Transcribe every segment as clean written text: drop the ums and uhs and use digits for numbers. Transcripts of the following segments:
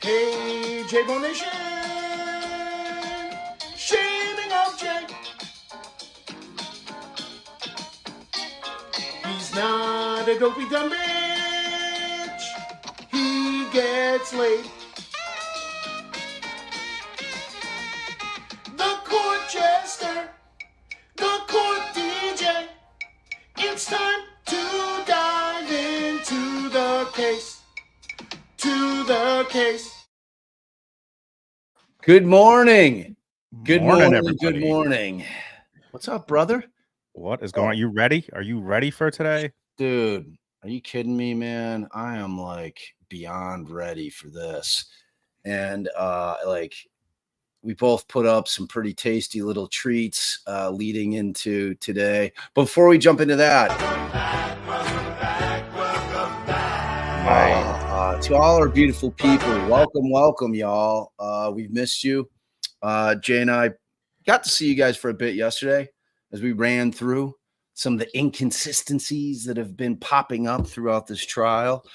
Hey, J-Bone Nation, shaming of Jay. He's not a dopey dumb bitch. He gets laid. The court jester, the court DJ. It's time to dive into the case. To the case. Good morning. Good morning, everybody. Good morning. What's up, brother? What is going on? You ready? Are you ready for today? Dude, are you kidding me, man? I am like beyond ready for this. And we both put up some pretty tasty little treats leading into today. Before we jump into that, to all our beautiful people, welcome, y'all. We've missed you. Jay and I got to see you guys for a bit yesterday as we ran through some of the inconsistencies that have been popping up throughout this trial,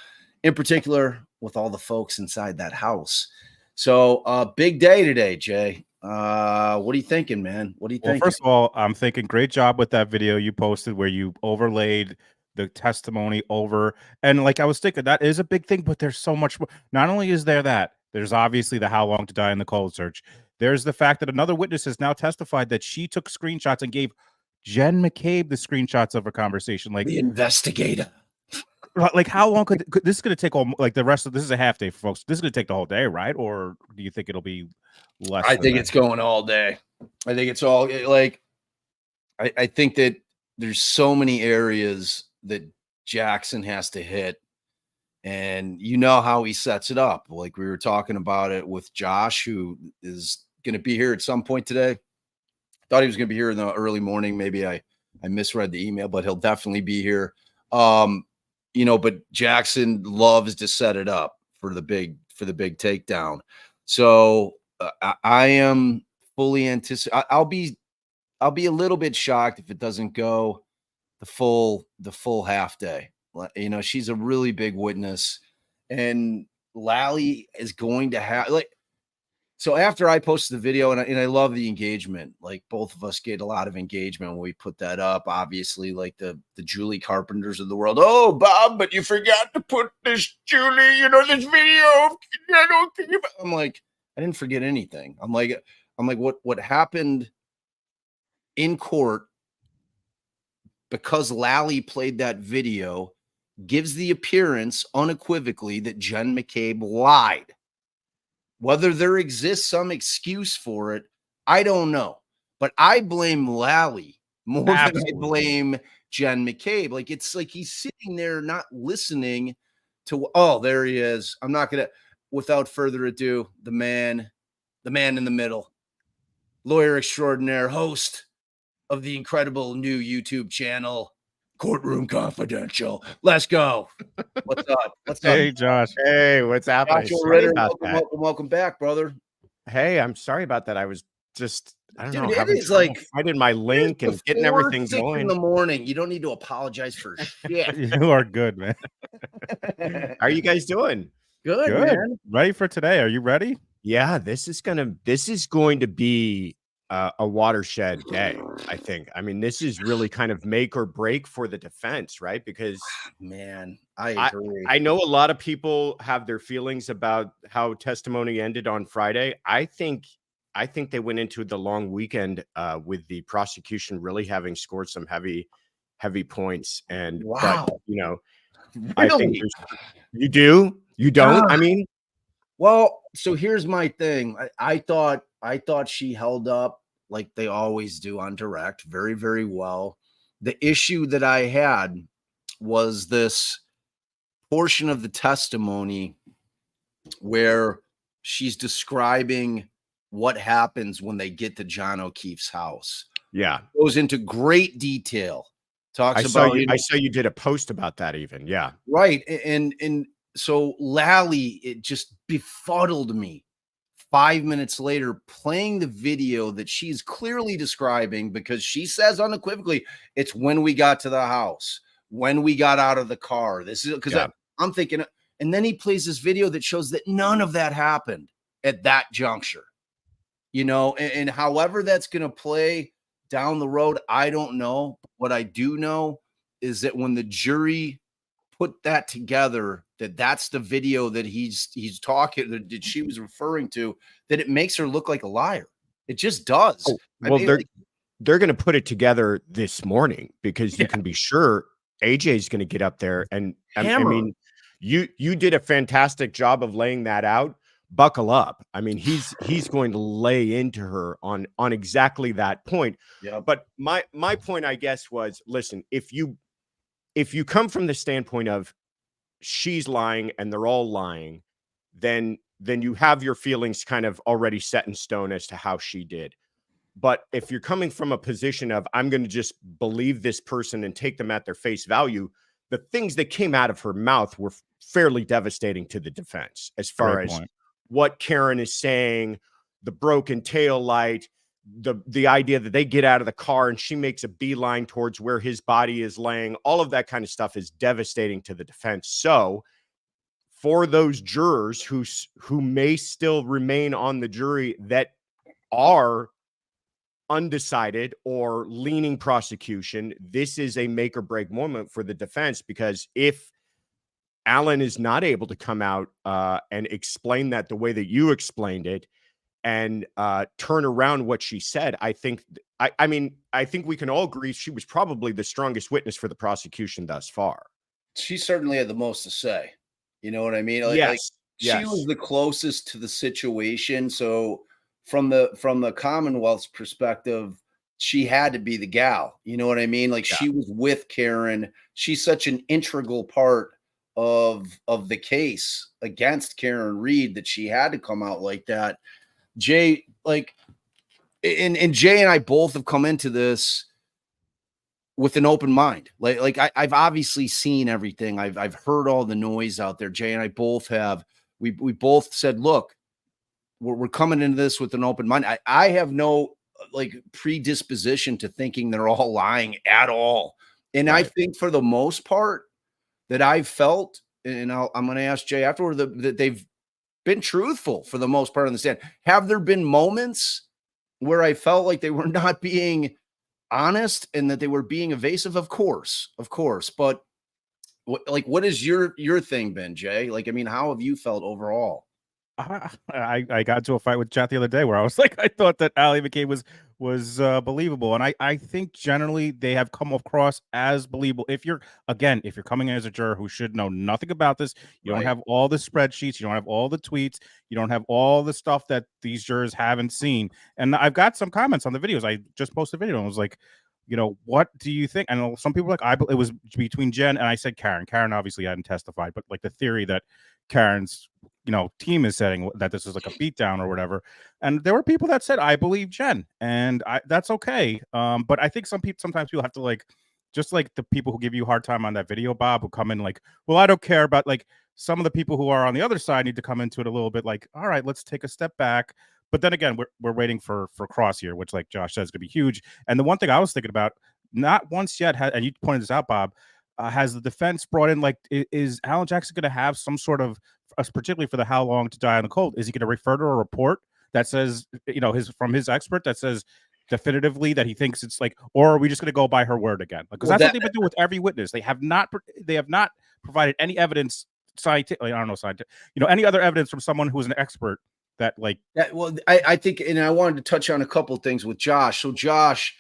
in particular with all the folks inside that house. So big day today, Jay. What are you thinking, man? What do you think? Well, first of all, I'm thinking great job with that video you posted where you overlaid the testimony over. And like I was thinking, that is a big thing, but there's so much more. Not only is there that, there's obviously the how long to die in the cold search. There's the fact that another witness has now testified that she took screenshots and gave Jen McCabe the screenshots of a conversation. Like the investigator. Like how long could this is going to take all like the rest of this is a half day for folks. This is going to take the whole day, right? Or do you think it'll be less? I think it's going all day. I think it's all like I think that there's so many areas that Jackson has to hit. And you know how he sets it up. Like we were talking about it with Josh, who is going to be here at some point today. Thought he was going to be here in the early morning. Maybe I misread the email, but he'll definitely be here. But Jackson loves to set it up for the big takedown. So I am fully anticipating. I'll be a little bit shocked if it doesn't go the full half day. You know, she's a really big witness, and Lally is going to have so after I posted the video, and I love the engagement, like both of us get a lot of engagement when we put that up, obviously, like the Julie Carpenters of the world. Oh, Bob, but you forgot to put this Julie, this video. I don't think I'm like, I didn't forget anything. I'm like, what happened in court, because Lally played that video, gives the appearance unequivocally that Jen McCabe lied. Whether there exists some excuse for it, I don't know. But I blame Lally more than I blame Jen McCabe. Like, it's like he's sitting there not listening to, oh, there he is. I'm not going to, without further ado, the man in the middle, lawyer extraordinaire, host of the incredible new YouTube channel, Courtroom Confidential. Let's go. What's up? Hey, Josh. Hey, what's happening? Ritter, welcome back, brother. Hey, I'm sorry about that. I was just, I don't know. It is like finding my link and getting everything going. In the morning. You don't need to apologize for shit. You are good, man. How are you guys doing? Good, man. Ready for today? Are you ready? Yeah, this is going to be a watershed day, I think. I mean, this is really kind of make or break for the defense, right? Because, man, I agree. I know a lot of people have their feelings about how testimony ended on Friday. I think they went into the long weekend with the prosecution really having scored some heavy points. And wow, but, really? I think you do, you don't. I mean, well, so here's my thing. I thought she held up like they always do on direct very, very well. The issue that I had was this portion of the testimony where she's describing what happens when they get to John O'Keefe's house. Yeah. Goes into great detail. I saw you did a post about that even. Yeah. Right. And so Lally, it just befuddled me 5 minutes later, playing the video that she's clearly describing, because she says unequivocally, it's when we got to the house, when we got out of the car. This is because I'm thinking, And then he plays this video that shows that none of that happened at that juncture, you know, and however that's going to play down the road, I don't know. What I do know is that when the jury put that together, that's the video that he's talking, that she was referring to, that it makes her look like a liar. It just does. Oh, well, I mean, they're going to put it together this morning, because you can be sure AJ's going to get up there and I mean, you did a fantastic job of laying that out. Buckle up. I mean, he's going to lay into her on exactly that point. Yeah. But my point, I guess, was, listen, if you come from the standpoint of she's lying and they're all lying, then you have your feelings kind of already set in stone as to how she did. But if you're coming from a position of, I'm going to just believe this person and take them at their face value, the things that came out of her mouth were fairly devastating to the defense, as far as what Karen is saying, the broken tail light, the idea that they get out of the car and she makes a beeline towards where his body is laying. All of that kind of stuff is devastating to the defense. So for those jurors who may still remain on the jury that are undecided or leaning prosecution, this is a make or break moment for the defense, because if Alan is not able to come out and explain that the way that you explained it and turn around what she said, I think we can all agree she was probably the strongest witness for the prosecution thus far. She certainly had the most to say. You know what I mean? Yes. She was the closest to the situation. So from the Commonwealth's perspective, she had to be the gal. You know what I mean? Like, she was with Karen. She's such an integral part of the case against Karen Reed that she had to come out like that. Jay, like, and Jay and I both have come into this with an open mind. Like I've obviously seen everything. I've heard all the noise out there. Jay and I both have. We both said, look, we're coming into this with an open mind. I have no like predisposition to thinking they're all lying at all. And I think for the most part that I've felt, and I'm going to ask Jay afterward, that they've been truthful for the most part on the stand. Have there been moments where I felt like they were not being honest and that they were being evasive? Of course. But what is your thing been, Jay? Like, I mean, how have you felt overall? I got into a fight with chat the other day where I was like, I thought that Ally McCabe was believable, and I think generally they have come across as believable. If you're coming in as a juror who should know nothing about this, you don't have all the spreadsheets, you don't have all the tweets, you don't have all the stuff that these jurors haven't seen. And I've got some comments on the videos. I just posted a video and was like, you know, what do you think? And some people were like, it was between Jen and I said Karen. Karen obviously hadn't testified, but like the theory that Karen's team is setting that this is like a beatdown or whatever. And there were people that said, I believe Jen, and that's okay. But I think sometimes people have to, like, just like the people who give you a hard time on that video, Bob, who come in like, well, I don't care about, like, some of the people who are on the other side need to come into it a little bit like, all right, let's take a step back. But then again, we're waiting for Cross here, which, like Josh says, could be huge. And the one thing I was thinking about, not once yet, and you pointed this out, Bob, has the defense brought in, like, is Alan Jackson going to have some sort of, particularly for the how long to die on the cold, is he going to refer to a report that says, from his expert that says definitively that he thinks it's like, or are we just going to go by her word again? Because that's what they've been doing with every witness. They have not provided any evidence, any other evidence from someone who is an expert that, like that. Well, I think, and I wanted to touch on a couple of things with Josh. So Josh,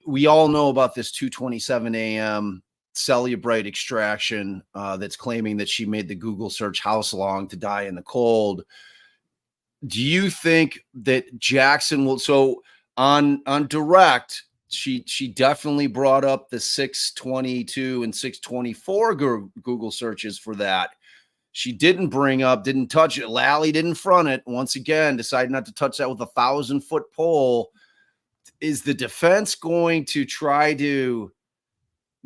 we all know about this 2:27 a.m. Cellubrite extraction that's claiming that she made the Google search "house long to die in the cold." Do you think that Jackson will? So on direct, she definitely brought up the 622 and 624 Google searches for that. She didn't touch it. Lally didn't front it. Once again, decided not to touch that with a 1,000-foot pole. Is the defense going to try to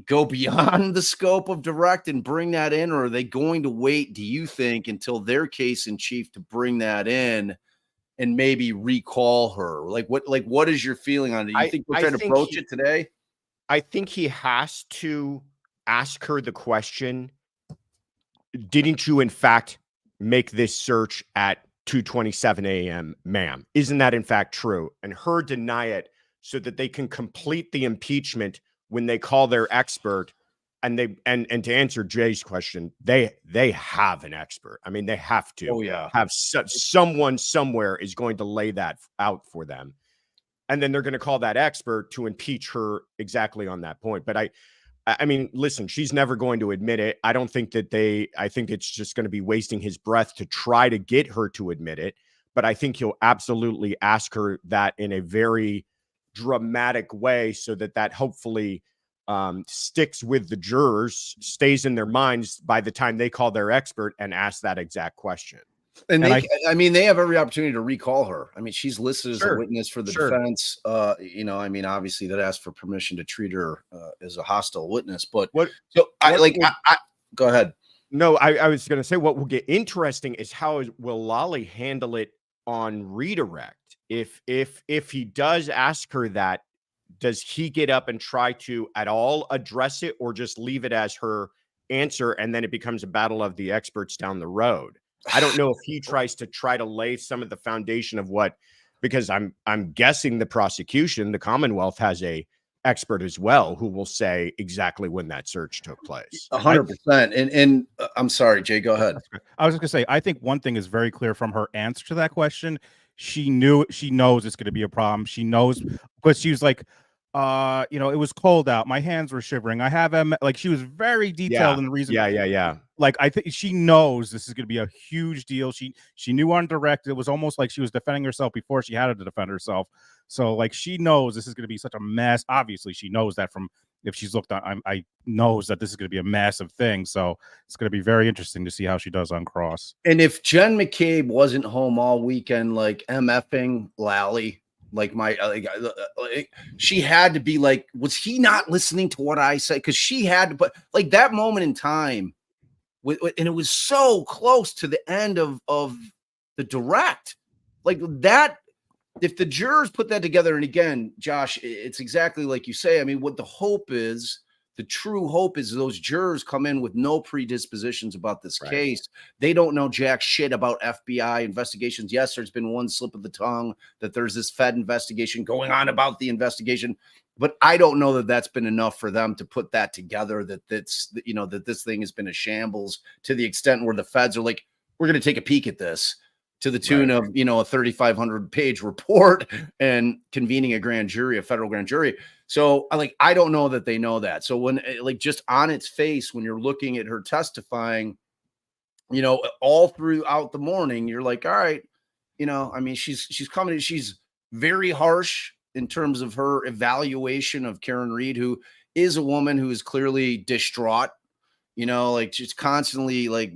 go beyond the scope of direct and bring that in, or are they going to wait, do you think, until their case in chief to bring that in and maybe recall her? What is your feeling on it? Do you think we're trying to approach it today? I think he has to ask her the question didn't you in fact make this search at 2:27 a.m., ma'am? Isn't that in fact true? And her deny it so that they can complete the impeachment when they call their expert. And to answer Jay's question, they have an expert. I mean, they have to. Oh yeah, have someone somewhere is going to lay that out for them, and then they're going to call that expert to impeach her exactly on that point. But I mean, listen, she's never going to admit it. I don't think that I think it's just going to be wasting his breath to try to get her to admit it. But I think he'll absolutely ask her that in a very dramatic way so that hopefully sticks with the jurors, stays in their minds by the time they call their expert and ask that exact question. And I mean, they have every opportunity to recall her. I mean, she's listed as a witness for the defense. You know, I mean, obviously that asks for permission to treat her as a hostile witness. But go ahead. No, I was going to say what will get interesting is how will Lolly handle it on redirect. If he does ask her that, does he get up and try to at all address it, or just leave it as her answer and then it becomes a battle of the experts down the road? I don't know if he tries to lay some of the foundation of what, because I'm guessing the prosecution, the Commonwealth, has a expert as well who will say exactly when that search took place. 100%. And I'm sorry, Jay, go ahead. I was just gonna say, I think one thing is very clear from her answer to that question. She knows it's going to be a problem. She knows, because she was like, you know, it was cold out. My hands were shivering. I have like, she was very detailed in the reason. Yeah. Like, I think she knows this is going to be a huge deal. She knew on direct. It was almost like she was defending herself before she had to defend herself. So like, she knows this is going to be such a mess. Obviously, she knows that from if she's looked on. I knows that this is going to be a massive thing. So it's going to be very interesting to see how she does on cross. And if Jen McCabe wasn't home all weekend, like MFing Lally, like she had to be like, was he not listening to what I said? Because she had to, but like that moment in time, and it was so close to the end of the direct, like that. If the jurors put that together, and again, Josh, it's exactly like you say. I mean, what the hope is, the true hope is those jurors come in with no predispositions about this case. They don't know jack shit about FBI investigations. Yes, there's been one slip of the tongue that there's this Fed investigation going on about the investigation, but I don't know that that's been enough for them to put that together, that this thing has been a shambles to the extent where the Feds are like, we're going to take a peek at this, to the tune of, you know, a 3,500 page report and convening a grand jury, a federal grand jury. So I don't know that they know that. So when like just on its face, when you're looking at her testifying, you know, all throughout the morning, you're like, all right, you know, I mean, she's coming, she's very harsh in terms of her evaluation of Karen Reed, who is a woman who is clearly distraught, you know, like just constantly like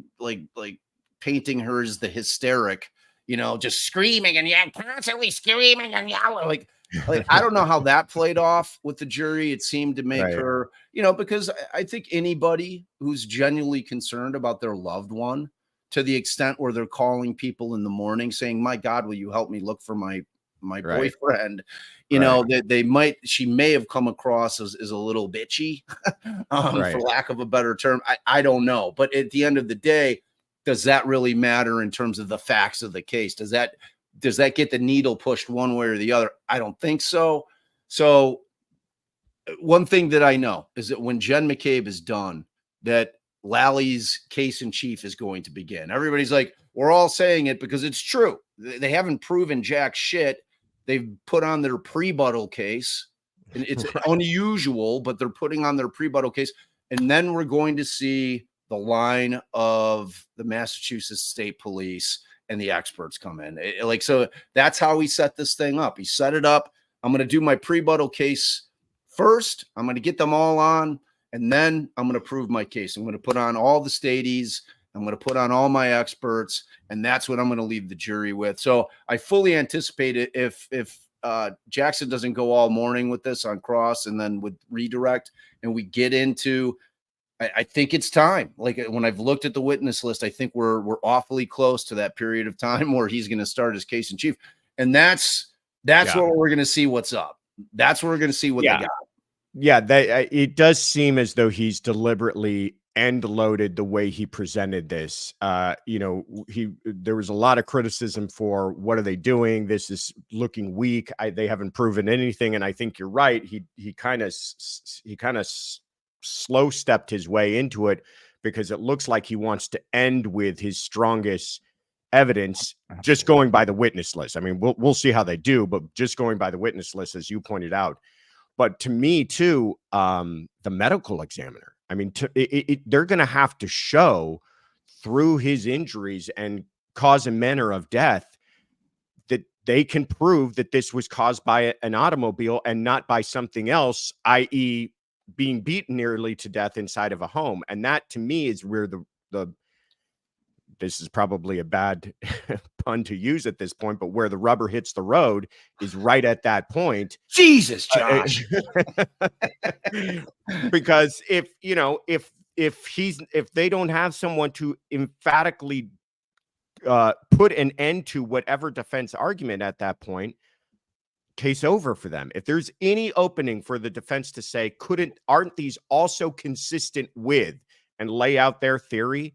painting her as the hysteric, you know, just screaming and constantly screaming and yelling. Like I don't know how that played off with the jury. It seemed to make her, you know, because I think anybody who's genuinely concerned about their loved one, to the extent where they're calling people in the morning saying, my God, will you help me look for my boyfriend? You know, that she may have come across as a little bitchy, for lack of a better term. I don't know. But at the end of the day, does that really matter in terms of the facts of the case? Does that get the needle pushed one way or the other? I don't think so. So one thing that I know is that when Jen McCabe is done, that Lally's case in chief is going to begin. Everybody's like, we're all saying it because it's true. They haven't proven jack shit. They've put on their pre-buttal case, and it's unusual, but they're putting on their pre-buttal case. And then we're going to see the line of the Massachusetts State Police and the experts come in. So that's how he set this thing up. He set it up. I'm going to do my pre-buttal case first. I'm going to get them all on, and then I'm going to prove my case. I'm going to put on all the stadies. I'm going to put on all my experts, and that's what I'm going to leave the jury with. So I fully anticipate it if Jackson doesn't go all morning with this on cross and then with redirect, and we get into, I think it's time. Like when I've looked at the witness list, I think we're awfully close to that period of time where he's going to start his case in chief. And that's where we're going to see what's up. That's where we're going to see what they got. Yeah, it does seem as though he's deliberately end loaded the way he presented this. You know, there was a lot of criticism for what are they doing? This is looking weak. They haven't proven anything. And I think you're right. He kind of slow stepped his way into it, because it looks like he wants to end with his strongest evidence, just going by the witness list. I mean, we'll see how they do, but just going by the witness list, as you pointed out. But to me too, the medical examiner, I mean, they're going to have to show through his injuries and cause and manner of death that they can prove that this was caused by an automobile and not by something else, i.e. being beaten nearly to death inside of a home. And that to me is where this is probably a bad pun to use at this point, but where the rubber hits the road is right at that point. Jesus, Josh. Because if they don't have someone to emphatically put an end to whatever defense argument at that point, case over for them. If there's any opening for the defense to say, aren't these also consistent with, and lay out their theory,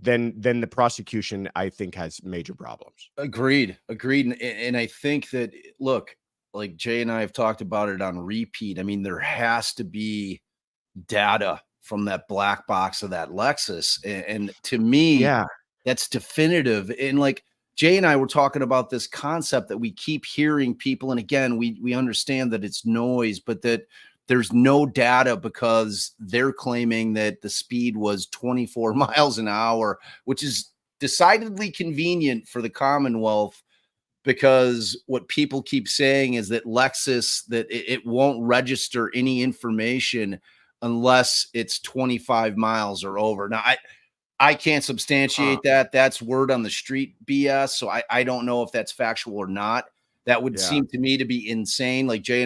then the prosecution, I think, has major problems. Agreed. And I think that, look, like Jay and I have talked about it on repeat. I mean, there has to be data from that black box of that Lexus. And to me, that's definitive. And like Jay and I were talking about this concept that we keep hearing people. And again, we understand that it's noise, but that there's no data, because they're claiming that the speed was 24 miles an hour, which is decidedly convenient for the Commonwealth, because what people keep saying is that Lexus, that it won't register any information unless it's 25 miles or over. Now, I can't substantiate that. That's word on the street BS. So I don't know if that's factual or not. That would seem to me to be insane. Like Jay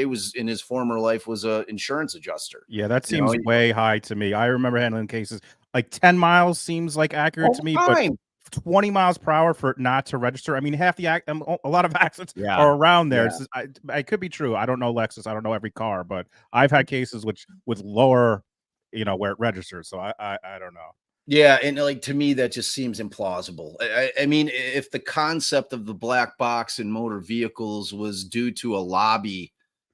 was in his former life was a insurance adjuster. Yeah, that seems way high to me. I remember handling cases like 10 miles seems like accurate to me, but 20 miles per hour for it not to register. I mean, half the a lot of accidents are around there. Yeah. I could be true. I don't know Lexus. I don't know every car, but I've had cases with lower, where it registers. So I don't know. Yeah, and like to me, that just seems implausible. I mean, if the concept of the black box in motor vehicles was due to a lobby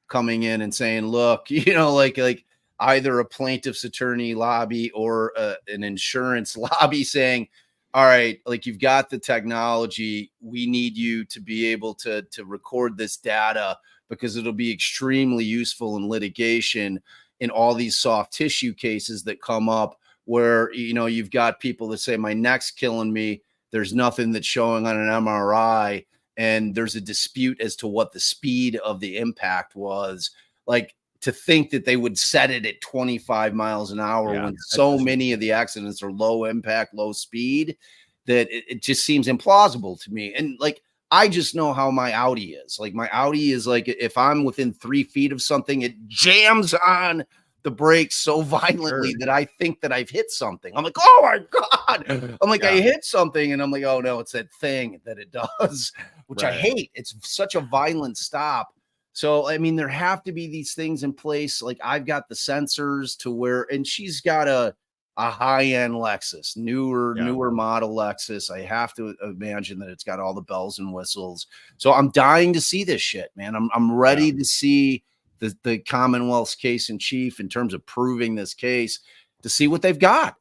coming in and saying, "Look, like either a plaintiff's attorney lobby or an insurance lobby saying, all right, like you've got the technology, we need you to be able to record this data because it'll be extremely useful in litigation in all these soft tissue cases that come up." Where, you've got people that say my neck's killing me. There's nothing that's showing on an MRI. And there's a dispute as to what the speed of the impact was. Like, to think that they would set it at 25 miles an hour when so many of the accidents are low impact, low speed, that it just seems implausible to me. And like, I just know how my Audi is. Like, my Audi is like, if I'm within 3 feet of something, it jams on the brakes so violently that I think that I've hit something. I'm like, oh my God. I'm like, I hit something. And I'm like, oh no, it's that thing that it does, which I hate. It's such a violent stop. So, I mean, there have to be these things in place. Like, I've got the sensors to where, and she's got a high-end Lexus, newer model Lexus. I have to imagine that it's got all the bells and whistles. So I'm dying to see this shit, man. I'm ready to see the Commonwealth's case in chief in terms of proving this case, to see what they've got.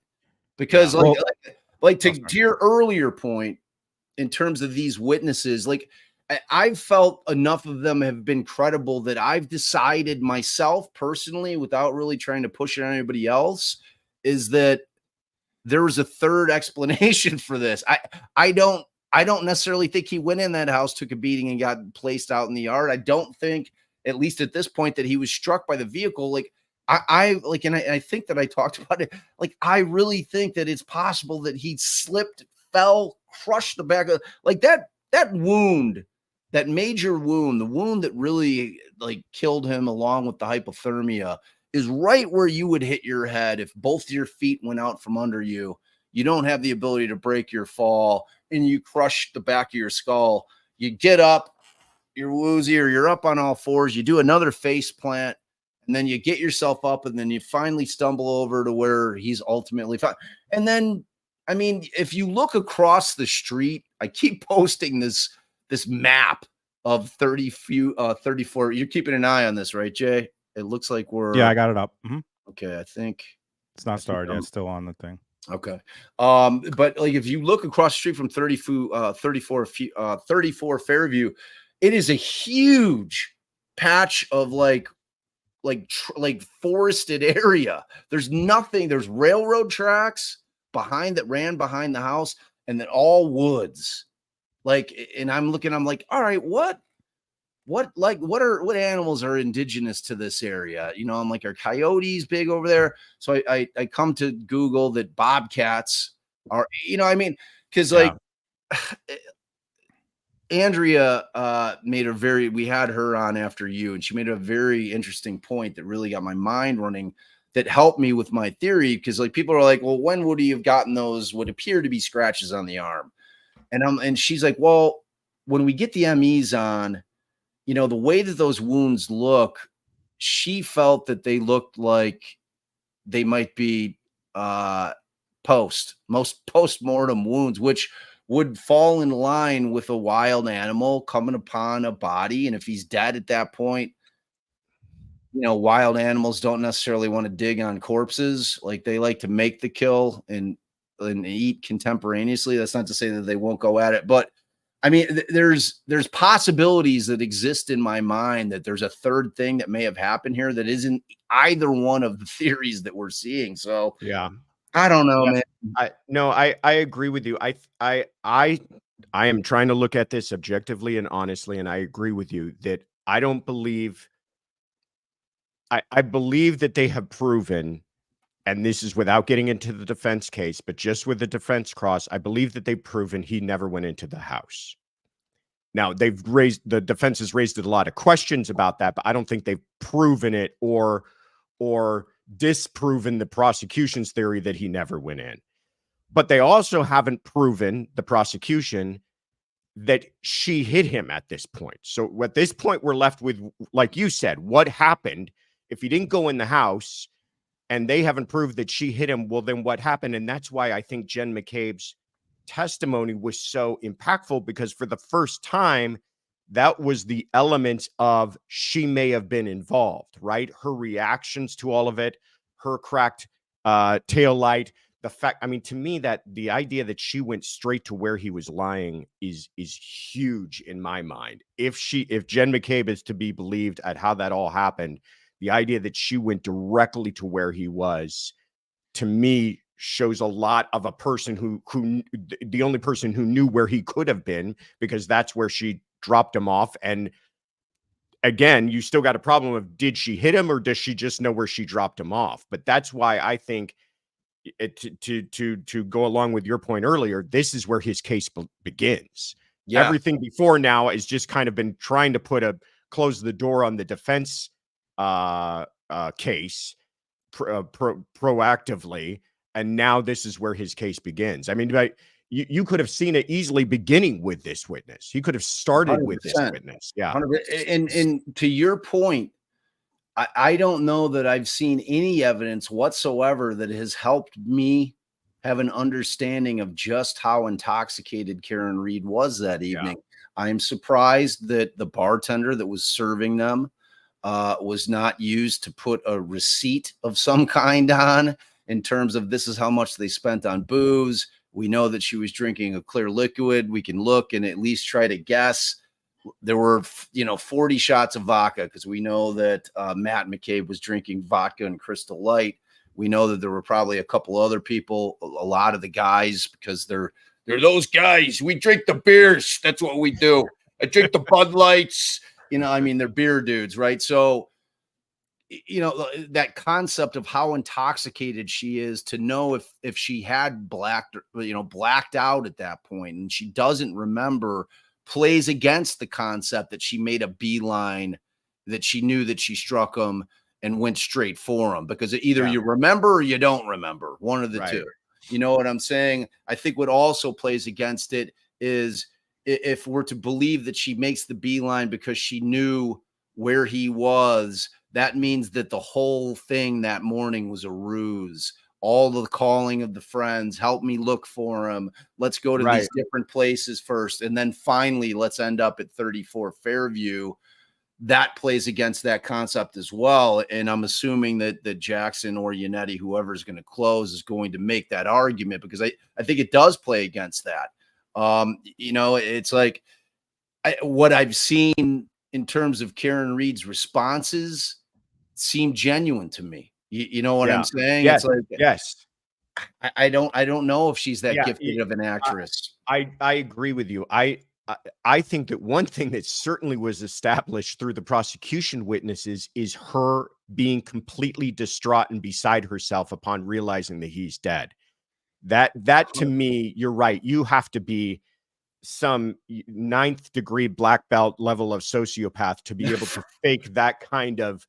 Because to your earlier point, in terms of these witnesses, like I've felt enough of them have been credible that I've decided myself personally, without really trying to push it on anybody else, is that there was a third explanation for this. I don't necessarily think he went in that house, took a beating, and got placed out in the yard. I don't think, at least at this point, that he was struck by the vehicle. Like I think that I talked about it. Like, I really think that it's possible that he slipped, fell, crushed the back of like that wound, that major wound, the wound that really like killed him along with the hypothermia, is right where you would hit your head if both your feet went out from under you. You don't have the ability to break your fall, and you crush the back of your skull. You get up, you're woozy, or you're up on all fours. You do another face plant, and then you get yourself up, and then you finally stumble over to where he's ultimately found. And then, I mean, if you look across the street, I keep posting this map of 34. You're keeping an eye on this, right, Jay? It looks like we're Yeah, I got it up. okay. I think It's not started yet. It's still on the thing. Okay. But like if you look across the street from 34 Fairview, it is a huge patch of like forested area. There's nothing, there's railroad tracks that ran behind the house, and then all woods. Like, and I'm like, all right, what animals are indigenous to this area? You know, I'm like, are coyotes big over there? So I come to Google that bobcats are, you know, I mean, because like Andrea we had her on after you, and she made a very interesting point that really got my mind running, that helped me with my theory. Because like people are like, well, when would he have gotten those what appear to be scratches on the arm? And she's like, well, when we get the MEs on, you know, the way that those wounds look, she felt that they looked like they might be post-mortem wounds, which would fall in line with a wild animal coming upon a body. And if he's dead at that point, you know, wild animals don't necessarily want to dig on corpses. Like, they like to make the kill and eat contemporaneously. That's not to say that they won't go at it, but I mean, there's possibilities that exist in my mind that there's a third thing that may have happened here that isn't either one of the theories that we're seeing. So Yeah, I don't know, man. I agree with you. I am trying to look at this objectively and honestly, and I agree with you that I don't believe. I believe that they have proven, and this is without getting into the defense case, but just with the defense cross, I believe that they've proven he never went into the house. Now, the defense has raised a lot of questions about that, but I don't think they've proven it or disproven the prosecution's theory that he never went in. But they also haven't proven, the prosecution, that she hit him at this point. So at this point, we're left with, like you said, what happened if he didn't go in the house? And they haven't proved that she hit him. Well, then what happened? And that's why I think Jen McCabe's testimony was so impactful, because for the first time, that was the element of she may have been involved, right? Her reactions to all of it, her cracked tail light, the fact, I mean, to me, that the idea that she went straight to where he was lying is huge in my mind. If Jen McCabe is to be believed at how that all happened, the idea that she went directly to where he was, to me, shows a lot of a person who the only person who knew where he could have been, because that's where she dropped him off. And again, you still got a problem of, did she hit him or does she just know where she dropped him off? But that's why I think to go along with your point earlier, this is where his case begins. Yeah. Everything before now is just kind of been trying to close the door on the defense case proactively, and now this is where his case begins. I mean, you could have seen it easily beginning with this witness. He could have started 100%. With this witness. Yeah. 100%. And to your point, I don't know that I've seen any evidence whatsoever that has helped me have an understanding of just how intoxicated Karen Reed was that evening. Yeah. I'm surprised that the bartender that was serving them was not used to put a receipt of some kind on, in terms of this is how much they spent on booze. We know that she was drinking a clear liquid. We can look and at least try to guess. There were, 40 shots of vodka, because we know that Matt McCabe was drinking vodka and Crystal Light. We know that there were probably a couple other people, a lot of the guys, because they're those guys. We drink the beers. That's what we do. I drink the Bud Lights. I mean, they're beer dudes, right? So, that concept of how intoxicated she is, to know if she had blacked out at that point and she doesn't remember, plays against the concept that she made a beeline, that she knew that she struck him and went straight for him, because either you remember or you don't remember, one of the two. You know what I'm saying? I think what also plays against it is, if we're to believe that she makes the beeline because she knew where he was, that means that the whole thing that morning was a ruse. All the calling of the friends, help me look for him. Let's go to these different places first. And then finally, let's end up at 34 Fairview. That plays against that concept as well. And I'm assuming that Jackson or Yannetti, whoever is going to close, is going to make that argument, because I think it does play against that. You know, it's like what I've seen in terms of Karen Reed's responses seem genuine to me. You know what I'm saying? Yes. It's like, yes. I don't know if she's that gifted of an actress. I agree with you. I think that one thing that certainly was established through the prosecution witnesses is her being completely distraught and beside herself upon realizing that he's dead. That to me, you're right. You have to be some 9th degree black belt level of sociopath to be able to fake that kind of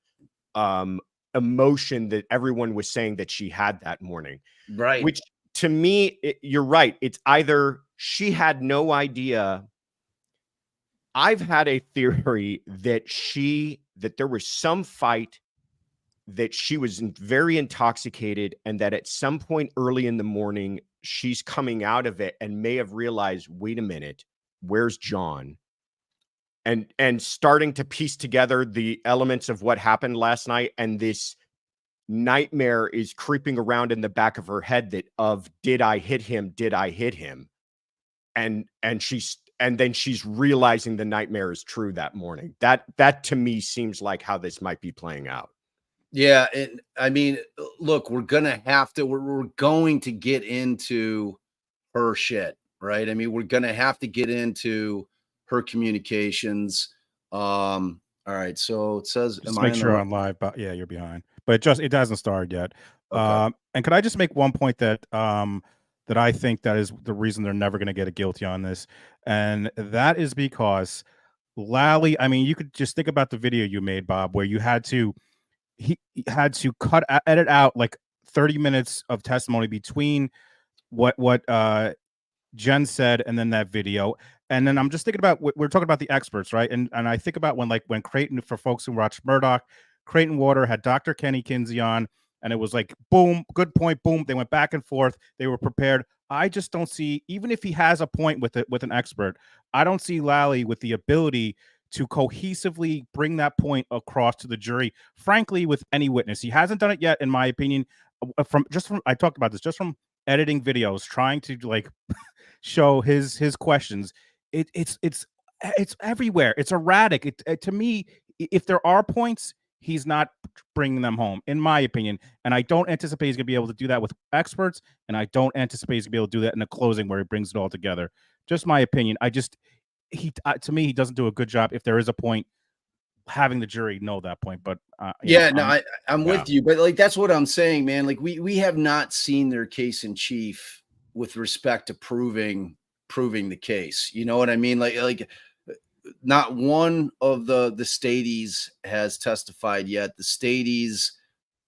emotion that everyone was saying that she had that morning. Right. Which to me, you're right. It's either she had no idea. I've had a theory that there was some fight, that she was very intoxicated, and that at some point early in the morning, she's coming out of it and may have realized, wait a minute, where's John? And starting to piece together the elements of what happened last night, and this nightmare is creeping around in the back of her head did I hit him? Did I hit him? And then she's realizing the nightmare is true that morning. That to me seems like how this might be playing out. Yeah, and I mean, look, we're going to get into her shit, right? I mean, we're going to have to get into her communications. All right, so it says, just make sure I'm live, but yeah, you're behind, but it hasn't started yet. Okay. And could I just make one point that I think that is the reason they're never going to get a guilty on this, and that is because Lally, I mean, you could just think about the video you made, Bob, where he had to edit out like 30 minutes of testimony between what Jen said and then that video. And then I'm just thinking about, we're talking about the experts, right? And I think about when Creighton, for folks who watch Murdoch, Creighton Water had Dr. Kenny Kinsey on, and it was like, boom, good point, boom. They went back and forth. They were prepared. I just don't see, even if he has a point with an expert, I don't see Lally with the ability to cohesively bring that point across to the jury, frankly, with any witness. He hasn't done it yet, in my opinion. I talked about this just from editing videos, trying to like show his questions. It's everywhere. It's erratic. To me, if there are points, he's not bringing them home, in my opinion. And I don't anticipate he's going to be able to do that with experts. And I don't anticipate he's going to be able to do that in a closing where he brings it all together. Just my opinion. To me, he doesn't do a good job, if there is a point, having the jury know that point. But I'm with you. But like, that's what I'm saying, man. Like we have not seen their case in chief with respect to proving the case. You know what I mean? Like not one of the Stadies has testified yet. The Stadies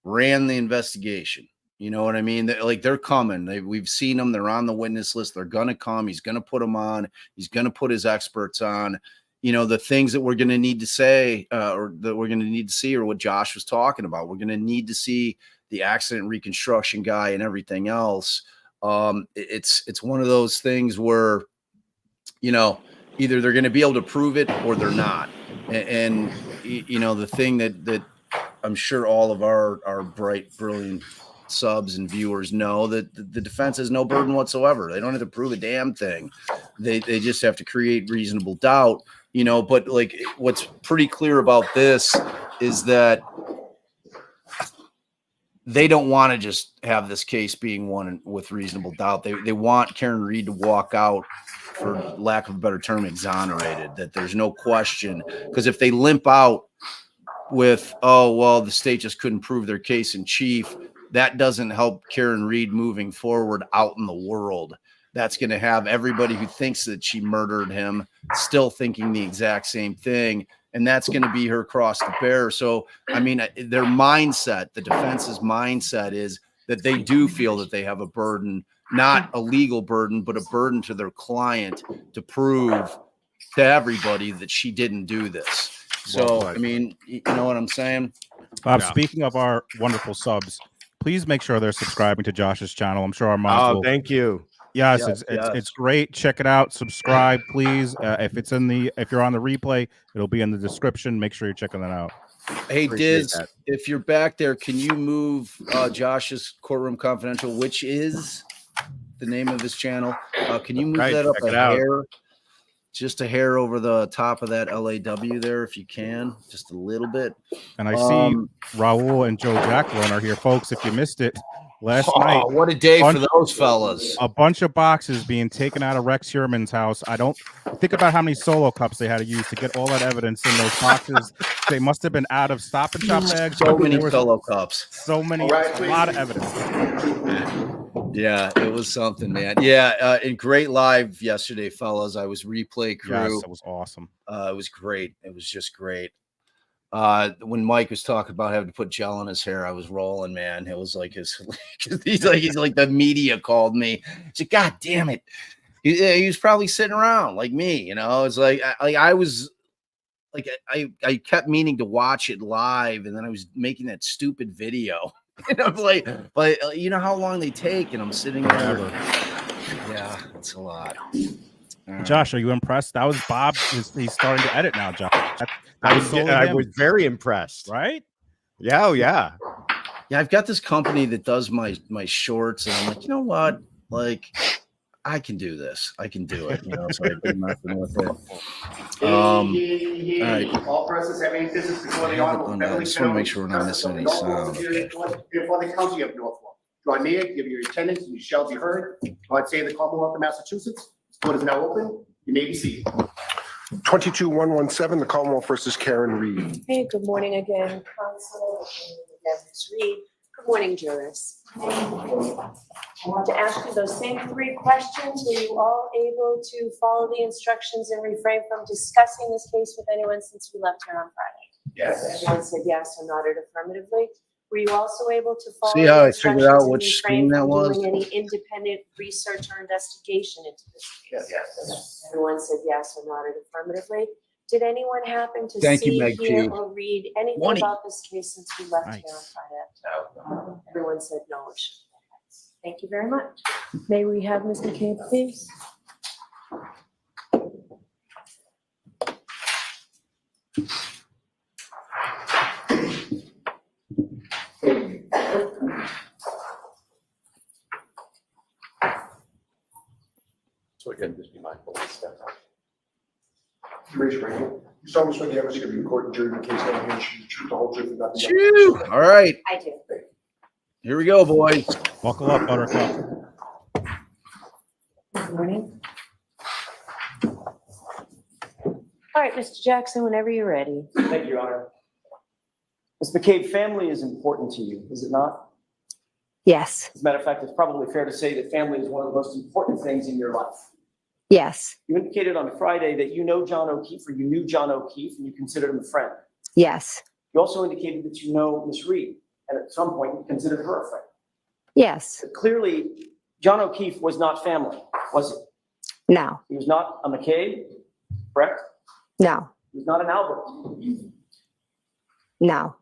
ran the investigation. You know what I mean? They're coming. We've seen them. They're on the witness list. They're going to come. He's going to put them on. He's going to put his experts on. You know, the things that we're going to need to say or that we're going to need to see are what Josh was talking about. We're going to need to see the accident reconstruction guy and everything else. It's one of those things where, you know, either they're going to be able to prove it or they're not. And you know, the thing that I'm sure all of our bright, brilliant subs and viewers know, that the defense has no burden whatsoever. They don't have to prove a damn thing. They just have to create reasonable doubt, you know. But like, what's pretty clear about this is that they don't want to just have this case being won with reasonable doubt. They want Karen Reed to walk out, for lack of a better term, exonerated, that there's no question. Because if they limp out with, oh, well, the state just couldn't prove their case in chief, that doesn't help Karen Reed moving forward out in the world. That's going to have everybody who thinks that she murdered him still thinking the exact same thing. And that's going to be her cross to bear. So, I mean, their mindset, the defense's mindset, is that they do feel that they have a burden, not a legal burden, but a burden to their client to prove to everybody that she didn't do this. So, I mean, you know what I'm saying? Bob, Yeah. speaking of our wonderful subs, please make sure they're subscribing to Josh's channel. I'm sure our moms Oh, will. thank you. Yes, Yes, it's great. Check it out. Subscribe, please. If you're on the replay, it'll be in the description. Make sure you're checking that out. Hey, Appreciate Diz, that. if you're back there, can you move Josh's Courtroom Confidential, which is the name of his channel? Can you move Right, that up check it a out. hair? Just a hair over the top of that LAW there, if you can, just a little bit. And I see Raul and Joe Jacqueline are here, folks. If you missed it last night, What a day for those fellas. a bunch of boxes being taken out of Rex Heuermann's house. I don't think about how many solo cups they had to use to get all that evidence in those boxes. They must have been out of Stop and Shop bags. So many solo cups. So many, a lot of evidence. Yeah, it was something, man. Yeah, and great live yesterday, fellas. I was replay crew. Yes, it was awesome. It was great. It was just great. When Mike was talking about having to put gel in his hair, I was rolling, man. It was like he's like the media called me. He's like, God damn it. He was probably sitting around like me, you know. It's like I was like I kept meaning to watch it live, and then I was making that stupid video. And I'm like, but you know how long they take, and I'm sitting there. Yeah, it's a lot. Josh, are you impressed? That was Bob. He's starting to edit now, Josh. I was very impressed. Right? Yeah, oh yeah. Yeah, I've got this company that does my shorts, and I'm like, you know what? Like, I can do this. I can do it. You know, so I do nothing with it. All right. All persons having business before the I just want to make sure we're not missing any sound. Before the county of Norfolk. Join me, give your attendance, and you shall be heard. God save the Commonwealth of Massachusetts. This court is now open. You may be seated. 22117, the Commonwealth versus Karen Reed. Hey, good morning again, Council. Ms. Reed. Good morning, jurors. I want to ask you those same 3 questions. Were you all able to follow the instructions and refrain from discussing this case with anyone since we left here on Friday? Yes. Everyone said yes or nodded affirmatively. Were you also able to follow See how the I figured out instructions and which refrain screen that from was? doing any independent research or investigation into this case? Yes. Everyone said yes or nodded affirmatively. Did anyone happen to Thank you, see, Meg hear, Q. or read anything Money. about this case since we left here on Nice. Friday? Everyone said no. It should be yes. Thank you very much. May we have Ms. McCabe, please? So again, just be mindful of the step. Raise your right hand. You solemnly swear the evidence you're going to be recorded during the case that you should the truth, the whole truth, and nothing but the Chew. truth. All right, I do. here we go, boys. Buckle up, Buttercup. Good morning. All right, Mr. Jackson, whenever you're ready. Thank you, Your Honor. Ms. McCabe, family is important to you, is it not? Yes, As a matter of fact, it's probably fair to say that family is one of the most important things in your life. yes, You indicated on Friday that you know John O'Keefe, or you knew John O'Keefe, and you considered him a friend. yes, You also indicated that you know Ms. Reed, and at some point you considered her a friend. yes, But clearly, John O'Keefe was not family, was he? no, He was not a McCabe, correct? no, He was not an Albert. no,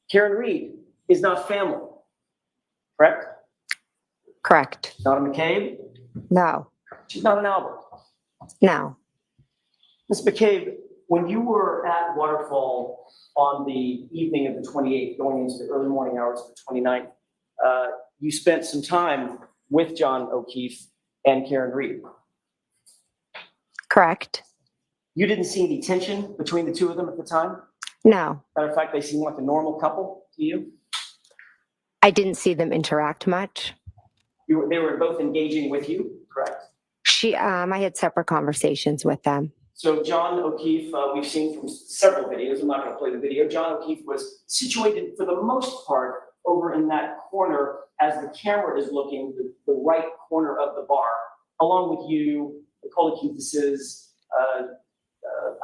Karen Reed is not family, correct? correct, Not a McCabe, no, she's not an Albert. no, Ms. McCabe, when you were at Waterfall on the evening of the 28th, going into the early morning hours of the 29th, you spent some time with John O'Keefe and Karen Reed. correct, You didn't see any tension between the two of them at the time? no. Matter of fact, they seemed like a normal couple to you? I didn't see them interact much. They were both engaging with you, correct? I had separate conversations with them. So John O'Keefe, we've seen from several videos, I'm not going to play the video, John O'Keefe was situated for the most part over in that corner as the camera is looking, the right corner of the bar, along with you, the O'Keefe's,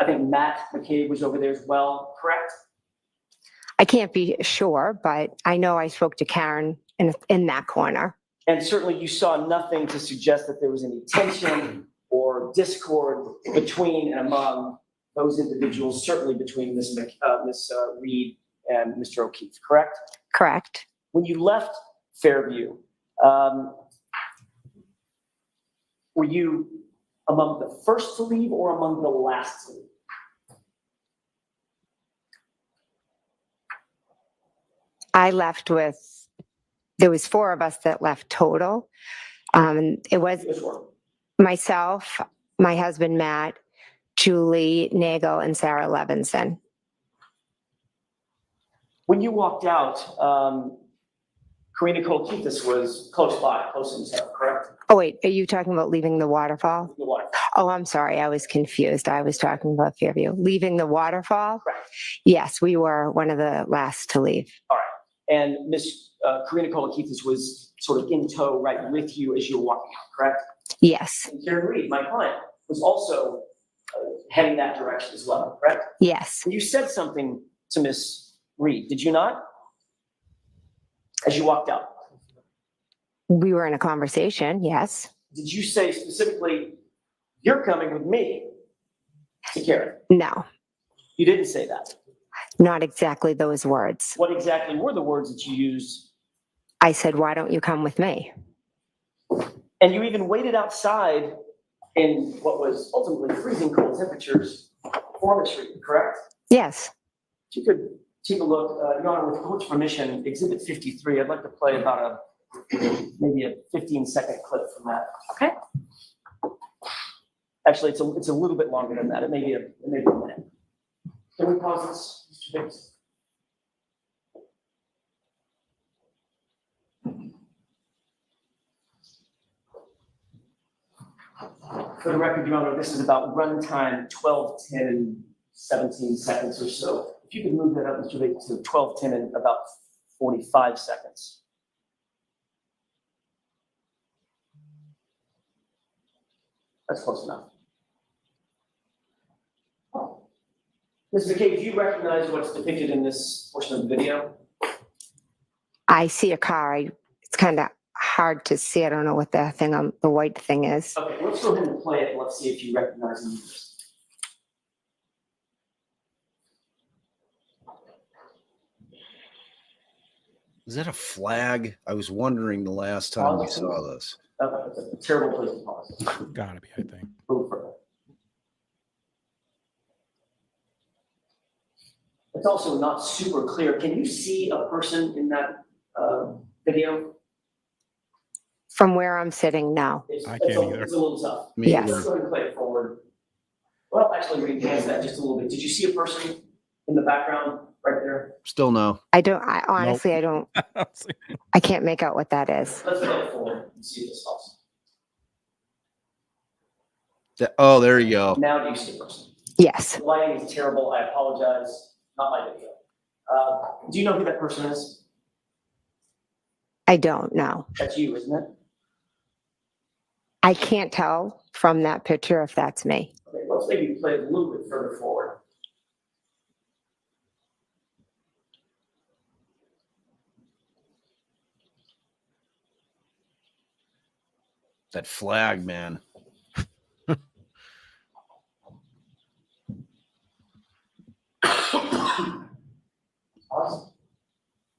I think Matt McCabe was over there as well, correct? I can't be sure, but I know I spoke to Karen in that corner. And certainly you saw nothing to suggest that there was any tension or discord between and among those individuals, certainly between Ms. Reed and Mr. O'Keefe, correct? Correct. When you left Fairview, were you among the first to leave or among the last to leave? I left with, there was 4 of us that left total. It was Yes, sir. myself, my husband, Matt, Julie Nagel, and Sarah Levinson. When you walked out, Karina Kolkithis was close by, close to Sarah, correct? Oh, wait, are you talking about leaving the waterfall? The water. Oh, I'm sorry. I was confused. I was talking about Fairview. Leaving the waterfall? Correct. Yes, we were one of the last to leave. All right. And Miss Karina Kolkithis was sort of in tow right with you as you were walking out, correct? Yes, And Karen Reed, my client, was also heading that direction as well, correct? yes, You said something to Miss Reed, did you not? As you walked out. we were in a conversation. Yes. Did you say specifically, you're coming with me to Karen? No, You didn't say that. not exactly those words. What exactly were the words that you used? I said, why don't you come with me? And you even waited outside in what was ultimately freezing cold temperatures for Miss Reed, correct? Yes. If you could take a look, Your Honor, with court's permission, Exhibit 53, I'd like to play about maybe a 15-second clip from that. Okay. Actually, it's a little bit longer than that. It may be a minute. Can we pause this, Mr. Biggs? For the record, Your Honor, this is about runtime 12, 10, 17 seconds or so. If you could move that up, Mr. Biggs, to 12, 10 and about 45 seconds. That's close enough. Ms. McCabe, do you recognize what's depicted in this portion of the video? I see a car. It's kind of hard to see. I don't know what the thing on the white thing is. Okay, let's go ahead and play it and let's see if you recognize the music. Is that a flag? I was wondering the last time we saw this. That's a terrible place to pause. Gotta be, I think. Move further. It's also not super clear. Can you see a person in that video? From where I'm sitting now. I can't either. It's a little tough. Me Yes. Let's go ahead and play it forward. Well, actually, we enhance that just a little bit. Did you see a person in the background right there? Still no. I honestly, I don't, I can't make out what that is. Let's play it forward and see if this helps. Oh, there you go. Now do you see a person? Yes, The lighting is terrible. I apologize. Not my video. Do you know who that person is? I don't know. That's you, isn't it? I can't tell from that picture if that's me. Okay, let's maybe play it a little bit further forward. That flag, man. Awesome.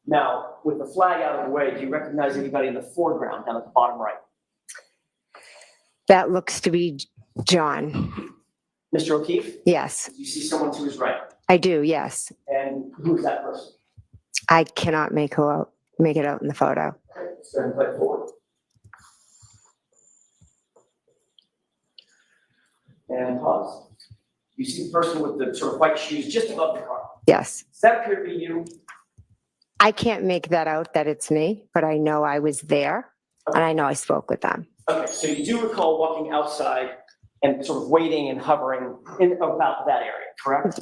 Now, with the flag out of the way, do you recognize anybody in the foreground down at the bottom right? That looks to be John. Mr. O'Keefe? Yes, Do you see someone to his right? I do. Yes. And who is that person? I cannot make it out in the photo. Okay, let's go ahead and play it forward. And pause. You see the person with the sort of white shoes just above the car. Yes. Does that appear to be you? I can't make that out that it's me, but I know I was there and I know I spoke with them. Okay, so you do recall walking outside and sort of waiting and hovering in about that area, correct?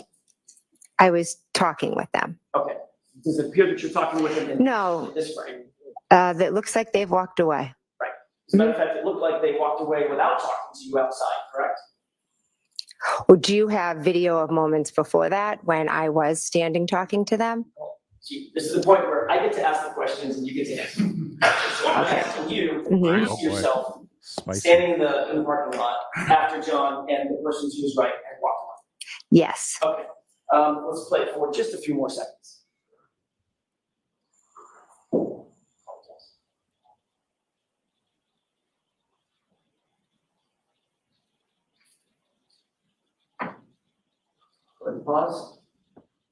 I was talking with them. Okay. Does it appear that you're talking with them in No, this frame? that looks like they've walked away. As a matter of fact, it looked like they walked away without talking to you outside, correct? Well, do you have video of moments before that when I was standing talking to them? See, this is the point where I get to ask the questions and you get to answer. So I'm asking you, Mhm. you Oh, see boy. yourself Spicy. standing in the parking lot after John and the person to his right had walked Yes. away. Okay, let's play it forward just a few more seconds. Good pause.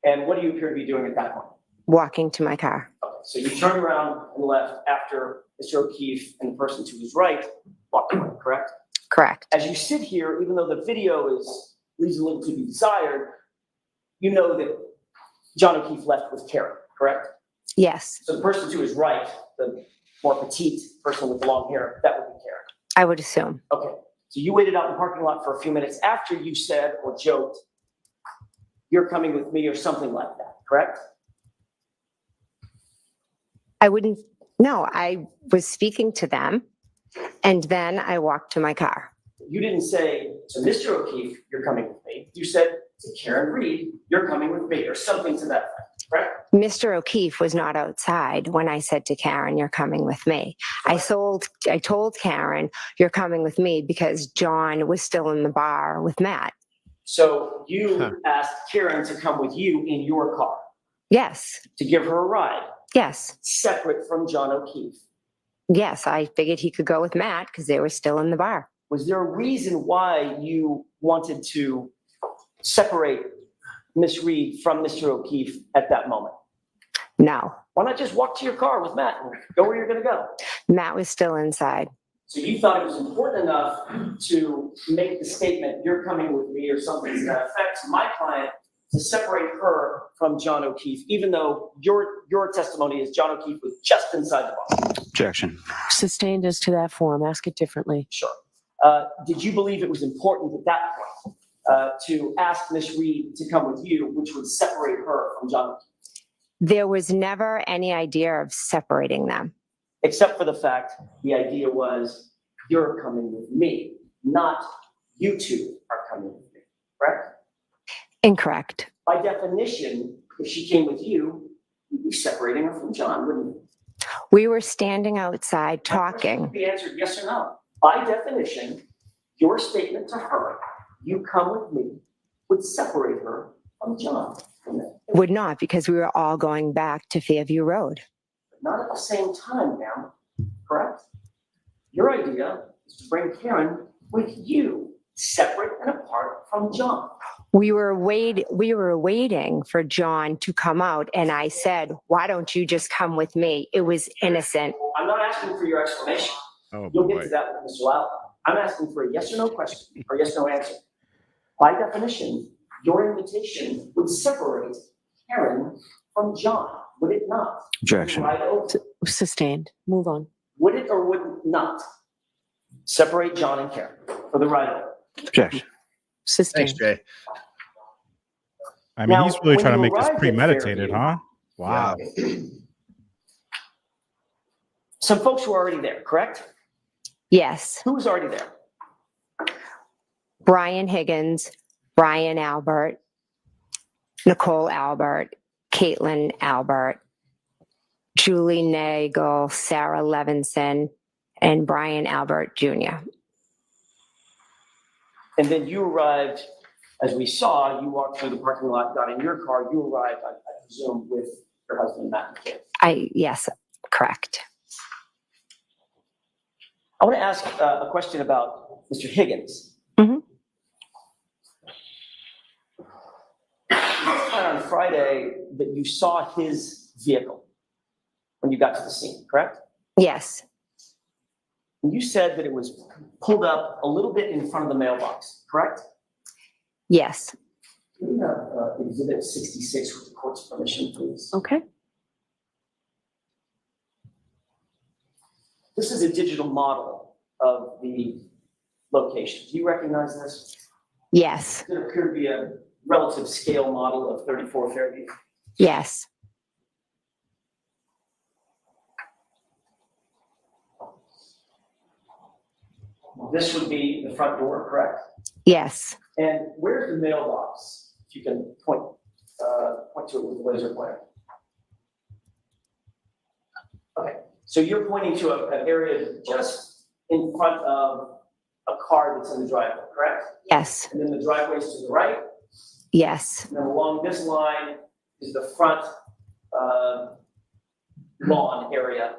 And what do you appear to be doing at that point? Walking to my car. Okay, so you turned around and left after Mr. O'Keefe and the person to his right walked away, correct? Correct. As you sit here, even though the video leaves a little to be desired, you know that John O'Keefe left with Karen, correct? Yes, So the person to his right, the more petite person with the long hair, that would be Karen. I would assume. Okay, so you waited out in the parking lot for a few minutes after you said or joked, "You're coming with me," or something like that, correct? I wouldn't, no, I was speaking to them and then I walked to my car. You didn't say to Mr. O'Keefe, "You're coming with me." You said to Karen Reed, "You're coming with me," or something to that effect, correct? Mr. O'Keefe was not outside when I said to Karen, "You're coming with me." I told Karen, "You're coming with me," because John was still in the bar with Matt. So you asked Karen to come with you in your car Yes, to give her a ride, yes, separate from John O'Keefe. yes. I figured he could go with Matt because they were still in the bar. Was there a reason why you wanted to separate Miss Reed from Mr. O'Keefe at that moment? No, Why not just walk to your car with Matt and go where you're gonna go? Matt was still inside. So you thought it was important enough to make the statement, "You're coming with me," or something to that effect to my client, to separate her from John O'Keefe, even though your testimony is John O'Keefe was just inside the bar. Objection. Sustained as to that form, ask it differently. Sure. Did you believe it was important at that point to ask Miss Reed to come with you, which would separate her from John O'Keefe? There was never any idea of separating them. Except for the fact the idea was, "You're coming with me," not "you two are coming with me," correct? Incorrect. By definition, if she came with you, you'd be separating her from John, wouldn't you? We were standing outside My question talking. would be answered yes or no. By definition, your statement to her, "You come with me," would separate her from John. Would not, because we were all going back to Fairview Road. Not at the same time, ma'am, correct? Your idea is to bring Karen with you, separate and apart from John. We were waiting for John to come out, and I said, "Why don't you just come with me?" It was innocent. I'm not asking for your explanation. Oh, You'll get boy. to that with Mr. Lau. I'm asking for a yes or no question, or yes or no answer. By definition, your invitation would separate Karen from John, would it not? Objection. Right over. Sustained. Move on. Would it or would it not separate John and Karen for the ride over? Objection. Sustained. Jay. I mean, Now, he's really when trying to you make this arrived at premeditated, Fairview- huh? Wow. Some folks were already there, correct? Yes. Who was already there? Brian Higgins, Brian Albert, Nicole Albert, Caitlin Albert, Julie Nagel, Sarah Levinson, and Brian Albert Jr. And then you arrived, as we saw, you walked through the parking lot, got in your car, you arrived, I presume, with your husband, Matt McCabe. Yes, correct. I want to ask a question about Mr. Higgins. Mhm. You said on Friday that you saw his vehicle when you got to the scene, correct? Yes, And you said that it was pulled up a little bit in front of the mailbox, correct? yes. Can we have exhibit 66 with the court's permission, please? Okay. This is a digital model of the location. Do you recognize this? Yes, Does it appear to be a relative scale model of 34 Fairview? yes, This would be the front door, correct? yes. And where's the mailbox? If you can point to it with the laser pointer. Okay, so you're pointing to an area just in front of a car that's in the driveway, correct? Yes, And then the driveway's to the right, yes, and then along this line is the front lawn area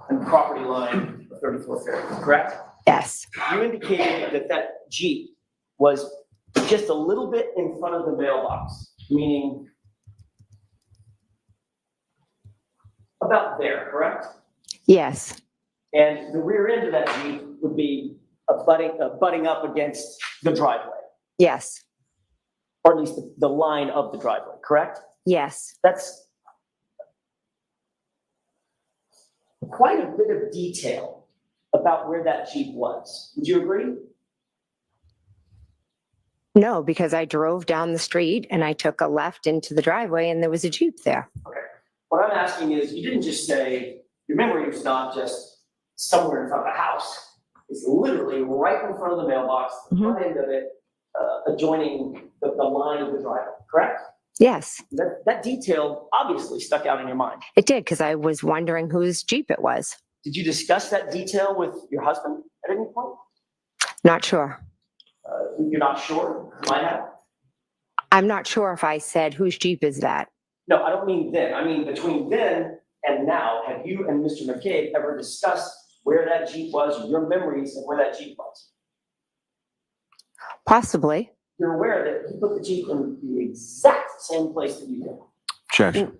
and property line of 34 Fairview, correct? yes, You indicated that that Jeep was just a little bit in front of the mailbox, meaning about there, correct? Yes. And the rear end of that Jeep would be butting up against the driveway, Yes. or at least the line of the driveway, correct? Yes. That's quite a bit of detail about where that Jeep was. Would you agree? No, because I drove down the street and I took a left into the driveway and there was a Jeep there. Okay. What I'm asking is, you didn't just say, your memory was not just somewhere in front of the house. It's literally right in front of the mailbox, the front end of it, adjoining the line of the driveway, correct? Yes, That detail obviously stuck out in your mind. it did because I was wondering whose Jeep it was. Did you discuss that detail with your husband at any point? Not sure. You're not sure? You might have? I'm not sure if I said whose Jeep is that. No, I don't mean then. I mean between then and now, have you and Mr. McCabe ever discussed where that Jeep was, your memories of where that Jeep was? Possibly. You're aware that he put the Jeep in the exact same place that you did. Objection.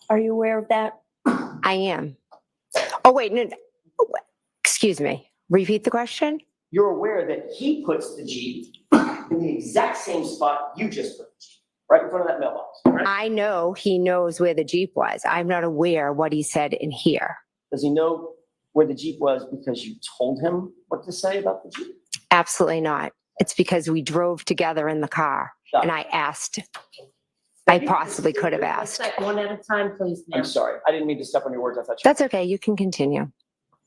Are you aware of that? I am. Oh, wait, no. Excuse me. Repeat the question? You're aware that he puts the Jeep in the exact same spot you just put the Jeep, right in front of that mailbox, right? I know he knows where the Jeep was. I'm not aware what he said in here. Does he know where the Jeep was because you told him what to say about the Jeep? Absolutely not. It's because we drove together in the car and I asked. I possibly could have asked. One at a time, please, ma'am. I'm sorry. I didn't mean to step on your words. I thought you. That's okay. You can continue.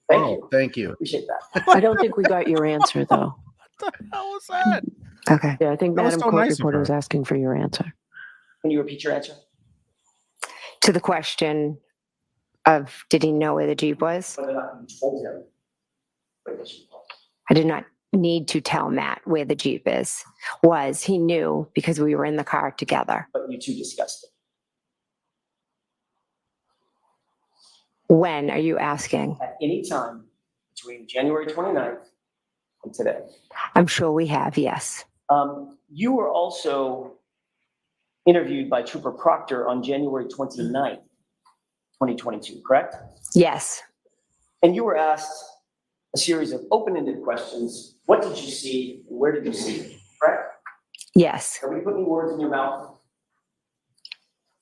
Thank Oh, you. thank you. Appreciate that. I don't think we got your answer, though. What the hell was that? Okay. Yeah, I think That was Madam so Court nice of Reporter her. was asking for your answer. Can you repeat your answer? To the question of did he know where the Jeep was? Whether or not you told him where the Jeep was. I did not need to tell Matt where the Jeep was. He knew because we were in the car together. But you two discussed it. When are you asking? At any time between January 29th and today. I'm sure we have, yes. You were also interviewed by Trooper Proctor on January 29th, 2022, correct? Yes. And you were asked a series of open-ended questions. What did you see? And where did you see it? Correct? Yes. Have we put any words in your mouth?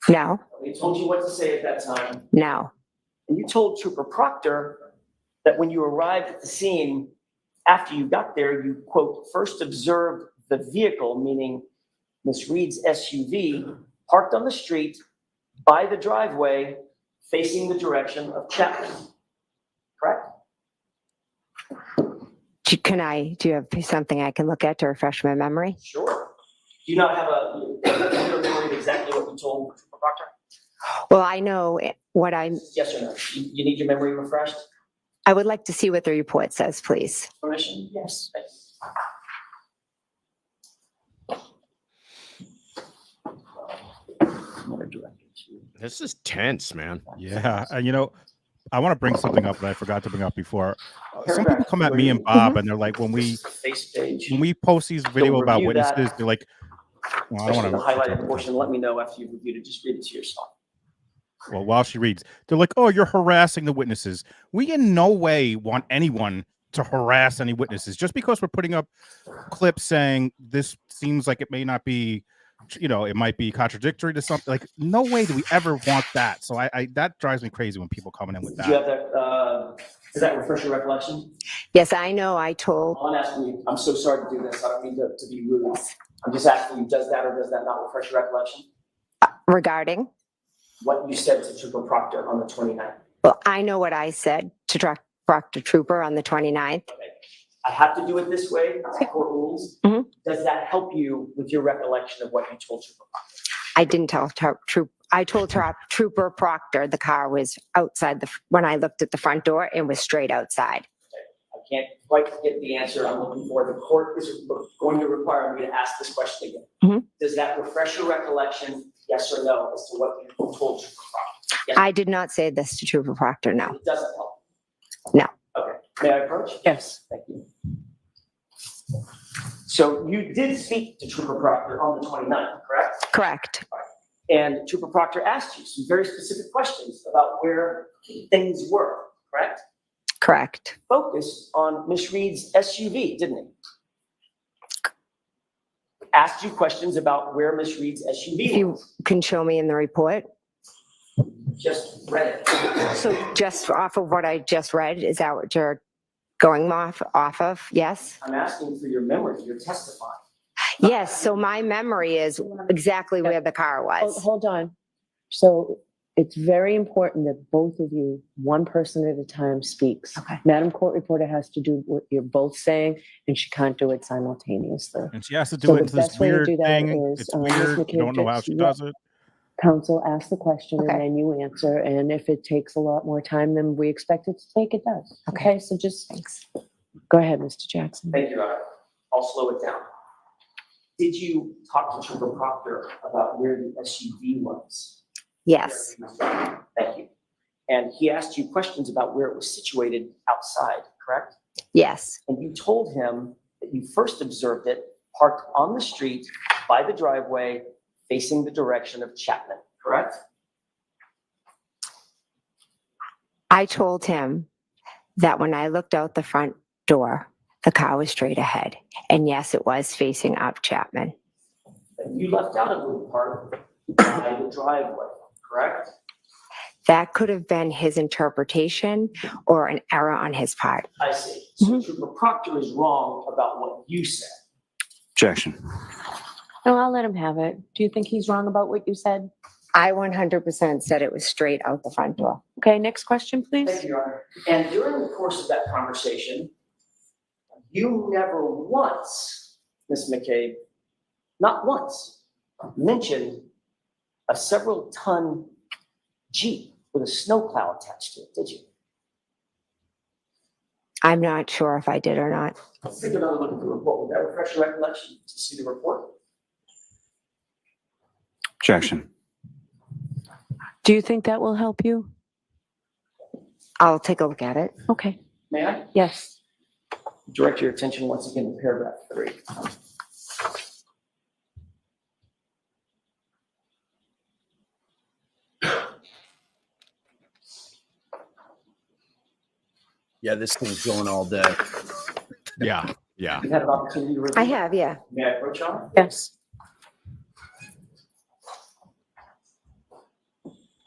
No. They told you what to say at that time. No. And you told Trooper Proctor that when you arrived at the scene, after you got there, you, quote, first observed the vehicle, meaning Miss Reed's SUV, parked on the street by the driveway facing the direction of Chapman. Correct? Do you have something I can look at to refresh my memory? Sure. Do you not have a clear memory of exactly what you told Trooper Proctor? Well, I know what Yes or no? You need your memory refreshed? I would like to see what the report says, please. Permission? Yes. This is tense, man. Yeah, and I want to bring something up that I forgot to bring up before. Some Paragraph people come at me and Bob, and they're like, when we Face page. post these video about review that. witnesses, they're like, well, I don't Especially want the highlighted portion. Let me know after you've reviewed it. Just read it to yourself. Well, while she reads, they're like, oh, you're harassing the witnesses. We in no way want anyone to harass any witnesses. Just because we're putting up clips saying this seems like it may not be, it might be contradictory to something. Like, no way do we ever want that. So I that drives me crazy when people coming in with Do you have that. that, does that refresh your recollection? Yes, I know I told. I'm asking you, I'm so sorry to do this. I don't mean to be rude. I'm just asking you, does that or does that not refresh your recollection? Regarding? What you said to Trooper Proctor on the 29th. Well, I know what I said to Proctor Trooper on the 29th. Okay. I have to do it this way, it's court rules. Mhm. Does that help you with your recollection of what you told Trooper Proctor? I didn't tell I told Trooper Proctor the car was outside when I looked at the front door, it was straight outside. I can't quite get the answer I'm looking for. The court is going to require me to ask this question again. Mhm. Does that refresh your recollection, yes or no, as to what you told Trooper Proctor? Yes. I did not say this to Trooper Proctor, no. It doesn't help? No. Okay. May I approach? Yes. Thank you. So you did speak to Trooper Proctor on the 29th, correct? Correct. And Trooper Proctor asked you some very specific questions about where things were, correct? Correct. Focus on Miss Reed's SUV, didn't he? Asked you questions about where Miss Reed's If SUV you was. can show me in the report. Just read it. So just off of what I just read, is that what you're going off of? Yes? I'm asking for your memory. You're testifying. Yes, so my memory is exactly where the car was. Hold on. So it's very important that both of you, one person at a time, speaks. Okay. Madam Court Reporter has to do what you're both saying, and she can't do it simultaneously. And she has to do So it the into this best way to weird do that thing. is, It's Ms. weird. You McCabe, don't know how just she does it. Counsel asks the question and Okay. then you answer, and if it takes a lot more time than we expect it to take, it does. Okay. Okay, so just Thanks. go ahead, Mr. Jackson. Thank you, Your Honor. I'll slow it down. Did you talk to Trooper Proctor about where the SUV was? Yes, Thank you. And he asked you questions about where it was situated outside, correct? yes, And you told him that you first observed it parked on the street by the driveway facing the direction of Chapman, correct? I told him that when I looked out the front door, the car was straight ahead. And yes, it was facing up Chapman. And you left out a little part by the driveway, correct? That could have been his interpretation or an error on his part. I see. So Trooper Proctor is wrong about what you said. Objection. No, I'll let him have it. Do you think he's wrong about what you said? I 100% said it was straight out the front door. Okay, next question, please. Thank you, Your Honor. And during the course of that conversation, you never once, Ms. McCabe, not once, mentioned a several-ton Jeep with a snowplow attached to it, did you? I'm not sure if I did or not. Let's take another look at the report. Would that refresh your recollection to see the report? Objection. Do you think that will help you? I'll take a look at it. Okay, May I? yes. Direct your attention once again to paragraph 3. Yeah, this thing's going all day. Yeah, yeah. You had an opportunity to review. I have, yeah. May I approach, Your Honor? Yes.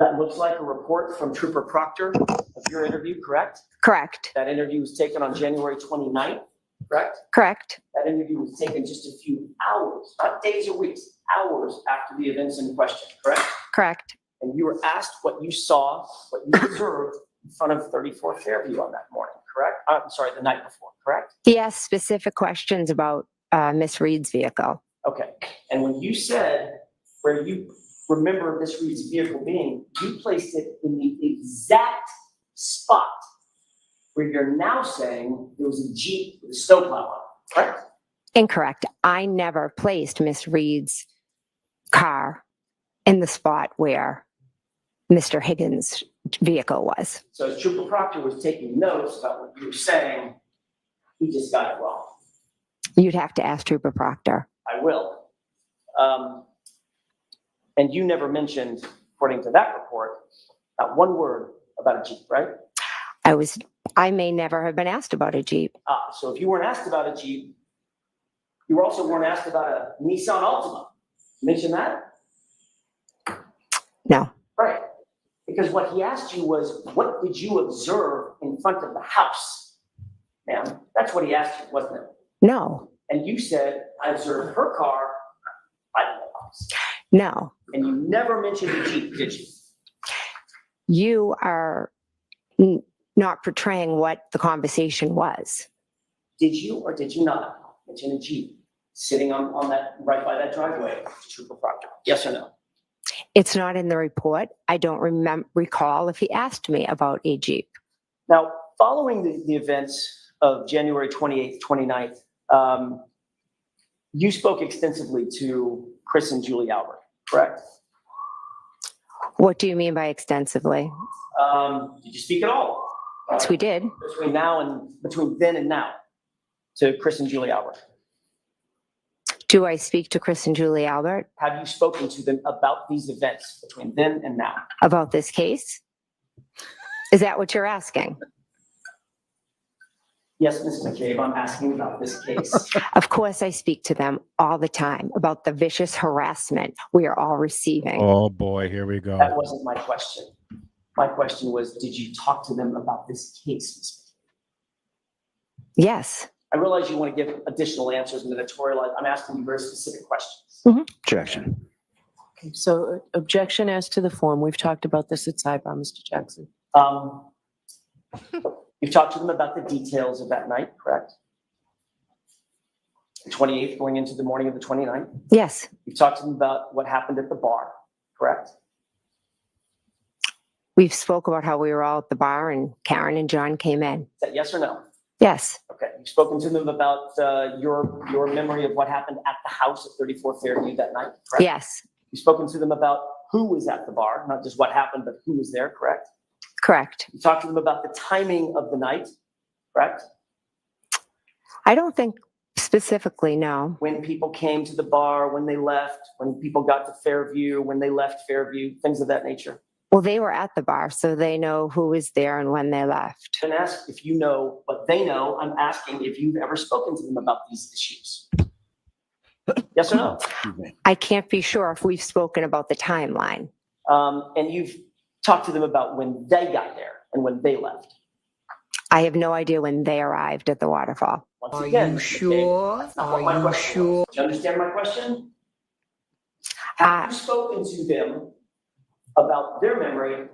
That looks like a report from Trooper Proctor of your interview, correct? Correct, That interview was taken on January 29th, correct? correct, That interview was taken just a few hours, not days or weeks, hours after the events in question, correct? correct. And you were asked what you saw, what you observed in front of 34 Fairview on that morning, correct? I'm sorry, the night before, correct? He asked specific questions about Miss Reed's vehicle. Okay. And when you said where you remember Miss Reed's vehicle being, you placed it in the exact spot where you're now saying there was a Jeep with a snowplow on it, correct? Incorrect. I never placed Miss Reed's car in the spot where Mr. Higgins' vehicle was. So as Trooper Proctor was taking notes about what you were saying, he just got it wrong. You'd have to ask Trooper Proctor. I will. And you never mentioned, according to that report, not one word about a Jeep, right? I may never have been asked about a Jeep. So if you weren't asked about a Jeep, you also weren't asked about a Nissan Altima. Mention that? No, Right. Because what he asked you was, what did you observe in front of the house? Ma'am, that's what he asked you, wasn't it? no, And you said, I observed her car by the house. no. And you never mentioned a Jeep, did you? You are not portraying what the conversation was. Did you or did you not mention a Jeep sitting on that, right by that driveway, Trooper Proctor? Yes or no? It's not in the report. I don't recall if he asked me about a Jeep. Now, following the events of January 28th, 29th, you spoke extensively to Chris and Julie Albert, correct? What do you mean by extensively? Did you speak at all? Yes, we did. Between then and now to Chris and Julie Albert? Do I speak to Chris and Julie Albert Have you spoken to them about these events between then and now? about this case? Is that what you're asking? Yes, Ms. McCabe, I'm asking about this case. Of course, I speak to them all the time about the vicious harassment we are all receiving. Oh boy, here we go. That wasn't my question. My question was, did you talk to them about this case, Ms. McCabe? Yes. I realize you want to give additional answers in the editorial. I'm asking you very specific questions. Objection. Okay, so objection as to the form. We've talked about this at sidebar, Mr. Jackson. You've talked to them about the details of that night, correct? The 28th going into the morning of the 29th. Yes. You've talked to them about what happened at the bar, correct? We've spoke about how we were all at the bar and Karen and John came in. Is that yes or no? Yes. Okay. You've spoken to them about your memory of what happened at the house at 34 Fairview that night, correct? Yes. You've spoken to them about who was at the bar, not just what happened, but who was there, correct? Correct. You talked to them about the timing of the night, correct? I don't think specifically, no. When people came to the bar, when they left, when people got to Fairview, when they left Fairview, things of that nature. Well, they were at the bar, so they know who was there and when they left. And ask if you know what they know. I'm asking if you've ever spoken to them about these issues. Yes or no? I can't be sure if we've spoken about the timeline. And you've talked to them about when they got there and when they left. I have no idea when they arrived at the waterfall. Once Are again, you Mr. McCabe, sure? that's not what Are my you question was. sure? Do you understand my question? Have you spoken to them about their memory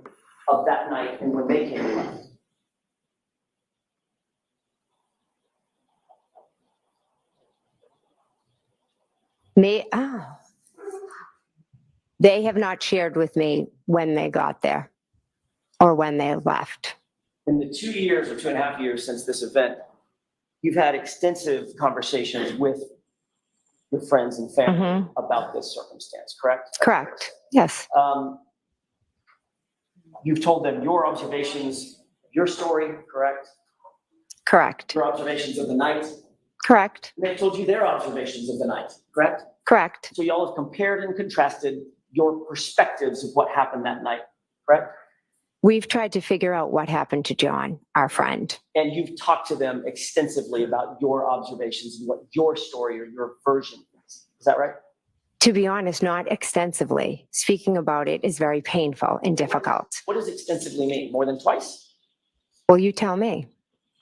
of that night and when they came and left? They have not shared with me when they got there or when they left. In the 2 years or 2.5 years since this event, you've had extensive conversations with friends and family about this circumstance, correct? Correct. Yes. You've told them your observations, your story, correct? Correct. Your observations of the night. Correct. And they've told you their observations of the night, correct? Correct. So y'all have compared and contrasted your perspectives of what happened that night, correct? We've tried to figure out what happened to John, our friend. And you've talked to them extensively about your observations and what your story or your version is. Is that right? To be honest, not extensively. Speaking about it is very painful and difficult. What does extensively mean? More than twice? Well, you tell me.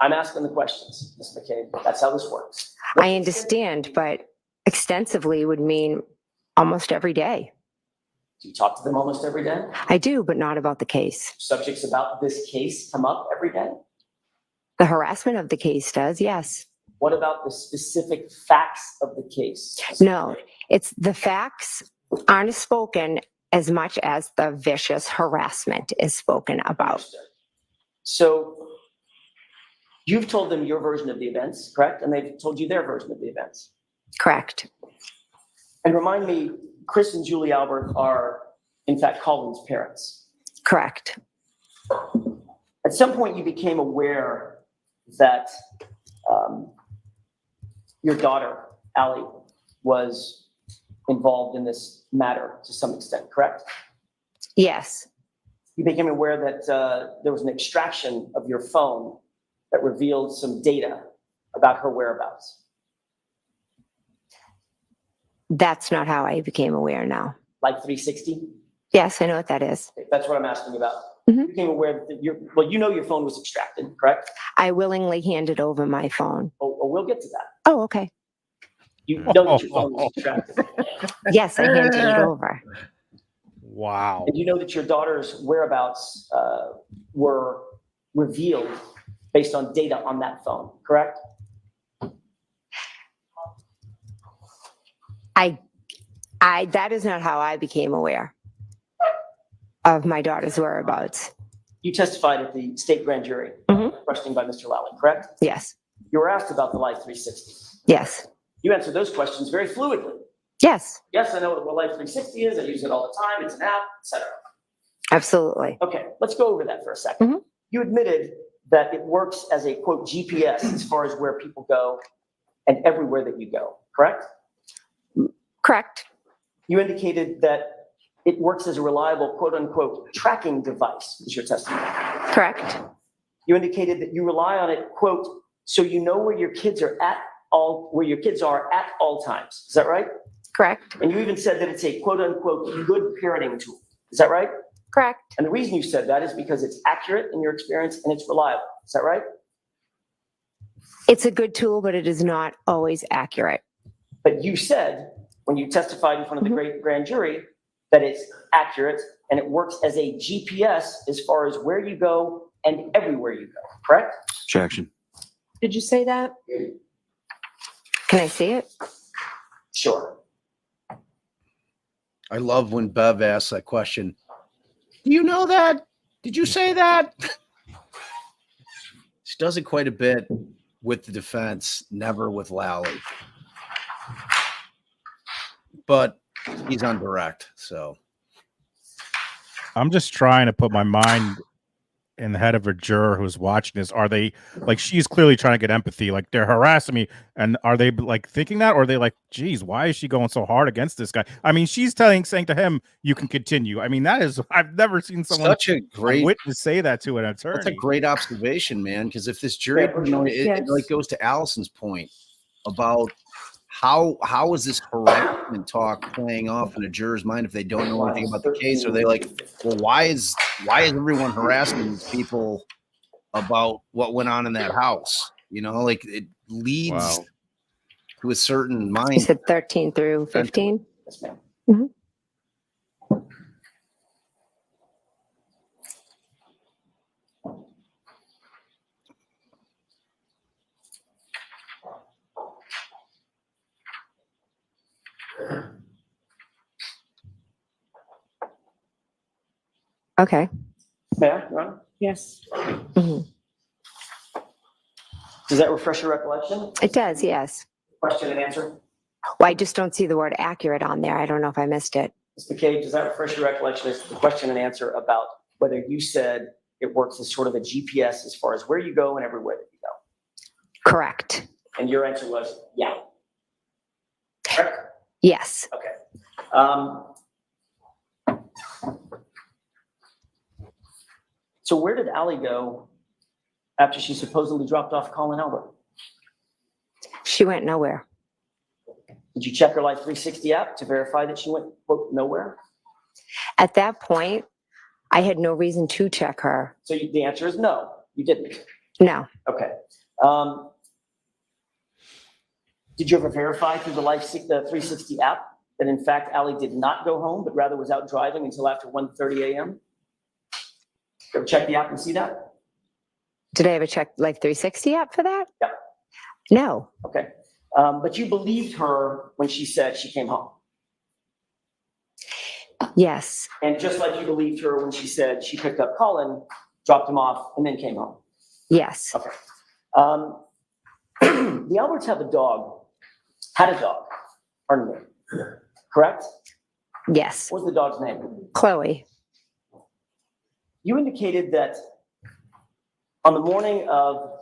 I'm asking the questions, Ms. McCabe. That's how this works. I understand, but extensively would mean almost every day. Do you talk to them almost every day? I do, but not about the case. Subjects about this case come up every day? The harassment of the case does, yes. What about the specific facts of the case? No, it's the facts aren't spoken as much as the vicious harassment is spoken about. Understood. So you've told them your version of the events, correct? And they've told you their version of the events. Correct. And remind me, Chris and Julie Albert are, in fact, Colin's parents. Correct. At some point, you became aware that your daughter, Allie, was involved in this matter to some extent, correct? Yes. You became aware that there was an extraction of your phone that revealed some data about her whereabouts. That's not how I became aware now. Like 360? Yes, I know what that is. That's what I'm asking about. Mhm. You became aware that you know your phone was extracted, correct? I willingly handed over my phone. Oh, we'll get to that. Oh, okay. You know that your phone was extracted. Yes, I handed it over. Wow. And you know that your daughter's whereabouts were revealed based on data on that phone, correct? That is not how I became aware of my daughter's whereabouts. You testified at the state grand jury, Mhm. questioning by Mr. Lally, correct? Yes. You were asked about the Life 360. Yes. You answered those questions very fluidly. Yes, Yes, I know what Life 360 is. I use it all the time. It's an app, etc. absolutely. Okay, let's go over that for a second. Mhm. You admitted that it works as a quote GPS as far as where people go and everywhere that you go, correct? Correct. You indicated that it works as a reliable quote unquote tracking device, is your testimony. Correct. You indicated that you rely on it, quote, so you know where your kids are at all times. Is that right? Correct. And you even said that it's a quote unquote good parenting tool. Is that right? Correct. And the reason you said that is because it's accurate in your experience and it's reliable. Is that right? It's a good tool, but it is not always accurate. But you said when you testified in front of the great grand jury that it's accurate and it works as a GPS as far as where you go and everywhere you go, correct? Objection. Did you say that? Can I see it? Sure. I love when Bev asks that question. Do you know that? Did you say that? She does it quite a bit with the defense, never with Lally. But he's on direct, so. I'm just trying to put my mind in the head of a juror who's watching this. Are they like, she's clearly trying to get empathy, like they're harassing me, and are they like thinking that, or are they like, geez, why is she going so hard against this guy? I mean, she's saying to him, you can continue. I mean, that is, I've never seen someone, Such a great witness say that to an attorney. That's a great observation, man. Because if this jury, it like goes to Allison's point about how is this harassment talk playing off in a juror's mind if they don't know anything about the case? Are they like, well, why is everyone harassing these people about what went on in that house? You know, like it leads to a certain You mind. said 13 through 15? Yes, ma'am. Mhm. Okay. May I, Your Honor? Yes. Mhm. Does that refresh your recollection? It does, yes. Question and answer? Well, I just don't see the word accurate on there. I don't know if I missed it. Ms. McCabe, does that refresh your recollection as to the question and answer about whether you said it works as sort of a GPS as far as where you go and everywhere that you go? Correct. And your answer was, yeah. Correct? Yes. Okay. So where did Allie go after she supposedly dropped off Colin Albert? She went nowhere. Did you check her Life 360 app to verify that she went, quote, nowhere? At that point, I had no reason to check her. So the answer is no, you didn't. No. Okay. Did you ever verify through the 360 app that in fact Allie did not go home, but rather was out driving until after 1:30 a.m.? You ever check the app and see that? Did I ever check Life 360 app for that? Yep. No. Okay. But you believed her when she said she came home. Yes. And just like you believed her when she said she picked up Colin, dropped him off, and then came home. Yes. Okay. The Alberts had a dog, pardon me, correct? Yes. What was the dog's name? Chloe. You indicated that on the morning of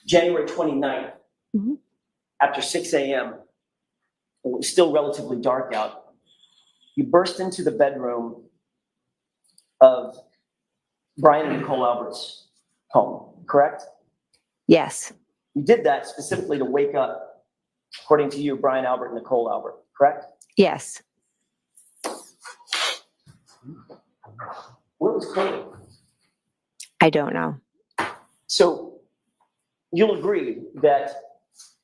January 29th, Mhm. after 6 a.m., it was still relatively dark out, you burst into the bedroom of Brian and Nicole Albert's home, correct? Yes. You did that specifically to wake up, according to you, Brian Albert and Nicole Albert, correct? Yes. Where was Chloe? I don't know. So you'll agree that,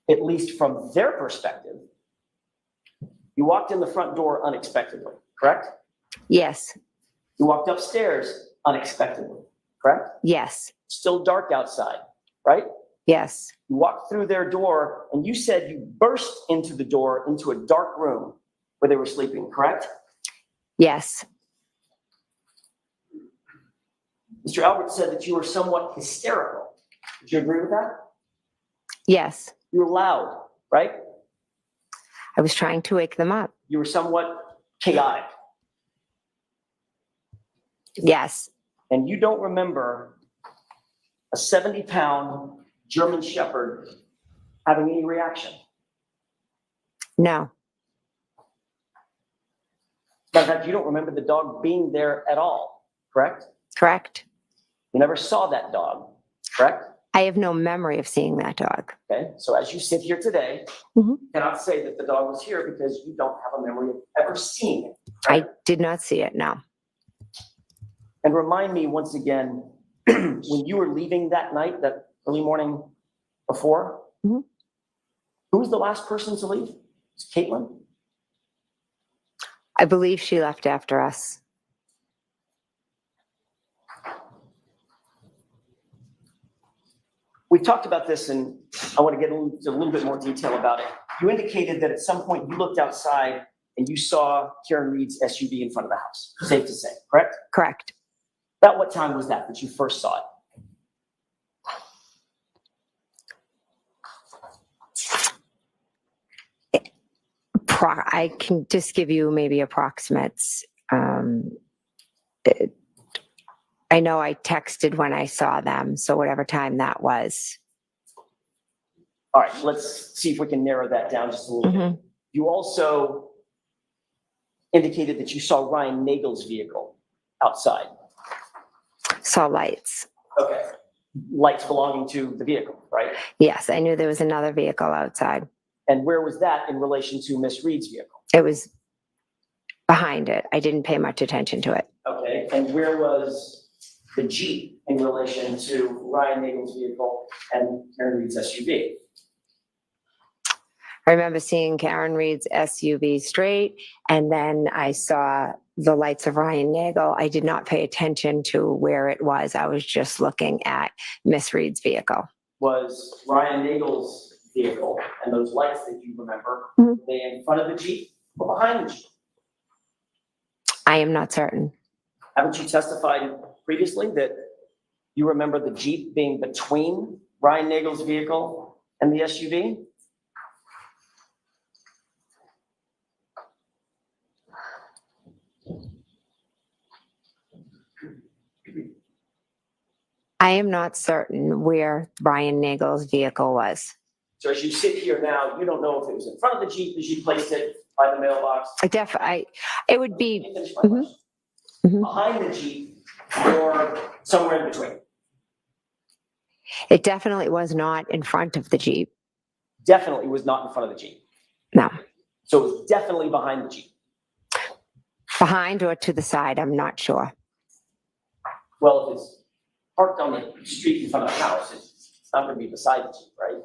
at least from their perspective, you walked in the front door unexpectedly, correct? Yes. You walked upstairs unexpectedly, correct? Yes. Still dark outside, right? Yes. You walked through their door and you said you burst into the door into a dark room where they were sleeping, correct? Yes. Mr. Albert said that you were somewhat hysterical. Would you agree with that? Yes. You were loud, right? I was trying to wake them up. You were somewhat chaotic. Yes. And you don't remember a 70-pound German Shepherd having any reaction. No. fact, you don't remember the dog being there at all, correct? Correct. You never saw that dog, correct? I have no memory of seeing that dog. Okay, so as you sit here today, Mhm. you cannot say that the dog was here because you don't have a memory of ever seeing it. I did not see it, no. And remind me once again, when you were leaving that night, that early morning before, Mhm. who was the last person to leave? Was it Caitlin? I believe she left after us. We've talked about this, and I want to get into a little bit more detail about it. You indicated that at some point you looked outside and you saw Karen Reed's SUV in front of the house. Safe to say, correct? Correct. About what time was that you first saw it? I can just give you maybe approximates. I know I texted when I saw them, so whatever time that was. All right, let's see if we can narrow that down just a little bit. Mhm. You also indicated that you saw Ryan Nagel's vehicle outside. Saw lights. Okay. Lights belonging to the vehicle, right? Yes, I knew there was another vehicle outside. And where was that in relation to Miss Reed's vehicle? It was behind it. I didn't pay much attention to it. Okay, and where was the Jeep in relation to Ryan Nagel's vehicle and Karen Reed's SUV? I remember seeing Karen Reed's SUV straight, and then I saw the lights of Ryan Nagel. I did not pay attention to where it was. I was just looking at Miss Reed's vehicle. Was Ryan Nagel's vehicle and those lights that you remember, Mhm. were they in front of the Jeep or behind the Jeep? I am not certain. Haven't you testified previously that you remember the Jeep being between Ryan Nagel's vehicle and the SUV? I am not certain where Ryan Nagel's vehicle was. So as you sit here now, you don't know if it was in front of the Jeep as you placed it by the mailbox. It would be, Let me finish my Mhm. question. Mhm. Behind the Jeep or somewhere in between? it definitely was not in front of the Jeep. Definitely was not in front of the Jeep. No. So it was definitely behind the Jeep. Behind or to the side, I'm not sure. Well, if it's parked on the street in front of the house, it's not going to be beside the Jeep, right?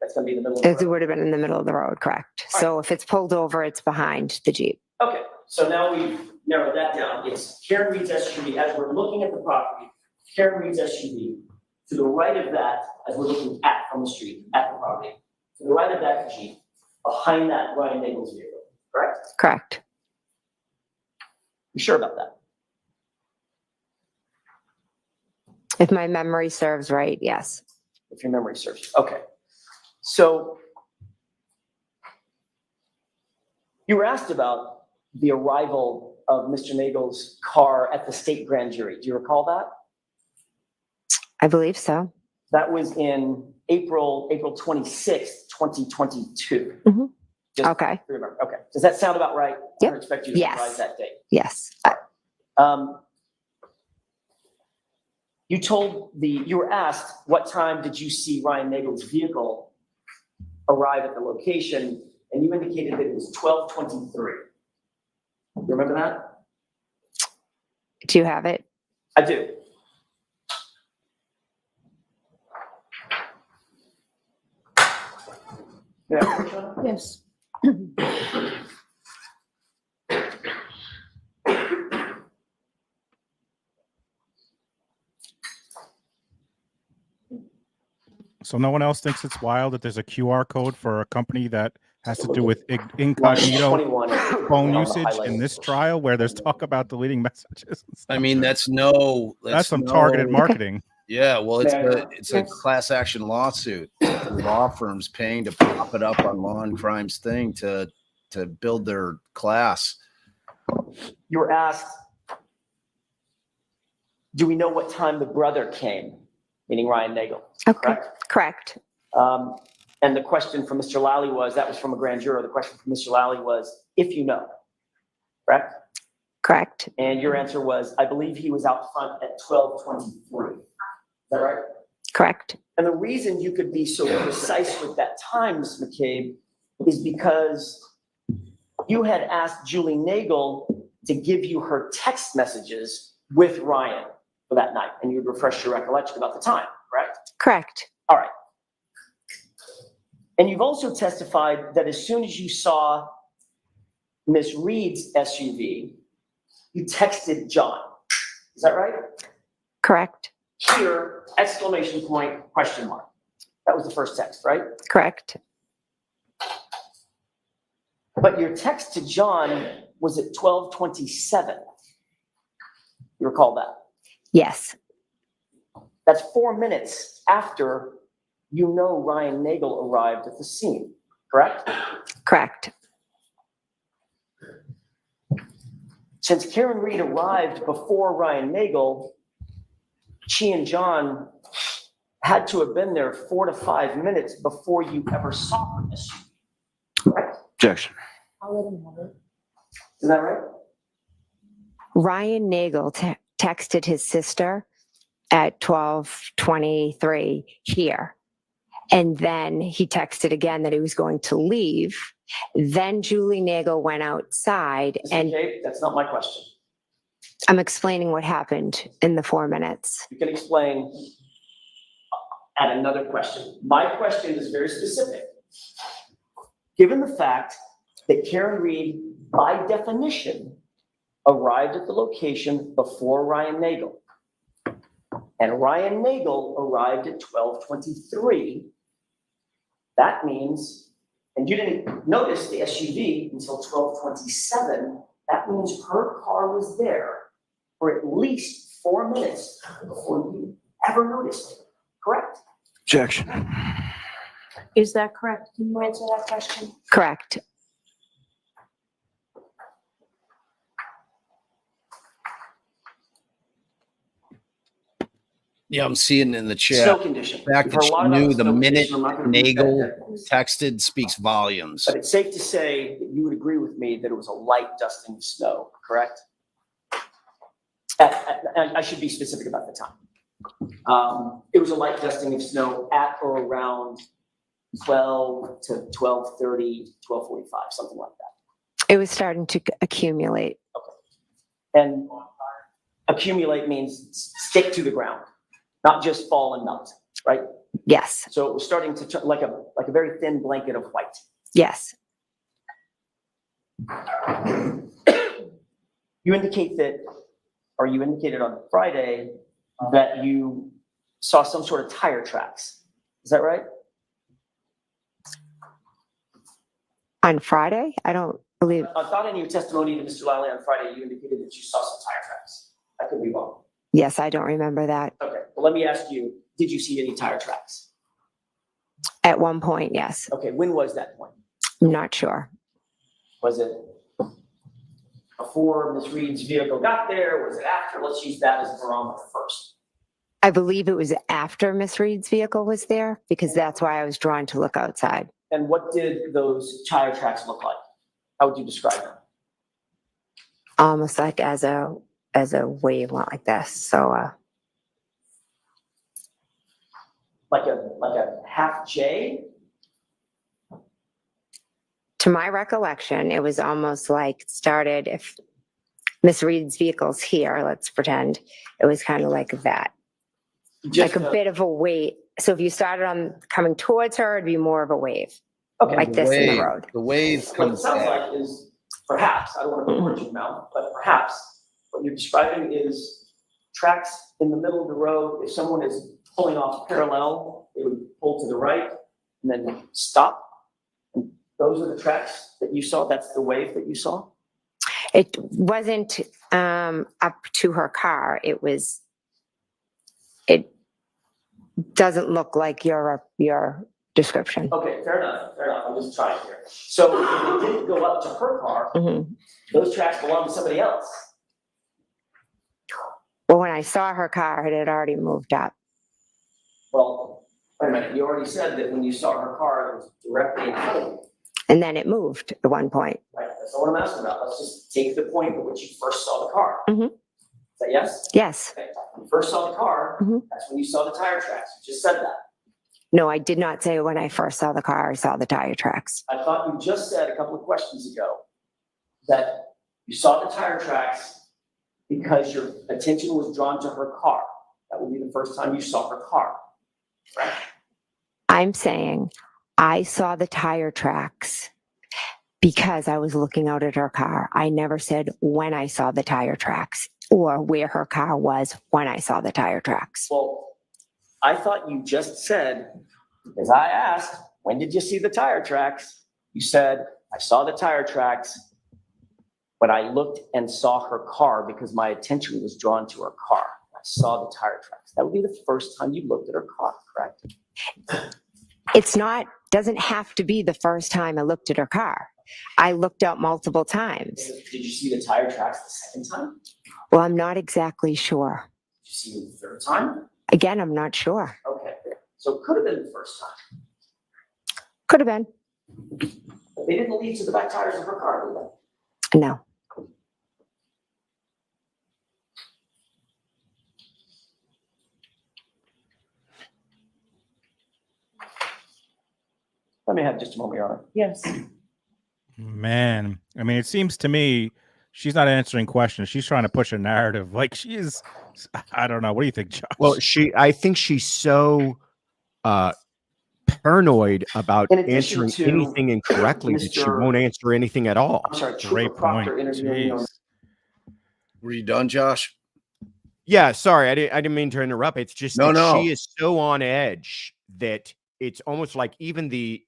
That's going to be in the middle of the It road. would have been in the middle of the road, correct? So if it's pulled over, it's behind the Jeep. Okay, so now we've narrowed that down. It's Karen Reed's SUV. As we're looking at the property, Karen Reed's SUV. To the right of that, as we're looking at from the street, at the property, to the right of that Jeep, behind that Ryan Nagel's vehicle, correct? Correct. You sure about that? If my memory serves right, yes. If your memory serves. Okay. So you were asked about the arrival of Mr. Nagel's car at the state grand jury. Do you recall that? I believe so. That was in April 26th, 2022. Mhm. Just Okay. remember. Okay. Does that sound about right? I Yep. don't expect you to Yes. memorize that date. Yes. You were asked, what time did you see Ryan Nagel's vehicle arrive at the location? And you indicated that it was 12:23. You remember that? Do you have it? I do. Yeah. Yes. So no one else thinks it's wild that there's a QR code for a company that has to do with incognito 21 phone on the usage in highlighted this portion. trial where there's talk about deleting messages. and I stuff. mean, that's Some targeted marketing. Yeah, well, Mayor. it's a class action lawsuit. Law firms paying to pop it up on Law and Crime's thing to build their class. You were asked, do we know what time the brother came? Meaning Ryan Nagel, Okay. correct? Correct. And the question from Mr. Lally was, that was from a grand juror, the question from Mr. Lally was, if you know, correct? Correct. And your answer was, I believe he was out front at 12:23. Is that right? Correct. And the reason you could be so precise with that time, Ms. McCabe, is because you had asked Julie Nagel to give you her text messages with Ryan for that night, and you would refresh your recollection about the time, correct? Correct. All right. And you've also testified that as soon as you saw Miss Reed's SUV, you texted John. Is that right? Correct. Here, exclamation point, question mark. That was the first text, right? Correct. But your text to John was at 12:27. You recall that? Yes. That's 4 minutes after you know Ryan Nagel arrived at the scene, correct? Correct. Since Karen Reed arrived before Ryan Nagel, she and John had to have been there 4 to 5 minutes before you ever saw her. Correct? Objection. Is that right? Ryan Nagel texted his sister at 12:23 here. And then he texted again that he was going to leave. Then Julie Nagel went outside Ms. and McCabe, that's not my question. I'm explaining what happened in the 4 minutes. You can explain at another question. My question is very specific. Given the fact that Karen Reed, by definition, arrived at the location before Ryan Nagel, and Ryan Nagel arrived at 12:23, that means, and you didn't notice the SUV until 12:27, that means her car was there for at least 4 minutes before you ever noticed it, correct? Objection. Is that correct? Can you answer that question? Correct. Yeah, I'm seeing in the Snow chat. condition. The fact We've that heard a she lot about knew the the snow minute condition. I'm not gonna repeat that Nagel here. texted speaks volumes. But it's safe to say that you would agree with me that it was a light dusting of snow, correct? I should be specific about the time. It was a light dusting of snow at or around 12 to 12:30, 12:45, something like that. It was starting to accumulate. And accumulate means stick to the ground, not just fall and melt, right? Yes. So it was starting to turn like a very thin blanket of white. Yes. You indicate that, or you indicated on Friday that you saw some sort of tire tracks. Is that right? On Friday? I don't believe. I thought in your testimony to Mr. Lally on Friday, you indicated that you saw some tire tracks. I could be wrong. Yes, I don't remember that. Okay, well, let me ask you, did you see any tire tracks? At one point, yes. Okay, when was that point? I'm not sure. Was it before Ms. Reed's vehicle got there? Was it after? Let's use that as a barometer first. I believe it was after Miss Reed's vehicle was there because that's why I was drawn to look outside. And what did those tire tracks look like? How would you describe them? Almost like as a wave went like this. So Like a half J? to my recollection, it was almost like started if Miss Reed's vehicle's here, let's pretend, it was kind of like that. Just Like a bit of a wave. So if you started on coming towards her, it'd be more of a wave, okay. like this in the road. The wave What it comes sounds back. like is perhaps, I don't want to put words in your mouth, but perhaps what you're describing is tracks in the middle of the road. If someone is pulling off parallel, they would pull to the right and then stop. And those are the tracks that you saw. That's the wave that you saw. It wasn't up to her car. It doesn't look like your description. Okay, fair enough. I'm just trying here. So if it didn't go up to her car, Mhm. those tracks belong to somebody else. Well, when I saw her car, it had already moved up. Well, wait a minute. You already said that when you saw her car, it was directly in front of you. And then it moved at one point. Right, That's not what I'm asking about. Let's just take the point at which you first saw the car. Mhm. Is that yes? Yes. Okay. When you first saw the car, Mhm. that's when you saw the tire tracks. You just said that. No, I did not say when I first saw the car, I saw the tire tracks. I thought you just said a couple of questions ago that you saw the tire tracks because your attention was drawn to her car. That would be the first time you saw her car, right? I'm saying I saw the tire tracks because I was looking out at her car. I never said when I saw the tire tracks or where her car was when I saw the tire tracks. Well, I thought you just said, as I asked, when did you see the tire tracks? You said, I saw the tire tracks, but I looked and saw her car because my attention was drawn to her car. I saw the tire tracks. That would be the first time you looked at her car, correct? It's not, doesn't have to be the first time I looked at her car. I looked out multiple times. Did you see the tire tracks the second time? Well, I'm not exactly sure. Did you see them the third time? Again, I'm not sure. Okay, so it could have been the first time. Could have been. But they didn't lead to the back tires of her car, did they? No. Let me have just a moment, Your Honor. Yes. Man, I mean, it seems to me she's not answering questions. She's trying to push a narrative. Like she is, I don't know. What do you think, Josh? Well, I think she's so paranoid about In addition answering to anything incorrectly that she Mr. won't answer anything at all. I'm sorry, Great Trooper point. Proctor interviewing me on Jeez. Were you done, Josh? Yeah, sorry, I didn't mean to interrupt. It's just No, that no. she is so on edge that it's almost like even the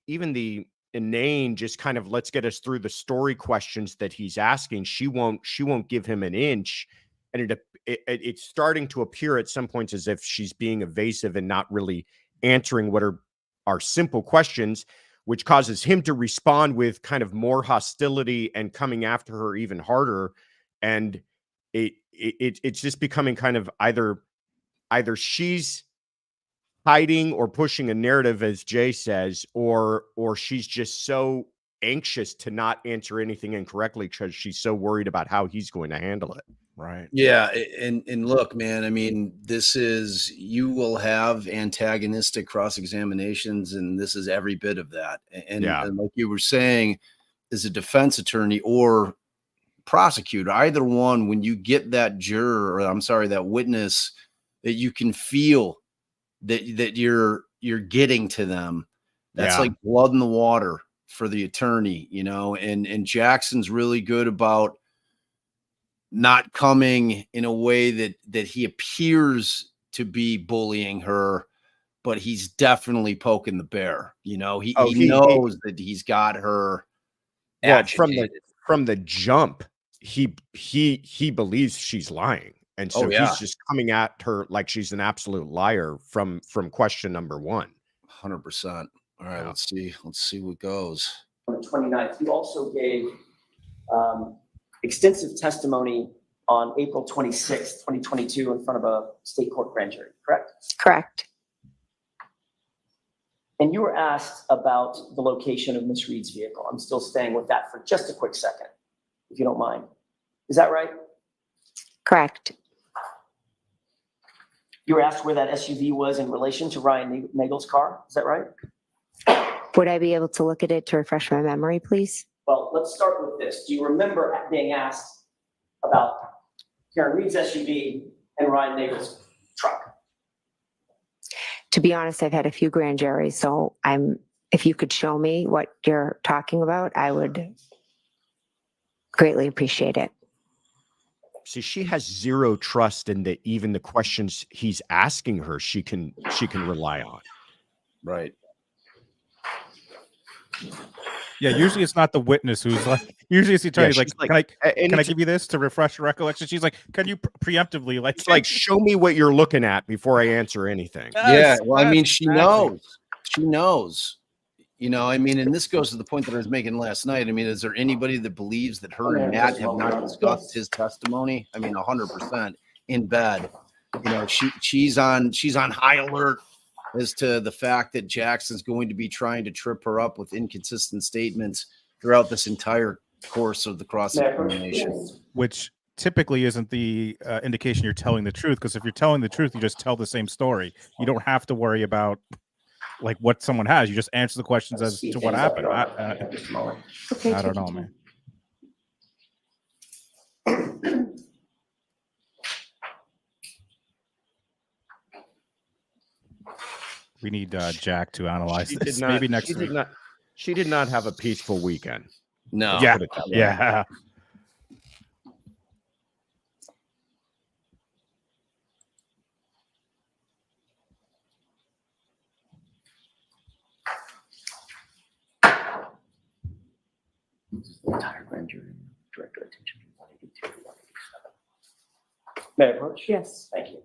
inane just kind of let's get us through the story questions that he's asking. She won't give him an inch, and it's starting to appear at some points as if she's being evasive and not really answering what are simple questions, which causes him to respond with kind of more hostility and coming after her even harder, and it's just becoming kind of either she's hiding or pushing a narrative, as Jay says, or she's just so anxious to not answer anything incorrectly because she's so worried about how he's going to handle it. Right. Yeah, and look, man, I mean, you will have antagonistic cross examinations, and this is every bit of that. And like you were saying, as a defense attorney or prosecutor, either one, when you get that juror, or I'm sorry, that witness, that you can feel that you're getting to them, that's like blood in the water for the attorney, you know. And Jackson's really good about not coming in a way that he appears to be bullying her, but he's definitely poking the bear. You know, he knows that he's got her agitated. From the jump. He believes she's lying, and so he's just coming at her like she's an absolute liar from question number one. 100%. All right, let's see what goes. On the 29th, you also gave extensive testimony on April 26th, 2022 in front of a state court grand jury, correct? Correct. And you were asked about the location of Miss Reed's vehicle. I'm still staying with that for just a quick second, if you don't mind. Is that right? Correct. You were asked where that SUV was in relation to Ryan Nagel's car. Is that right? Would I be able to look at it to refresh my memory, please? Well, let's start with this. Do you remember being asked about Karen Reed's SUV and Ryan Nagel's truck? To be honest, I've had a few grand juries, so if you could show me what you're talking about, I would greatly appreciate it. See, she has zero trust in even the questions he's asking her, she can rely on. Right. Yeah, usually it's not the witness who's like, usually it's the attorney's like, can I give you this to refresh your recollection? She's like, can you preemptively like show me what you're looking at before I answer anything. Yeah, well, I mean, she knows. You know, I mean, and this goes to the point that I was making last night. I mean, is there anybody that believes that her and Matt have not discussed his testimony? I mean, 100% in bed. You know, she's on high alert as to the fact that Jackson's going to be trying to trip her up with inconsistent statements throughout this entire course of the cross-examination. Which typically isn't the indication you're telling the truth, because if you're telling the truth, you just tell the same story. You don't have to worry about like what someone has. You just answer the questions as to what happened. Just a moment. Okay, I don't take know, your man. We need Jack to analyze She this. did not, Maybe next she week. She did not have a peaceful weekend. No. Let's Yeah. put it that way. Yeah. Entire grand jury, director attention to 182 to 187. May I approach? Yes. Thank you.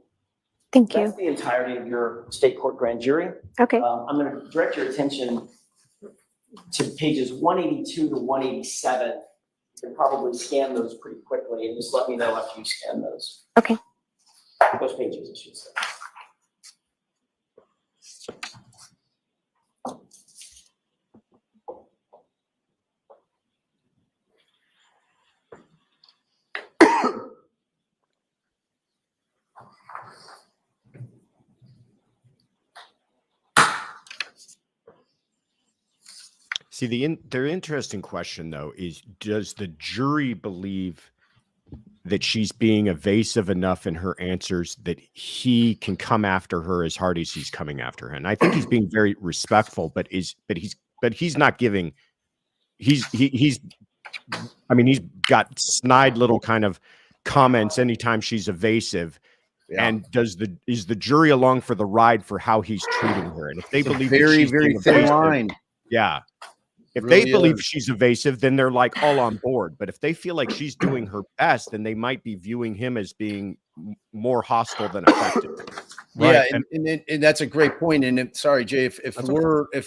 Thank That's you. the entirety of your state court grand jury. Okay. I'm going to direct your attention to pages 182 to 187. You can probably scan those pretty quickly and just let me know after you scan those. Okay. Those pages, I should say. See, the interesting question, though, is does the jury believe that she's being evasive enough in her answers that he can come after her as hard as he's coming after her? And I think he's being very respectful, but he's not giving. He's got snide little kind of comments anytime she's evasive. Yeah. And is the jury along for the ride for how he's treating her? And if they It's a believe that very, she's very being thin evasive, line. yeah. If Really they believe is. she's evasive, then they're like all on board. But if they feel like she's doing her best, then they might be viewing him as being more hostile than effective. Yeah, Right, and that's a great point. And sorry, Jay, if That's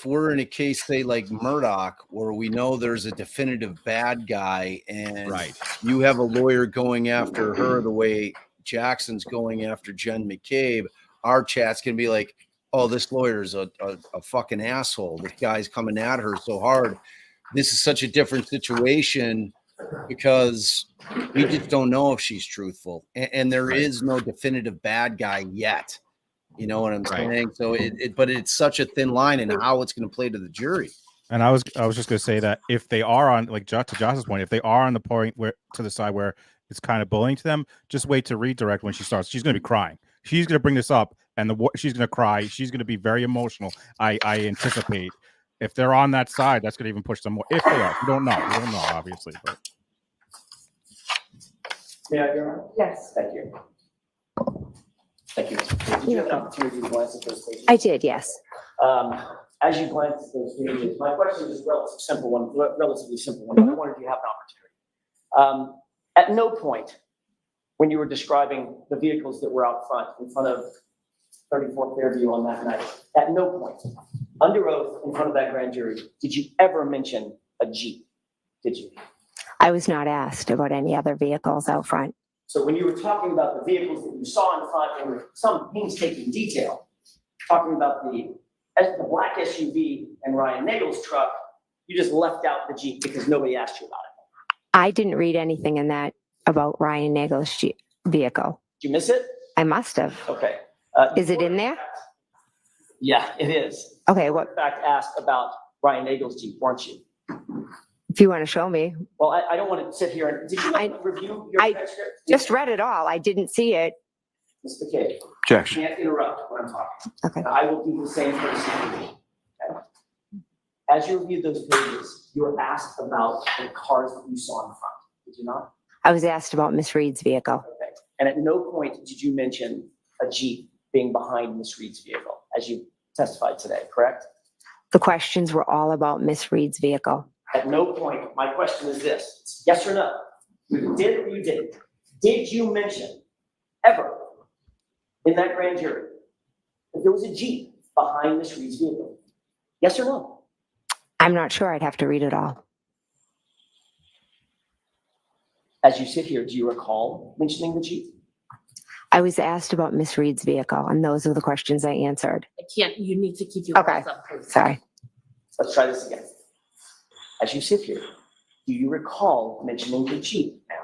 we're in a case, say like Murdoch, where we know there's a definitive bad guy, and Right. you have a lawyer going after her the way Jackson's going after Jen McCabe, our chat's gonna be like, oh, this lawyer's a fucking asshole. This guy's coming at her so hard. This is such a different situation because we just don't know if she's truthful, and there Right. is no definitive bad guy yet. You know what I'm Right. saying? So but it's such a thin line in how it's going to play to the jury. And I was just gonna say that if they are on, like to Josh's point, if they are on the point where to the side where it's kind of bullying to them, just wait to redirect when she starts. She's gonna be crying. She's gonna bring this up, and she's gonna cry. She's gonna be very emotional. I anticipate. If they're on that side, that's gonna even push them more. If they are, we don't know, obviously. But May I, Your Honor? Yes. Thank you. Thank you. Did you have an opportunity to glance at those pages? I did, yes. As you glance at those pages, my question is a relatively simple one. I wondered if you have an opportunity. At no point, when you were describing the vehicles that were out front in front of 34th Fairview on that night, at no point, under oath in front of that grand jury, did you ever mention a Jeep? Did you? I was not asked about any other vehicles out front. So when you were talking about the vehicles that you saw in front and with some painstaking detail, talking about the black SUV and Ryan Nagel's truck, you just left out the Jeep because nobody asked you about it. I didn't read anything in that about Ryan Nagel's vehicle. Did you miss it? I must have. Okay. Is it in there? Yeah, it is. Okay, You what, in fact asked about Ryan Nagel's Jeep, weren't you? if you want to show me. Well, I don't want to sit here and, did you review your I transcript? just read it all. I didn't see it. Mr. McCabe, you Objection. can't interrupt when I'm talking. Okay. And I will do the same for the CPD. Okay? As you reviewed those pages, you were asked about the cars that you saw in front, did you not? I was asked about Miss Reed's vehicle. Okay. And at no point did you mention a Jeep being behind Miss Reed's vehicle, as you testified today, correct? The questions were all about Miss Reed's vehicle. At no point, my question is this, it's yes or no? You did or you didn't? Did you mention ever in that grand jury that there was a Jeep behind Miss Reed's vehicle? Yes or no? I'm not sure. I'd have to read it all. As you sit here, do you recall mentioning the Jeep? I was asked about Miss Reed's vehicle, and those are the questions I answered. You need to keep your Okay. voice up, please. Sorry. Let's try this again. As you sit here, Do you recall mentioning the Jeep, ma'am?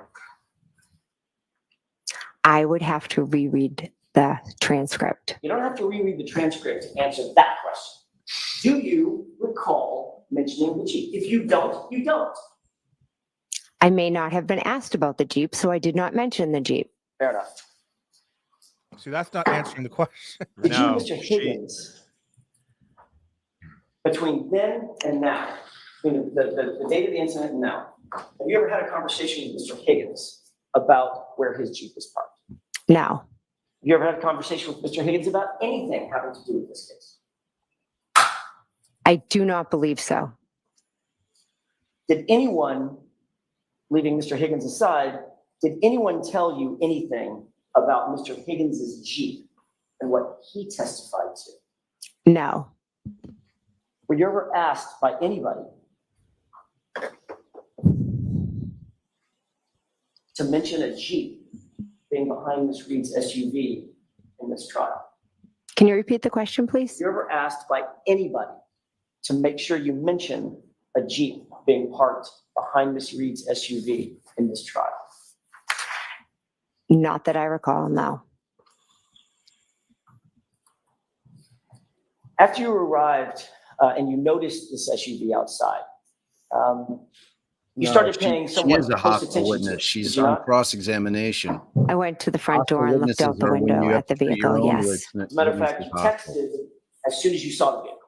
I would have to reread the transcript. You don't have to reread the transcript to answer that question. Do you recall mentioning the Jeep? If you don't, you don't. I may not have been asked about the Jeep, so I did not mention the Jeep. Fair enough. See, that's not answering the question. Did you, No, Mr. Higgins, between then and now, between the date of the incident and now, have you ever had a conversation with Mr. Higgins about where his Jeep was parked? No, Have you ever had a conversation with Mr. Higgins about anything having to do with this case? I do not believe so. Did anyone, leaving Mr. Higgins aside, did anyone tell you anything about Mr. Higgins's Jeep and what he testified to? No, Were you ever asked by anybody to mention a Jeep being behind Ms. Reed's SUV in this trial? can you repeat the question, please? Were you ever asked by anybody to make sure you mention a Jeep being parked behind Ms. Reed's SUV in this trial? Not that I recall, no. After you arrived and you noticed this SUV outside, you started paying She somewhat is a close hostile attention to witness. it. She's Did you on not? cross-examination. I went to the front Hostile door and looked witnesses out the are when window you have at the to treat your vehicle, own yes. witness- As a matter of fact, witnesses you hostile. texted as soon as you saw the vehicle,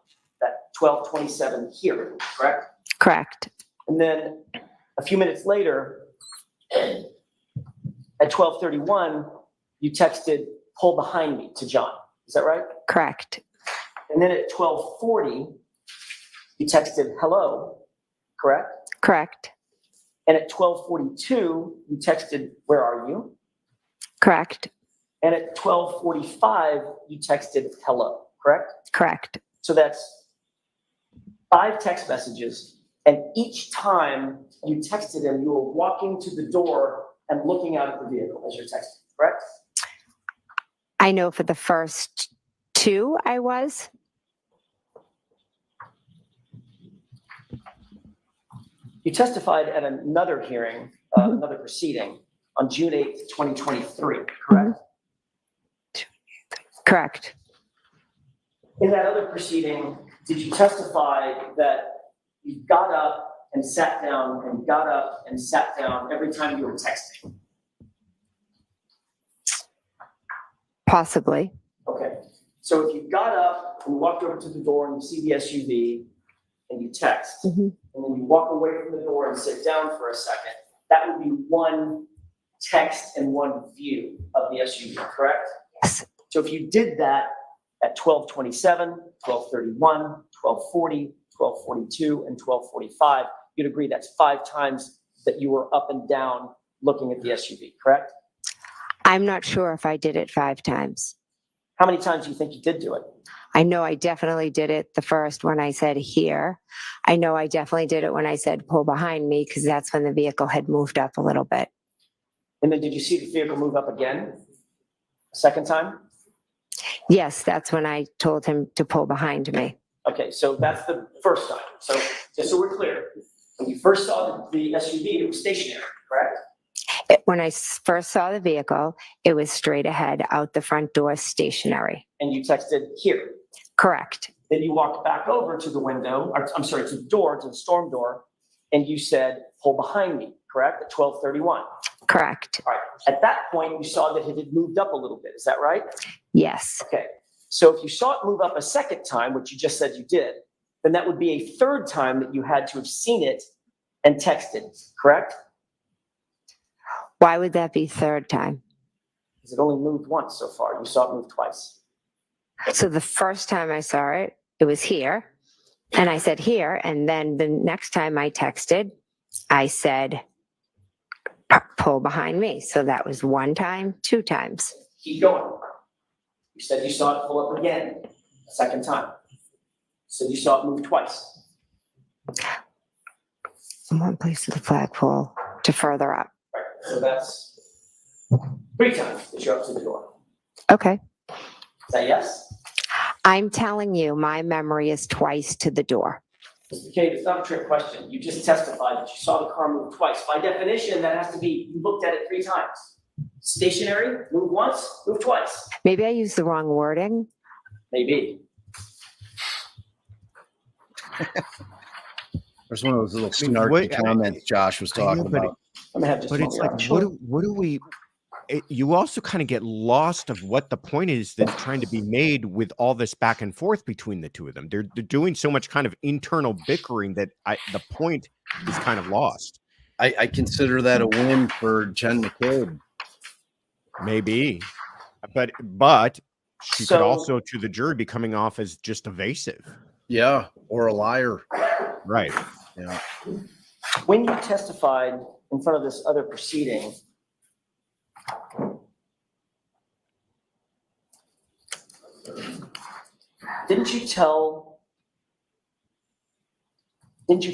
that 12:27 hearing, correct? Correct, And then a few minutes later, at 12:31, you texted, "Pull behind me," to John. Is that right? correct, And then at 12:40, you texted, "Hello," correct? correct, And at 12:42, you texted, "Where are you?" correct, And at 12:45, you texted, "Hello," correct? correct. So that's 5 text messages. And each time you texted him, you were walking to the door and looking out at the vehicle as you're texting, correct? I know for the first 2 I was. You testified at another hearing, another proceeding on June 8th, 2023, correct? Correct. In that other proceeding, did you testify that you got up and sat down and got up and sat down every time you were texting? Possibly. Okay, so if you got up and walked over to the door and you see the SUV and you text, Mhm. and then you walk away from the door and sit down for a second, that would be one text and one view of the SUV, correct? Yes. So if you did that at 12:27, 12:31, 12:40, 12:42, and 12:45, you'd agree that's 5 times that you were up and down looking at the SUV, correct? I'm not sure if I did it 5 times. How many times do you think you did do it? I know I definitely did it the first when I said here. I know I definitely did it when I said pull behind me because that's when the vehicle had moved up a little bit. And then did you see the vehicle move up again? A second time? Yes, that's when I told him to pull behind me. Okay, so that's the first time. So just so we're clear, when you first saw the SUV, it was stationary, correct? When I first saw the vehicle, it was straight ahead out the front door stationary. And you texted here. Correct. Then you walked back over to the window, or, I'm sorry, to the door, to the storm door, and you said, pull behind me, correct? At 12:31. Correct. All right, at that point, you saw that it had moved up a little bit. Is that right? Yes. Okay, so if you saw it move up a second time, which you just said you did, then that would be a third time that you had to have seen it and texted, correct? Why would that be third time? Because it only moved once so far. You saw it move twice. So the first time I saw it, it was here. And I said here. And then the next time I texted, I said, pull behind me. So that was 1 time, 2 times. Keep going. You said you saw it pull up again, a second time. So you saw it move twice. From one place to the flagpole to further up. Right, so that's 3 times that you're up to the door. Okay. Is that yes? I'm telling you, my memory is twice to the door. Mr. McCabe, it's not a trick question. You just testified that you saw the car move twice. By definition, that has to be, you looked at it 3 times. Stationary, move once, move twice. Maybe I used the wrong wording. Maybe. There's one of those little I mean, snarky comments Josh was talking about. I'm gonna have just But one it's more. like, what do we? You also kind of get lost of what the point is that's trying to be made with all this back and forth between the two of them. They're doing so much kind of internal bickering that the point is kind of lost. I consider that a win for Jen McCabe. Maybe, but she could also, to the jury, be coming off as just evasive. Yeah, or a liar. Right. Yeah. When you testified in front of this other proceeding, didn't you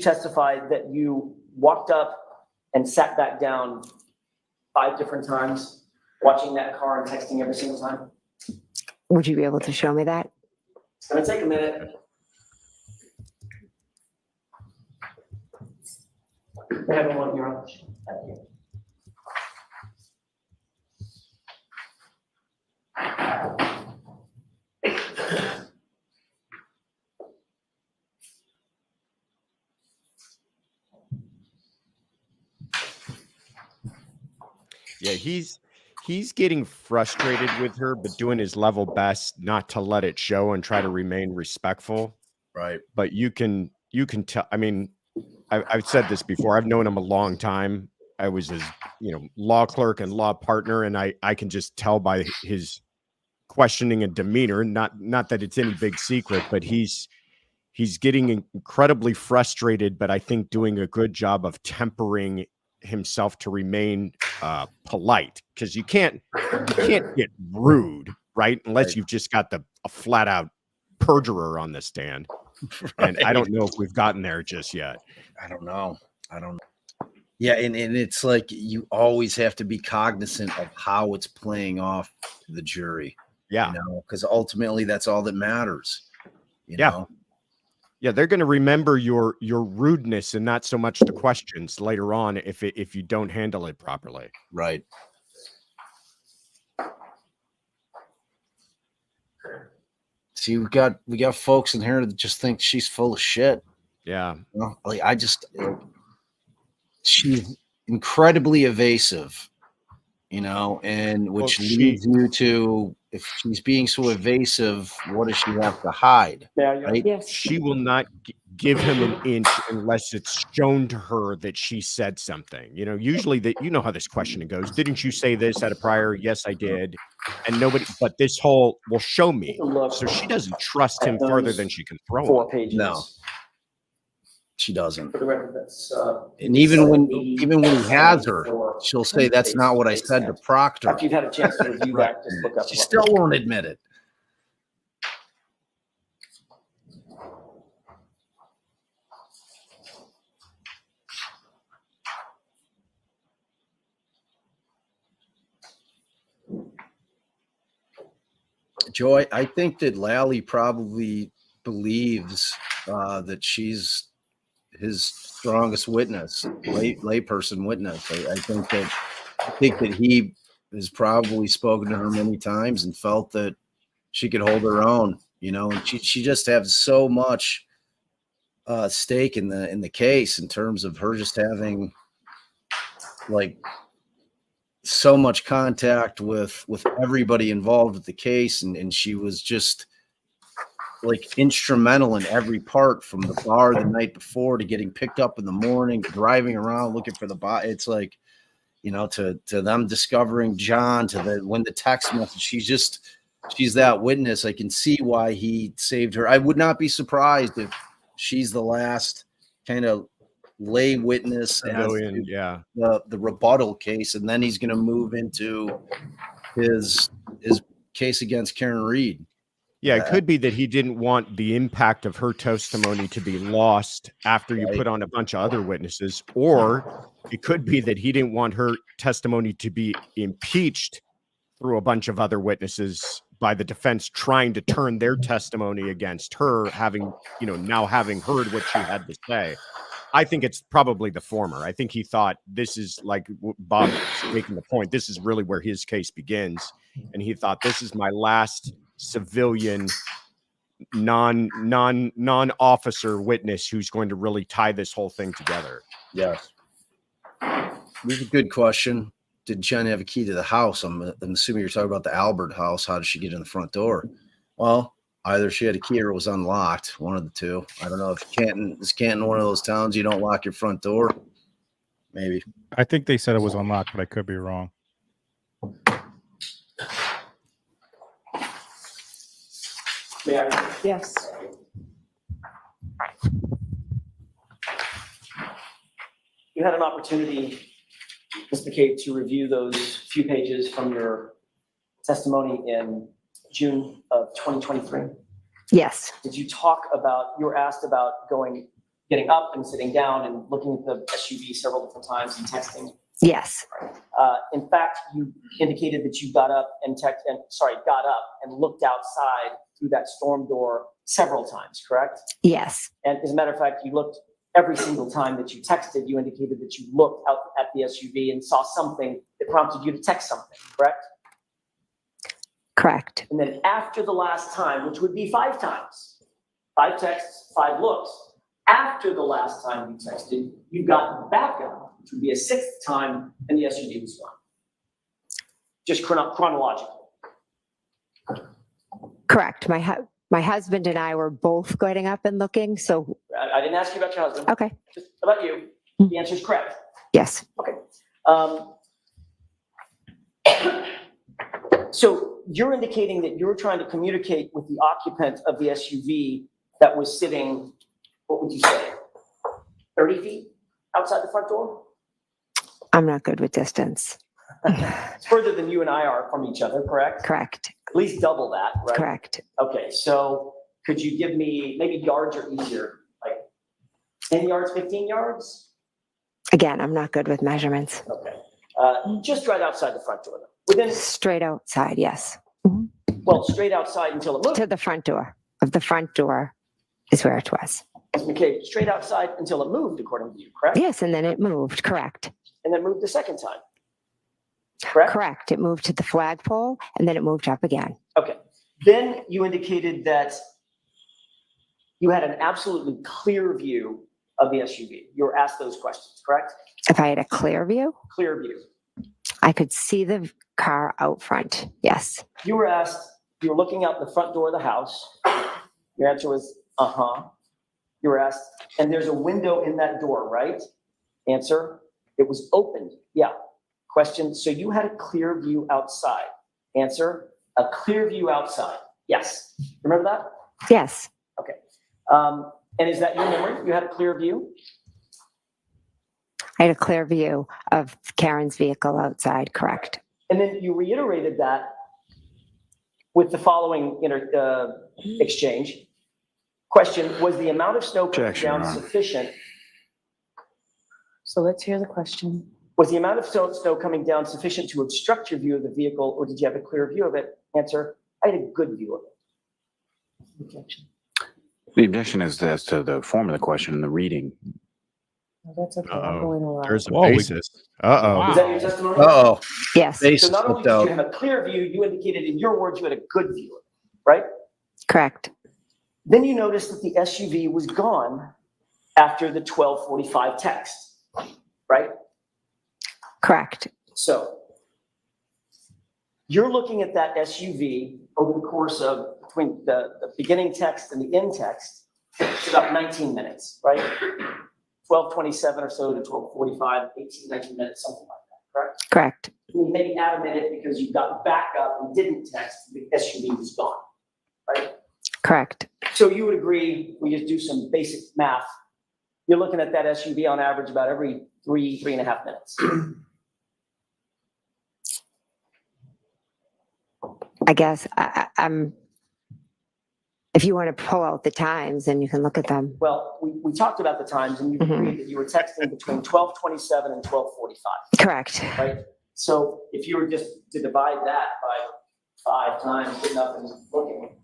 testify that you walked up and sat back down 5 different times, watching that car and texting every single time? Would you be able to show me that? It's gonna take a minute. I have one, Your Honor. Thank you. Yeah, he's getting frustrated with her, but doing his level best not to let it show and try to remain respectful. Right. But you can tell. I mean, I've said this before. I've known him a long time. I was his, law clerk and law partner, and I can just tell by his questioning and demeanor. Not that it's any big secret, but he's getting incredibly frustrated. But I think doing a good job of tempering himself to remain polite, because you can't get rude, right? Unless you've just got a flat out perjurer on the stand. Right. And I don't know if we've gotten there just yet. I don't know. Yeah, and it's like you always have to be cognizant of how it's playing off to the jury. Yeah. Because ultimately that's all that matters. You know? Yeah, they're going to remember your rudeness and not so much the questions later on if you don't handle it properly. Right. See, we got folks in here that just think she's full of shit. Yeah. She's incredibly evasive, and which leads you to, if she's being so evasive, what does she have to hide? Right? Yes. She will not give him an inch unless it's shown to her that she said something. Usually how this question goes. Didn't you say this at a prior? Yes, I did. And nobody, but this whole, well, show me. So she doesn't trust him further than she can throw 4 him. pages. No. She doesn't. For the record, that's And even when he has her, she'll say, "That's not what I said to Proctor." After you've had a chance to review that, just look up. She still won't admit it. Joy, I think that Lally probably believes that she's his strongest witness, layperson witness. I think that he has probably spoken to her many times and felt that she could hold her own, and she just has so much stake in the case in terms of her just having so much contact with everybody involved with the case, and she was just instrumental in every part, from the bar the night before to getting picked up in the morning, driving around looking for the body. It's to them discovering John, when the text message, she's that witness. I can see why he saved her. I would not be surprised if she's the last kind of lay witness Civilian, the rebuttal case, and then he's going to move into his case against Karen Reed. Yeah, it could be that he didn't want the impact of her testimony to be lost after you put on a bunch of other witnesses, or it could be that he didn't want her testimony to be impeached through a bunch of other witnesses by the defense trying to turn their testimony against her, having, now having heard what she had to say. I think it's probably the former. I think he thought this is like Bob making the point. This is really where his case begins. And he thought this is my last civilian non-officer witness who's going to really tie this whole thing together. Yes. This is a good question. Did Jen have a key to the house? I'm assuming you're talking about the Albert house. How did she get in the front door? Well, either she had a key or it was unlocked. One of the two. I don't know if Canton one of those towns you don't lock your front door? Maybe. I think they said it was unlocked, but I could be wrong. May I? Yes. You had an opportunity, Ms. McCabe, to review those few pages from your testimony in June of 2023. Yes. Did you talk about, you were asked about getting up and sitting down and looking at the SUV several different times and texting? Yes. In fact, you indicated that you got up and looked outside through that storm door several times, correct? Yes. And as a matter of fact, you looked every single time that you texted, you indicated that you looked out at the SUV and saw something that prompted you to text something, correct? Correct. And then after the last time, which would be 5 times, 5 texts, 5 looks, after the last time you texted, you got back up, which would be a 6th time, and the SUV was gone. Just chronologically. Correct. My husband and I were both getting up and looking. So, I didn't ask you about your husband. okay. Just about you. The answer is correct. Yes. Okay. So you're indicating that you're trying to communicate with the occupant of the SUV that was sitting, what would you say, 30 feet outside the front door? I'm not good with distance. It's further than you and I are from each other, correct? Correct. At least double that, right? Correct. Okay, so could you give me, maybe yards are easier, like 10 yards, 15 yards? Again, I'm not good with measurements. Okay. Just right outside the front door, though. Within, Straight outside, yes. well, straight outside until it moved. To the front door. Of the front door is where it was. Ms. McCabe, straight outside until it moved, according to you, correct? Yes, and then it moved. Correct. And then moved the second time, correct? Correct. It moved to the flagpole and then it moved up again. Okay. Then you indicated that you had an absolutely clear view of the SUV. You were asked those questions, correct? If I had a clear view, Clear view. I could see the car out front. Yes. You were asked, you were looking out the front door of the house. Your answer was, uh-huh. You were asked, and there's a window in that door, right? Answer, it was opened. Yeah. Question, so you had a clear view outside. Answer, a clear view outside. Yes. Remember that? Yes. Okay. And is that your memory? You had a clear view? I had a clear view of Karen's vehicle outside. Correct. And then you reiterated that with the following exchange. Question, was the amount of snow coming Objection, down Your Honor. sufficient? So let's hear the question. Was the amount of snow coming down sufficient to obstruct your view of the vehicle, or did you have a clear view of it? Answer, I had a good view of it. Objection. The objection is as to the form of the question and the reading. No, that's okay. I'm Uh-oh. going around. There's a Whoa, basis. Uh-oh. Wow. Is that your testimony? Uh-oh. Yes. Base So not only flipped did out. you have a clear view, you indicated in your words you had a good view of it, right? Correct. Then you noticed that the SUV was gone after the 12:45 text, right? Correct. So you're looking at that SUV over the course of between the beginning text and the end text. It's about 19 minutes, right? 12:27 or so to 12:45, 18, 19 minutes, something like that, correct? Correct. Maybe add a minute because you got back up and didn't text, the SUV was gone, right? Correct. So you would agree, we just do some basic math. You're looking at that SUV on average about every 3.5 minutes. I guess I'm, if you want to pull out the times, then you can look at them. Well, we talked about the times and you Mhm. agreed that you were texting between 12:27 and 12:45, Correct. right? So if you were just to divide that by 5 times, getting up and looking.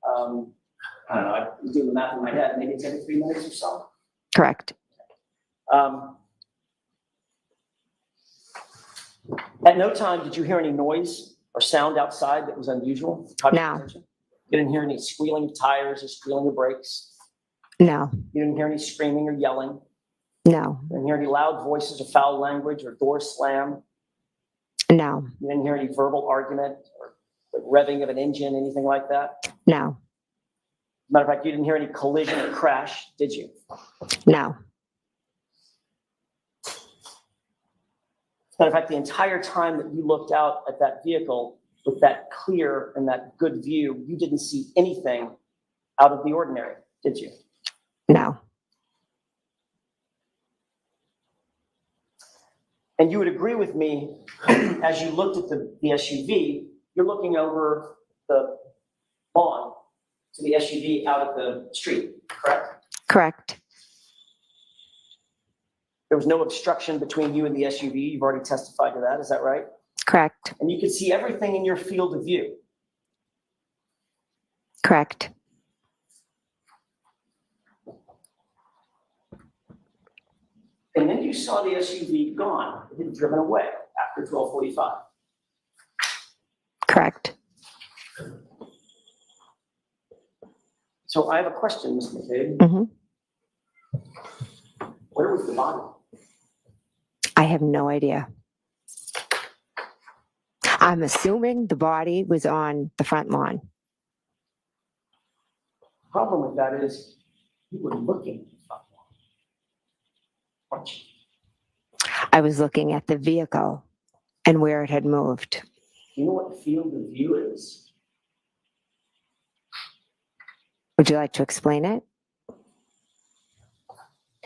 I don't know, I was doing the math in my head, maybe it's every 3 minutes or so. Correct. At no time did you hear any noise or sound outside that was unusual? Caught your No. attention? You didn't hear any squealing of tires or squealing of brakes? No, You didn't hear any screaming or yelling? no, You didn't hear any loud voices or foul language or doors slam? no, You didn't hear any verbal argument or the revving of an engine, anything like that? no, Matter of fact, you didn't hear any collision or crash, did you? no, Matter of fact, the entire time that you looked out at that vehicle with that clear and that good view, you didn't see anything out of the ordinary, did you? no, And you would agree with me, as you looked at the SUV, you're looking over the lawn to the SUV out at the street, correct? correct. There was no obstruction between you and the SUV. You've already testified to that. Is that right? Correct. And you could see everything in your field of view. Correct. And then you saw the SUV gone. It had driven away after 12:45. Correct. So I have a question, Ms. McCabe. Mhm. Where was the body? I have no idea. I'm assuming the body was on the front lawn. The problem with that is you were looking at the front lawn, weren't you? I was looking at the vehicle and where it had moved. You know what field of view is? Would you like to explain it?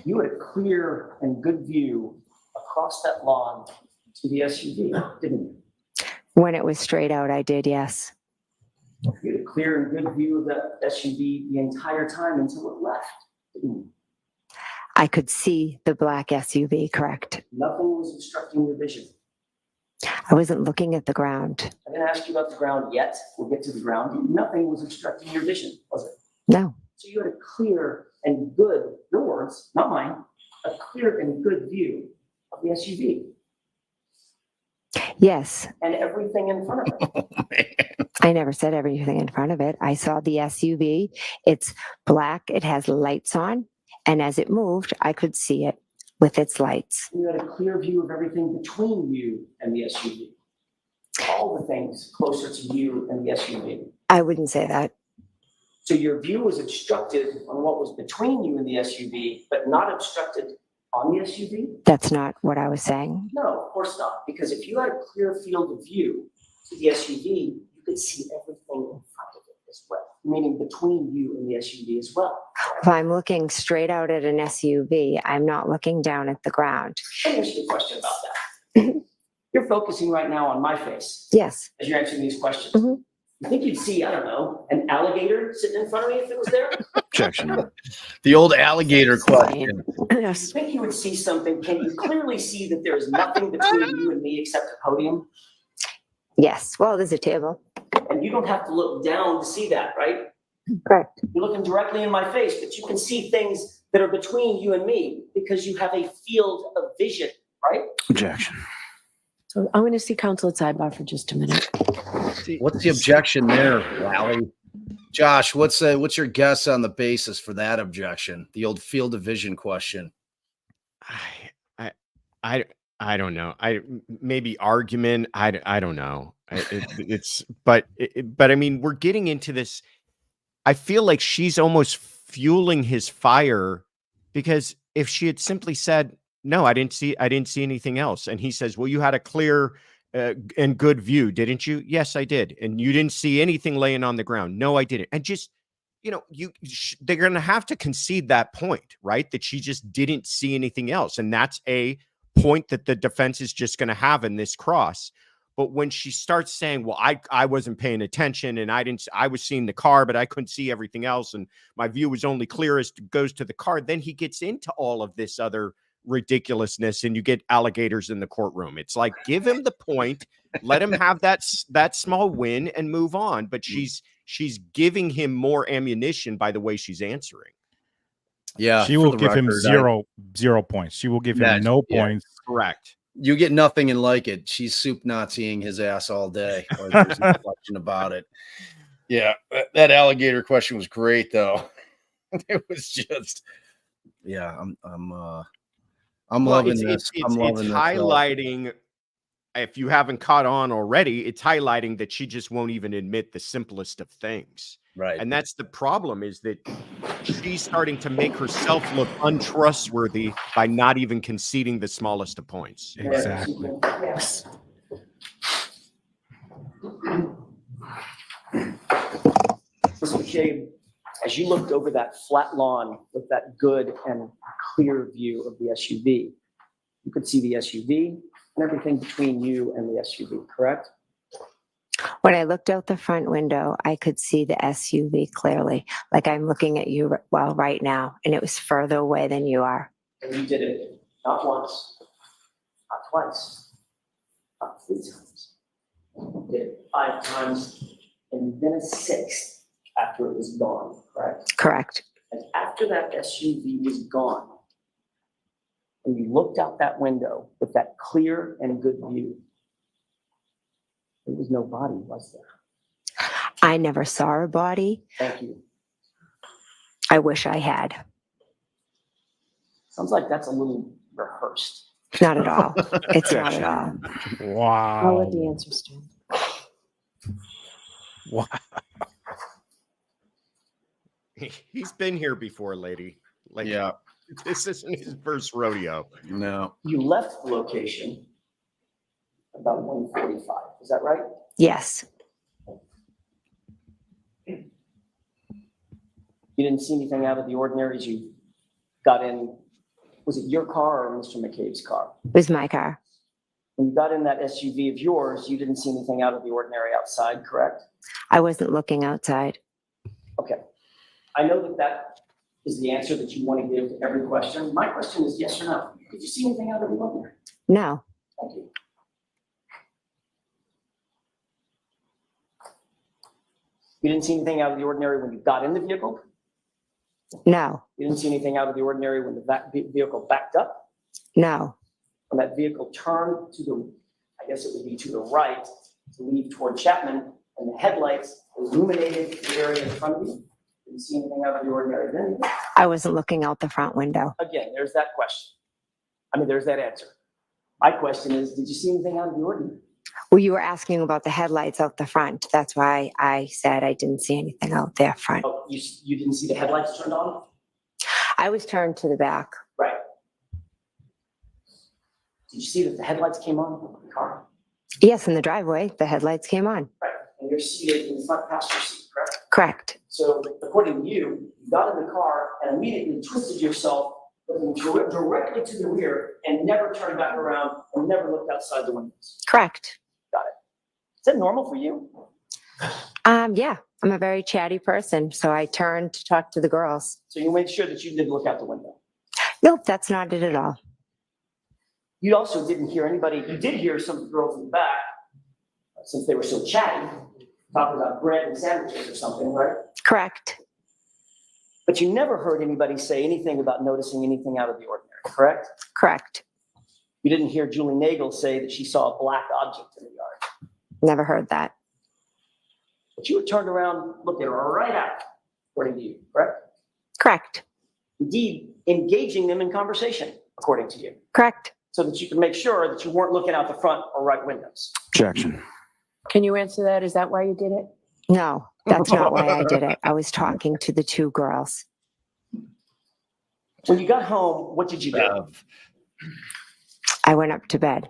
You had a clear and good view across that lawn to the SUV, didn't you? When it was straight out, I did, yes. You had a clear and good view of that SUV the entire time until it left, didn't you? I could see the black SUV, correct. Nothing was obstructing your vision. I wasn't looking at the ground. I didn't ask you about the ground yet. We'll get to the ground. Nothing was obstructing your vision, was it? No, So you had a clear and good, your words, not mine, a clear and good view of the SUV yes. and everything in front of it. I never said everything in front of it. I saw the SUV. It's black. It has lights on. And as it moved, I could see it with its lights. You had a clear view of everything between you and the SUV. All the things closer to you and the SUV. I wouldn't say that. So your view was obstructed on what was between you and the SUV, but not obstructed on the SUV? That's not what I was saying. No, of course not. Because if you had a clear field of view to the SUV, you could see everything in front of it as well, meaning between you and the SUV as well. If I'm looking straight out at an SUV, I'm not looking down at the ground. Let me ask you a question about that. You're focusing right now on my face Yes. as you're answering these questions. Mhm. You think you'd see, I don't know, an alligator sitting in front of me if it was there? Objection. The old alligator question. You Yes. think you would see something? Can you clearly see that there is nothing between you and me except a podium? Yes. Well, there's a table. And you don't have to look down to see that, right? Correct. You're looking directly in my face, but you can see things that are between you and me because you have a field of vision, right? Objection. So I'm going to see counsel at sidebar for just a minute. What's the objection there, Lally? Josh, what's your guess on the basis for that objection? The old field of vision question. I don't know. Maybe argument. I don't know. But I mean, we're getting into this. I feel like she's almost fueling his fire, because if she had simply said, no, I didn't see anything else. And he says, well, you had a clear and good view, didn't you? Yes, I did. And you didn't see anything laying on the ground. No, I didn't. And just, they're going to have to concede that point, right? That she just didn't see anything else. And that's a point that the defense is just going to have in this cross. But when she starts saying, well, I wasn't paying attention and I was seeing the car, but I couldn't see everything else. And my view was only clear as it goes to the car. Then he gets into all of this other ridiculousness and you get alligators in the courtroom. It's like, give him the point, let him have that small win and move on. But she's giving him more ammunition by the way she's answering. Yeah, She for will the give him record, 0 points. She will give him That- no yeah. points. Correct. you get nothing and like it. She's soup Naziing his ass all day. Like, there's no question about it. Yeah, that alligator question was great though. It was just, yeah, I'm Well, loving it's, this. It's, I'm loving it's this. highlighting, if you haven't caught on already, it's highlighting that she just won't even admit the simplest of things. Right. And that's the problem, is that she's starting to make herself look untrustworthy by not even conceding the smallest of points. Exactly. Yes. Mr. McCabe, as you looked over that flat lawn with that good and clear view of the SUV, you could see the SUV and everything between you and the SUV, correct? When I looked out the front window, I could see the SUV clearly, like I'm looking at you right now, and it was further away than you are. And you did it not once, not twice, not 3 times. You did it 5 times and then a 6th after it was gone, correct? Correct. And after that SUV was gone, and you looked out that window with that clear and good view, there was no body, was there? I never saw a body. Thank you. I wish I had. Sounds like that's a little rehearsed. Not at all. It's not at all. I'll Wow. let the answer stand. Wow. He's been here before, lady. Like, Yeah, this isn't his first rodeo. no. You left the location about 1:45, is that right? Yes. You didn't see anything out of the ordinary as you got in. Was it your car or Mr. McCabe's car? It was my car. When you got in that SUV of yours, you didn't see anything out of the ordinary outside, correct? I wasn't looking outside. Okay. I know that that is the answer that you want to give to every question. My question is yes or no. Did you see anything out of the ordinary? No. Thank you. You didn't see anything out of the ordinary when you got in the vehicle? No. You didn't see anything out of the ordinary when the vehicle backed up? No. When that vehicle turned to the, I guess it would be to the right, to leave toward Chapman, and the headlights illuminated the area in front of you? Didn't see anything out of the ordinary then? I wasn't looking out the front window. Again, there's that question. I mean, there's that answer. My question is, did you see anything out of the ordinary? Well, you were asking about the headlights out the front. That's why I said I didn't see anything out there front. Oh, you didn't see the headlights turned on? I was turned to the back. Right. Did you see that the headlights came on in the car? Yes, in the driveway, the headlights came on. Right. And you're seated in the front passenger seat, correct? Correct. So according to you, you got in the car and immediately twisted yourself looking directly to the rear and never turned back around and never looked outside the windows. Correct. Got it. Is that normal for you? Yeah, I'm a very chatty person, so I turned to talk to the girls. So you made sure that you did look out the window. Nope, that's not it at all. You also didn't hear anybody, you did hear some of the girls in the back, since they were so chatty, talking about bread and sandwiches or something, right? Correct. But you never heard anybody say anything about noticing anything out of the ordinary, correct? Correct. You didn't hear Julie Nagel say that she saw a black object in the yard. Never heard that. But you were turned around looking right at it, according to you, correct? Correct. Indeed, engaging them in conversation, according to you, Correct. so that you can make sure that you weren't looking out the front or right windows. Objection. Can you answer that? Is that why you did it? No, that's not why I did it. I was talking to the two girls. When you got home, what did you do? I went up to bed.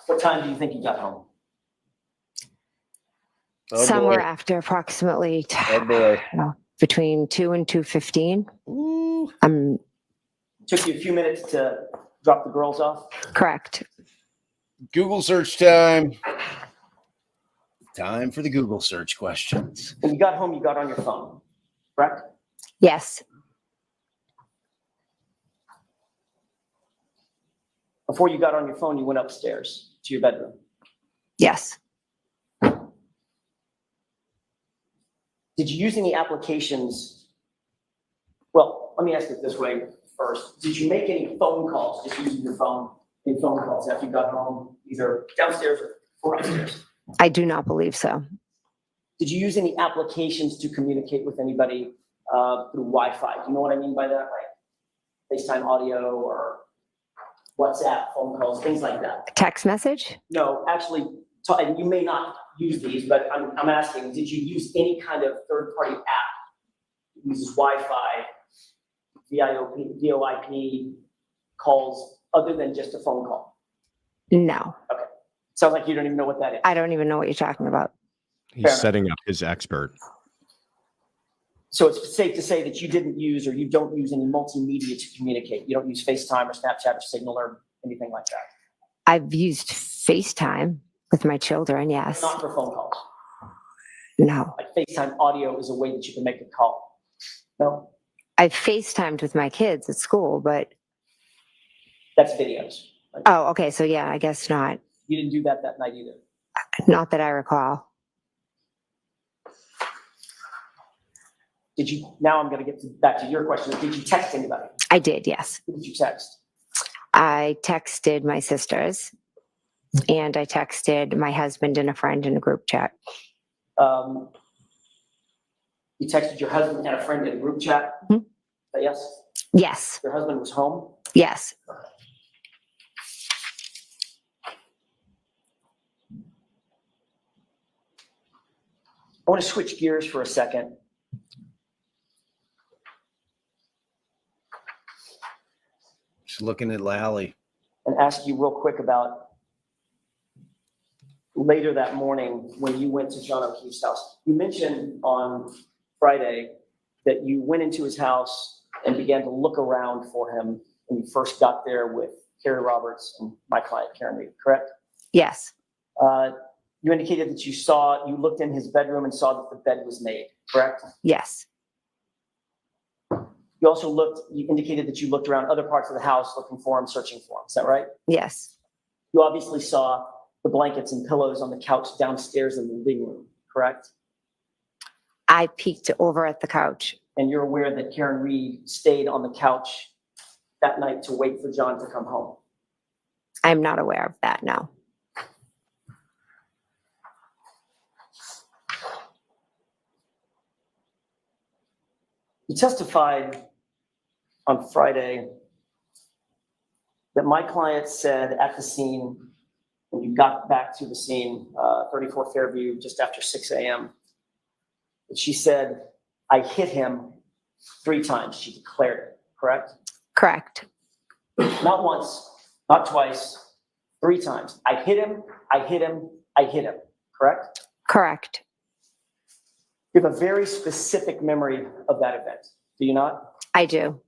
What time do you think you got home? Oh, Somewhere boy. after approximately Oh boy. between 2 and 2:15. Took you a few minutes to drop the girls off? Correct. Google search time. Time for the Google search questions. When you got home, you got on your phone, correct? Yes. Before you got on your phone, you went upstairs to your bedroom. Yes. Did you use any applications? Well, let me ask it this way first. Did you make any phone calls, just using your phone, any phone calls after you got home, either downstairs or upstairs? I do not believe so. Did you use any applications to communicate with anybody through Wi-Fi? Do you know what I mean by that? Like FaceTime audio or WhatsApp, phone calls, things like that? Text message? No, actually, and you may not use these, but I'm asking, did you use any kind of third-party app that uses Wi-Fi, VoIP calls, other than just a phone call? No. Sounds like you don't even know what that is. I don't even know what you're talking about. He's Fair enough. setting up his expert. So it's safe to say that you didn't use or you don't use any multimedia to communicate. You don't use FaceTime or Snapchat or Signal or anything like that. I've used FaceTime with my children, yes. Not for phone calls. No. Like FaceTime audio is a way that you can make a call. No, I've FaceTimed with my kids at school, but, that's videos. Like, oh, okay, so yeah, I guess not. you didn't do that night either. Not that I recall. Did you, now I'm going to get back to your question. Did you text anybody? I did, yes. Who did you text? I texted my sisters and I texted my husband and a friend in a group chat. You texted your husband and a friend in a group chat? Mhm. Yes? Yes, Your husband was home? yes. I want to switch gears for a second. Just looking at Lally. And ask you real quick about later that morning when you went to John O'Keefe's house. You mentioned on Friday that you went into his house and began to look around for him when you first got there with Carrie Roberts and my client, Karen Reed, correct? Yes, You indicated that you looked in his bedroom and saw that the bed was made, correct? yes, You indicated that you looked around other parts of the house looking for him, searching for him. Is that right? yes, You obviously saw the blankets and pillows on the couch downstairs in the living room, correct? I peeked over at the couch. And you're aware that Karen Reed stayed on the couch that night to wait for John to come home. I'm not aware of that, no. You testified on Friday that my client said at the scene, when you got back to the scene, 34 Fairview, just after 6 a.m., that she said, I hit him 3 times. She declared it, correct? Correct. Not once, not twice, 3 times. I hit him, I hit him, I hit him, correct? Correct. You have a very specific memory of that event, do you not? I do.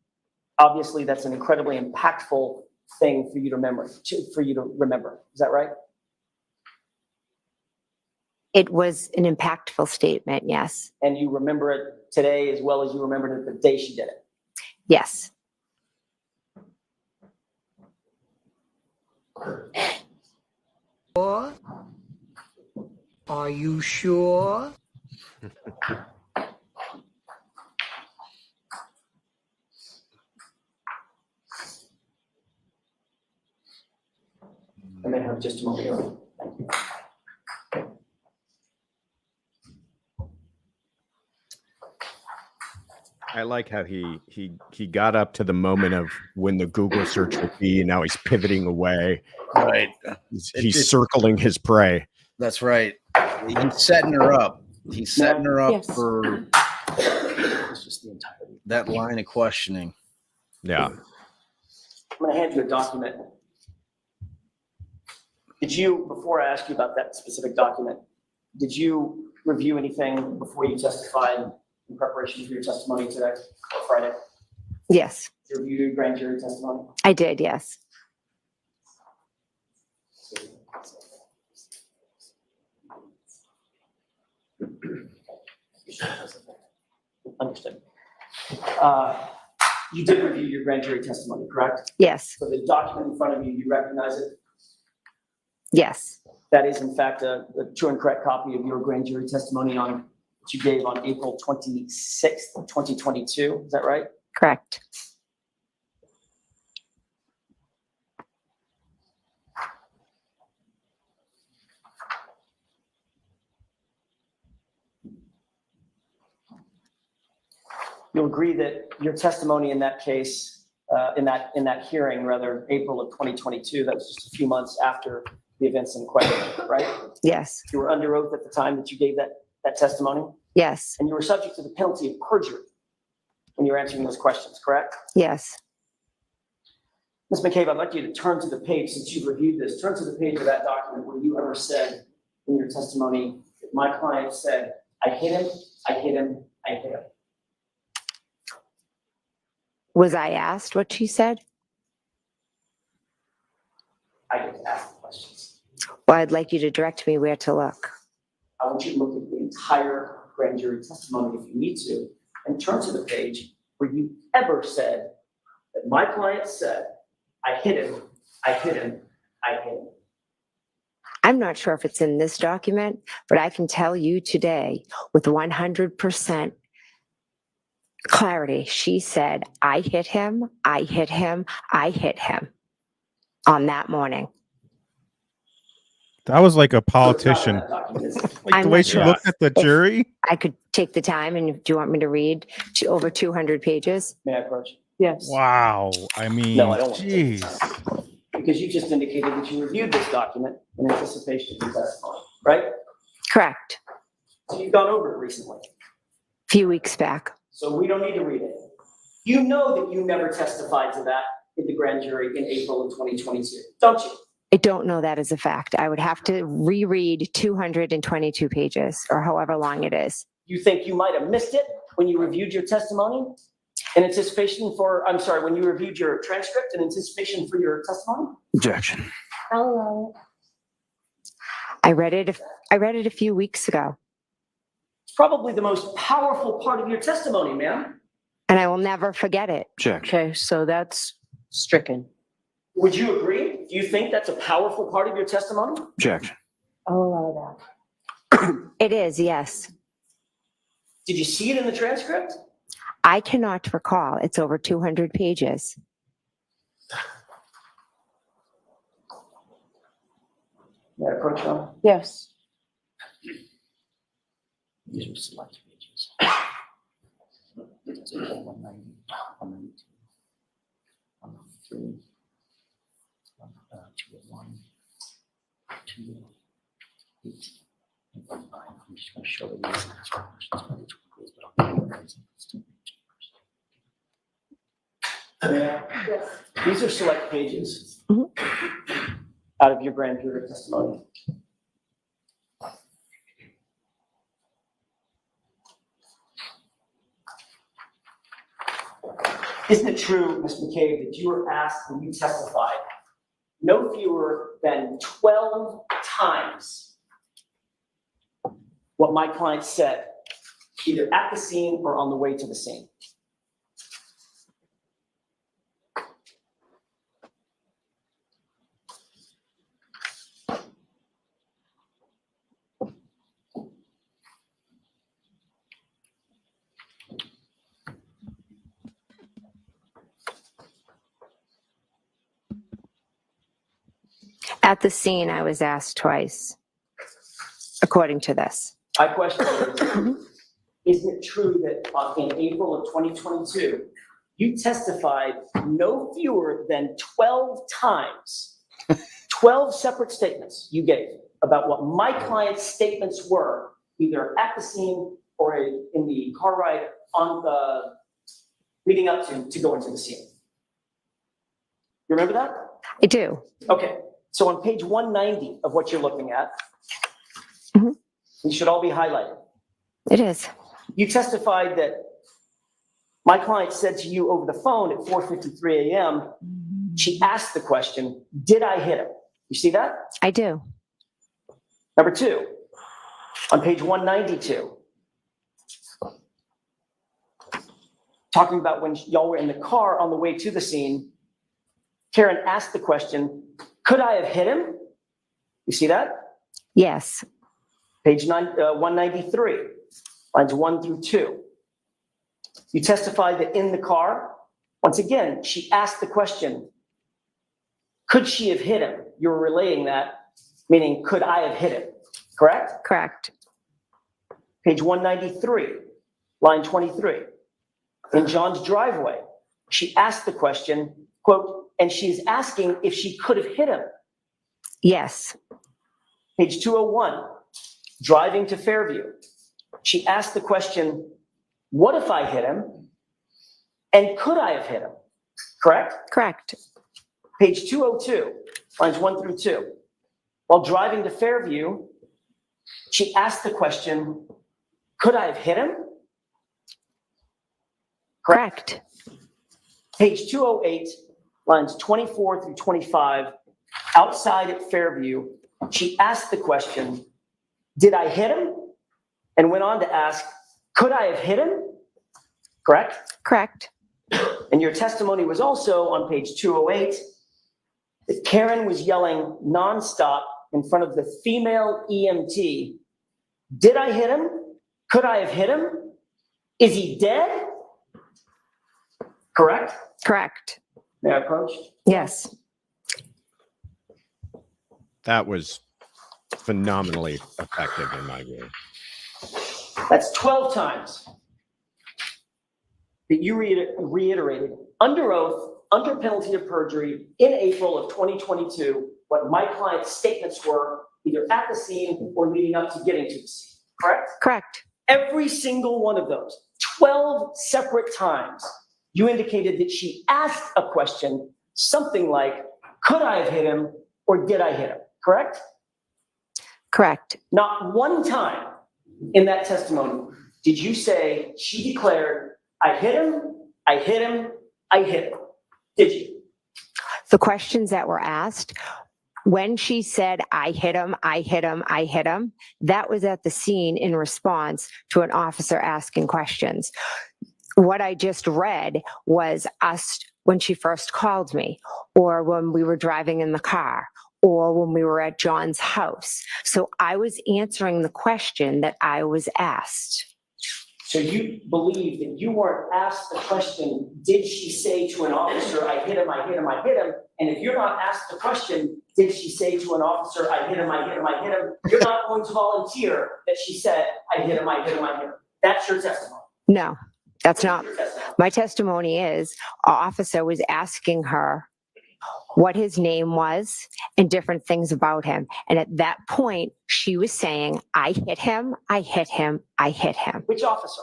Obviously, that's an incredibly impactful thing for you to remember. Is that right? It was an impactful statement, yes. And you remember it today as well as you remembered it the day she did it. Yes. Are you sure? I may have just a moment here. Thank you. I like how he got up to the moment of when the Google search would be, and now he's pivoting away. Right. He's circling his prey. That's right. He's setting her up. He's setting her up Yes. for It's just the entirety. that line of questioning. Yeah. I'm going to hand you a document. Did you, before I ask you about that specific document, did you review anything before you testified in preparation for your testimony today or Friday? Yes, Did you review your grand jury testimony? I did, yes. Understood. You did review your grand jury testimony, correct? Yes, So the document in front of you, you recognize it? yes, That is in fact a true and correct copy of your grand jury testimony on, that you gave on April 26th, 2022, is that right? correct. You'll agree that your testimony in that case, in that hearing, rather, April of 2022, that was just a few months after the events in question, right? Yes, You were under oath at the time that you gave that testimony, yes, and you were subject to the penalty of perjury when you were answering those questions, correct? yes. Ms. McCabe, I'd like you to turn to the page, since you've reviewed this, turn to the page of that document where you ever said in your testimony, that my client said, I hit him, I hit him, I hit him. Was I asked what she said? I get to ask the questions. Well, I'd like you to direct me where to look. I want you to look at the entire grand jury testimony if you need to, and turn to the page where you ever said that my client said, I hit him, I hit him, I hit him. I'm not sure if it's in this document, but I can tell you today with 100% clarity, she said, I hit him, I hit him, I hit him on that morning. That was like a So politician. it's not in that document, is it? Like I'm the way not she sure. looked at the jury. I could take the time, and do you want me to read over 200 pages? May I approach? Yes. Wow. I mean, No, I don't want to. jeez. Because you just indicated that you reviewed this document in anticipation of the testimony, right? Correct. So you've gone over it recently, A few weeks back. so we don't need to read it. You know that you never testified to that in the grand jury in April of 2022, don't you? I don't know that as a fact. I would have to reread 222 pages or however long it is. You think you might have missed it when you reviewed your testimony in anticipation for, I'm sorry, when you reviewed your transcript in anticipation for your testimony? Objection. Hello. I read it a few weeks ago, It's probably the most powerful part of your testimony, ma'am. and I will never forget it. Objection. Okay, so that's stricken. Would you agree? Do you think that's a powerful part of your testimony? Objection. I'll allow that. It is, yes. Did you see it in the transcript? I cannot recall. It's over 200 pages. May I approach you? Yes. These are select pages. 190, 192, 193, 201, 208, 159. I'm just going to show you these questions. These are select pages Mhm. out of your grand jury testimony. Isn't it true, Ms. McCabe, that you were asked when you testified no fewer than 12 times what my client said, either at the scene or on the way to the scene? At the scene, I was asked twice, according to this. My question is, isn't it true that in April of 2022, you testified no fewer than 12 times, 12 separate statements you gave about what my client's statements were, either at the scene or in the car ride on the leading up to go into the scene? You remember that? I do. Okay, so on page 190 of what you're looking at, Mhm. these should all be highlighted. It is. You testified that my client said to you over the phone at 4:53 a.m., she asked the question, did I hit him? You see that? I do. Number two, on page 192, talking about when y'all were in the car on the way to the scene, Karen asked the question, could I have hit him? You see that? Yes. Page 193, lines 1 through 2. You testified that in the car, once again, she asked the question, could she have hit him? You were relaying that, meaning could I have hit him, correct? Correct. Page 193, line 23. In John's driveway, she asked the question, quote, and she's asking if she could have hit him. Yes. Page 201, driving to Fairview. She asked the question, what if I hit him? And could I have hit him? Correct? Correct. Page 202, lines 1 through 2. While driving to Fairview, she asked the question, could I have hit him? Correct. Page 208, lines 24 through 25, outside at Fairview, she asked the question, did I hit him? And went on to ask, could I have hit him? Correct? Correct. And your testimony was also on page 208 that Karen was yelling nonstop in front of the female EMT. Did I hit him? Could I have hit him? Is he dead? Correct? Correct. May I approach? Yes. That was phenomenally effective in my view. That's 12 times that you reiterated under oath, under penalty of perjury in April of 2022, what my client's statements were either at the scene or leading up to getting to the scene, correct? Correct. Every single one of those, 12 separate times, you indicated that she asked a question, something like, could I have hit him or did I hit him, correct? Correct. Not one time in that testimony did you say she declared, I hit him, I hit him, I hit him. Did you? The questions that were asked, when she said, I hit him, I hit him, I hit him, that was at the scene in response to an officer asking questions. What I just read was us when she first called me, or when we were driving in the car, or when we were at John's house. So I was answering the question that I was asked. So you believe that you weren't asked the question, did she say to an officer, I hit him, I hit him, I hit him? And if you're not asked the question, did she say to an officer, I hit him, I hit him, I hit him? You're not going to volunteer that she said, I hit him, I hit him, I hit him. That's your testimony. No, that's not. Your testimony. My testimony is an officer was asking her what his name was and different things about him. And at that point, she was saying, I hit him, I hit him, I hit him. Which officer?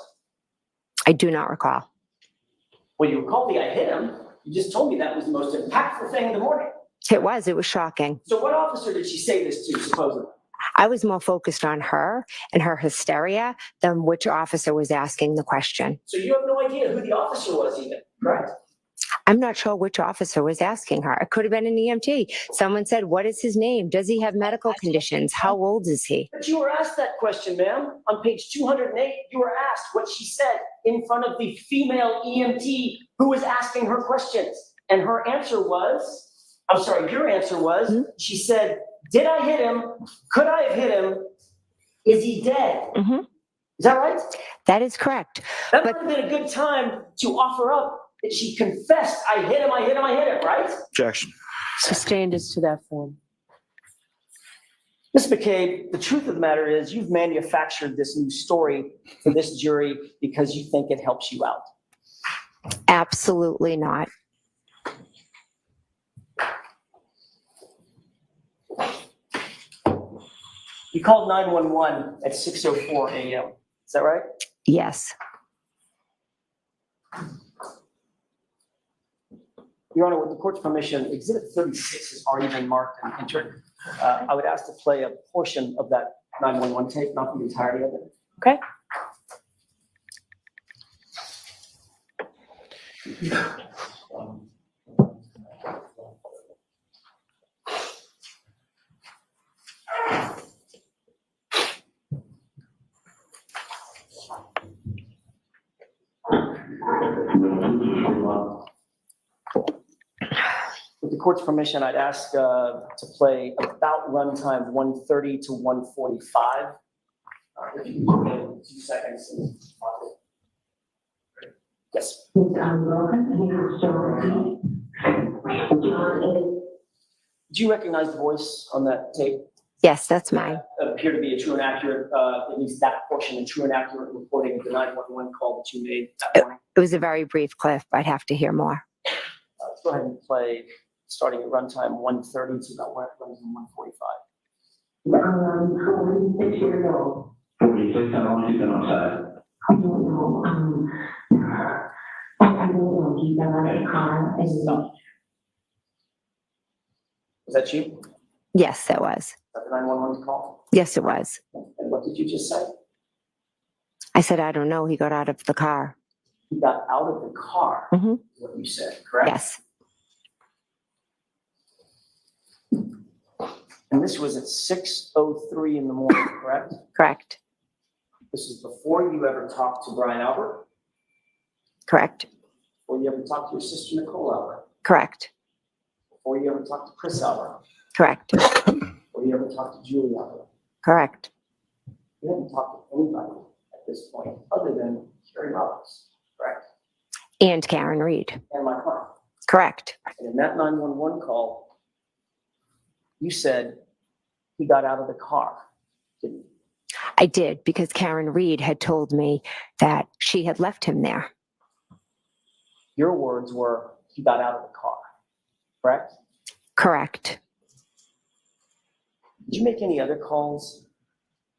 I do not recall. Well, you called me, I hit him. You just told me that was the most impactful thing in the morning. It was shocking. So what officer did she say this to, supposedly? I was more focused on her and her hysteria than which officer was asking the question. So you have no idea who the officer was even, correct? I'm not sure which officer was asking her. It could have been an EMT. Someone said, what is his name? Does he have medical conditions? How old is he? But you were asked that question, ma'am. On page 208, you were asked what she said in front of the female EMT who was asking her questions. And her answer was, I'm sorry, your answer was, she said, did I hit him? Could I have hit him? Is he dead? Mm-hmm. Is that right? That is correct. That But- would have been a good time to offer up that she confessed, I hit him, I hit him, I hit him, right? Objection. Sustained as to that form. Ms. McCabe, the truth of the matter is you've manufactured this new story for this jury because you think it helps you out. Absolutely not. You called 911 at 6:04 a.m. Is that right? Yes. Your Honor, with the court's permission, Exhibit 36 has already been marked and entered. I would ask to play a portion of that 911 tape, not the entirety of it. Okay. With the court's permission, I'd ask to play about runtime 1:30 to 1:45. If you can give me 2 seconds. Yes. Do you recognize the voice on that tape? Yes, that's mine. Appear to be a true and accurate, at least that portion, a true and accurate reporting of the 911 call that you made that morning. It was a very brief clip. I'd have to hear more. Let's go ahead and play, starting at runtime 1:30 to about runtime 1:45. 6 years old. 46, how long she's been outside? I don't know, I don't know, he's been out of the car and. Was that you? Yes, it was. Is that the 911 call? Yes, it was. And what did you just say? I said, I don't know. He got out of the car. He got out of the car, Mhm. is what you said, correct? Yes, And this was at 6:03 in the morning, correct? correct, This is before you ever talked to Brian Albert, correct, before you ever talked to your sister Nicole Albert, correct, before you ever talked to Chris Albert, correct, before you ever talked to Julie Albert. correct, You haven't talked to anybody at this point other than Carrie Roberts, correct? and Karen Reed. And my client. Correct. And in that 911 call, you said he got out of the car, didn't you? I did, because Karen Reed had told me that she had left him there. Your words were, he got out of the car, correct? Correct. Did you make any other calls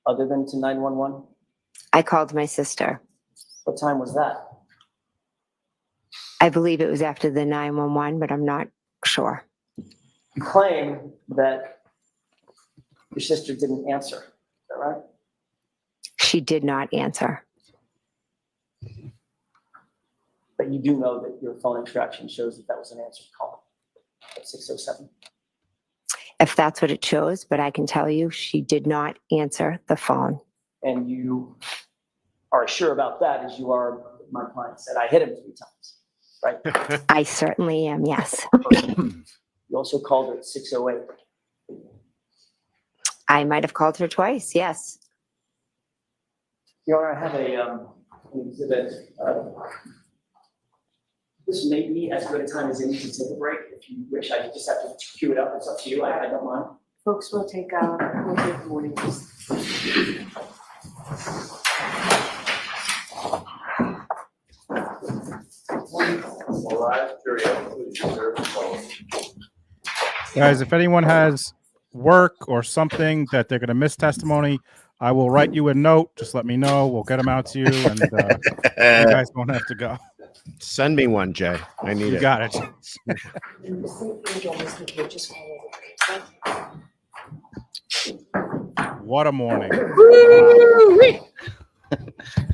other than to 911? I called my sister. What time was that? I believe it was after the 911, but I'm not sure. You claim that your sister didn't answer, is that right? She did not answer. But you do know that your phone extraction shows that that was an answered call at 6:07. If that's what it shows, but I can tell you she did not answer the phone. And you are as sure about that as you are, my client said, I hit him 3 times, right? I certainly am, yes. You also called her at 6:08. I might have called her twice, yes. Your Honor, I have an exhibit. This may be as good a time as any to take a break. If you wish, I just have to cue it up. It's up to you. I don't mind. Folks, we'll take morning. Guys, if anyone has work or something that they're going to miss testimony, I will write you a note. Just let me know. We'll get them out to you, and you guys won't have to go. Send me one, Jay. I need You it. got it. What a morning.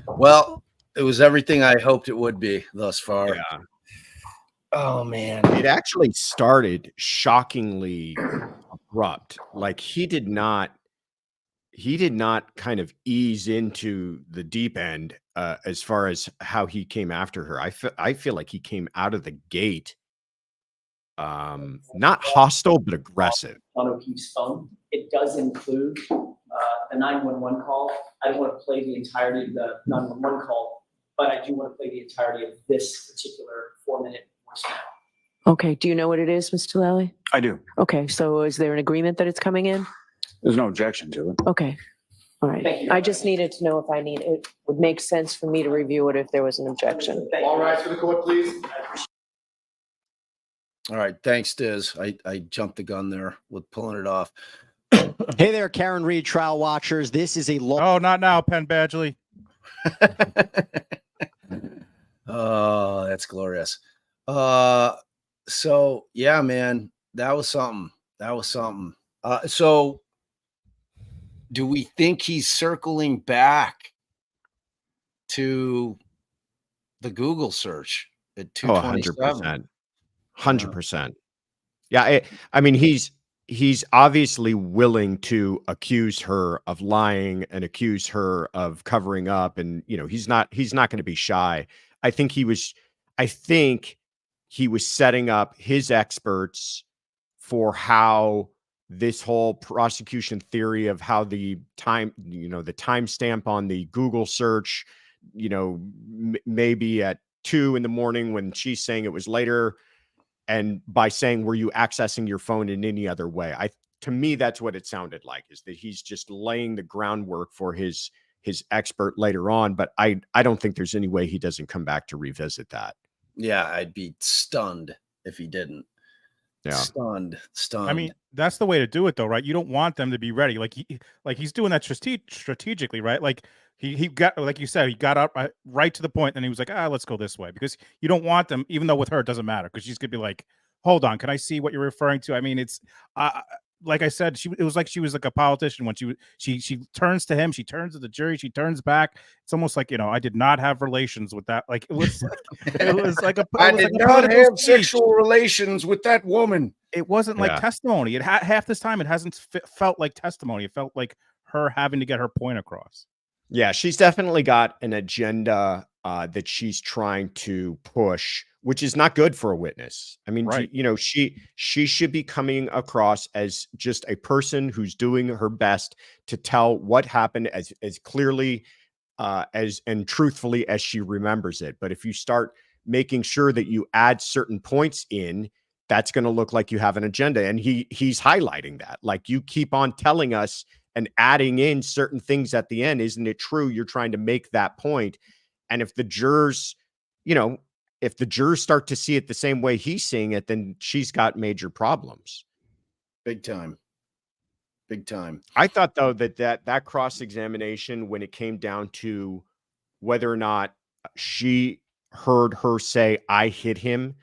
Well, it was everything I hoped it would be thus far. Yeah. Oh man. It actually started shockingly abrupt. Like he did not kind of ease into the deep end as far as how he came after her. I feel like he came out of the gate not hostile but aggressive. On O'Keefe's phone, it does include the 911 call. I don't want to play the entirety of the 911 call, but I do want to play the entirety of this particular 4-minute voicemail. Okay, do you know what it is, Mr. Lally? I do. Okay, so is there an agreement that it's coming in? There's no objection to it. Okay, all right. Thank you. I just needed to know if it would make sense for me to review it if there was an objection. Thank All you. rise for the court, please. All right. Thanks, Diz. I jumped the gun there with pulling it off. Hey there, Karen Reed trial watchers. This is a Oh, not now, Penn Badgley. Oh, that's glorious. So yeah, man, that was something. So do we think he's circling back to the Google search at 227? 100%. Yeah, I mean, he's obviously willing to accuse her of lying and accuse her of covering up, and he's not going to be shy. I think he was I think he was setting up his experts for how this whole prosecution theory of how the time, the timestamp on the Google search, maybe at 2 a.m. when she's saying it was later. And by saying, were you accessing your phone in any other way? To me, that's what it sounded like, is that he's just laying the groundwork for his expert later on. But I don't think there's any way he doesn't come back to revisit that. Yeah, I'd be stunned if he didn't. Yeah. Stunned. I mean, that's the way to do it, though, right? You don't want them to be ready. Like he's doing that strategically, right? Like he got, like you said, he got up right to the point, and he was like, let's go this way, because you don't want them. Even though with her it doesn't matter, because she's gonna be like, hold on, can I see what you're referring to? I mean, it's like I said, it was like she was like a politician when she turns to him, she turns to the jury, she turns back. It's almost like, I did not have relations with that. Like it was like I did not have sexual relations with that woman. It wasn't like testimony. Half this time it hasn't felt like testimony. It felt like her having to get her point across. Yeah, she's definitely got an agenda that she's trying to push, which is not good for a witness. I mean, right. She should be coming across as just a person who's doing her best to tell what happened as clearly and truthfully as she remembers it. But if you start making sure that you add certain points in, that's going to look like you have an agenda. And he's highlighting that. Like, you keep on telling us and adding in certain things at the end. Isn't it true? You're trying to make that point. And if the jurors, start to see it the same way he's seeing it, then she's got major problems. Big time. Big time. I thought, though, that cross-examination, when it came down to whether or not she heard her say, I hit him,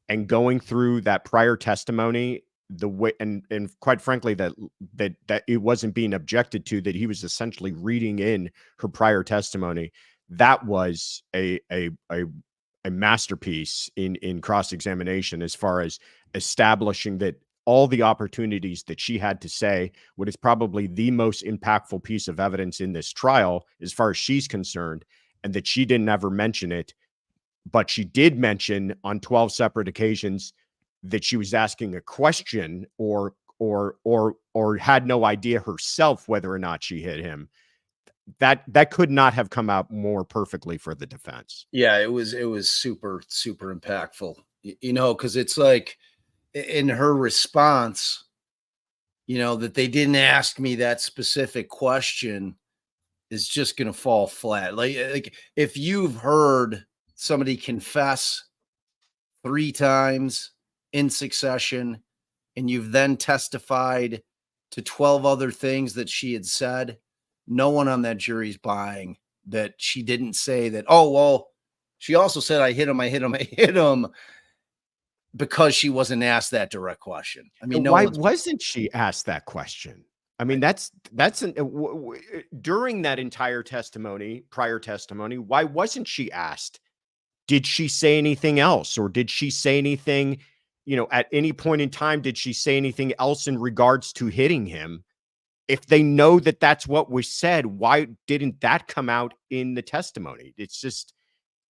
and going through that prior testimony, the way, and quite frankly, that it wasn't being objected to, that he was essentially reading in her prior testimony. That was a masterpiece in cross-examination, as far as establishing that all the opportunities that she had to say what is probably the most impactful piece of evidence in this trial, as far as she's concerned, and that she didn't ever mention it. But she did mention on 12 separate occasions that she was asking a question or had no idea herself whether or not she hit him. That could not have come out more perfectly for the defense. Yeah, it was super, super impactful, because it's like in her response, that they didn't ask me that specific question is just going to fall flat. Like if you've heard somebody confess 3 times in succession, and you've then testified to 12 other things that she had said, no one on that jury's buying that she didn't say that, oh, well, she also said, I hit him, because she wasn't asked that direct question. I mean, why wasn't she asked that question? I mean, during that entire prior testimony, why wasn't she asked? Did she say anything else, or did she say anything, at any point in time, did she say anything else in regards to hitting him? If they know that that's what was said, why didn't that come out in the testimony? It's just,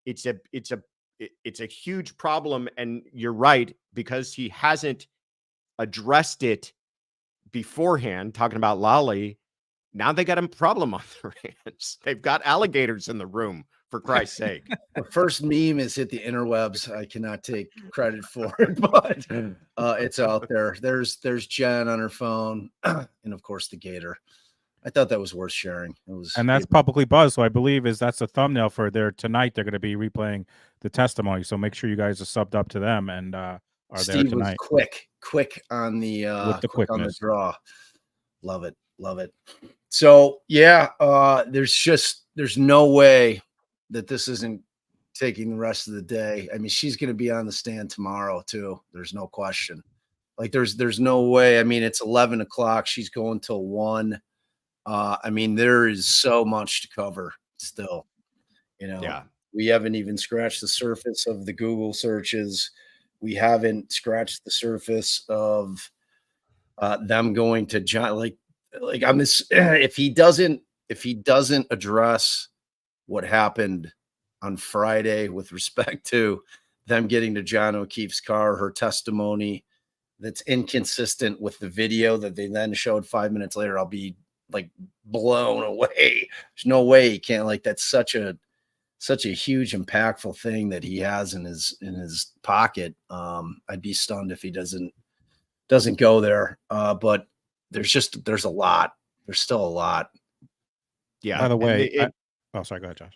it's a huge problem. And you're right, because he hasn't addressed it beforehand, talking about Lolly. Now they got a problem on their hands. They've got alligators in the room, for Christ's sake. The first meme has hit the interwebs. I cannot take credit for it, but it's out there. There's Jen on her phone, and of course the gator. I thought that was worth sharing. And that's publicly buzzed, so I believe that's a thumbnail for their tonight. They're going to be replaying the testimony, so make sure you guys are subbed up to them and are Steve there tonight. Was quick on the quick on the draw. Love it. So yeah, there's no way that this isn't taking the rest of the day. I mean, she's going to be on the stand tomorrow too. There's no question. Like there's no way. I mean, it's 11 o'clock. She's going till 1. I mean, there is so much to cover still, Yeah. We haven't even scratched the surface of the Google searches. We haven't scratched the surface of them going to John, like on this, if he doesn't address what happened on Friday with respect to them getting to John O'Keefe's car, her testimony that's inconsistent with the video that they then showed 5 minutes later, I'll be like blown away. There's no way he can't, like, that's such a huge impactful thing that he has in his pocket. I'd be stunned if he doesn't go there. But there's a lot. There's still a lot. Yeah. By the and way, oh, sorry, go ahead, Josh.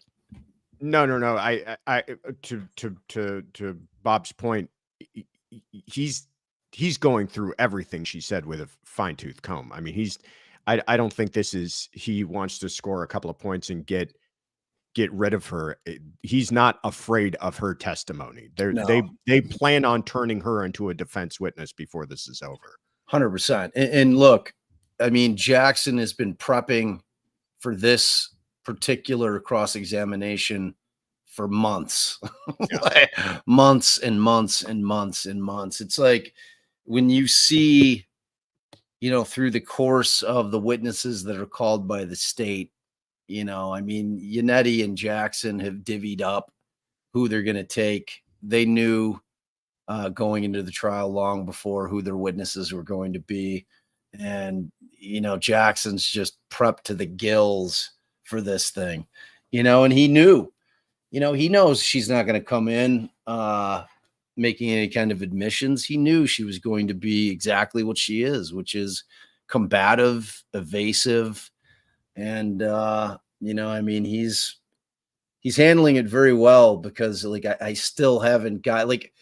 No. I to Bob's point, he's going through everything she said with a fine tooth comb. I mean, I don't think he wants to score a couple of points and get rid of her. He's not afraid of her testimony. They plan on turning her into a defense witness before this is over. 100%. And look, I mean, Jackson has been prepping for this particular cross-examination for months. Months and months and months and months. It's like when you see, through the course of the witnesses that are called by the state, I mean, Yannetti and Jackson have divvied up who they're going to take. They knew going into the trial long before who their witnesses were going to be. And, Jackson's just prepped to the gills for this thing, and he knew, he knows she's not going to come in making any kind of admissions. He knew she was going to be exactly what she is, which is combative, evasive. And, I mean, he's handling it very well because like, I still haven't got like,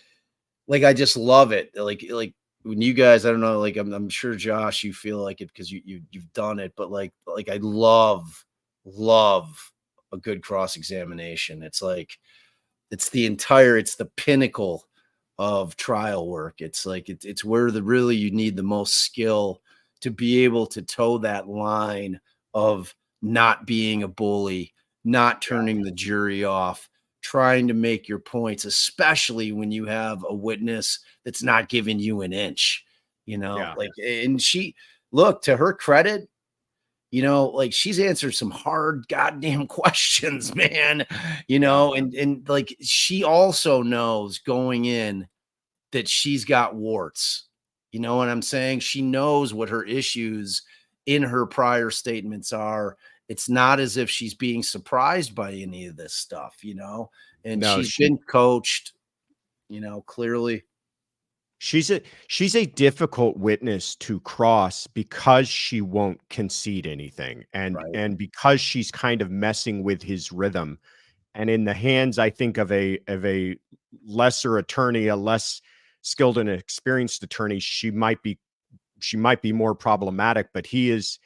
I just love it. Like when you guys, I don't know, like, I'm sure Josh, you feel like it because you've done it, but like I love a good cross-examination. It's like, it's the pinnacle of trial work. It's like, it's where really you need the most skill to be able to toe that line of not being a bully, not turning the jury off, trying to make your points, especially when you have a witness that's not giving you an inch, and she, look, to her credit, like she's answered some hard goddamn questions, man, and like she also knows going in that she's got warts. You know what I'm saying? She knows what her issues in her prior statements are. It's not as if she's being surprised by any of this stuff, and No, she's been coached, clearly. She's a difficult witness to cross because she won't concede anything, and because she's kind of messing with his rhythm. And in the hands, I think, of a lesser attorney, a less skilled and experienced attorney, she might be more problematic. But he is,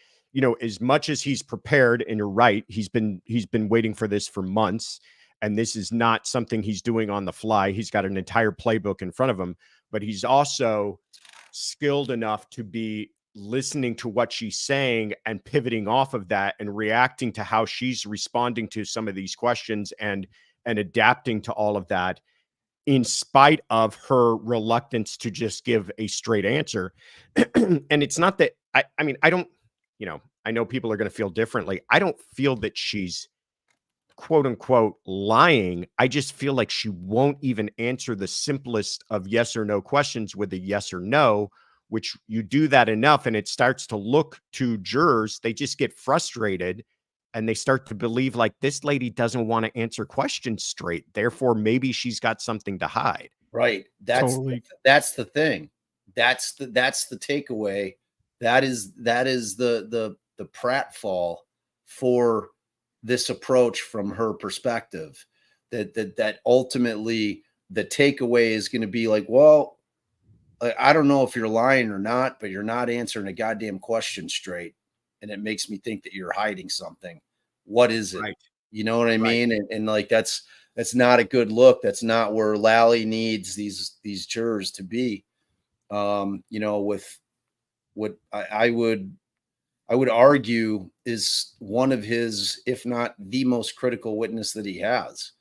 as much as he's prepared, and you're right, he's been waiting for this for months, and this is not something he's doing on the fly. He's got an entire playbook in front of him, but he's also skilled enough to be listening to what she's saying and pivoting off of that and reacting to how she's responding to some of these questions and adapting to all of that, in spite of her reluctance to just give a straight answer. And it's not that I mean, I don't, I know people are going to feel differently. I don't feel that she's quote unquote lying. I just feel like she won't even answer the simplest of yes or no questions with a yes or no, which you do that enough and it starts to look to jurors, they just get frustrated and they start to believe like this lady doesn't want to answer questions straight. Therefore, maybe she's got something to hide. Right. That's the thing. That's the takeaway. That is the pratfall for this approach from her perspective, that ultimately the takeaway is going to be like, well, I don't know if you're lying or not, but you're not answering a goddamn question straight. And it makes me think that you're hiding something. What is it? Right. You know what I mean? And like, that's not a good look. That's not where Lally needs these jurors to be. With what I would argue is one of his, if not the most critical witness that he has.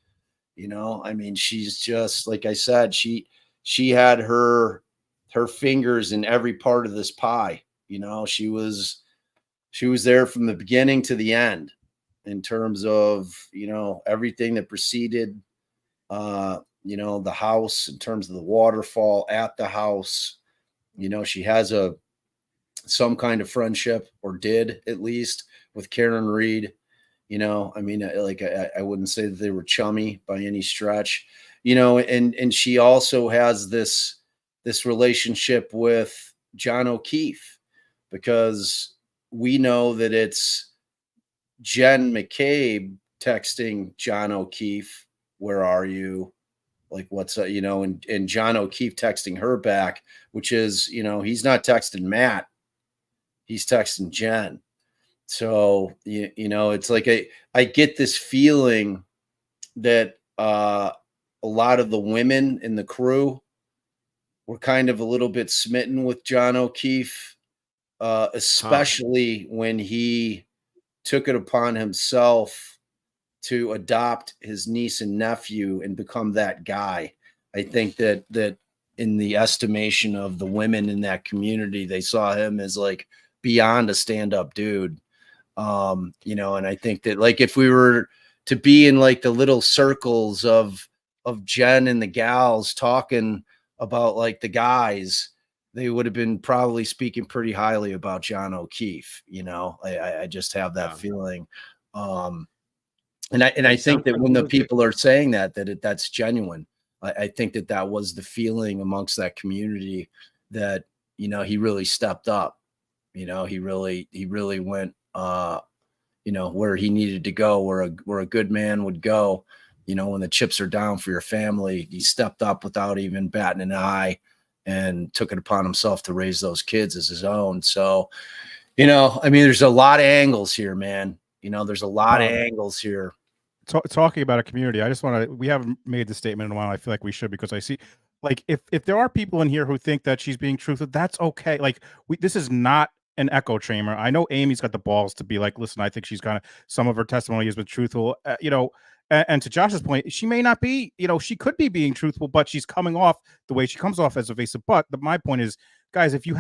I mean, she's just, like I said, she had her fingers in every part of this pie. She was there from the beginning to the end in terms of, everything that preceded, you know, the house, in terms of the waterfall at the house. You know, she has some kind of friendship, or did at least, with Karen Reed. You know, I mean, like I wouldn't say that they were chummy by any stretch. You know, and she also has this relationship with John O'Keefe, because we know that it's Jen McCabe texting John O'Keefe, "Where are you?" Like, what's you know, and John O'Keefe texting her back, which is, you know, he's not texting Matt, he's texting Jen. So you know, it's like I get this feeling that a lot of the women in the crew were kind of a little bit smitten with John O'Keefe, especially when he took it upon himself to adopt his niece and nephew and become that guy. I think that in the estimation of the women in that community, they saw him as like beyond a stand-up dude. You know, and I think that, like, if we were to be in like the little circles of Jen and the gals talking about like the guys, they would have been probably speaking pretty highly about John O'Keefe. You know, I just have that feeling. And I think that when the people are saying that's genuine. I think that was the feeling amongst that community, that, you know, he really stepped up. You know, he really went, you know, where he needed to go, where a good man would go. You know, when the chips are down for your family, he stepped up without even batting an eye, and took it upon himself to raise those kids as his own. So, you know, I mean, there's a lot of angles here, man. You know, there's a lot of angles here. Talking about a community, I just want to, we haven't made the statement in a while. I feel like we should, because I see, like, if there are people in here who think that she's being truthful, that's okay. Like, this is not an echo chamber. I know Amy's got the balls to be like, listen, I think she's kind of, some of her testimony has been truthful, you know, and to Josh's point, she may not be, you know, she could be being truthful, but she's coming off the way she comes off, as evasive. But my point is, guys, if you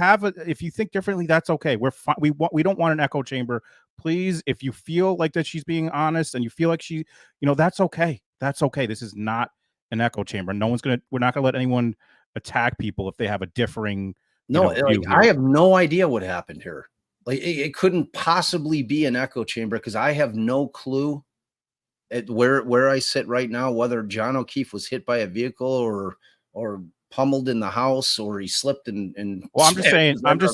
think differently, that's okay. We're fine. We don't want an echo chamber. Please, if you feel like that she's being honest, and you feel like she, you know, that's okay. That's okay. This is not an echo chamber. We're not gonna let anyone attack people if they have a differing. No, view like, here. I have no idea what happened here. Like, it couldn't possibly be an echo chamber, because I have no clue at where I sit right now, whether John O'Keefe was hit by a vehicle or pummeled in the house, or he slipped and Well, I'm just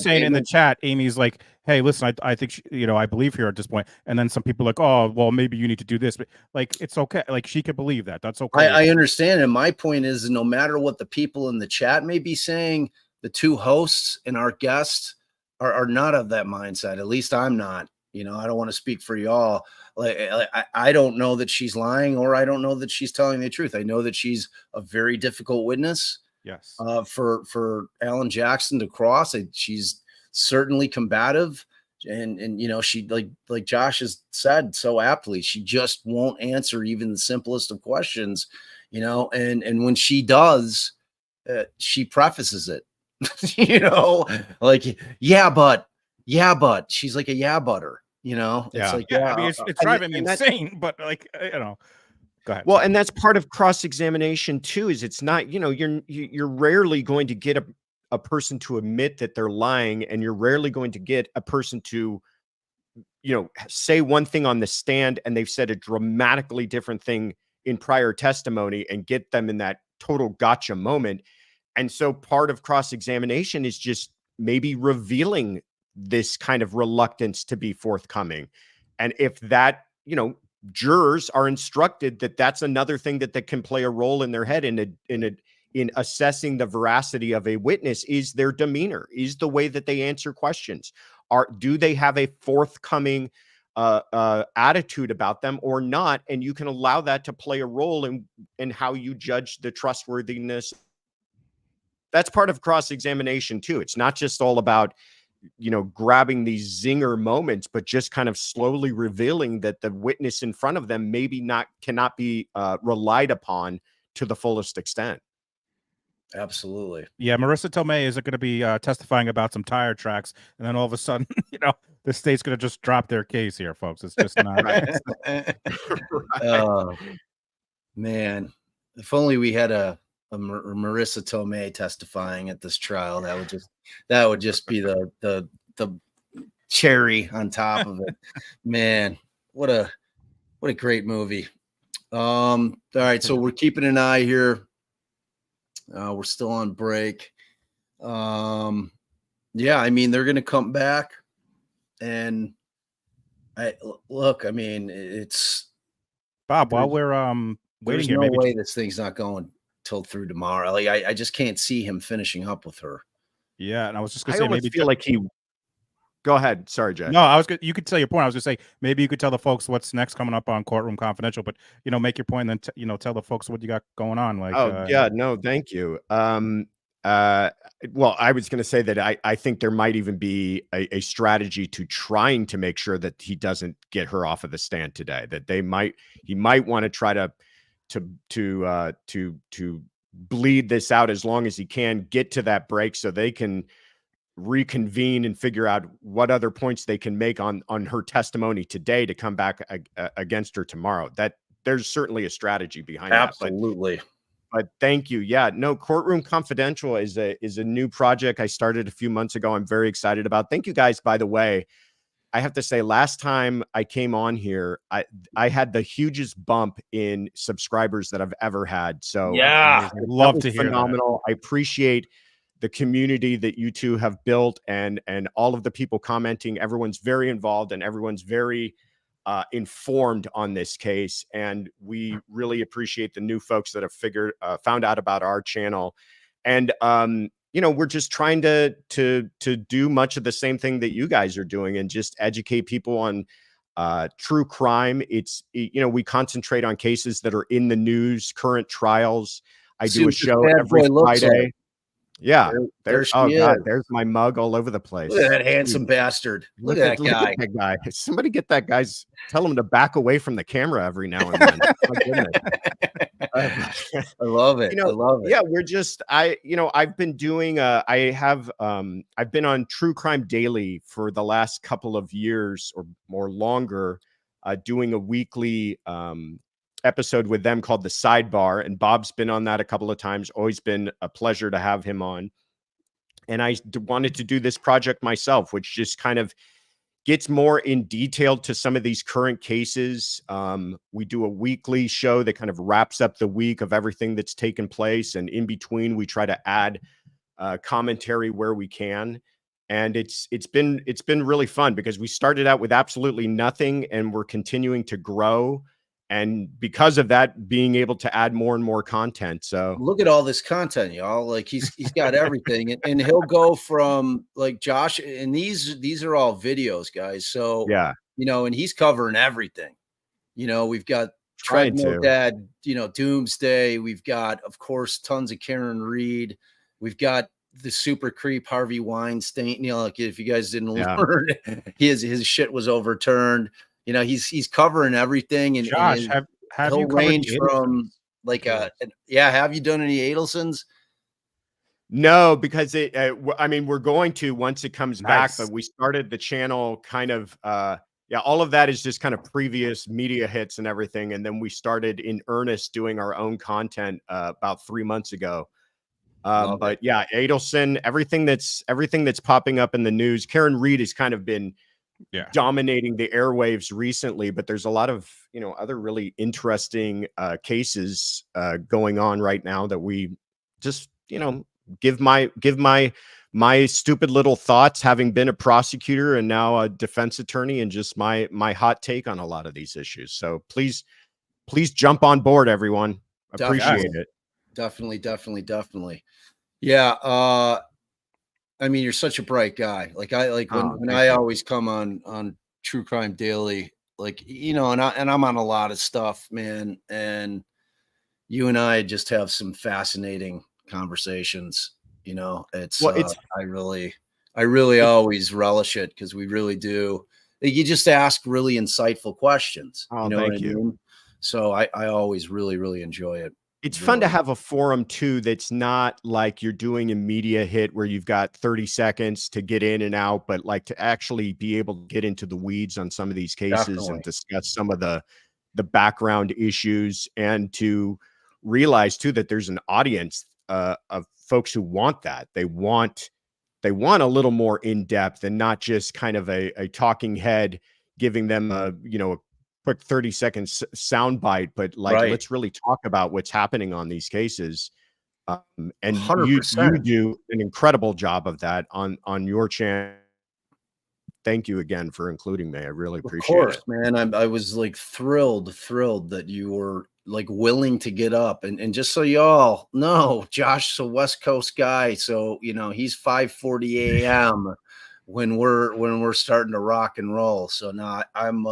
saying in the chat, Amy's like, hey, listen, I think you know, I believe here at this point. And then some people are like, oh, well, maybe you need to do this, but like, it's okay. Like, she could believe that. That's okay. I understand. And my point is, no matter what the people in the chat may be saying, the two hosts and our guest are not of that mindset. At least I'm not. You know, I don't want to speak for y'all. Like, I don't know that she's lying, or I don't know that she's telling the truth. I know that she's a very difficult witness. Yes. For Alan Jackson to cross. She's certainly combative, and you know, she, like Josh has said so aptly, she just won't answer even the simplest of questions. You know, and when she does, she prefaces it. You know, like, yeah, but she's like a yeah butter. You know, it's like, I mean, it's driving me insane, but like, you know. Go ahead. Well, and that's part of cross-examination too, is it's not, you know, you're rarely going to get a person to admit that they're lying, and you're rarely going to get a person to, you know, say one thing on the stand and they've said a dramatically different thing in prior testimony, and get them in that total gotcha moment. And so part of cross-examination is just maybe revealing this kind of reluctance to be forthcoming. And if that, you know, jurors are instructed that that's another thing that can play a role in their head in assessing the veracity of a witness, is their demeanor, is the way that they answer questions. Do they have a forthcoming attitude about them or not? And you can allow that to play a role in how you judge the trustworthiness. That's part of cross-examination too. It's not just all about, you know, grabbing these zinger moments, but just kind of slowly revealing that the witness in front of them cannot be relied upon to the fullest extent. Absolutely. Yeah, Marissa Tomei is going to be testifying about some tire tracks, and then all of a sudden, you know, the state's going to just drop their case here, folks. It's just not. Oh, man. if only we had a Marissa Tomei testifying at this trial, that would just be the cherry on top of it. Man, what a great movie. All right, so we're keeping an eye here. We're still on break. Yeah, I mean, they're going to come back, and I mean, it's Bob, while we're there's waiting here, no maybe way this thing's not going till through tomorrow. Like, I just can't see him finishing up with her. yeah, and I was just gonna I say almost maybe feel like he. Go ahead. Sorry, Jay. no, I was you could tell your point. I was gonna say maybe you could tell the folks what's next coming up on Courtroom Confidential, but make your point and then tell the folks what you got going on. Like, Oh yeah, no, thank you. Well, I was going to say that I think there might even be a strategy to trying to make sure that he doesn't get her off of the stand today. That he might want to try to bleed this out as long as he can, get to that break so they can reconvene and figure out what other points they can make on her testimony today to come back against her tomorrow. That there's certainly a strategy behind that. Absolutely. But thank you. Yeah, no, Courtroom Confidential is a new project I started a few months ago. I'm very excited about. Thank you guys, by the way. I have to say, last time I came on here, I had the hugest bump in subscribers that I've ever had. So yeah, I'd love to hear phenomenal. I appreciate the community that you two have built and all of the people commenting. Everyone's very involved and everyone's very informed on this case, and we really appreciate the new folks that have found out about our channel. And we're just trying to do much of the same thing that you guys are doing and just educate people on true crime. We concentrate on cases that are in the news, current trials. I do a show every Friday. Yeah, there oh she God, is. there's my mug all over the place. Look at that handsome bastard. Look at that guy. Somebody get that guy's. Tell him to back away from the camera every now and then. My goodness. I love it. I love it. Yeah, we're just. I've been doing. I've been on True Crime Daily for the last couple of years or more longer, doing a weekly episode with them called The Sidebar, and Bob's been on that a couple of times. Always been a pleasure to have him on. And I wanted to do this project myself, which just kind of gets more in detail to some of these current cases. We do a weekly show that kind of wraps up the week of everything that's taken place, and in between we try to add commentary where we can. And it's been really fun because we started out with absolutely nothing and we're continuing to grow. And because of that, being able to add more and more content. So look at all this content, y'all. Like he's got everything, and he'll go from like Josh, and these are all videos, guys. So yeah, and he's covering everything. We've got Treadmill Dad, Doomsday. We've got, of course, tons of Karen Reed. We've got the super creep Harvey Weinstein. Like if you guys didn't learn, his shit was overturned. He's covering everything. And Josh, have you range from like have you done any Adelsons? No, because we're going to once it comes back, but we started the channel kind of all of that is just kind of previous media hits and everything, and then we started in earnest doing our own content about 3 months ago. But yeah, Adelson, everything that's popping up in the news. Karen Reed has kind of been dominating the airwaves recently, but there's a lot of other really interesting cases going on right now that we just give my stupid little thoughts, having been a prosecutor and now a defense attorney, and just my hot take on a lot of these issues. So please jump on board, everyone. Appreciate it. Definitely. Yeah. I mean, you're such a bright guy. When I always come on True Crime Daily, and I'm on a lot of stuff, man. And you and I just have some fascinating conversations. I really always relish it because we really do. You just ask really insightful questions. Thank you. I mean? So I always really, really enjoy it. It's fun to have a forum too that's not like you're doing a media hit where you've got 30 seconds to get in and out, but like to actually be able to get into the weeds on some of these cases and discuss some of the background issues, and to realize too that there's an audience of folks who want that. They want a little more in depth and not just kind of a talking head giving them a quick 30-second sound bite, but like let's really talk about what's happening on these cases. And 100%. you do an incredible job of that on your channel. Thank you again for including me. I really appreciate it. Man. I was like thrilled that you were like willing to get up. And just so y'all know, Josh's a West Coast guy. So, he's 5:40 a.m. when we're starting to rock and roll. So now I'm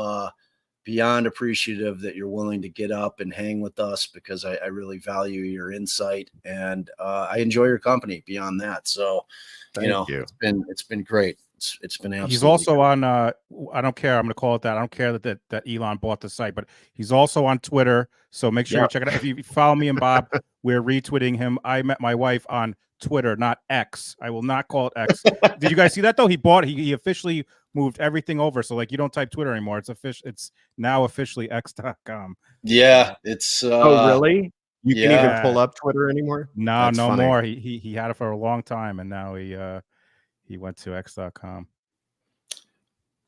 beyond appreciative that you're willing to get up and hang with us, because I really value your insight, and I enjoy your company beyond that. So, Thank you. It's been great. It's been absolutely. He's also great. on. I don't care. I'm going to call it that. I don't care that Elon bought the site, but he's also on Twitter. So make sure you check it out. If you follow me and Bob, we're retweeting him. I met my wife on Twitter, not X. I will not call it X. Did you guys see that though? He officially moved everything over. So like you don't type Twitter anymore. It's now officially x.com. Yeah, it's oh really? You can even pull up Twitter anymore? No, That's funny. More. He had it for a long time, and now he went to x.com.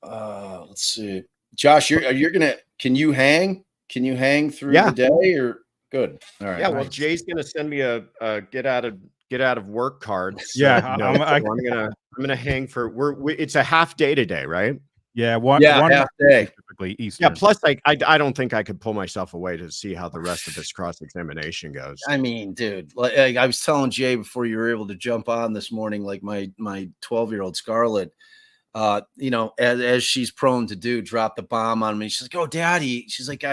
Let's see. Josh, can you hang through the day, or good? All right. Yeah, well, Jay's gonna send me a get out of work card. So, yeah, I'm gonna hang for it's a half day today, right? Yeah, one half day. Typically Eastern. Yeah, plus I don't think I could pull myself away to see how the rest of this cross-examination goes. I mean, dude, like I was telling Jay before you were able to jump on this morning, like my 12-year-old Scarlett, as she's prone to do, drop the bomb on me. She's like, "Oh, Daddy," she's like,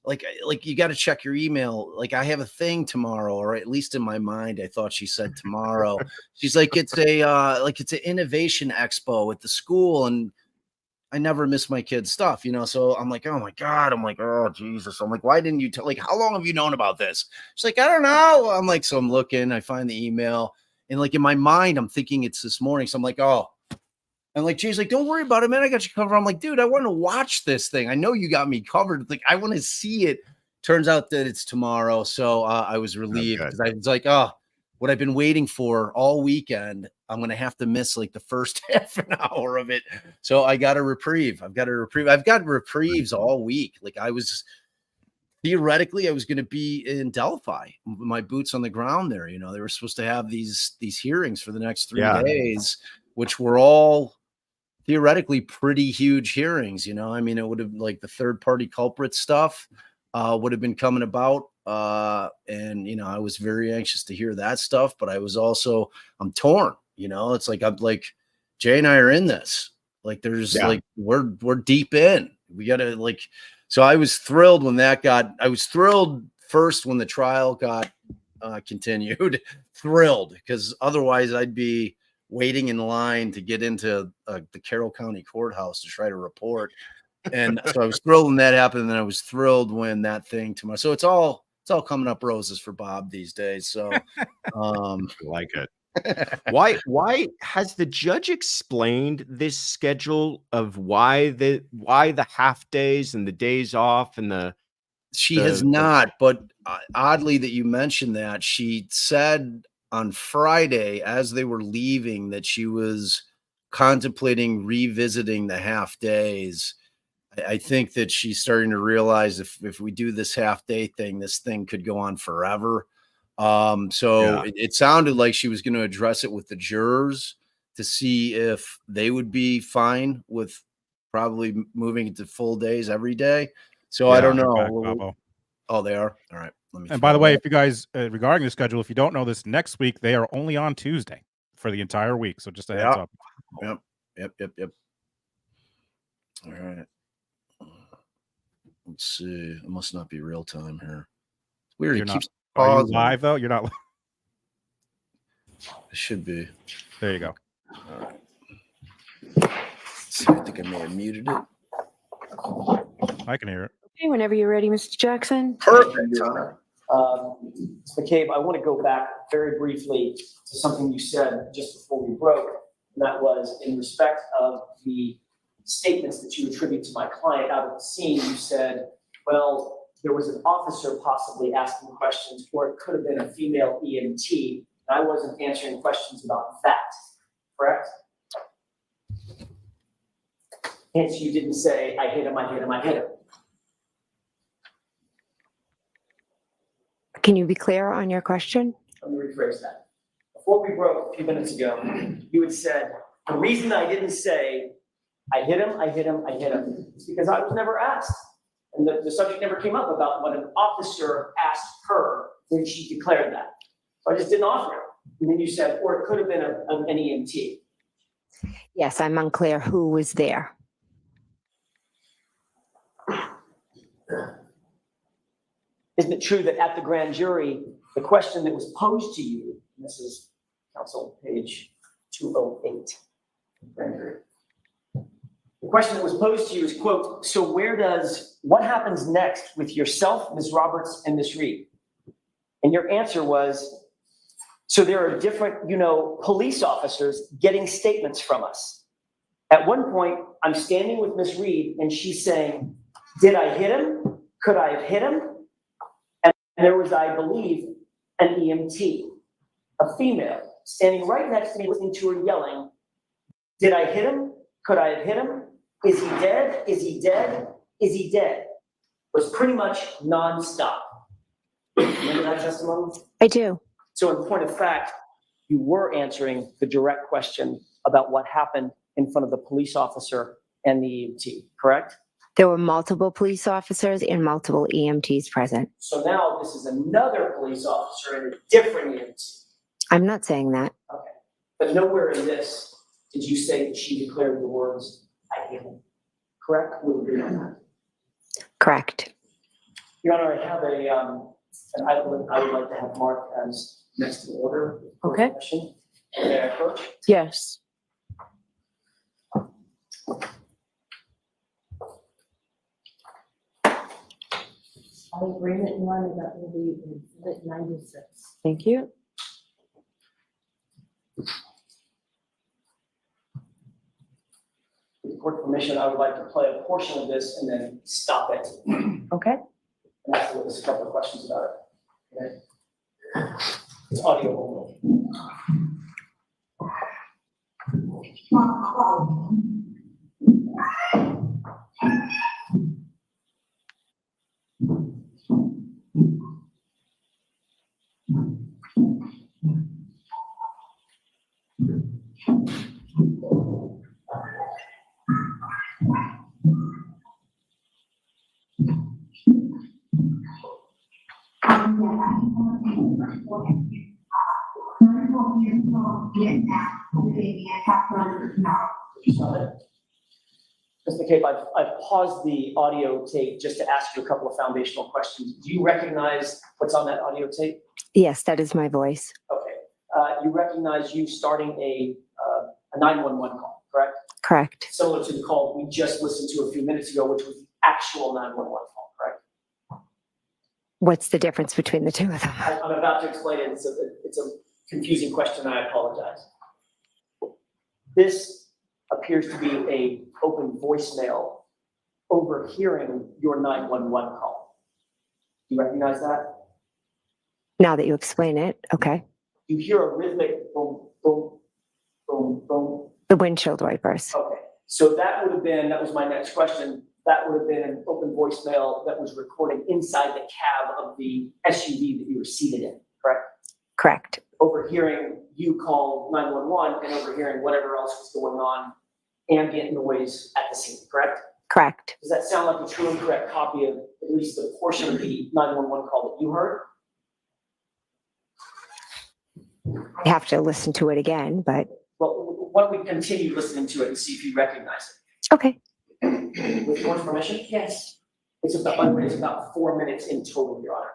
like you got to check your email. Like I have a thing tomorrow, or at least in my mind, I thought she said tomorrow. She's like, it's an innovation expo at the school, and I never miss my kids' stuff, So I'm like, oh my God. I'm like, oh Jesus. I'm like, why didn't you tell? Like, how long have you known about this? She's like, I don't know. I'm like, so I'm looking. I find the email, and like in my mind, I'm thinking it's this morning. So I'm like, oh. And like Jay's like, don't worry about it, man. I got you covered. I'm like, dude, I want to watch this thing. I know you got me covered. Like, I want to see it. Turns out that it's tomorrow. So I was relieved, because I was like, oh, what I've been waiting for all weekend, I'm going to have to miss like the first half an hour of it. So I got a reprieve. I've got reprieves all week. Like theoretically, I was going to be in Delphi, my boots on the ground there. They were supposed to have these hearings for the next 3 days, which were all theoretically pretty huge hearings. I mean, it would have like the third party culprit stuff would have been coming about. And I was very anxious to hear that stuff, but I was also, I'm torn, it's like, I'm like, Jay and I are in this, like, there's like, we're deep in, we gotta like, so I was thrilled when I was thrilled first when the trial got continued, thrilled, because otherwise I'd be waiting in line to get into the Carroll County Courthouse to try to report. And so I was thrilled when that happened. And then I was thrilled when that thing tomorrow. So it's all coming up roses for Bob these days. So I like it. Why has the judge explained this schedule of why the half days and the days off and she has not, but oddly that you mentioned that, she said on Friday, as they were leaving, that she was contemplating revisiting the half days. I think that she's starting to realize if we do this half day thing, this thing could go on forever. It sounded like she was going to address it with the jurors to see if they would be fine with probably moving it to full days every day. So I don't know. Oh, they are? All right. And by the way, if you guys, regarding the schedule, if you don't know this, next week, they are only on Tuesday for the entire week. So just a heads up. Yep. All right. Let's see. It must not be real time here. It's weird. It keeps pausing. Are you live, though? You're not. It should be. There you go. All right. Let's see, I think I may have muted it. I can hear it. Okay, whenever you're ready, Mr. Jackson. Perfect. McCabe, I want to go back very briefly to something you said just before we broke, and that was in respect of the statements that you attribute to my client out of the scene. You said, well, there was an officer possibly asking questions, or it could have been a female EMT, and I wasn't answering questions about that, correct? Hence, you didn't say, I hit him, I hit him, I hit him. Can you be clear on your question? Let me rephrase that. Before we broke a few minutes ago, you had said, the reason I didn't say, I hit him, I hit him, I hit him, is because I was never asked. And the subject never came up about what an officer asked her when she declared that. So I just didn't offer it. And then you said, or it could have been an EMT. Yes, I'm unclear who was there. Isn't it true that at the grand jury, the question that was posed to you, and this is council page 208, grand jury. The question that was posed to you is, quote, so what happens next with yourself, Ms. Roberts, and Ms. Reed? And your answer was, so there are different, police officers getting statements from us. At one point, I'm standing with Ms. Reed, and she's saying, did I hit him? Could I have hit him? And there was, I believe, an EMT, a female, standing right next to me, listening to her yelling, did I hit him? Could I have hit him? Is he dead? Is he dead? Is he dead? It was pretty much nonstop. Remember that testimony? I do. So in point of fact, you were answering the direct question about what happened in front of the police officer and the EMT, correct? There were multiple police officers and multiple EMTs present. So now this is another police officer and a different EMT. I'm not saying that. Okay. But nowhere in this did you say that she declared the words, I hit him. Correct? We agree on that. Correct. Your Honor, I have an item I would like to have marked as next in order. Okay. May I approach? Yes. Agreement one, that will be exhibit 96. Thank you. With court permission, I would like to play a portion of this and then stop it. Okay. And ask a couple of questions about it. Okay? It's audio only. Ms. McCabe, I've paused the audio tape just to ask you a couple of foundational questions. Do you recognize what's on that audio tape? Yes, that is my voice. Okay. You recognize you starting a 911 call, correct? Correct. Similar to the call we just listened to a few minutes ago, which was the actual 911 call, correct? What's the difference between the two of them? I'm about to explain it. It's a confusing question. I apologize. This appears to be a open voicemail overhearing your 911 call. Do you recognize that? Now that you explain it, okay. You hear a rhythmic boom, boom, boom, boom. The windshield wipers. Okay, so that was my next question. That would have been an open voicemail that was recording inside the cab of the SUV that you were seated in, correct? Correct. Overhearing you call 911 and overhearing whatever else was going on, ambient noise at the scene, correct? Correct. Does that sound like a true and correct copy of at least the portion of the 911 call that you heard? I have to listen to it again, but Well, why don't we continue listening to it and see if you recognize okay. it? With your permission? Yes. It's about 4 minutes in total, Your Honor.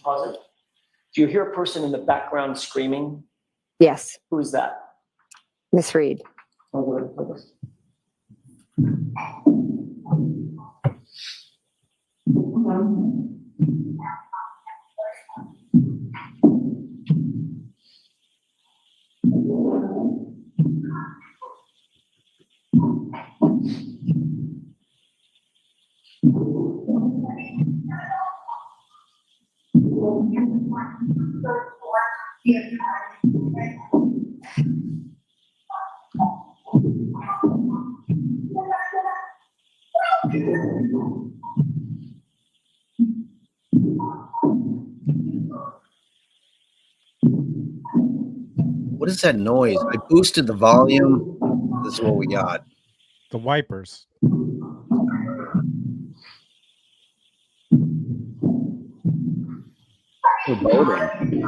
Pause it. Do you hear a person in the background screaming? Yes, Who is that? Miss Reed. What is that noise? I boosted the volume. This is what we got. The wipers. We're voting.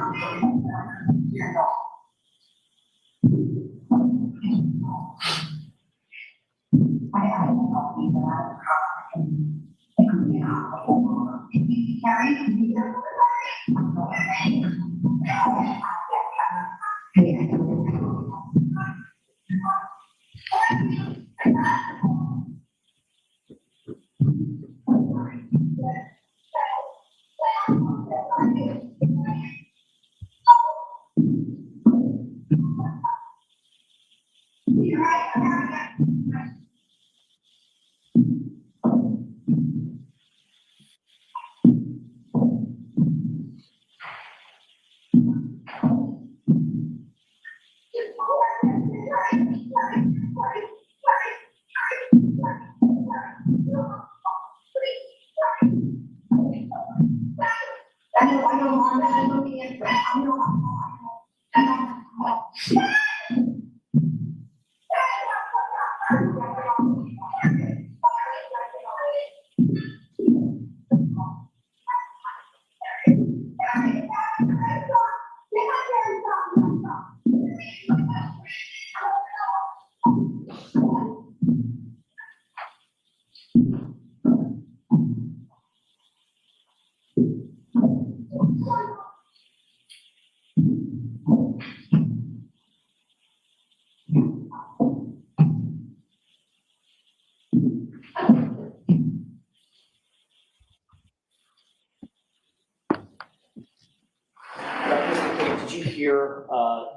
Did you hear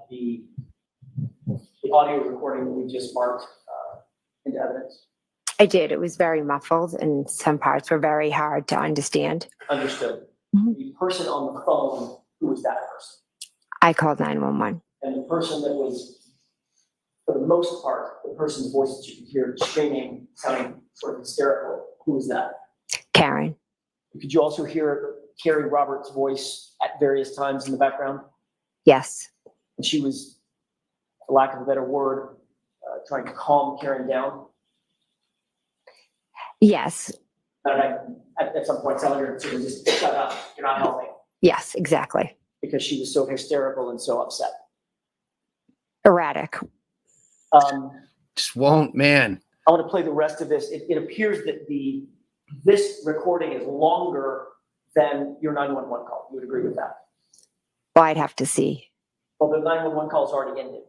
the audio recording that we just marked into evidence? I did. It was very muffled and some parts were very hard to understand. Understood. Mhm. The person on the phone, who was that person? I called 911. And the person that was, for the most part, the person's voice that you could hear screaming, sounding sort of hysterical, who was that? Karen. Could you also hear Carrie Roberts' voice at various times in the background? Yes. And she was, for lack of a better word, trying to calm Karen down. Yes. And at some point telling her to just shut up, you're not helping. Yes, exactly. Because she was so hysterical and so upset. Erratic. Just won't, man. I want to play the rest of this. It appears that this recording is longer than your 911 call. You would agree with that? Well, I'd have to see. Well, the 911 call is already ended,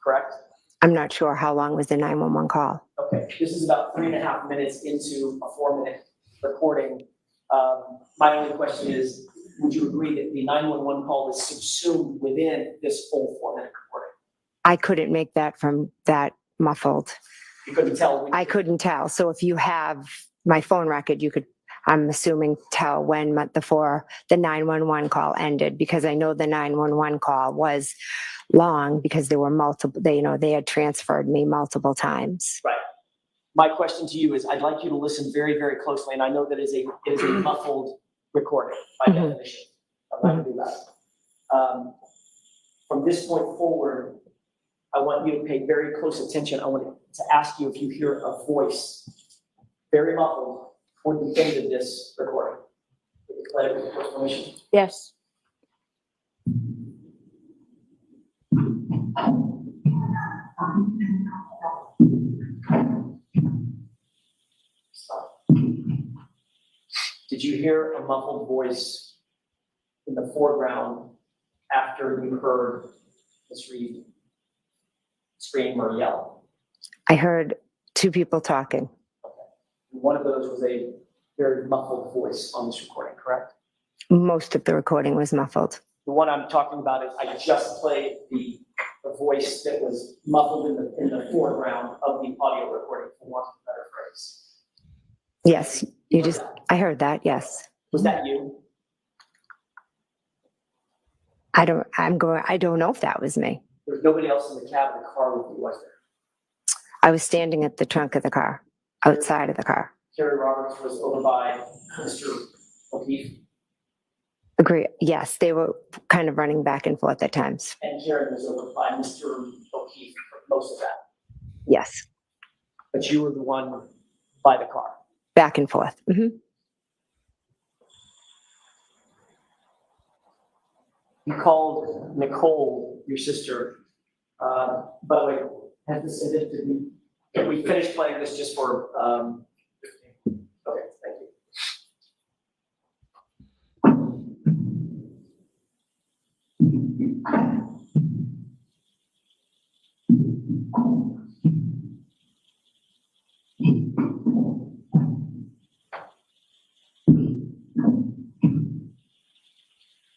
correct? I'm not sure how long was the 911 call. Okay, this is about 3.5 minutes into a 4-minute recording. My only question is, would you agree that the 911 call is subsumed within this full 4-minute recording? I couldn't make that from that muffled. You couldn't tell? I couldn't tell. So if you have my phone record, you could, I'm assuming, tell when the 911 call ended, because I know the 911 call was long because there were multiple, they had transferred me multiple times. Right. My question to you is, I'd like you to listen very, very closely, and I know that it is a muffled recording by definition. I'm not going to do that. From this point forward, I want you to pay very close attention. I want to ask you if you hear a voice, very muffled, toward the end of this recording. Let it with permission. Yes. Stop. Did you hear a muffled voice in the foreground after you heard Ms. Reed scream or yell? I heard two people talking. One of those was a very muffled voice on this recording, correct? Most of the recording was muffled. The one I'm talking about is I just played the voice that was muffled in the foreground of the audio recording, for want of a better phrase. Yes, I heard that, yes. Was that you? I don't know if that was me. There was nobody else in the cab of the car with you, was there? I was standing at the trunk of the car, outside of the car. Kerry Roberts was over by Mr. O'Keefe, Agree, yes, they were kind of running back and forth at times. and Karen was over by Mr. O'Keefe for most of that. Yes, But you were the one by the car. back and forth. You called Nicole, your sister. By the way, have we finished playing this just for, okay, thank you.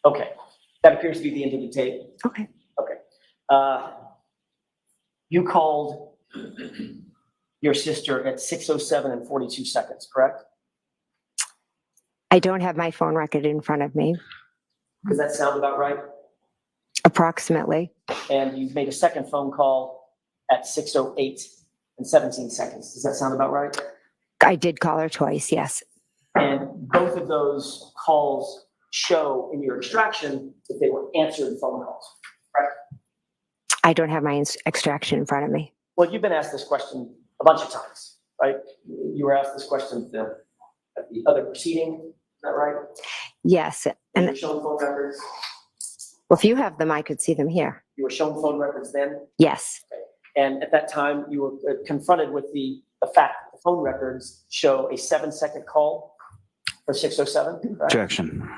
Okay, that appears to be the end of the tape. Okay. Okay. You called your sister at 6:07 and 42 seconds, correct? I don't have my phone record in front of me, Does that sound about right? approximately. And you made a second phone call at 6:08 and 17 seconds. Does that sound about right? I did call her twice, yes. And both of those calls show in your extraction that they were answered phone calls, right? I don't have my extraction in front of me. Well, you've been asked this question a bunch of times, right? You were asked this question at the other proceeding, is that right? Yes, You and were shown phone records. well, if you have them, I could see them here. You were shown phone records then. Yes, And at that time, you were confronted with the fact that the phone records show a 7-second call for 6:07. correct? Objection.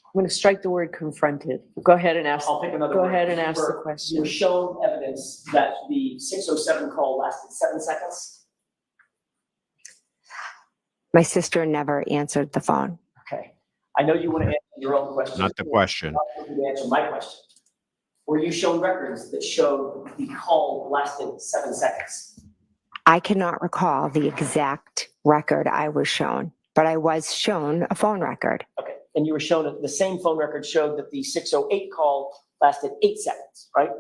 I'm going to strike the word confronted. Go ahead and ask. I'll pick another Go word. ahead and ask the You were question. shown evidence that the 6:07 call lasted 7 seconds. my sister never answered the phone. Okay. I know you want to answer your own question. Not the question. I want you to answer my question. Were you shown records that showed the call lasted 7 seconds? I cannot recall the exact record I was shown, but I was shown a phone record. Okay. And you were shown that the same phone record showed that the 6:08 call lasted 8 seconds, right?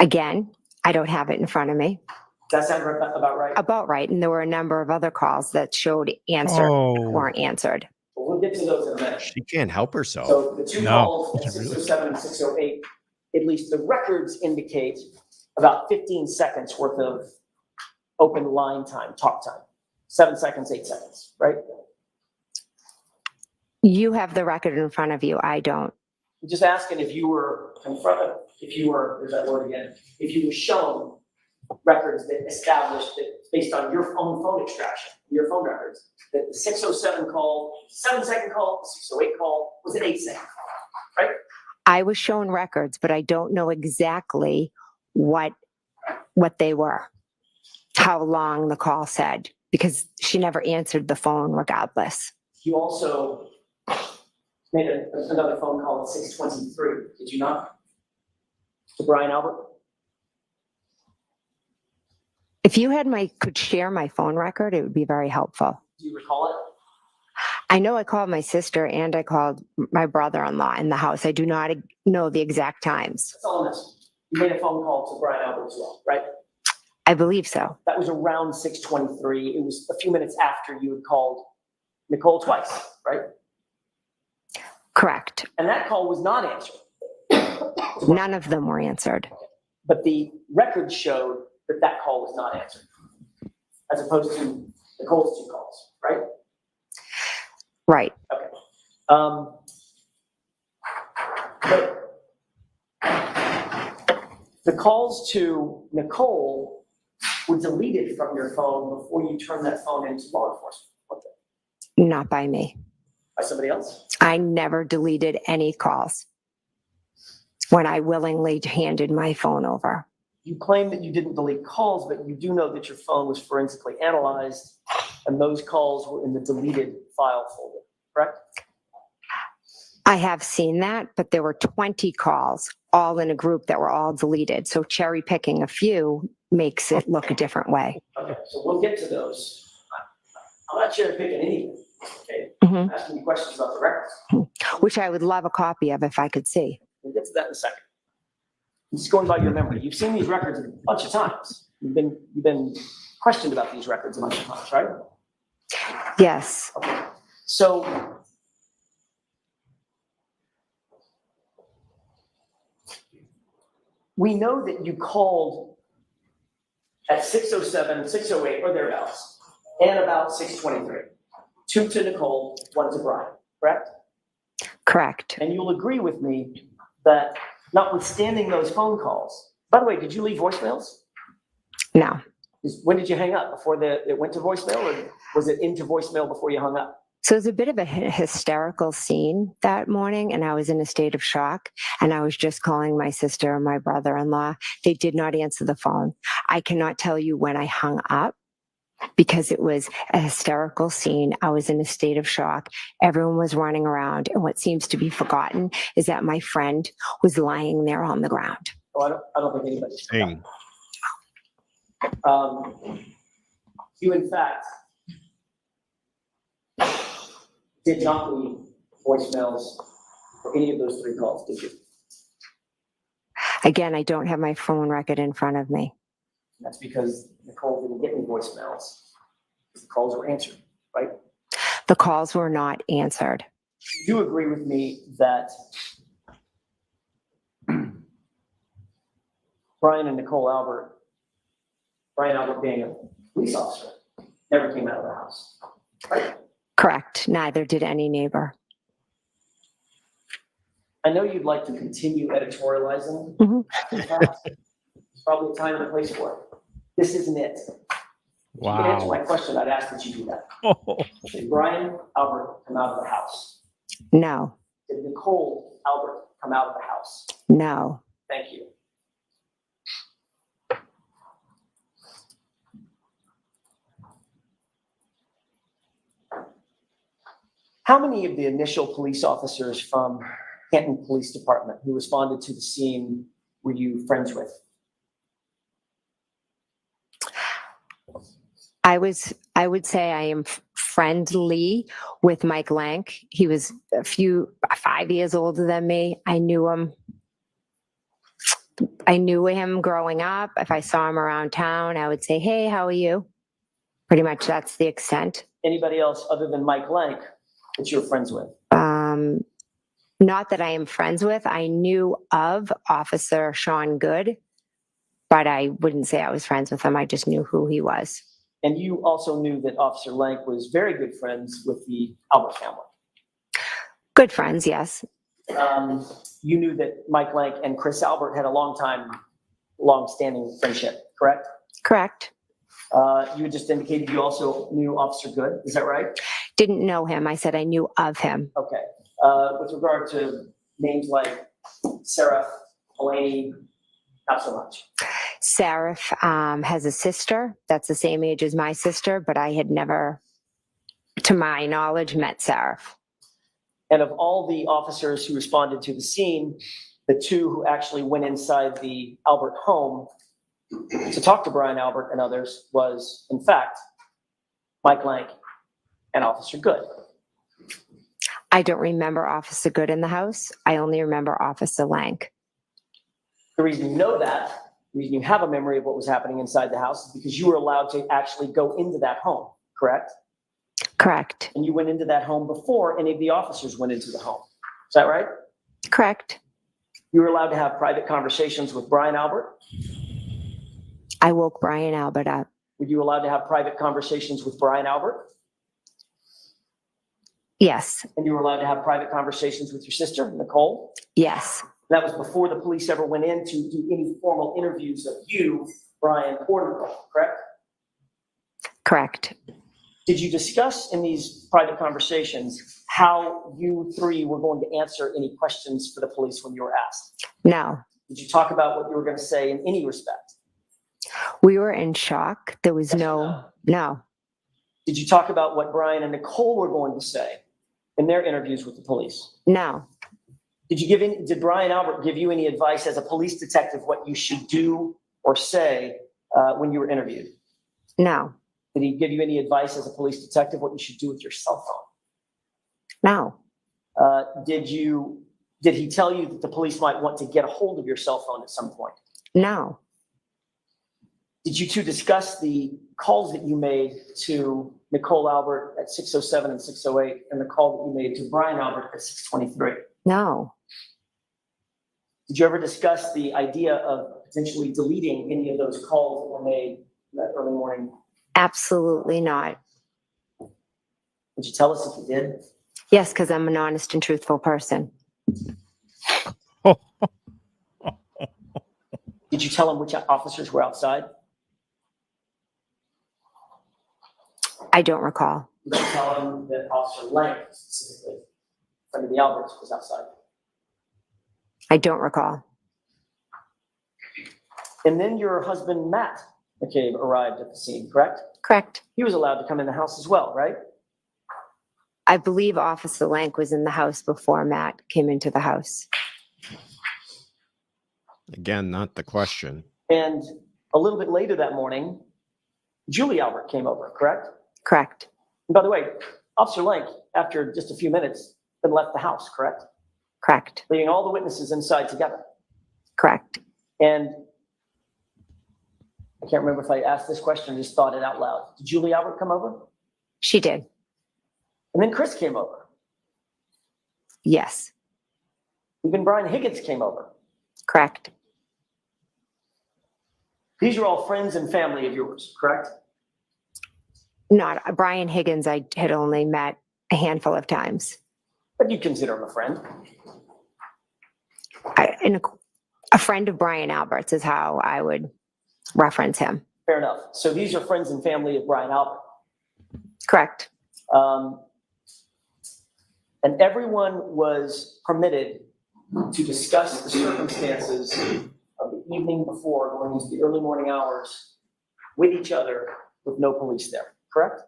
Again, I don't have it in front of me. Does that sound about right? About right, and there were a number of other calls that showed answered, weren't answered. Well, we'll get to those in a minute. She can't help herself. So the two No. calls at 6:07 and 6:08, at least the records indicate about 15 seconds worth of open line time, talk time. 7 seconds, 8 seconds, right? You have the record in front of you. I don't. I'm just asking if you were confronted, there's that word again, if you were shown records that established that based on your own phone extraction, your phone records, that the 6:07 call, 7-second call, 6:08 call was an 8-second call, right? I was shown records, but I don't know exactly what they were, how long the call said, because she never answered the phone regardless. You also made another phone call at 6:23, did you not? To Brian Albert? If you could share my phone record, it would be very helpful. Do you recall it? I know I called my sister and I called my brother-in-law in the house. I do not know the exact times. That's all I'm asking. You made a phone call to Brian Albert as well, right? I believe so. That was around 6:23. It was a few minutes after you had called Nicole twice, right? Correct. And that call was not answered. None of them were answered. But the record showed that call was not answered, as opposed to Nicole's 2 calls, right? Right. Okay. But the calls to Nicole were deleted from your phone before you turned that phone into law enforcement. Not by me. by somebody else? I never deleted any calls when I willingly handed my phone over. You claim that you didn't delete calls, but you do know that your phone was forensically analyzed and those calls were in the deleted file folder, correct? I have seen that, but there were 20 calls all in a group that were all deleted. So cherry picking a few makes it look a different way. Okay, so we'll get to those. I'm not cherry picking anything, okay? Mhm. I'm asking you questions about the records. Which I would love a copy of if I could see. We'll get to that in a second. I'm just going by your memory. You've seen these records a bunch of times. You've been questioned about these records a bunch of times, right? Yes. Okay. So we know that you called at 6:07, 6:08, or thereabouts, and about 6:23. 2 to Nicole, 1 to Brian, correct? Correct. And you'll agree with me that notwithstanding those phone calls, by the way, did you leave voicemails? No. When did you hang up? Before it went to voicemail, or was it into voicemail before you hung up? So it was a bit of a hysterical scene that morning, and I was in a state of shock, and I was just calling my sister and my brother-in-law. They did not answer the phone. I cannot tell you when I hung up because it was a hysterical scene. I was in a state of shock. Everyone was running around, and what seems to be forgotten is that my friend was lying there on the ground. Oh, I don't think anybody's forgotten. You, in fact, did not leave voicemails for any of those 3 calls, did you? Again, I don't have my phone record in front of me. That's because Nicole didn't get any voicemails. The calls were answered, right? The calls were not answered. You do agree with me that Brian Albert being a police officer, never came out of the house, right? Correct. Neither did any neighbor. I know you'd like to continue editorializing. Mhm. In fact, it's probably a time and a place for it. This isn't it. If you can answer my question, I'd ask that you do that. Did Brian Albert come out of the house? No. Did Nicole Albert come out of the house? No. Thank you. How many of the initial police officers from Canton Police Department who responded to the scene were you friends with? I would say I am friendly with Mike Lank. He was 5 years older than me. I knew him growing up. If I saw him around town, I would say, "Hey, how are you?" Pretty much that's the extent. Anybody else other than Mike Lank that you're friends with? Not that I am friends with. I knew of Officer Sean Good, but I wouldn't say I was friends with him. I just knew who he was. And you also knew that Officer Lank was very good friends with the Albert family. Good friends, yes. You knew that Mike Lank and Chris Albert had a long-standing friendship, correct? Correct. You just indicated you also knew Officer Good, is that right? Didn't know him. I said I knew of him. Okay. With regard to names like Sarah, Delaney, not so much. Sarah has a sister that's the same age as my sister, but I had never, to my knowledge, met Sarah. And of all the officers who responded to the scene, the 2 who actually went inside the Albert home to talk to Brian Albert and others was, in fact, Mike Lank and Officer Good. I don't remember Officer Good in the house. I only remember Officer Lank. The reason you know that, the reason you have a memory of what was happening inside the house is because you were allowed to actually go into that home, correct? Correct. And you went into that home before any of the officers went into the home. Is that right? Correct. You were allowed to have private conversations with Brian Albert? I woke Brian Albert up. Were you allowed to have private conversations with Brian Albert? Yes. And you were allowed to have private conversations with your sister, Nicole? Yes. That was before the police ever went in to do any formal interviews of you, Brian, or Nicole, correct? Correct. Did you discuss in these private conversations how you three were going to answer any questions for the police when you were asked? No. Did you talk about what you were going to say in any respect? We were in shock. There was Yes or no. Did you talk about what Brian and Nicole were going to say in their interviews with the police? No. Did Brian Albert give you any advice as a police detective what you should do or say when you were interviewed? No. Did he give you any advice as a police detective what you should do with your cell phone? No. Did he tell you that the police might want to get a hold of your cell phone at some point? No. Did you two discuss the calls that you made to Nicole Albert at 6:07 and 6:08 and the call that you made to Brian Albert at 6:23? No. Did you ever discuss the idea of potentially deleting any of those calls that were made that early morning? Absolutely not. Would you tell us if you did? Yes, because I'm an honest and truthful person. Did you tell him which officers were outside? I don't recall. Did you tell him that Officer Lang, specifically, friend of the Alberts, was outside? I don't recall. And then your husband, Matt McCabe, arrived at the scene, correct? Correct. He was allowed to come in the house as well, right? I believe Officer Lank was in the house before Matt came into the house. Again, not the question. And a little bit later that morning, Julie Albert came over, correct? Correct. And by the way, Officer Lank, after just a few minutes, then left the house, correct? Correct. Leaving all the witnesses inside together. Correct. And I can't remember if I asked this question or just thought it out loud. Did Julie Albert come over? She did. And then Chris came over. Yes. Even Brian Higgins came over. Correct. These are all friends and family of yours, correct? Not Brian Higgins. I had only met a handful of times. But you consider him a friend. A friend of Brian Albert's is how I would reference him. Fair enough. So these are friends and family of Brian Albert. Correct. And everyone was permitted to discuss the circumstances of the evening before, going into the early morning hours, with each other, with no police there, correct?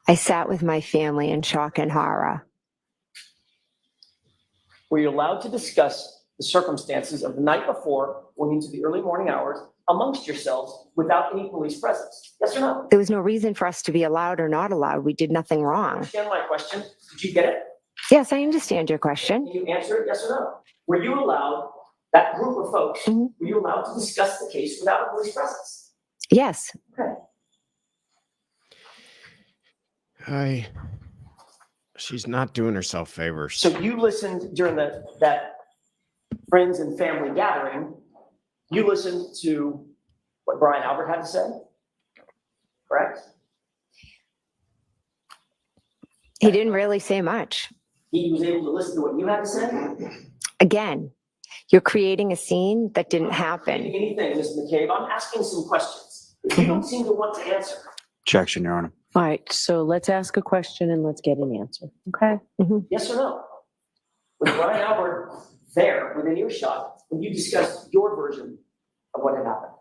I sat with my family in shock and horror. Were you allowed to discuss the circumstances of the night before, going into the early morning hours, amongst yourselves without any police presence? Yes or no? There was no reason for us to be allowed or not allowed. We did nothing wrong. Understand my question? Did you get it? Yes, I understand your question. Can you answer it, yes or no? Were you allowed, that group of folks, were you allowed to discuss the case without a police presence? Yes. Okay. She's not doing herself favors. So you listened during that friends and family gathering, you listened to what Brian Albert had to say, correct? He didn't really say much. He was able to listen to what you had to say? Again, you're creating a scene that didn't happen. Anything, Ms. McCabe, I'm asking some questions. You don't seem to want to answer. Objection, Your Honor. All right, so let's ask a question and let's get an answer, okay? Yes or no? Was Brian Albert there within earshot when you discussed your version of what had happened?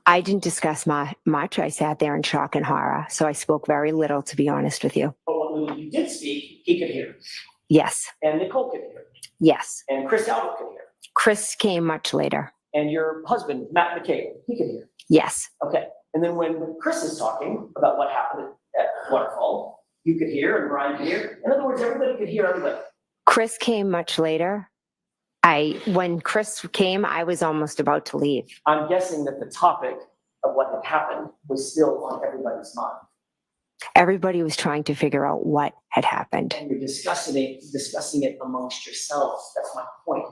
I didn't discuss much. I sat there in shock and horror, so I spoke very little, to be honest with you. But what little you did speak, he could hear. Yes. And Nicole could hear. Yes. And Chris Albert could hear. Chris came much later. And your husband, Matt McCabe, he could hear. Yes. Okay. And then when Chris is talking about what happened at Waterfall, you could hear and Brian could hear. In other words, everybody could hear everybody. Chris came much later. When Chris came, I was almost about to leave. I'm guessing that the topic of what had happened was still on everybody's mind. Everybody was trying to figure out what had happened. And you're discussing it amongst yourselves. That's my point.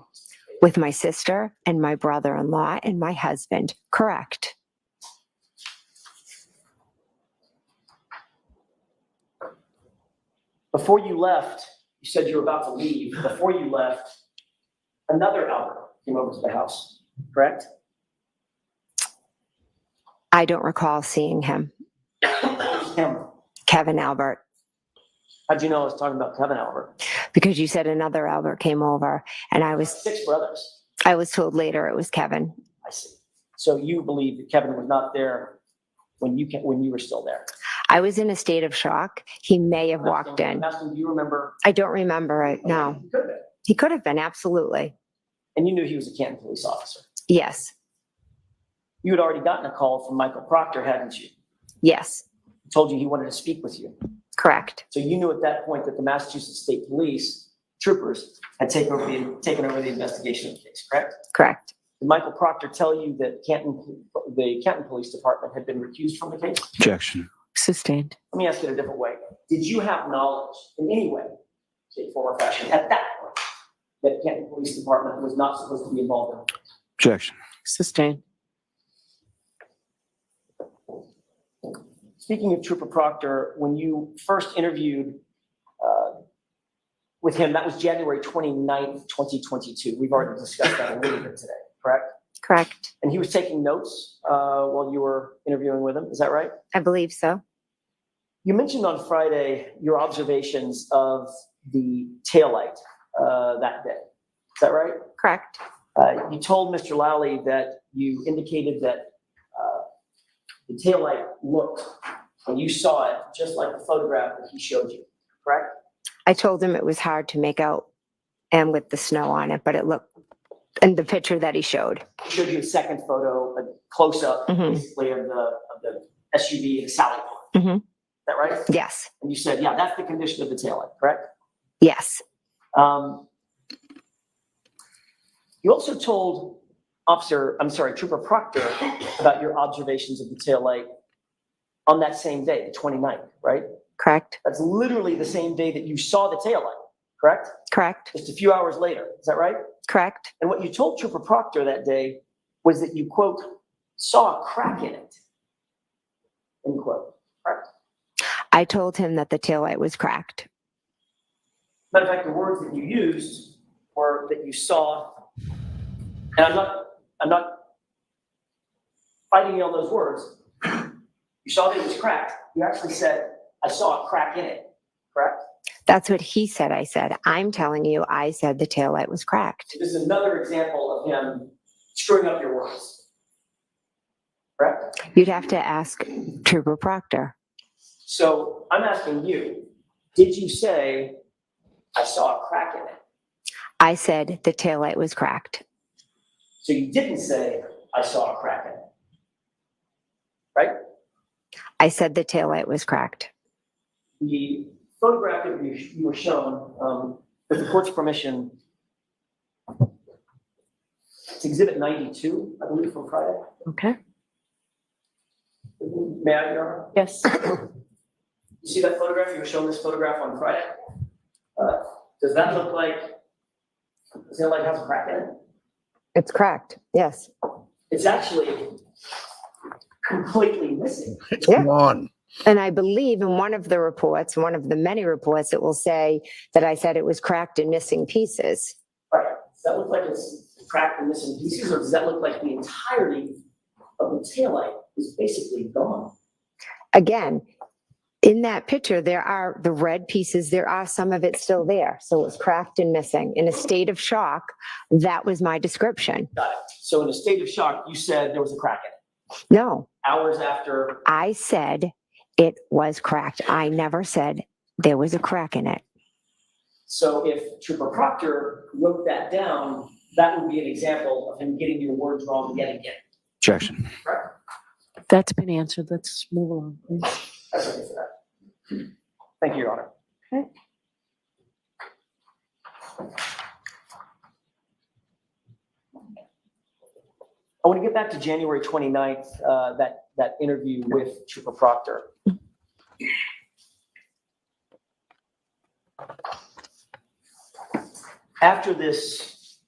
With my sister and my brother-in-law and my husband. Correct. Before you left, you said you were about to leave. Before you left, another Albert came over to the house, correct? I don't recall seeing him. Him. Kevin Albert. How'd you know I was talking about Kevin Albert? Because you said another Albert came over, and I was 6 brothers. told later it was Kevin. I see. So you believe that Kevin was not there when you were still there? I was in a state of shock. He may have walked in. I'm asking, do you remember? I don't remember it. No, He could have been. he could have been, absolutely. And you knew he was a Canton police officer. Yes, You had already gotten a call from Michael Proctor, hadn't you? yes, He told you he wanted to speak with you. correct, So you knew at that point that the Massachusetts State Police troopers had taken over the investigation of the case, correct? correct. Did Michael Proctor tell you that the Canton Police Department had been recused from the case? Objection. Sustained. Let me ask it a different way. Did you have knowledge in any way, shape, form, or fashion, at that point, that Canton Police Department was not supposed to be involved in it? Objection. Sustained. Speaking of Trooper Proctor, when you first interviewed with him, that was January 29th, 2022. We've already discussed that a little bit today, correct? Correct. And he was taking notes while you were interviewing with him. Is that right? I believe so. You mentioned on Friday your observations of the taillight that day. Is that right? Correct. You told Mr. Lally that you indicated that the taillight looked, when you saw it, just like the photograph that he showed you, correct? I told him it was hard to make out and with the snow on it, but it looked, and the picture that he showed. He showed you a second photo, a close-up, Mhm. basically, of the SUV and Sally Pond. Mhm. Is that right? Yes, And you said, yeah, that's the condition of the taillight, correct? yes, You also told Trooper Proctor about your observations of the taillight on that same day, the 29th, right? correct, That's literally the same day that you saw the taillight, correct? correct, Just a few hours later, is that right? correct. And what you told Trooper Proctor that day was that you, quote, saw a crack in it, end quote, correct? I told him that the taillight was cracked. Matter of fact, the words that you used were that you saw, and I'm not fighting you on those words. You saw that it was cracked. You actually said, I saw a crack in it, correct? That's what he said. I said, I'm telling you, I said the taillight was cracked. This is another example of him screwing up your words, correct? You'd have to ask Trooper Proctor. So I'm asking you, did you say, I saw a crack in it? I said the taillight was cracked. So you didn't say, I saw a crack in it, right? I said the taillight was cracked. The photograph that you were shown, with the court's permission, it's exhibit 92, I believe, from Friday. Okay. May I, Your Honor? Yes. You see that photograph? You were shown this photograph on Friday. Does that look like, does it like has a crack in it? It's cracked. Yes. It's actually completely missing. Come on. And I believe in one of the reports, one of the many reports, it will say that I said it was cracked and missing pieces. Right. Does that look like it's cracked and missing pieces, or does that look like the entirety of the taillight is basically gone? Again, in that picture, there are the red pieces. There are some of it still there. So it's cracked and missing. In a state of shock, that was my description. Got it. So in a state of shock, you said there was a crack in it. No, Hours after, I said it was cracked. I never said there was a crack in it. so if Trooper Proctor wrote that down, that would be an example of him getting your words wrong yet again. Objection. Right? That's been answered. Let's move along, please. That's okay for that. Thank you, Your Honor. Okay. I want to get back to January 29th, that interview with Trooper Proctor. After this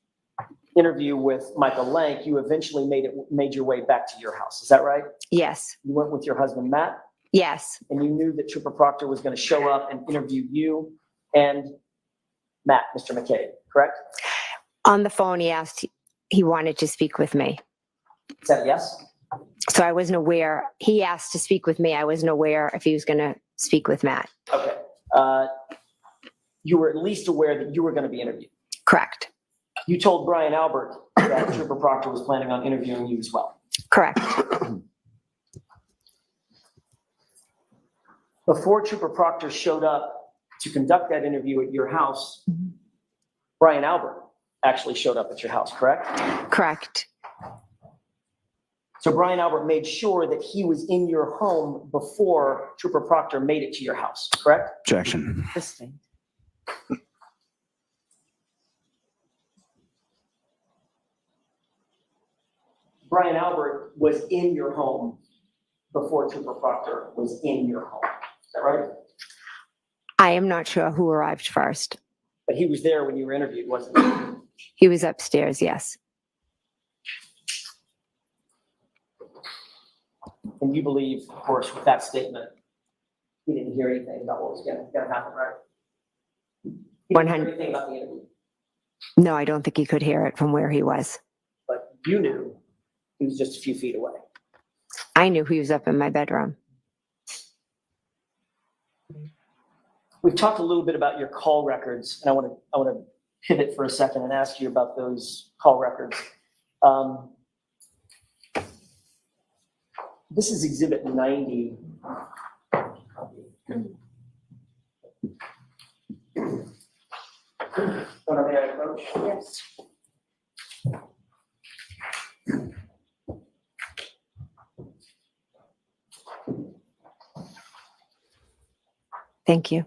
interview with Michael Lank, you eventually made your way back to your house. Is that right? Yes, You went with your husband, Matt, yes, and you knew that Trooper Proctor was going to show up and interview you and Matt, Mr. McCabe, correct? on the phone, he wanted to speak with me. Is that a yes? So I wasn't aware. He asked to speak with me. I wasn't aware if he was going to speak with Matt. Okay. you were at least aware that you were going to be interviewed. Correct. You told Brian Albert that Trooper Proctor was planning on interviewing you as well. Correct. Before Trooper Proctor showed up to conduct that interview at your house, Brian Albert actually showed up at your house, correct? Correct. So Brian Albert made sure that he was in your home before Trooper Proctor made it to your house, correct? Objection. This thing. Brian Albert was in your home before Trooper Proctor was in your home. Is that right? I am not sure who arrived first. But he was there when you were interviewed, wasn't he? He was upstairs, yes. And you believe, of course, with that statement, he didn't hear anything about what was going to happen, right? He didn't hear 100. anything about the interview, No, I don't think he could hear it from where he was. but you knew he was just a few feet away. I knew he was up in my bedroom. We've talked a little bit about your call records, and I want to pivot for a second and ask you about those call records. This is Exhibit 90. May I approach? Yes. Thank you.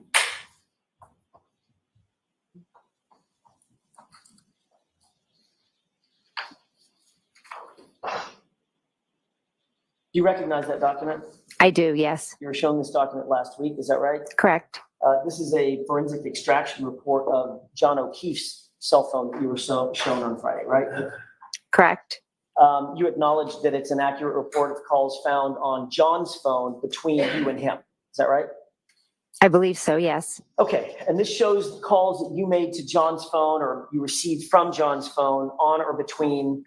Do you recognize that document? I do, yes. You were shown this document last week, is that right? Correct. This is a forensic extraction report of John O'Keefe's cell phone that you were shown on Friday, right? Correct. You acknowledge that it's an accurate report of calls found on John's phone between you and him. Is that right? I believe so, yes. Okay, and this shows the calls that you made to John's phone or you received from John's phone on or between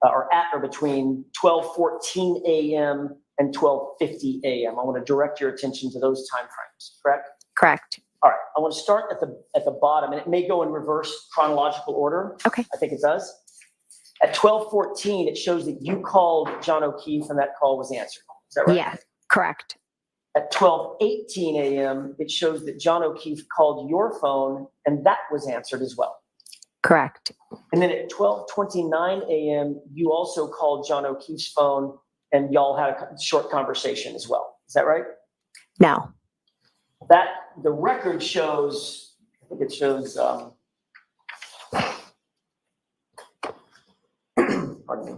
or at or between 12:14 a.m. and 12:50 a.m. I want to direct your attention to those time frames, correct? Correct. All right, I want to start at the bottom, and it may go in reverse chronological order. Okay. I think it does. At 12:14, it shows that you called John O'Keefe and that call was answered. Is that right? Yeah, correct. At 12:18 a.m., it shows that John O'Keefe called your phone and that was answered as well. Correct. And then at 12:29 a.m., you also called John O'Keefe's phone and y'all had a short conversation as well. Is that right? No. The record shows, I think it shows, pardon me.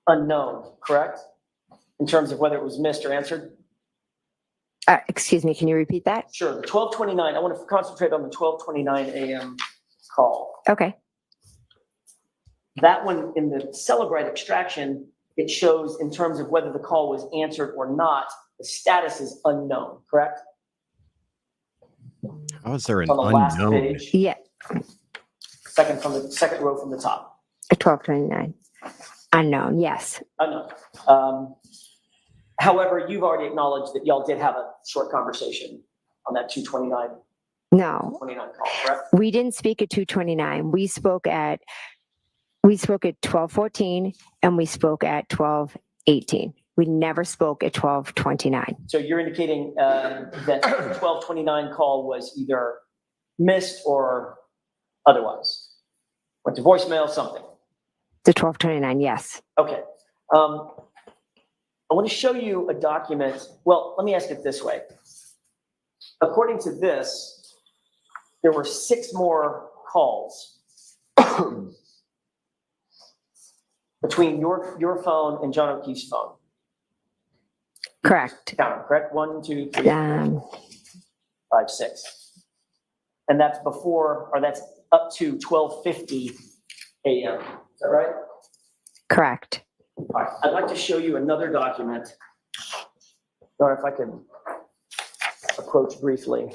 Unknown, correct? In terms of whether it was missed or answered? Excuse me, can you repeat that? Sure, the 12:29, I want to concentrate on the 12:29 a.m. call. Okay. That one in the Celebrite extraction, it shows in terms of whether the call was answered or not, the status is unknown, correct? How is there an On the last unknown? page, Yeah, second row from the top, 1229. Unknown, yes. unknown. However, you've already acknowledged that y'all did have a short conversation on that 229 No, call, correct? we didn't speak at 229. We spoke at 1214 and we spoke at 1218. We never spoke at 1229. So you're indicating that the 1229 call was either missed or otherwise? Went to voicemail, something? The 1229, yes. Okay. I want to show you a document. Well, let me ask it this way. According to this, there were 6 more calls between your phone and John O'Keefe's phone. Correct. Count them, correct? 1, 2, 3, 4, 5, 6. And that's that's up to 12:50 a.m. Is that right? Correct. All right. I'd like to show you another document. Or if I could approach briefly.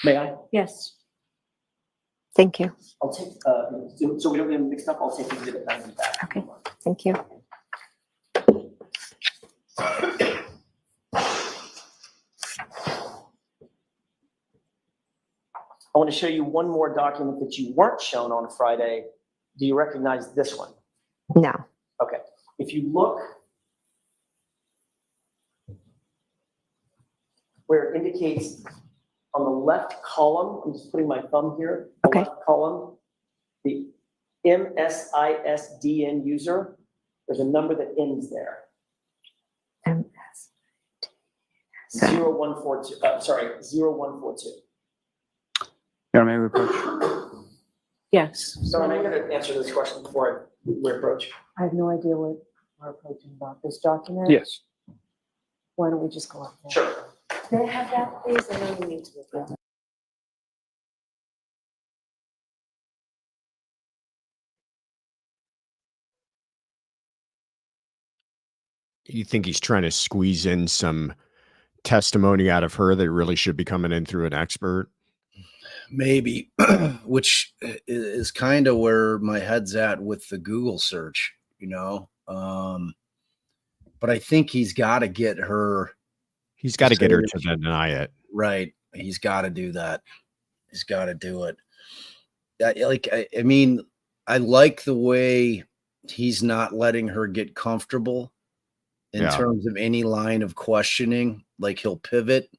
May I? Yes. Thank you. I'll take, so we don't get them mixed up, I'll take exhibit 90 back. Okay, thank you. I want to show you one more document that you weren't shown on Friday. Do you recognize this one? No. Okay. If you look where it indicates on the left column, I'm just putting my thumb here, the Okay. left column, the MSISDN user, there's a number that ends there. MS. 0142, sorry, 0142. Your Honor, may I approach? Yes. So I'm going to answer this question before we approach. I have no idea what we're approaching about this document. Yes. Why don't we just go up there? Sure. May I have that, please? I know you need to look at it. You think he's trying to squeeze in some testimony out of her that really should be coming in through an expert? Maybe, which is kind of where my head's at with the Google search, you know. But I think he's got to get her. He's got to get her to deny it. Right. He's got to do that. He's got to do it. I mean, I like the way he's not letting her get comfortable in terms of any line of questioning. Like he'll pivot.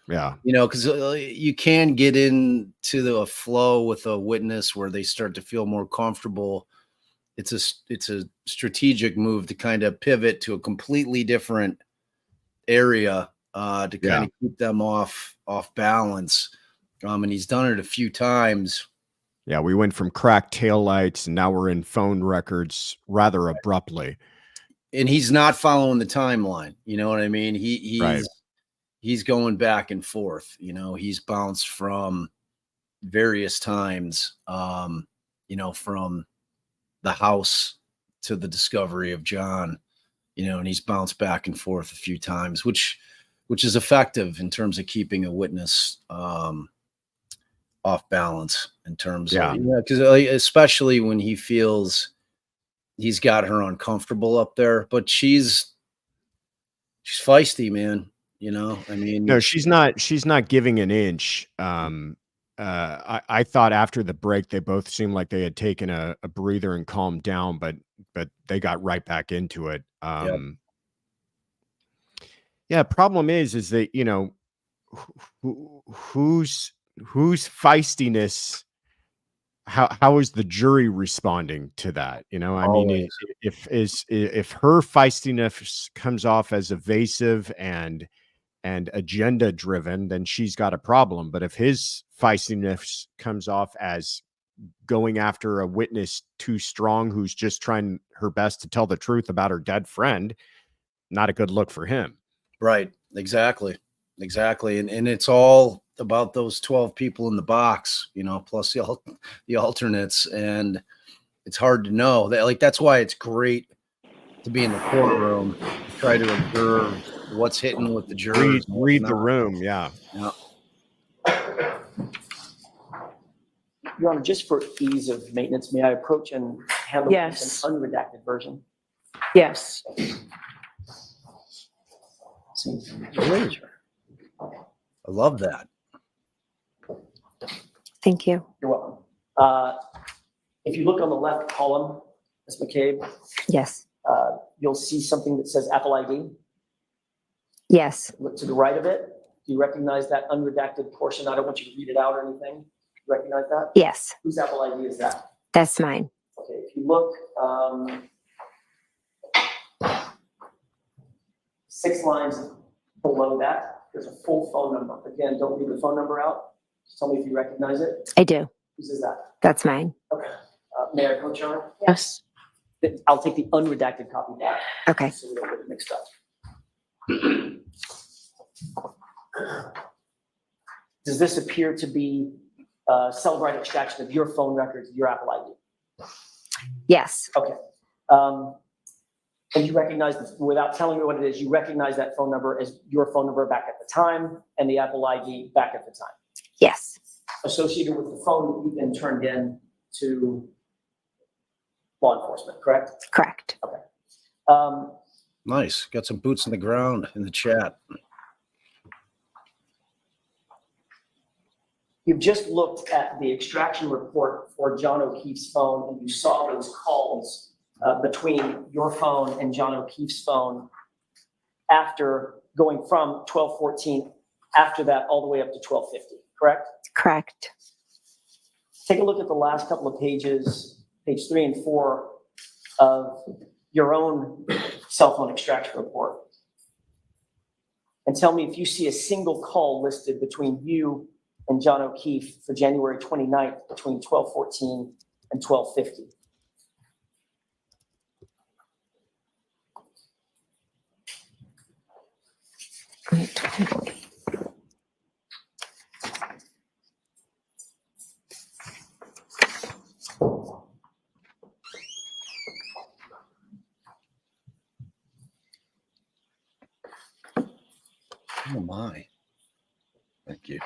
Yeah. You know, because you can get into the flow with a witness where they start to feel more comfortable. It's a strategic move to kind of pivot to a completely different area to kind of keep them off balance. And he's done it a few times. Yeah, we went from cracked taillights and now we're in phone records rather abruptly. And he's not following the timeline. You know what I mean? He's going back and forth. You know, he's bounced from various times, you know, from the house to the discovery of John, you know, and he's bounced back and forth a few times, which is effective in terms of keeping a witness off balance in terms of, you know, because especially when he feels he's got her uncomfortable up there, but she's feisty, man. You know, I mean, no, she's not giving an inch. I thought after the break, they both seemed like they had taken a breather and calmed down, but they got right back into it. Yeah. Problem is that, you know, whose feistiness, how is the jury responding to that? You know, I mean, if her feistiness comes off as evasive and agenda driven, then she's got a problem. But if his feistiness comes off as going after a witness too strong, who's just trying her best to tell the truth about her dead friend, not a good look for him. Right. Exactly. And it's all about those 12 people in the box, you know, plus the alternates. And it's hard to know that, like, that's why it's great to be in the courtroom, to try to observe what's hitting with the jury. Read the room. Yeah. Your Honor, just for ease of maintenance, may I approach and handle this an unredacted version? Yes. I love that. Thank you. You're welcome. If you look on the left column, Ms. McCabe, Yes. You'll see something that says Apple ID. Yes. Look to the right of it. Do you recognize that unredacted portion? I don't want you to read it out or anything. You recognize that? Yes. Whose Apple ID is that? That's mine. Okay, if you look, 6 lines below that, there's a full phone number. Again, don't leave the phone number out. Just tell me if you recognize it. I do. Whose is that? That's mine. Okay. May I approach, Your Honor? Yes. I'll take the unredacted copy back. Okay. So we don't get it mixed up. Does this appear to be cell-right extraction of your phone records, your Apple ID? Yes. Okay. And you recognize, without telling me what it is, you recognize that phone number as your phone number back at the time and the Apple ID back at the time? Yes, associated with the phone that you then turned in to law enforcement, correct? correct. Nice. Got some boots in the ground in the chat. You've just looked at the extraction report for John O'Keefe's phone, and you saw those calls between your phone and John O'Keefe's phone after going from 12:14, after that, all the way up to 12:50, correct? Correct. Take a look at the last couple of pages, page 3 and 4 of your own cell phone extraction report. And tell me if you see a single call listed between you and John O'Keefe for January 29th between 12:14 and 12:50. Oh my. Thank you.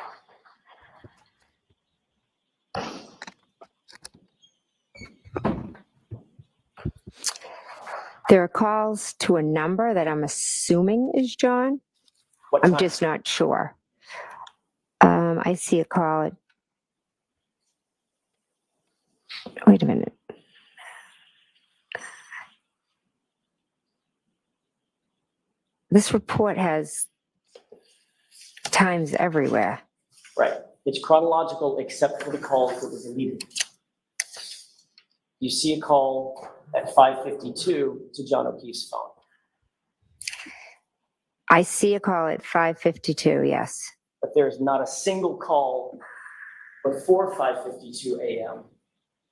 There are calls to a number that I'm assuming is John. What I'm time? just not sure. I see a call. Wait a minute. This report has times everywhere. Right. It's chronological except for the calls that were deleted. You see a call at 5:52 to John O'Keefe's phone. I see a call at 5:52, yes. But there's not a single call before 5:52 a.m.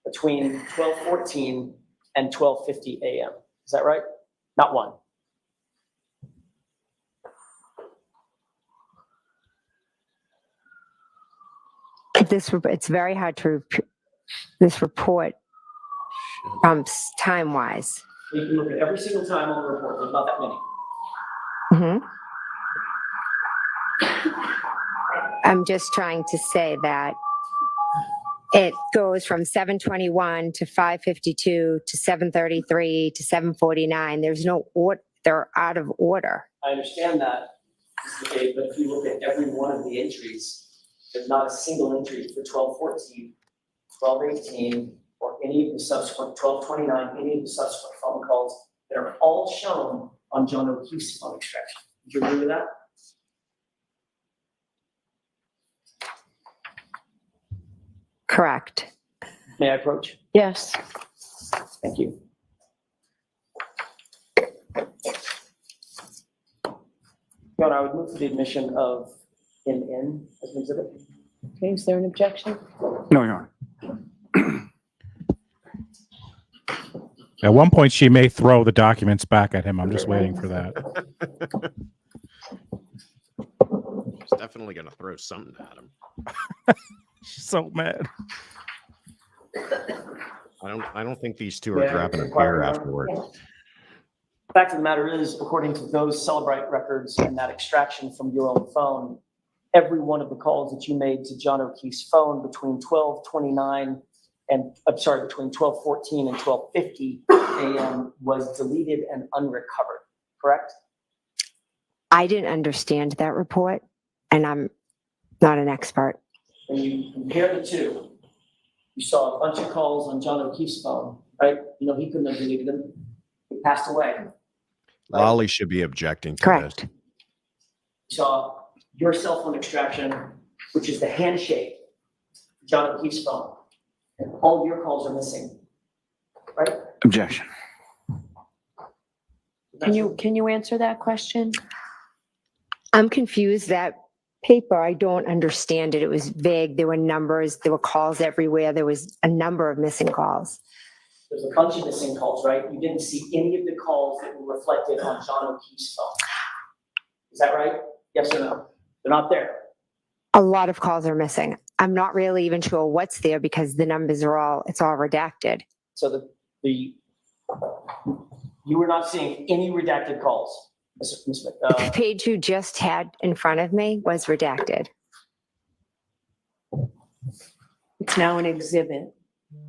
between 12:14 and 12:50 a.m. Is that right? Not one. It's very hard to this report time-wise. You can look at every single time on the report. There's not that many. Mm-hmm. I'm just trying to say that it goes from 7:21 to 5:52 to 7:33 to 7:49. There's no order. They're out of order. I understand that, Mr. McCabe, but if you look at every one of the entries, there's not a single entry for 12:14, 12:18, or any of the subsequent 12:29, any of the subsequent phone calls that are all shown on John O'Keefe's phone extraction. Do you agree with that? Correct. May I approach? Yes. Thank you. Your Honor, I would move for the admission of NN as an exhibit. Okay, is there an objection? No, Your Honor. At one point, she may throw the documents back at him. I'm just waiting for that. He's definitely going to throw something at him. She's so mad. I don't think these two are grabbing a beer afterwards. Fact of the matter is, according to those Celebrite records and that extraction from your own phone, every one of the calls that you made to John O'Keefe's phone between 12:29 and, I'm sorry, between 12:14 and 12:50 a.m. was deleted and unrecovered, correct? I didn't understand that report, and I'm not an expert. When you compare the two, you saw a bunch of calls on John O'Keefe's phone, right? You know, he couldn't have deleted them. He passed away. Right? Lolly should be objecting to Correct. this. You saw your cell phone extraction, which is the handshake, John O'Keefe's phone. And all your calls are missing, right? Objection. Can you answer that question? I'm confused. That paper, I don't understand it. It was vague. There were numbers. There were calls everywhere. There was a number of missing calls. There's a bunch of missing calls, right? You didn't see any of the calls that were reflected on John O'Keefe's phone. Is that right? Yes or no? They're not there. A lot of calls are missing. I'm not really even sure what's there because the numbers are it's all redacted. So you were not seeing any redacted calls. The page you just had in front of me was redacted. It's now an exhibit.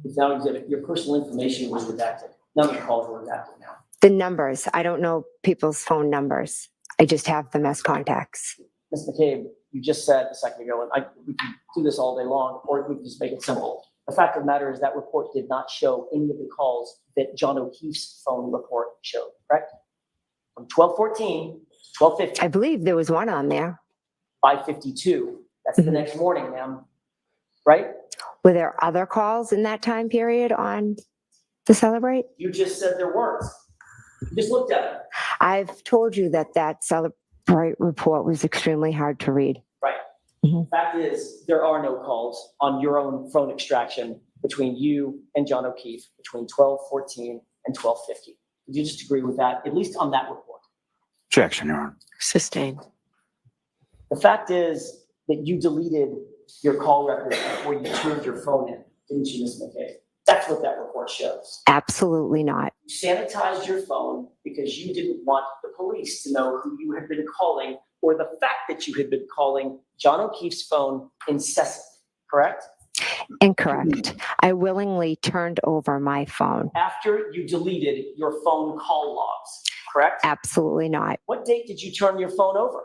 It's now exhibit, your personal information was redacted. None of the calls were redacted now. The numbers, I don't know people's phone numbers. I just have them as contacts. Ms. McCabe, you just said a second ago, and we can do this all day long, or we can just make it simple. The fact of the matter is that report did not show any of the calls that John O'Keefe's phone report showed, correct? From 12:14 to 12:50. I believe there was one on there. 5:52. That's the next morning, ma'am. Right? Were there other calls in that time period on the Celebrate? You just said there weren't. You just looked at it. I've told you that that Celebrate report was extremely hard to read. Right. Mhm. Fact is, there are no calls on your own phone extraction between you and John O'Keefe between 12:14 and 12:50. Would you just agree with that, at least on that report? Objection, Your Honor. Sustained. The fact is that you deleted your call records before you turned your phone in, didn't you, Ms. McCabe? That's what that report shows. Absolutely not. You sanitized your phone because you didn't want the police to know who you had been calling or the fact that you had been calling John O'Keefe's phone incessantly, correct? Incorrect. I willingly turned over my phone. After you deleted your phone call logs, correct? Absolutely not. What date did you turn your phone over?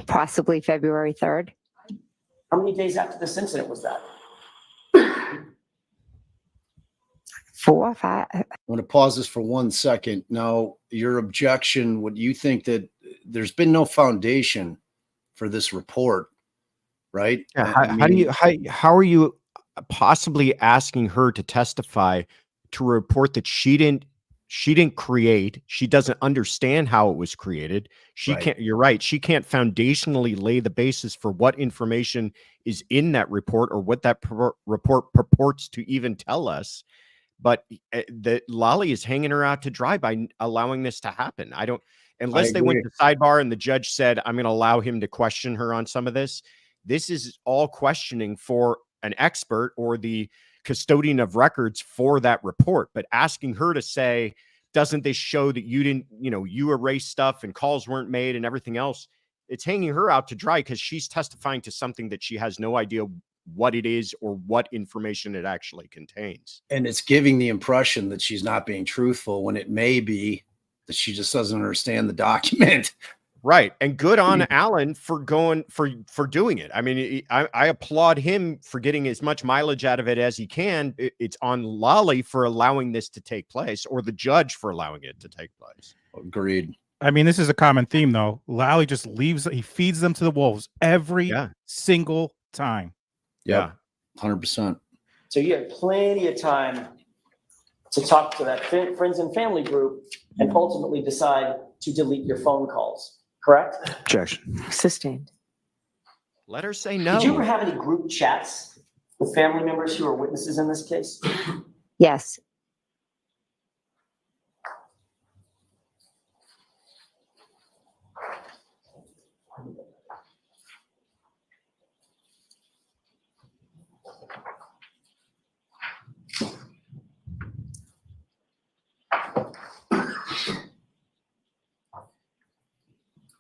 Possibly February 3rd. How many days after this incident was that? 4, 5. I want to pause this for 1 second. Now, your objection, would you think that there's been no foundation for this report, right? Yeah, I mean, how are you possibly asking her to testify to a report that she didn't create? She doesn't understand how it was created. She Right. can't, you're right. She can't foundationally lay the basis for what information is in that report or what that report purports to even tell us. But the Lolly is hanging her out to dry by allowing this to happen. Unless they went to sidebar and the judge said, I'm going to allow him to question her on some of this. This is all questioning for an expert or the custodian of records for that report, but asking her to say, doesn't this show that you didn't, you erased stuff and calls weren't made and everything else? It's hanging her out to dry because she's testifying to something that she has no idea what it is or what information it actually contains. and it's giving the impression that she's not being truthful when it may be that she just doesn't understand the document. Right. And good on Alan for doing it. I mean, I applaud him for getting as much mileage out of it as he can. It's on Lolly for allowing this to take place, or the judge for allowing it to take place. Agreed. I mean, this is a common theme, though. Lally just he feeds them to the wolves every single time. Yeah. 100%. So you had plenty of time to talk to that friends and family group and ultimately decide to delete your phone calls, correct? Objection. Sustained. Let her say no. Did you ever have any group chats with family members who are witnesses in this case? Yes.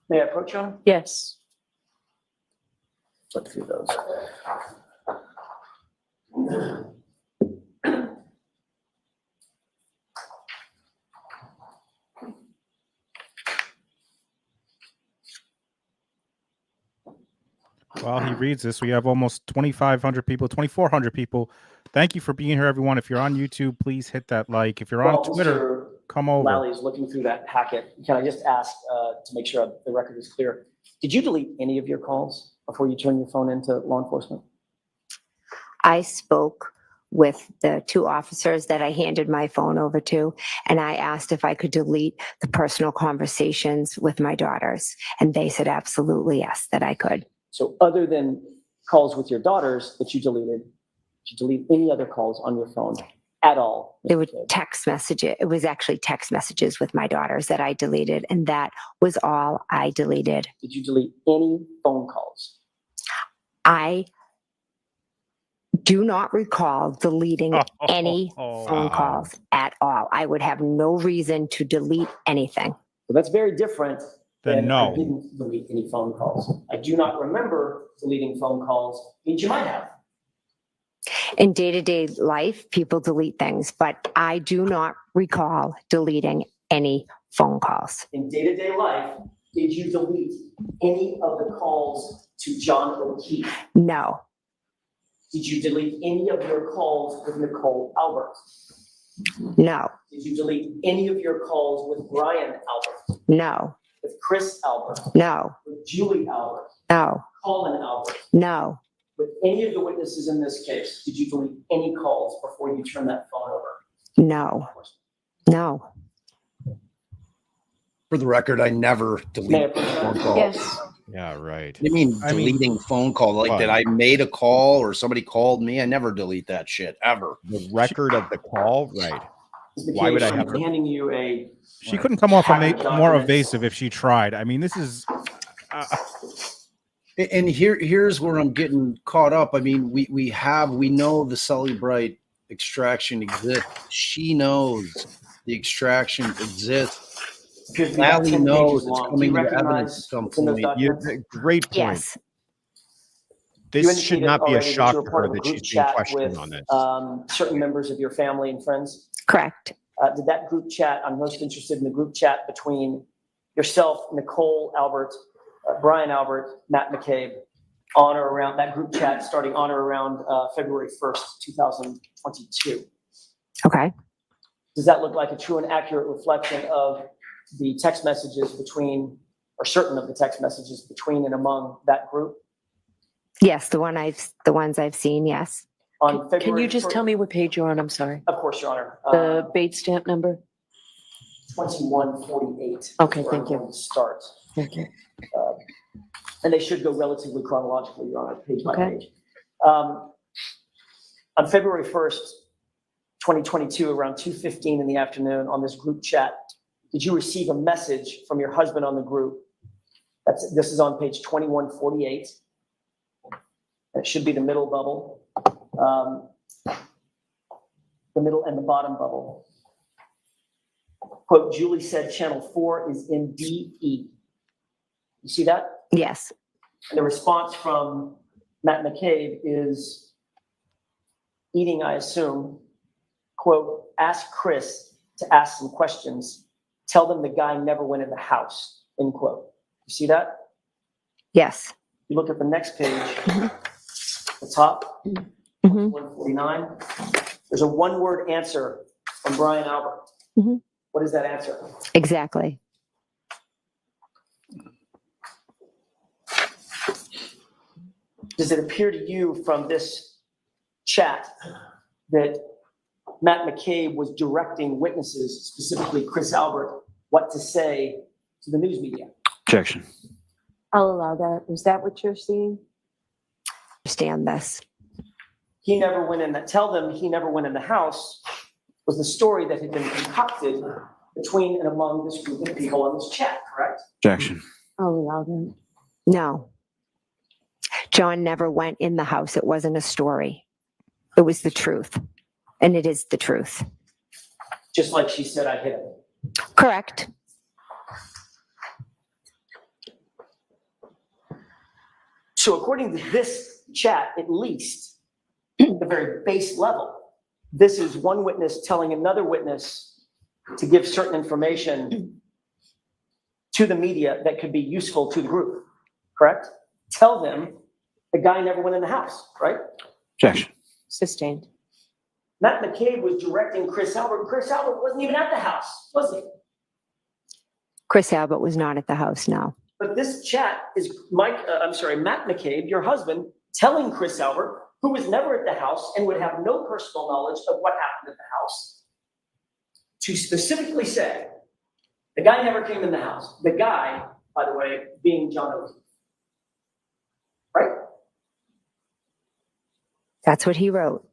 May I approach you? Yes. Look through those. While he reads this, we have almost 2,500 people, 2,400 people. Thank you for being here, everyone. If you're on YouTube, please hit that like. If you're on Twitter, come over. Lally is looking through that packet. Can I just ask to make sure the record is clear? Did you delete any of your calls before you turned your phone into law enforcement? I spoke with the 2 officers that I handed my phone over to, and I asked if I could delete the personal conversations with my daughters. And they said absolutely yes, that I could. So other than calls with your daughters that you deleted, did you delete any other calls on your phone at all? There were text messages. It was actually text messages with my daughters that I deleted, and that was all I deleted. Did you delete any phone calls? I do not recall deleting any phone calls at all. I would have no reason to delete anything. So that's very different Then I no. didn't delete any phone calls. I do not remember deleting phone calls. Means you might have. In day-to-day life, people delete things, but I do not recall deleting any phone calls. In day-to-day life, did you delete any of the calls to John O'Keefe? No, Did you delete any of your calls with Nicole Albert? no, Did you delete any of your calls with Brian Albert, no, with Chris Albert, no, with Julie Albert, no, Colin Albert? no, With any of the witnesses in this case, did you delete any calls before you turned that phone over? no, no. For the record, I never Mayor deleted Pro Tem. phone calls. Yes. Yeah, right. What do you mean I mean, deleting phone call? Like what? that I made a call or somebody called me? I never delete that shit ever. The record of the call, right? Ms. Why would I McCabe, have I'm to- handing you a She couldn't come off Packet more documents. evasive if she tried. I mean, this is. And here's where I'm getting caught up. I mean, we know the Sully Bright extraction exists. She knows the extraction exists. appears to be about Natalie 10 knows pages it's long. Do coming you into evidence recognize at some what's in those point. documents? Great point. Yes, This You should indicated not be a already that shock you were to part her of a that group she's being chat questioned with, on this. certain members of your family and friends. correct. Did that group chat, I'm most interested in the group chat between yourself, Nicole Albert, Brian Albert, Matt McCabe, on or around that group chat starting on or around February 1st, 2022. Okay. Does that look like a true and accurate reflection of the text messages between, or certain of the text messages between and among that group? Yes, the ones I've seen, yes. On February. Can you just tell me what page you're on? I'm sorry. Of course, Your Honor. The Bates stamp number? 2148. Okay, where thank I'm you. going to start. Okay. And they should go relatively chronologically, Your Honor, page by Okay. page. On February 1st, 2022, around 2:15 in the afternoon on this group chat, did you receive a message from your husband on the group? This is on page 2148. It should be the middle bubble, the middle and the bottom bubble. Quote, Julie said channel 4 is in DE. You see that? Yes, And the response from Matt McCabe is eating, I assume, quote, ask Chris to ask some questions. Tell them the guy never went in the house, end quote. You see that? yes. You look at the next page, the top, Mhm. 149. There's a one-word answer from Brian Albert. Mhm. What is that answer? Exactly. Does it appear to you from this chat that Matt McCabe was directing witnesses, specifically Chris Albert, what to say to the news media? Objection. I'll allow that. Is that what you're seeing? Understand this. He never went in that, tell them he never went in the house was the story that had been concocted between and among this group of people on this chat, correct? Objection. I'll allow that. No. John never went in the house. It wasn't a story. It was the truth. And it is the truth. Just like she said, I hit him. Correct. So according to this chat, at least, the very base level, this is one witness telling another witness to give certain information to the media that could be useful to the group, correct? Tell them the guy never went in the house, right? Objection. Sustained. Matt McCabe was directing Chris Albert. Chris Albert wasn't even at the house, was he? Chris Albert was not at the house, no. But this chat is Matt McCabe, your husband, telling Chris Albert, who was never at the house and would have no personal knowledge of what happened at the house, to specifically say, the guy never came in the house. The guy, by the way, being John O'Keefe. Right? That's what he wrote.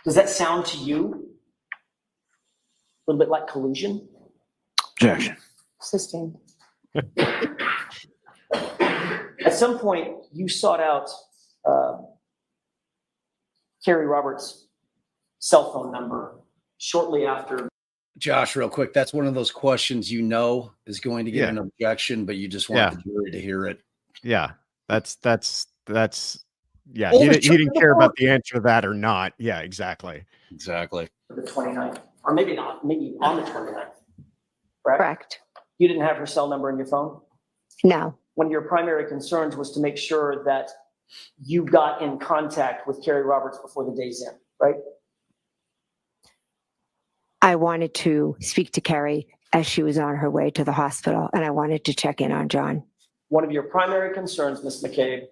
Does that sound to you a little bit like collusion? Objection. Sustained. At some point, you sought out Carrie Roberts' cell phone number shortly after. Josh, real quick, that's one of those questions is going to get Yeah. an objection, but you just want Yeah. the jury to hear it. Yeah, that's yeah. Oh, He the didn't, he truth didn't of the care about book. the answer to that or not. Yeah, exactly. Exactly. The 29th, or maybe not, maybe on the 29th, correct? Correct. You didn't have her cell number in your phone? No. One of your primary concerns was to make sure that you got in contact with Carrie Roberts before the day's end, right? I wanted to speak to Carrie as she was on her way to the hospital, and I wanted to check in on John. One of your primary concerns, Ms. McCabe,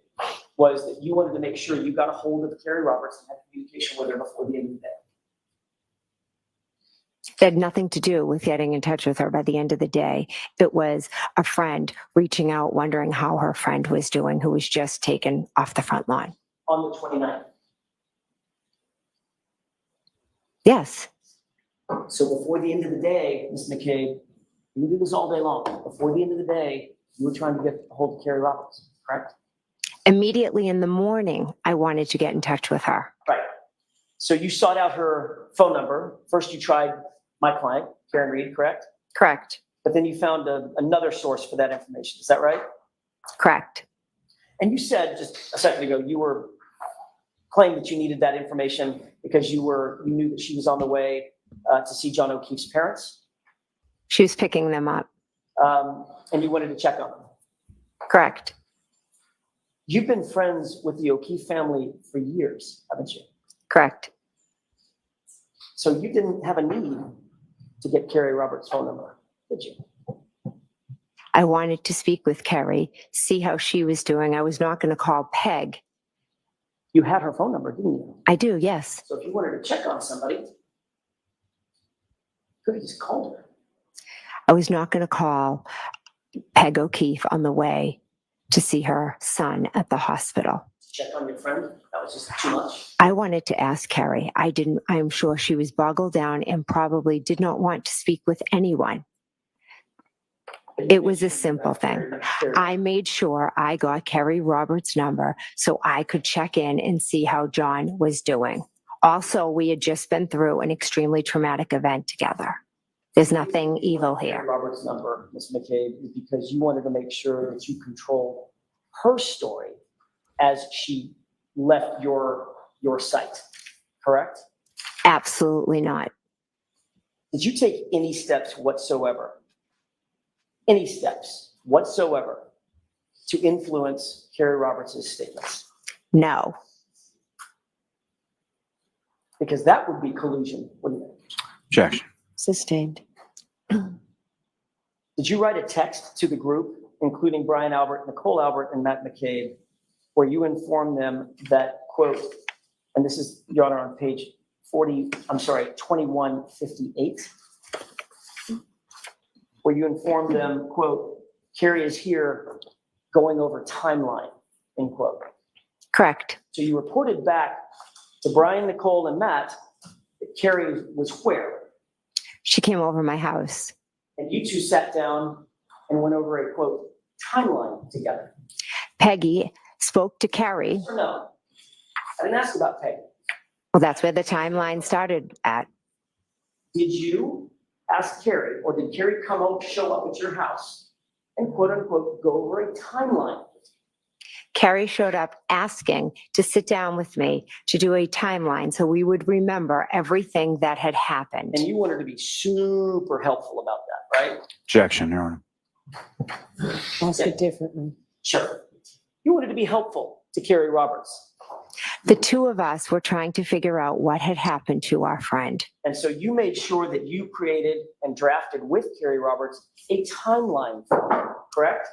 was that you wanted to make sure you got a hold of Carrie Roberts and had communication with her before the end of the day. It had nothing to do with getting in touch with her by the end of the day. It was a friend reaching out, wondering how her friend was doing, who was just taken off the front lawn. On the 29th. Yes. So before the end of the day, Ms. McCabe, you do this all day long. Before the end of the day, you were trying to get a hold of Carrie Roberts, correct? Immediately in the morning, I wanted to get in touch with her. Right. So you sought out her phone number. First, you tried my client, Karen Reed, correct? Correct. But then you found another source for that information. Is that right? Correct. And you said just a second ago, you were claiming that you needed that information because you knew that she was on the way to see John O'Keefe's parents. She was picking them up. And you wanted to check on them. Correct. You've been friends with the O'Keefe family for years, haven't you? Correct. So you didn't have a need to get Carrie Roberts' phone number, did you? I wanted to speak with Carrie, see how she was doing. I was not going to call Peg. You had her phone number, didn't you? I do, yes. So if you wanted to check on somebody, you could have just called her. I was not going to call Peg O'Keefe on the way to see her son at the hospital. Check on your friend? That was just too much? I wanted to ask Carrie. I'm sure she was boggled down and probably did not want to speak with anyone. It was a simple thing. I made sure I got Carrie Roberts' number so I could check in and see how John was doing. Also, we had just been through an extremely traumatic event together. There's nothing evil Carrie here. Roberts' number, Ms. McCabe, is because you wanted to make sure that you controlled her story as she left your site, correct? Absolutely not. Did you take any steps whatsoever to influence Carrie Roberts' statements? No. Because that would be collusion, wouldn't it? Objection. Sustained. Did you write a text to the group, including Brian Albert, Nicole Albert, and Matt McCabe, where you informed them that, quote, and this is, Your Honor, on page 2158, where you informed them, quote, Carrie is here going over timeline, end quote. Correct. So you reported back to Brian, Nicole, and Matt that Carrie was where? She came over my house. And you two sat down and went over a, quote, timeline together. Peggy spoke to Carrie. Or no? I didn't ask about Peggy. Well, that's where the timeline started at. Did you ask Carrie, or did Carrie show up at your house and, quote unquote, go over a timeline? Carrie showed up asking to sit down with me to do a timeline so we would remember everything that had happened. And you wanted to be super helpful about that, right? Objection, Your Honor. Ask it differently. Sure. You wanted to be helpful to Carrie Roberts. The two of us were trying to figure out what had happened to our friend. And so you made sure that you created and drafted with Carrie Roberts a timeline for her, correct?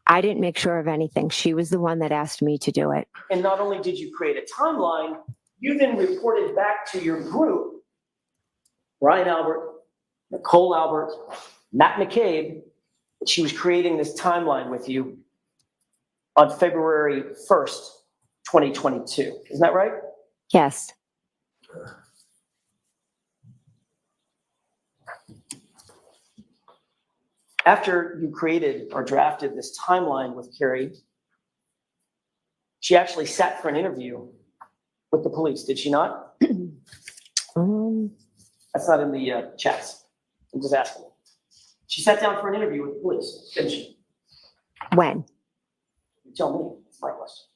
I didn't make sure of anything. She was the one that asked me to do it. And not only did you create a timeline, you then reported back to your group, Brian Albert, Nicole Albert, Matt McCabe, that she was creating this timeline with you on February 1st, 2022. Isn't that right? Yes. After you created or drafted this timeline with Carrie, she actually sat for an interview with the police, did she not? That's not in the chats. I'm just asking. She sat down for an interview with the police, didn't she? When? You tell me. It's my question.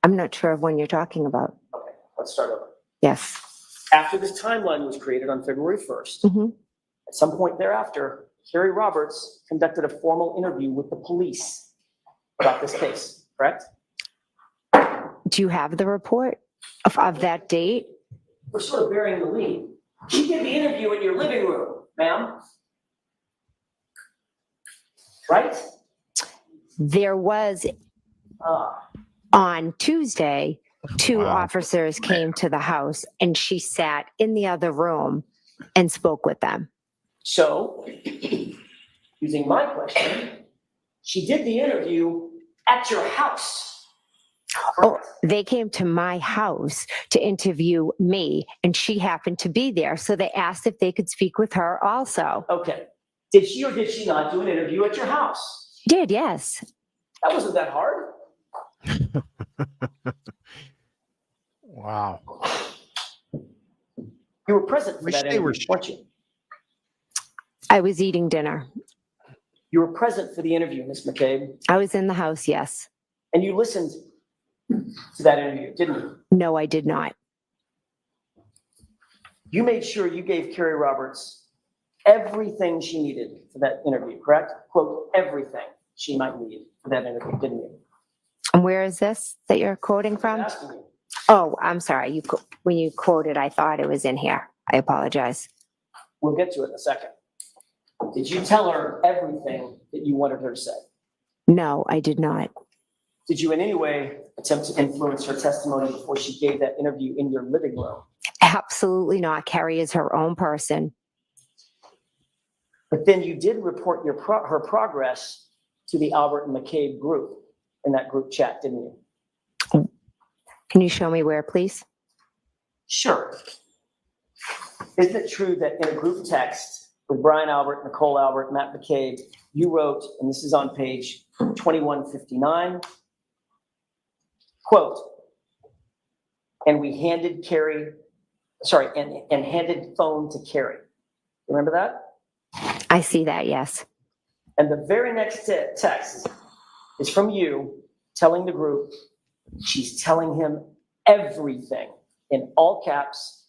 I'm not sure of when you're talking about. Okay, let's start over. Yes. After this timeline was created on February 1st, Mhm. at some point thereafter, Carrie Roberts conducted a formal interview with the police about this case, correct? Do you have the report of that date? We're sort of bearing the lead. She did the interview in your living room, ma'am. Right? There was Ah, on Tuesday, two Wow. officers came to the house and she sat in the other room and spoke with them. so, using my question, she did the interview at your house. Oh, they came to my house to interview me and she happened to be there. So they asked if they could speak with her also. Okay. Did she or did she not do an interview at your house? Did, yes. That wasn't that hard. Wow. You were present for Wish that they were interview, weren't you? I was eating dinner. You were present for the interview, Ms. McCabe, I was in the house, yes. and you listened to that interview, didn't you? No, I did not. You made sure you gave Carrie Roberts everything she needed for that interview, correct? Quote, everything she might need for that interview, didn't you? And where is this that you're quoting from? I'm asking you. Oh, I'm sorry. When you quoted, I thought it was in here. I apologize. We'll get to it in a second. Did you tell her everything that you wanted her to say? No, I did not. Did you in any way attempt to influence her testimony before she gave that interview in your living room? Absolutely not. Carrie is her own person. But then you did report her progress to the Albert and McCabe group in that group chat, didn't you? Can you show me where, please? Sure. Isn't it true that in a group text with Brian Albert, Nicole Albert, Matt McCabe, you wrote, and this is on page 2159, quote, and we handed Carrie, sorry, and handed phone to Carrie. Remember that? I see that, yes. And the very next text is from you telling the group, she's telling him everything in all caps,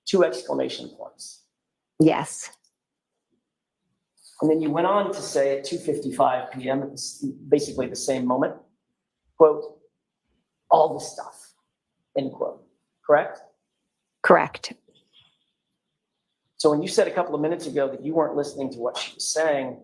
2 exclamation points. Yes. And then you went on to say at 2:55 p.m., it's basically the same moment, quote, all the stuff, end quote, correct? Correct. So when you said a couple of minutes ago that you weren't listening to what she was saying,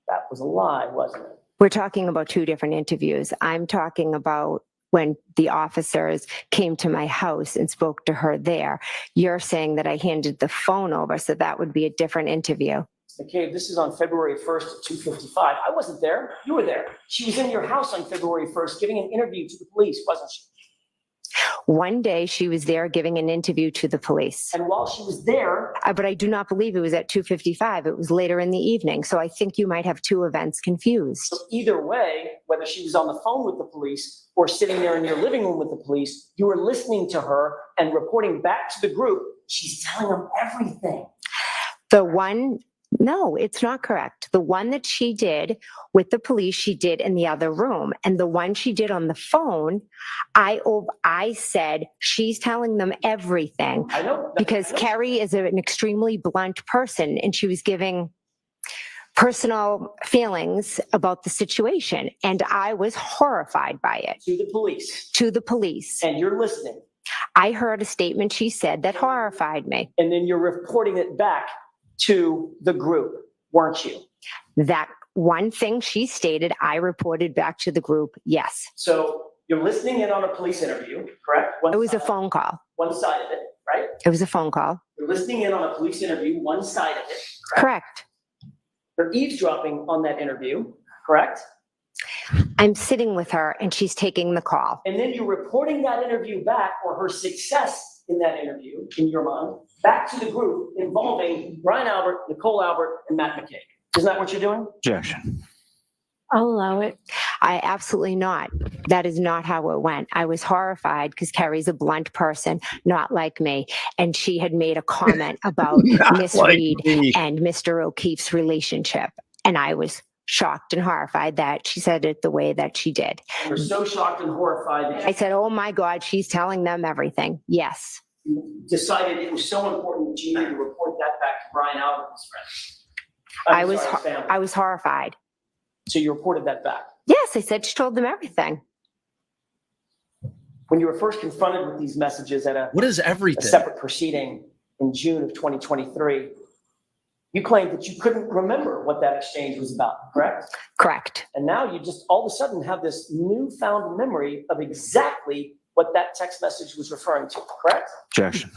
that was a lie, wasn't it? We're talking about two different interviews. I'm talking about when the officers came to my house and spoke to her there. You're saying that I handed the phone over, so that would be a different interview. McCabe, this is on February 1st at 2:55. I wasn't there. You were there. She was in your house on February 1st giving an interview to the police, wasn't she? One day she was there giving an interview to the police. And while she was there, But I do not believe it was at 2:55. It was later in the evening. So I think you might have two events confused. so either way, whether she was on the phone with the police or sitting there in your living room with the police, you were listening to her and reporting back to the group. She's telling them everything. No, it's not correct. The one that she did with the police, she did in the other room. And the one she did on the phone, I said, she's telling them everything. I know. Because Carrie is an extremely blunt person and she was giving personal feelings about the situation. And I was horrified by it. To the police. To the police. And you're listening. I heard a statement she said that horrified me. And then you're reporting it back to the group, weren't you? That one thing she stated, I reported back to the group, yes. So you're listening in on a police interview, correct? It was a phone call. One side of it, right? It was a phone call. You're listening in on a police interview, one side of it, correct? Correct. You're eavesdropping on that interview, correct? I'm sitting with her and she's taking the call. And then you're reporting that interview back, or her success in that interview, in your mind, back to the group involving Brian Albert, Nicole Albert, and Matt McCabe. Isn't that what you're doing? Objection. I'll allow it. I absolutely not. That is not how it went. I was horrified because Carrie's a blunt person, not like me. And she had made a comment about Miss Reed and Mr. O'Keefe's relationship. And I was shocked and horrified that she said it the way that she did. You were so shocked and horrified that I said, oh my God, she's telling them everything. Yes. you decided it was so important that you needed to report that back to Brian Albert and his friends. I was horrified. So you reported that back. Yes, I said she told them everything. When you were first confronted with these messages at What is a everything? separate proceeding in June of 2023, you claimed that you couldn't remember what that exchange was about, correct? Correct. And now you just all of a sudden have this newfound memory of exactly what that text message was referring to, correct? Objection.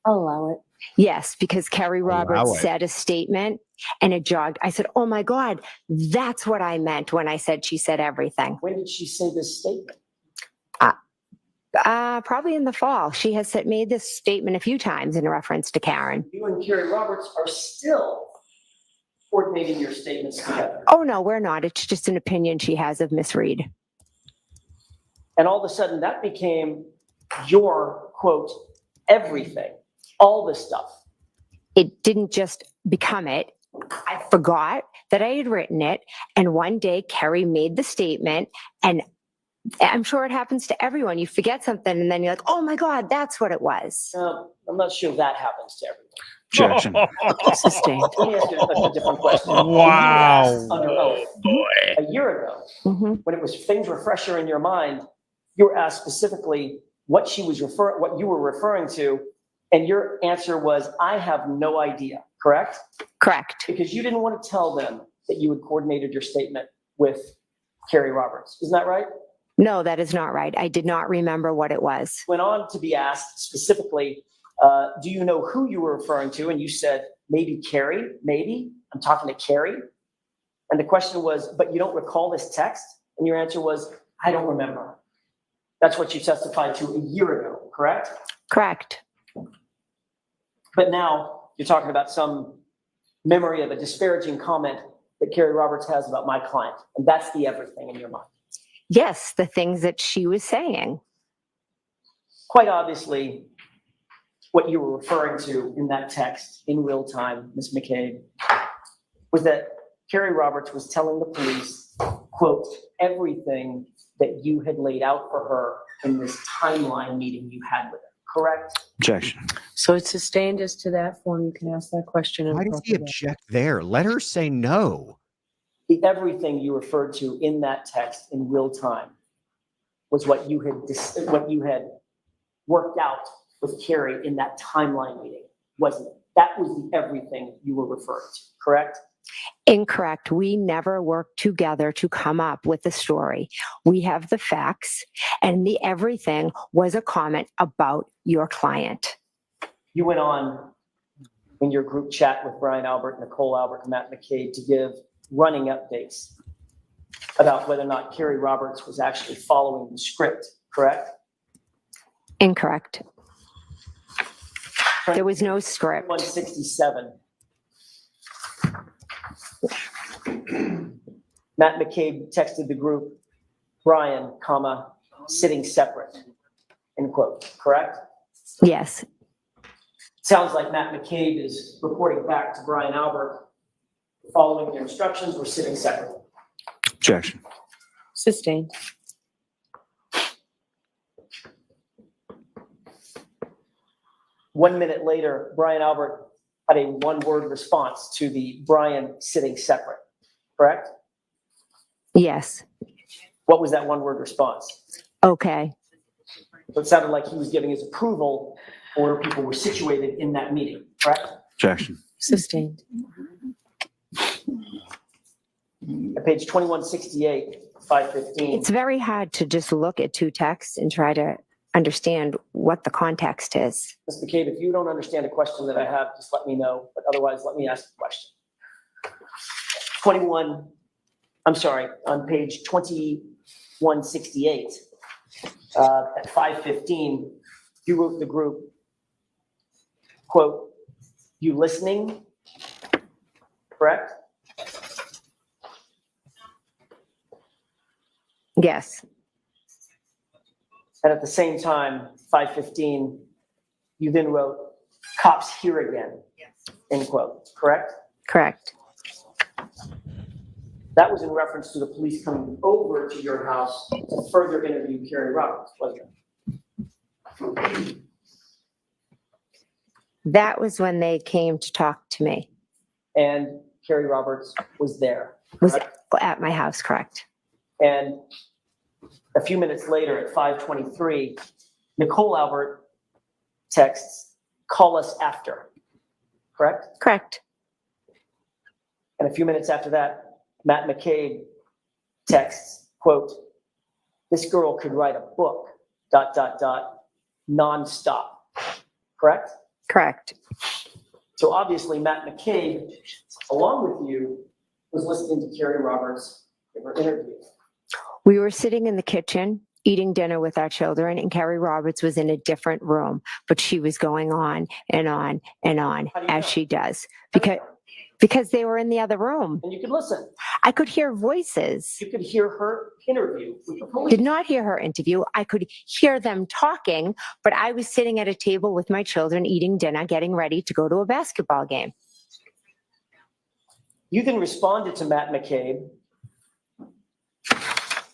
I'll allow it. Yes, because Carrie Roberts Allow it. said a statement and it jogged. I said, oh my God, that's what I meant when I said she said everything. When did she say this statement? Probably in the fall. She has made this statement a few times in reference to Karen. You and Carrie Roberts are still coordinating your statements together. Oh, no, we're not. It's just an opinion she has of Miss Reed. And all of a sudden that became your, quote, everything, all this stuff. It didn't just become it. I forgot that I had written it. And one day Carrie made the statement, and I'm sure it happens to everyone. You forget something and then you're like, oh my God, that's what it was. I'm not sure that happens to everyone. Objection. Sustained. Let me ask you a different question. Wow. You asked under oath a year ago, Mhm. when it was things were fresher in your mind, you were asked specifically what you were referring to, and your answer was, I have no idea, correct? Correct. Because you didn't want to tell them that you had coordinated your statement with Carrie Roberts. Isn't that right? No, that is not right. I did not remember what it was. Went on to be asked specifically, do you know who you were referring to? And you said, maybe Carrie, maybe. I'm talking to Carrie. And the question was, but you don't recall this text? And your answer was, I don't remember. That's what you testified to a year ago, correct? Correct. But now you're talking about some memory of a disparaging comment that Carrie Roberts has about my client. And that's the everything in your mind. Yes, the things that she was saying. Quite obviously, what you were referring to in that text in real time, Ms. McCabe, was that Carrie Roberts was telling the police, quote, everything that you had laid out for her in this timeline meeting you had with her, correct? Objection. So it's sustained as to that form. You can ask that question. and Why does he talk about it. object there? Let her say no. The everything you referred to in that text in real time was what you had worked out with Carrie in that timeline meeting, wasn't it? That was the everything you were referring to, correct? Incorrect. We never worked together to come up with a story. We have the facts, and the everything was a comment about your client. You went on in your group chat with Brian Albert, Nicole Albert, and Matt McCabe to give running updates about whether or not Carrie Roberts was actually following the script, correct? Incorrect. There was no script. 167. Matt McCabe texted the group, Brian, comma, sitting separate, end quote, correct? Yes. Sounds like Matt McCabe is reporting back to Brian Albert, following their instructions, we're sitting separate. Objection. Sustained. One minute later, Brian Albert had a one-word response to the Brian sitting separate, correct? Yes. What was that one-word response? Okay. So it sounded like he was giving his approval for people were situated in that meeting, correct? Objection. Sustained. At page 2168, 515. It's very hard to just look at two texts and try to understand what the context is. Ms. McCabe, if you don't understand a question that I have, just let me know, but otherwise let me ask the question. On page 2168, at 515, you wrote the group, quote, you listening, correct? Yes, And at the same time, 5:15, you then wrote, "Cops here again," end quote, correct? correct. That was in reference to the police coming over to your house to further interview Carrie Roberts, wasn't it? That was when they came to talk to me. And Carrie Roberts was there. Was correct? at my house, correct? And a few minutes later at 5:23, Nicole Albert texts, "Call us after," correct? Correct. And a few minutes after that, Matt McCabe texts, quote, "This girl could write a book, ... nonstop," correct? Correct. So obviously Matt McCabe, along with you, was listening to Carrie Roberts in her interview. We were sitting in the kitchen eating dinner with our children, and Carrie Roberts was in a different room, but she was going on and on and on How do you as know? she does because they were in the other room. And you could listen. I could hear voices. You could hear her interview with the police. Did not hear her interview. I could hear them talking, but I was sitting at a table with my children eating dinner, getting ready to go to a basketball game. You then responded to Matt McCabe,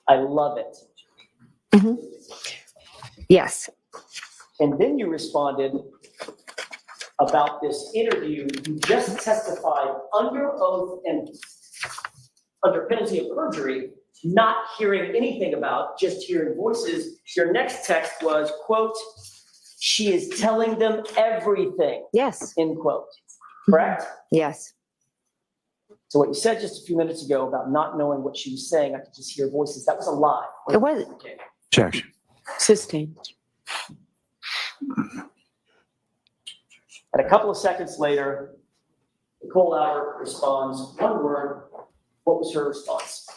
"I love it." Yes. And then you responded about this interview you just testified under oath and under penalty of perjury, not hearing anything about, just hearing voices. Your next text was, quote, "She is telling them everything," Yes. end quote, correct? Yes. So what you said just a few minutes ago about not knowing what she was saying, I could just hear voices, that was a lie. It was. Okay. Objection. Sustained. And a couple of seconds later, Nicole Albert responds, one word. What was her response?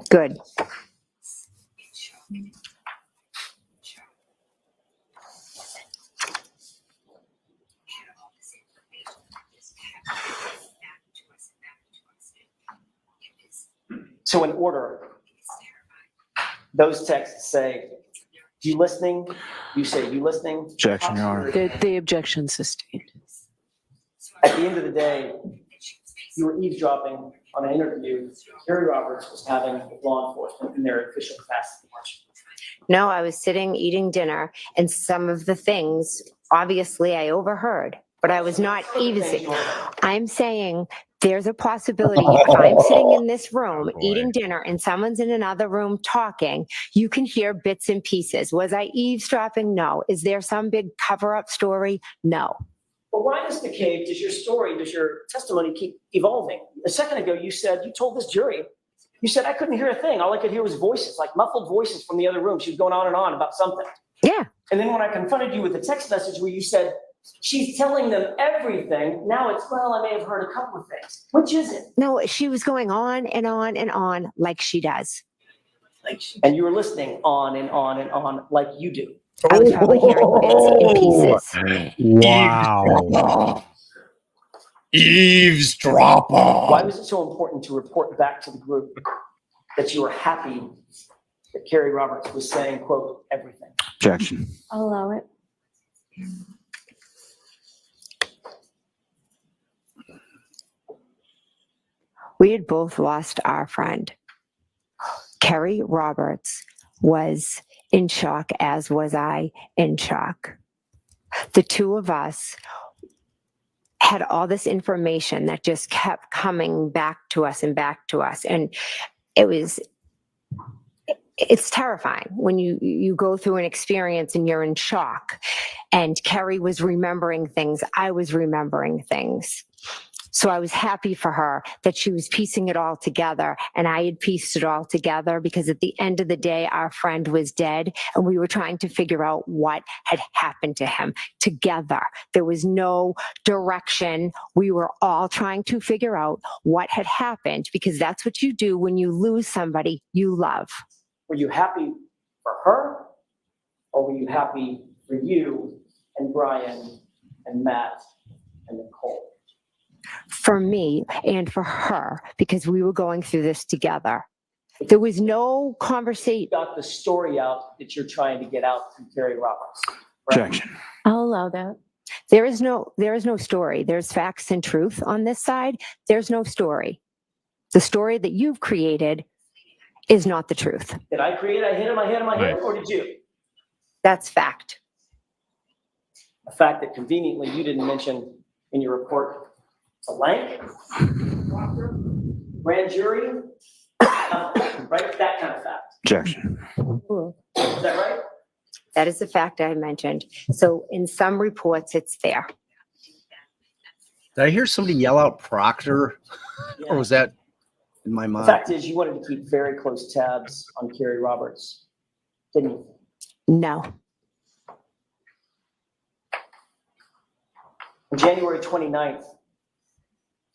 Good. So in order, those texts say, "You listening?" You say, "You listening?" Objection, Your Honor. The objection sustained. At the end of the day, you were eavesdropping on an interview Carrie Roberts was having with law enforcement in their official capacity. No, I was sitting eating dinner, and some of the things, obviously, I overheard, but I was not eavesdropping. I'm saying there's a possibility if I'm sitting in this room eating dinner and someone's in another room talking, you can hear bits and pieces. Was I eavesdropping? No. Is there some big cover-up story? No. But why, Ms. McCabe, does your testimony keep evolving? A second ago, you told this jury, you said, "I couldn't hear a thing. All I could hear was voices, like muffled voices from the other room." She was going on and on about something. Yeah. And then when I confronted you with a text message where you said, "She's telling them everything," now it's, "Well, I may have heard a couple of things." Which is it? No, she was going on and on and on like she does. And you were listening on and on and on like you do. I was probably hearing bits and pieces. Wow. Eavesdropper. Why was it so important to report back to the group that you were happy that Carrie Roberts was saying, quote, "everything"? Objection. I'll allow it. We had both lost our friend. Carrie Roberts was in shock, as was I in shock. The two of us had all this information that just kept coming back to us and back to us. And it's terrifying when you go through an experience and you're in shock. And Carrie was remembering things. I was remembering things. So I was happy for her that she was piecing it all together, and I had pieced it all together because at the end of the day, our friend was dead and we were trying to figure out what had happened to him together. There was no direction. We were all trying to figure out what had happened because that's what you do when you lose somebody you love. Were you happy for her, or were you happy for you and Brian and Matt and Nicole? for me and for her because we were going through this together. There was no conversation. Got the story out that you're trying to get out from Carrie Roberts. Objection. I'll allow that. There is no story. There's facts and truth on this side. There's no story. The story that you've created is not the truth. Did I create? I hit him, or did you? That's fact. A fact that conveniently you didn't mention in your report. A Lank, grand jury, right? That kind of fact. Objection. Is that right? That is the fact I mentioned. So in some reports, it's there. Did I hear somebody yell out Proctor? Yeah. Or was that in my The mind? fact is, you wanted to keep very close tabs on Carrie Roberts, didn't you? No. On January 29th, if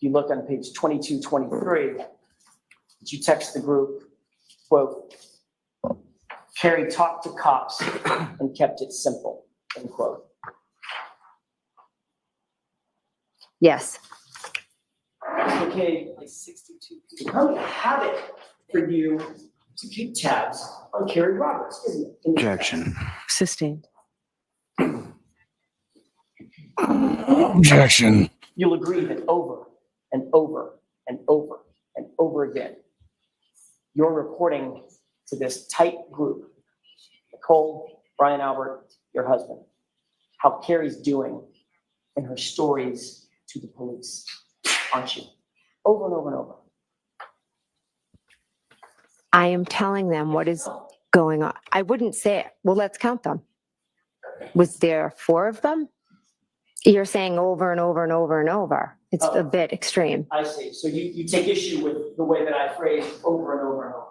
you look on page 2223, you text the group, quote, Carrie talked to cops and kept it simple, end quote. Yes. Okay, 62. It's becoming a habit for you to keep tabs on Carrie Roberts, isn't it? Objection. Sustained. Objection. You'll agree that over and over and over and over again, you're reporting to this tight group, Nicole, Brian Albert, your husband, how Carrie's doing in her stories to the police, aren't you? Over and over and over. I am telling them what is going on. I wouldn't say it. Well, let's count them. Was there 4 of them? You're saying over and over and over and over. It's a bit extreme. I see. So you take issue with the way that I phrased over and over and over.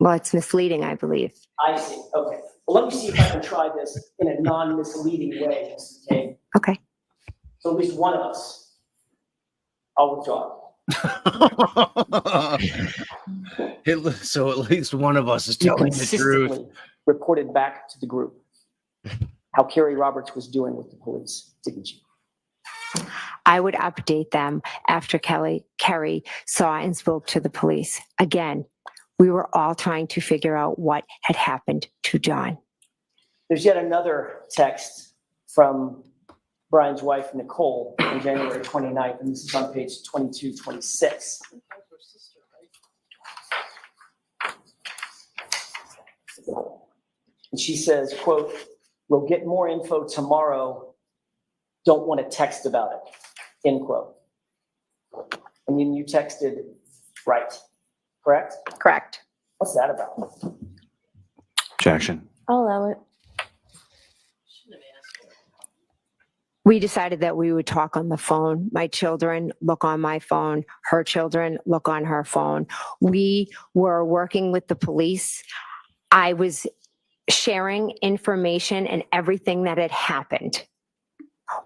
Well, it's misleading, I believe. I see. Okay. Well, let me see if I can try this in a non-misleading way, Mrs. Kane. Okay. So at least one of us, I'll withdraw. So at least one of us is telling the truth. Consistently reported back to the group how Carrie Roberts was doing with the police, didn't you? I would update them after Carrie saw and spoke to the police. Again, we were all trying to figure out what had happened to John. There's yet another text from Brian's wife, Nicole, on January 29th, and this is on page 2226. And she says, quote, we'll get more info tomorrow. Don't want to text about it, end quote. And then you texted, right, correct? Correct. What's that about? Objection. I'll allow it. We decided that we would talk on the phone. My children look on my phone. Her children look on her phone. We were working with the police. I was sharing information and everything that had happened.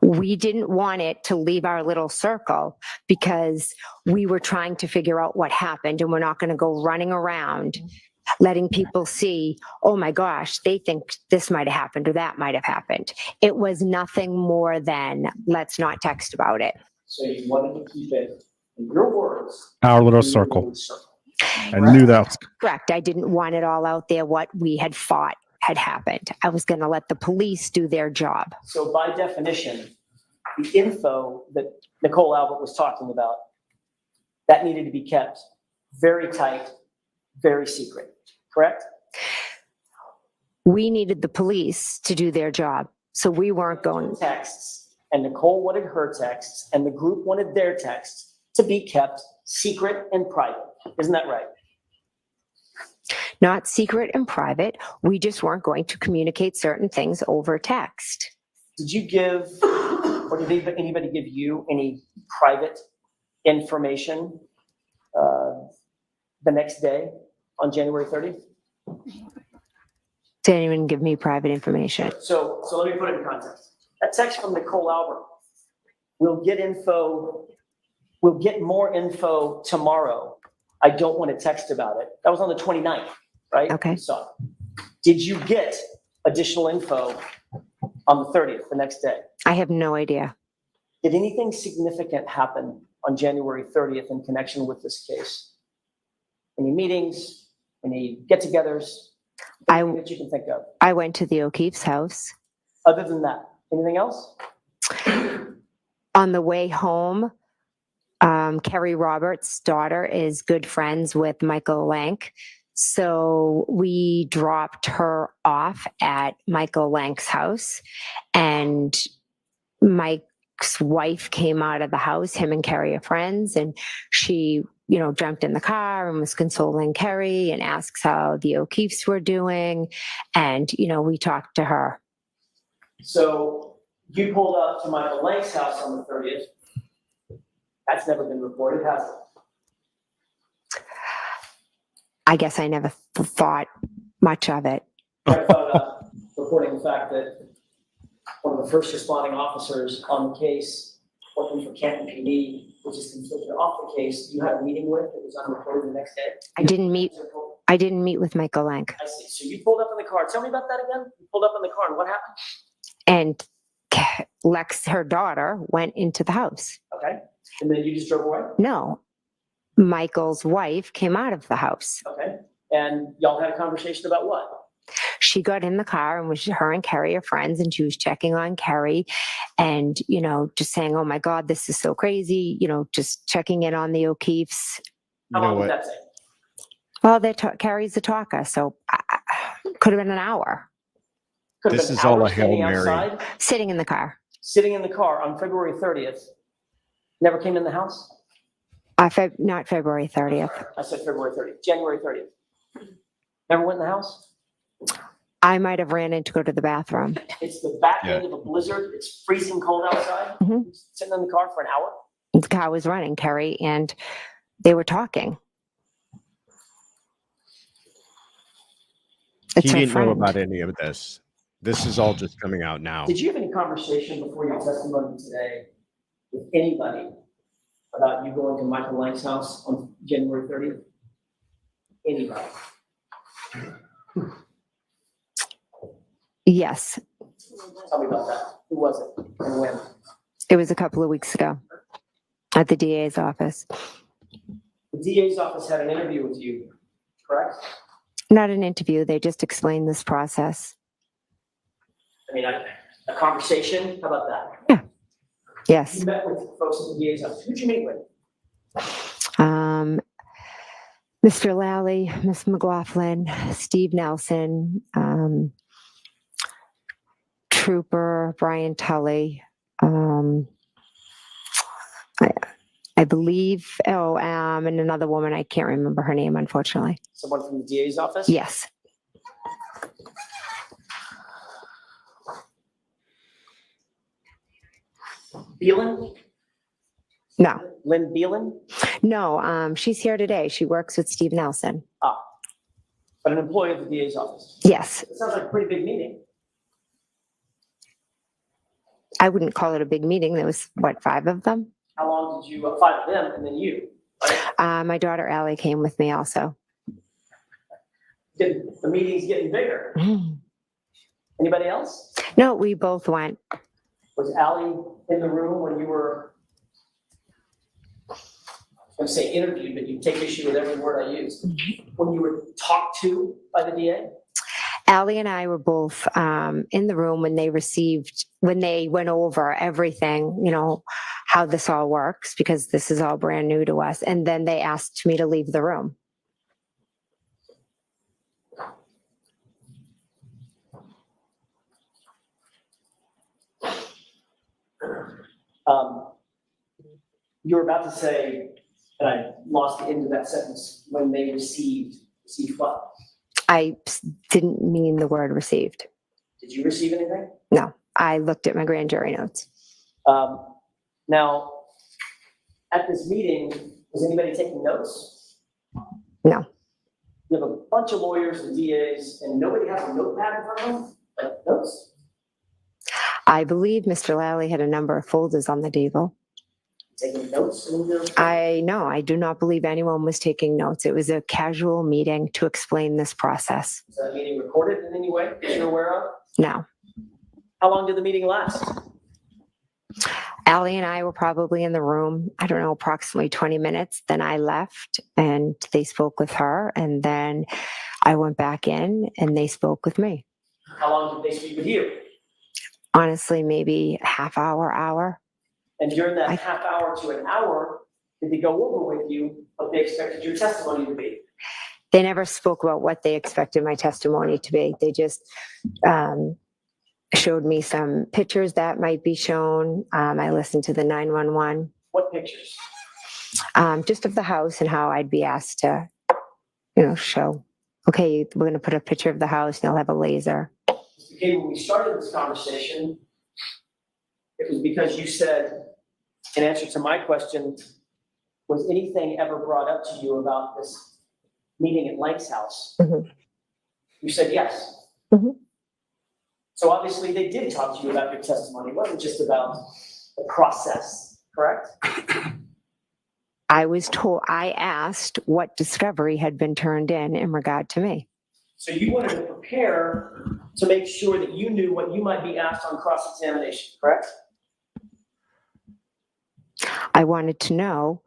We didn't want it to leave our little circle because we were trying to figure out what happened, and we're not going to go running around letting people see, oh my gosh, they think this might have happened or that might have happened. It was nothing more than let's not text about it. So you wanted to keep it, in your words, Our little in your circle. little circle. I knew that was Correct. I didn't want it all out there, what we had thought had happened. I was going to let the police do their job. So by definition, the info that Nicole Albert was talking about, that needed to be kept very tight, very secret, correct? We needed the police to do their job. So we weren't going. Texts, and Nicole wanted her texts, and the group wanted their texts to be kept secret and private. Isn't that right? Not secret and private. We just weren't going to communicate certain things over text. Did you give, or did anybody give you any private information the next day on January 30th? Didn't even give me private information. So let me put it in context. That text from Nicole Albert, we'll get more info tomorrow. I don't want to text about it. That was on the 29th, right? Okay. So did you get additional info on the 30th, the next day? I have no idea. Did anything significant happen on January 30th in connection with this case? Any meetings, any get-togethers, anything that you can think of? I went to the O'Keefe's house. Other than that, anything else? On the way home, Kerry Roberts' daughter is good friends with Michael Lank. So we dropped her off at Michael Lank's house, and Mike's wife came out of the house. Him and Kerry are friends, and she, jumped in the car and was consoling Kerry and asks how the O'Keefes were doing. And, we talked to her. So you pulled up to Michael Lank's house on the 30th. That's never been reported, has it? I guess I never thought much of it. I thought about reporting the fact that one of the first responding officers on the case, working for Canton PD, which is completely off the case, you had a meeting with that was unreported the next day? I didn't meet with Michael Lank. I see. So you pulled up in the car. Tell me about that again. You pulled up in the car and what happened? And Lex, her daughter, went into the house. Okay. And then you just drove away? No. Michael's wife came out of the house. Okay. And y'all had a conversation about what? She got in the car and her and Kerry are friends, and she was checking on Kerry and, just saying, oh my God, this is so crazy, just checking in on the O'Keefes. How long did that take? Well, Kerry's a talker, so could have been an hour. This is all a Hail Mary. Outside, Sitting in the car. sitting in the car on February 30th. Never came in the house? Not February 30th. I said February 30th, January 30th. Never went in the house? I might have ran in to go to the bathroom. It's the back end of a blizzard. It's freezing cold outside. Mhm. Sitting in the car for an hour. The car was running, Kerry, and they were talking. He It's her didn't know friend. about any of this. This is all just coming out now. Did you have any conversation before your testimony today with anybody about you going to Michael Lank's house on January 30th? Anybody? Yes, Tell me about that. Who was it and when? it was a couple of weeks ago at the DA's office. The DA's office had an interview with you, correct? Not an interview, they just explained this process. I mean, a conversation. How about that? Yes. You met with folks at the DA's office. Who'd you meet with? Mr. Lally, Miss McLaughlin, Steve Nelson, Trooper Brian Tully, I believe, and another woman, I can't remember her name, unfortunately. Someone from the DA's office? Yes. Beelan? No, Lynn Beelan? no, she's here today. She works with Steve Nelson. Ah, but an employee of the DA's office. Yes, It sounds like a pretty big meeting. I wouldn't call it a big meeting. There was, 5 of them? How long did you, 5 of them and then you? Right? My daughter Allie came with me also. The meeting's getting bigger. Anybody else? No, we both went. Was Allie in the room when you were, I was going to say interviewed, but you take issue with every word I use. When you were talked to by the DA? Allie and I were both in the room when they went over everything, how this all works, because this is all brand new to us. And then they asked me to leave the room. You were about to say, and I lost the end of that sentence, when they received what? I didn't mean the word received. Did you receive anything? No, I looked at my grand jury notes. Now, at this meeting, was anybody taking notes? No. You have a bunch of lawyers and DAs, and nobody has a notepad in front of them, like notes? I believe Mr. Lally had a number of folders on the table. Taking notes? In your... I do not believe anyone was taking notes. It was a casual meeting to explain this process. Is that meeting recorded in any way that you're aware of? No. How long did the meeting last? Allie and I were probably in the room, I don't know, approximately 20 minutes. Then I left and they spoke with her. And then I went back in and they spoke with me. How long did they speak with you? Honestly, maybe half hour. And during that half hour to an hour, did they go over with you what they expected your testimony to be? They never spoke about what they expected my testimony to be. They just showed me some pictures that might be shown. I listened to the 911. What pictures? Just of the house and how I'd be asked to, show, okay, we're going to put a picture of the house and they'll have a laser. Okay, when we started this conversation, it was because you said, in answer to my question, was anything ever brought up to you about this meeting at Lank's house? Mhm. You said yes. Mhm. So obviously they did talk to you about your testimony. It wasn't just about the process, correct? I asked what discovery had been turned in regard to me. So you wanted to prepare to make sure that you knew what you might be asked on cross-examination, correct? I wanted to know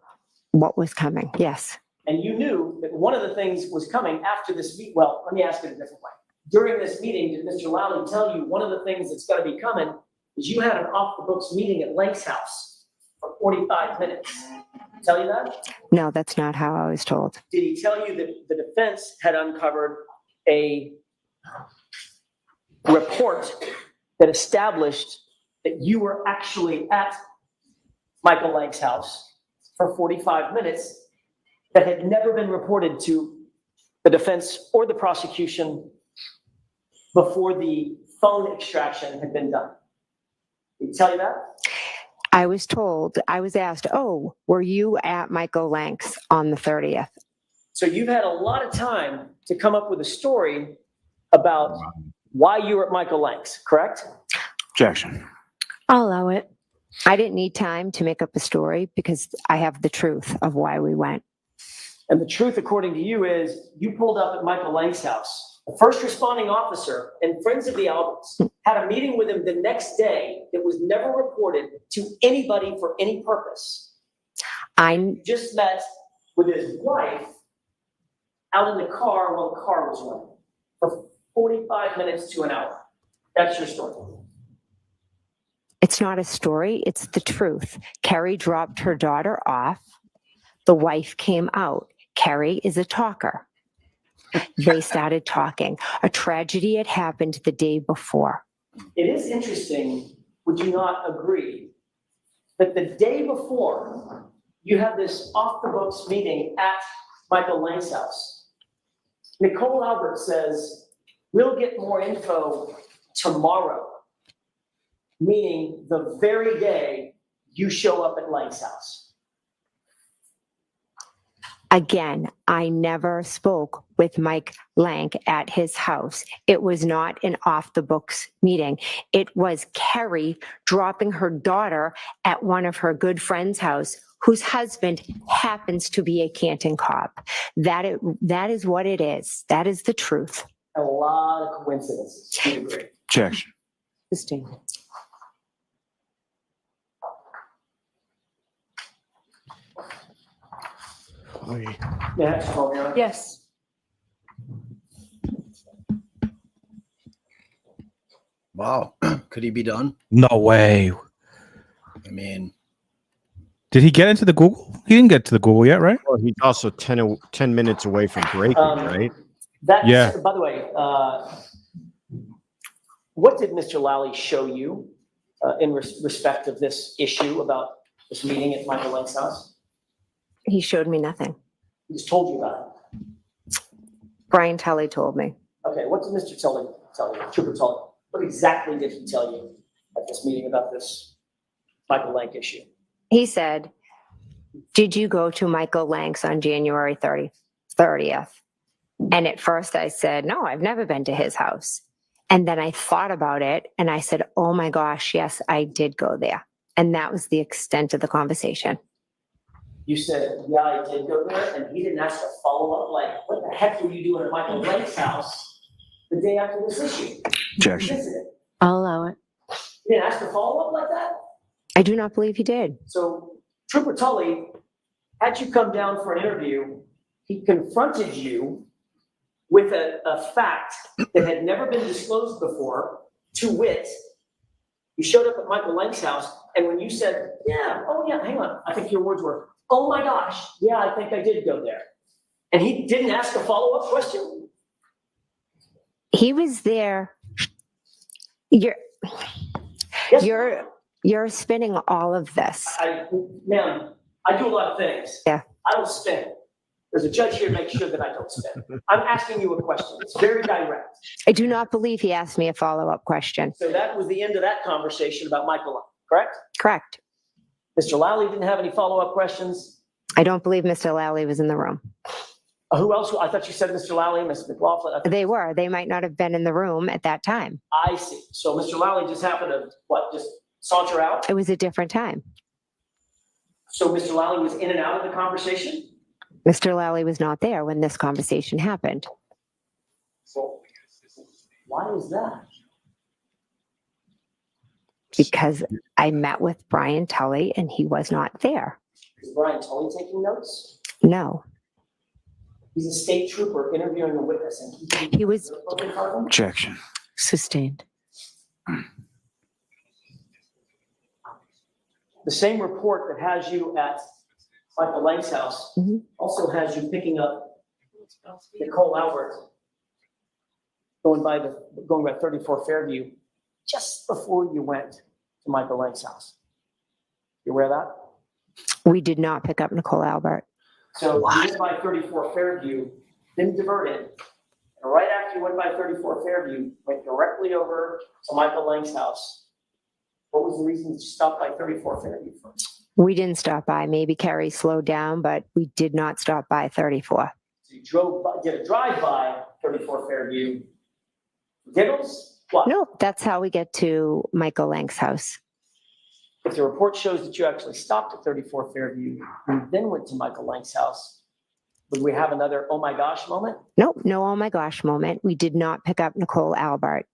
what was coming. Yes. And you knew that one of the things was coming after this meet. Well, let me ask it a different way. During this meeting, did Mr. Lowry tell you one of the things that's going to be coming is you had an off-the-books meeting at Lank's house for 45 minutes? Tell you that? No, that's not how I was told. Did he tell you that the defense had uncovered a report that established that you were actually at Michael Lank's house for 45 minutes that had never been reported to the defense or the prosecution before the phone extraction had been done? Did he tell you that? I was asked, oh, were you at Michael Lank's on the 30th? So you've had a lot of time to come up with a story about why you were at Michael Lank's, correct? Objection. I'll allow it. I didn't need time to make up a story because I have the truth of why we went. And the truth, according to you, is you pulled up at Michael Lank's house. The first responding officer and friends of the Alberts had a meeting with him the next day that was never reported to anybody for any purpose. I Just met with his wife out in the car while the car was running for 45 minutes to an hour. That's your story. It's not a story, it's the truth. Carrie dropped her daughter off. The wife came out. Carrie is a talker. They started talking. A tragedy had happened the day before. It is interesting, would you not agree, that the day before you had this off-the-books meeting at Michael Lank's house, Nicole Albert says, we'll get more info tomorrow, meaning the very day you show up at Lank's house. Again, I never spoke with Mike Lank at his house. It was not an off-the-books meeting. It was Carrie dropping her daughter at one of her good friends' house, whose husband happens to be a Canton cop. That is what it is. That is the truth. A lot of coincidences. Do you agree? Objection. Interesting. Yeah, Yes. Wow. Could he be done? No way. I mean, Did he get into the Google? He didn't get to the Google yet, right? Well, he's also 10 minutes away from breaking, right? That's, Yeah. by the way, what did Mr. Lally show you in respect of this issue about this meeting at Michael Lank's house? He showed me nothing. He just told you about it. Brian Tully told me. Okay, what did Mr. Tully tell you? Trooper Tully, what exactly did he tell you at this meeting about this Michael Lank issue? He said, did you go to Michael Lank's on January 30th? And at first I said, no, I've never been to his house. And then I thought about it and I said, oh my gosh, yes, I did go there. And that was the extent of the conversation. You said, yeah, I did go there, and he didn't ask a follow-up, like, what the heck were you doing at Michael Lank's house the day after this issue? Objection. You visited. I'll allow it. He didn't ask a follow-up like that? I do not believe he did. So Trooper Tully had you come down for an interview. He confronted you with a fact that had never been disclosed before, to wit, you showed up at Michael Lang's house, and when you said, yeah, oh yeah, hang on, I think your words were, oh my gosh, yeah, I think I did go there. And he didn't ask a follow-up question? He was there. You're Yes. you're spinning all of this. Ma'am, I do a lot of things. Yeah. I don't spin. There's a judge here to make sure that I don't spin. I'm asking you a question. It's very direct. I do not believe he asked me a follow-up question. So that was the end of that conversation about Michael Lang, correct? Correct. Mr. Lally didn't have any follow-up questions. I don't believe Mr. Lally was in the room. Who else? I thought you said Mr. Lally, Mr. McLaughlin. They were. They might not have been in the room at that time. I see. So Mr. Lally just happened to, just saunter out? It was a different time. So Mr. Lally was in and out of the conversation? Mr. Lally was not there when this conversation happened. So why is that? Because I met with Brian Tully and he was not there. Is Brian Tully taking notes? No. He's a state trooper interviewing a witness, and He was Objection. sustained. The same report that has you at Michael Lang's house also has you picking up Nicole Albert going by 34 Fairview just before you went to Michael Lang's house. You aware of that? We did not pick up Nicole Albert. So you went by 34 Fairview, then diverted, and right after you went by 34 Fairview, went directly over to Michael Lang's house. What was the reason you stopped by 34 Fairview first? We didn't stop by. Maybe Carrie slowed down, but we did not stop by 34. So you drove by, did a drive-by 34 Fairview. Giggles? What? No, that's how we get to Michael Lang's house. If the report shows that you actually stopped at 34 Fairview and then went to Michael Lang's house, would we have another oh my gosh moment? Nope, no oh my gosh moment. We did not pick up Nicole Albert.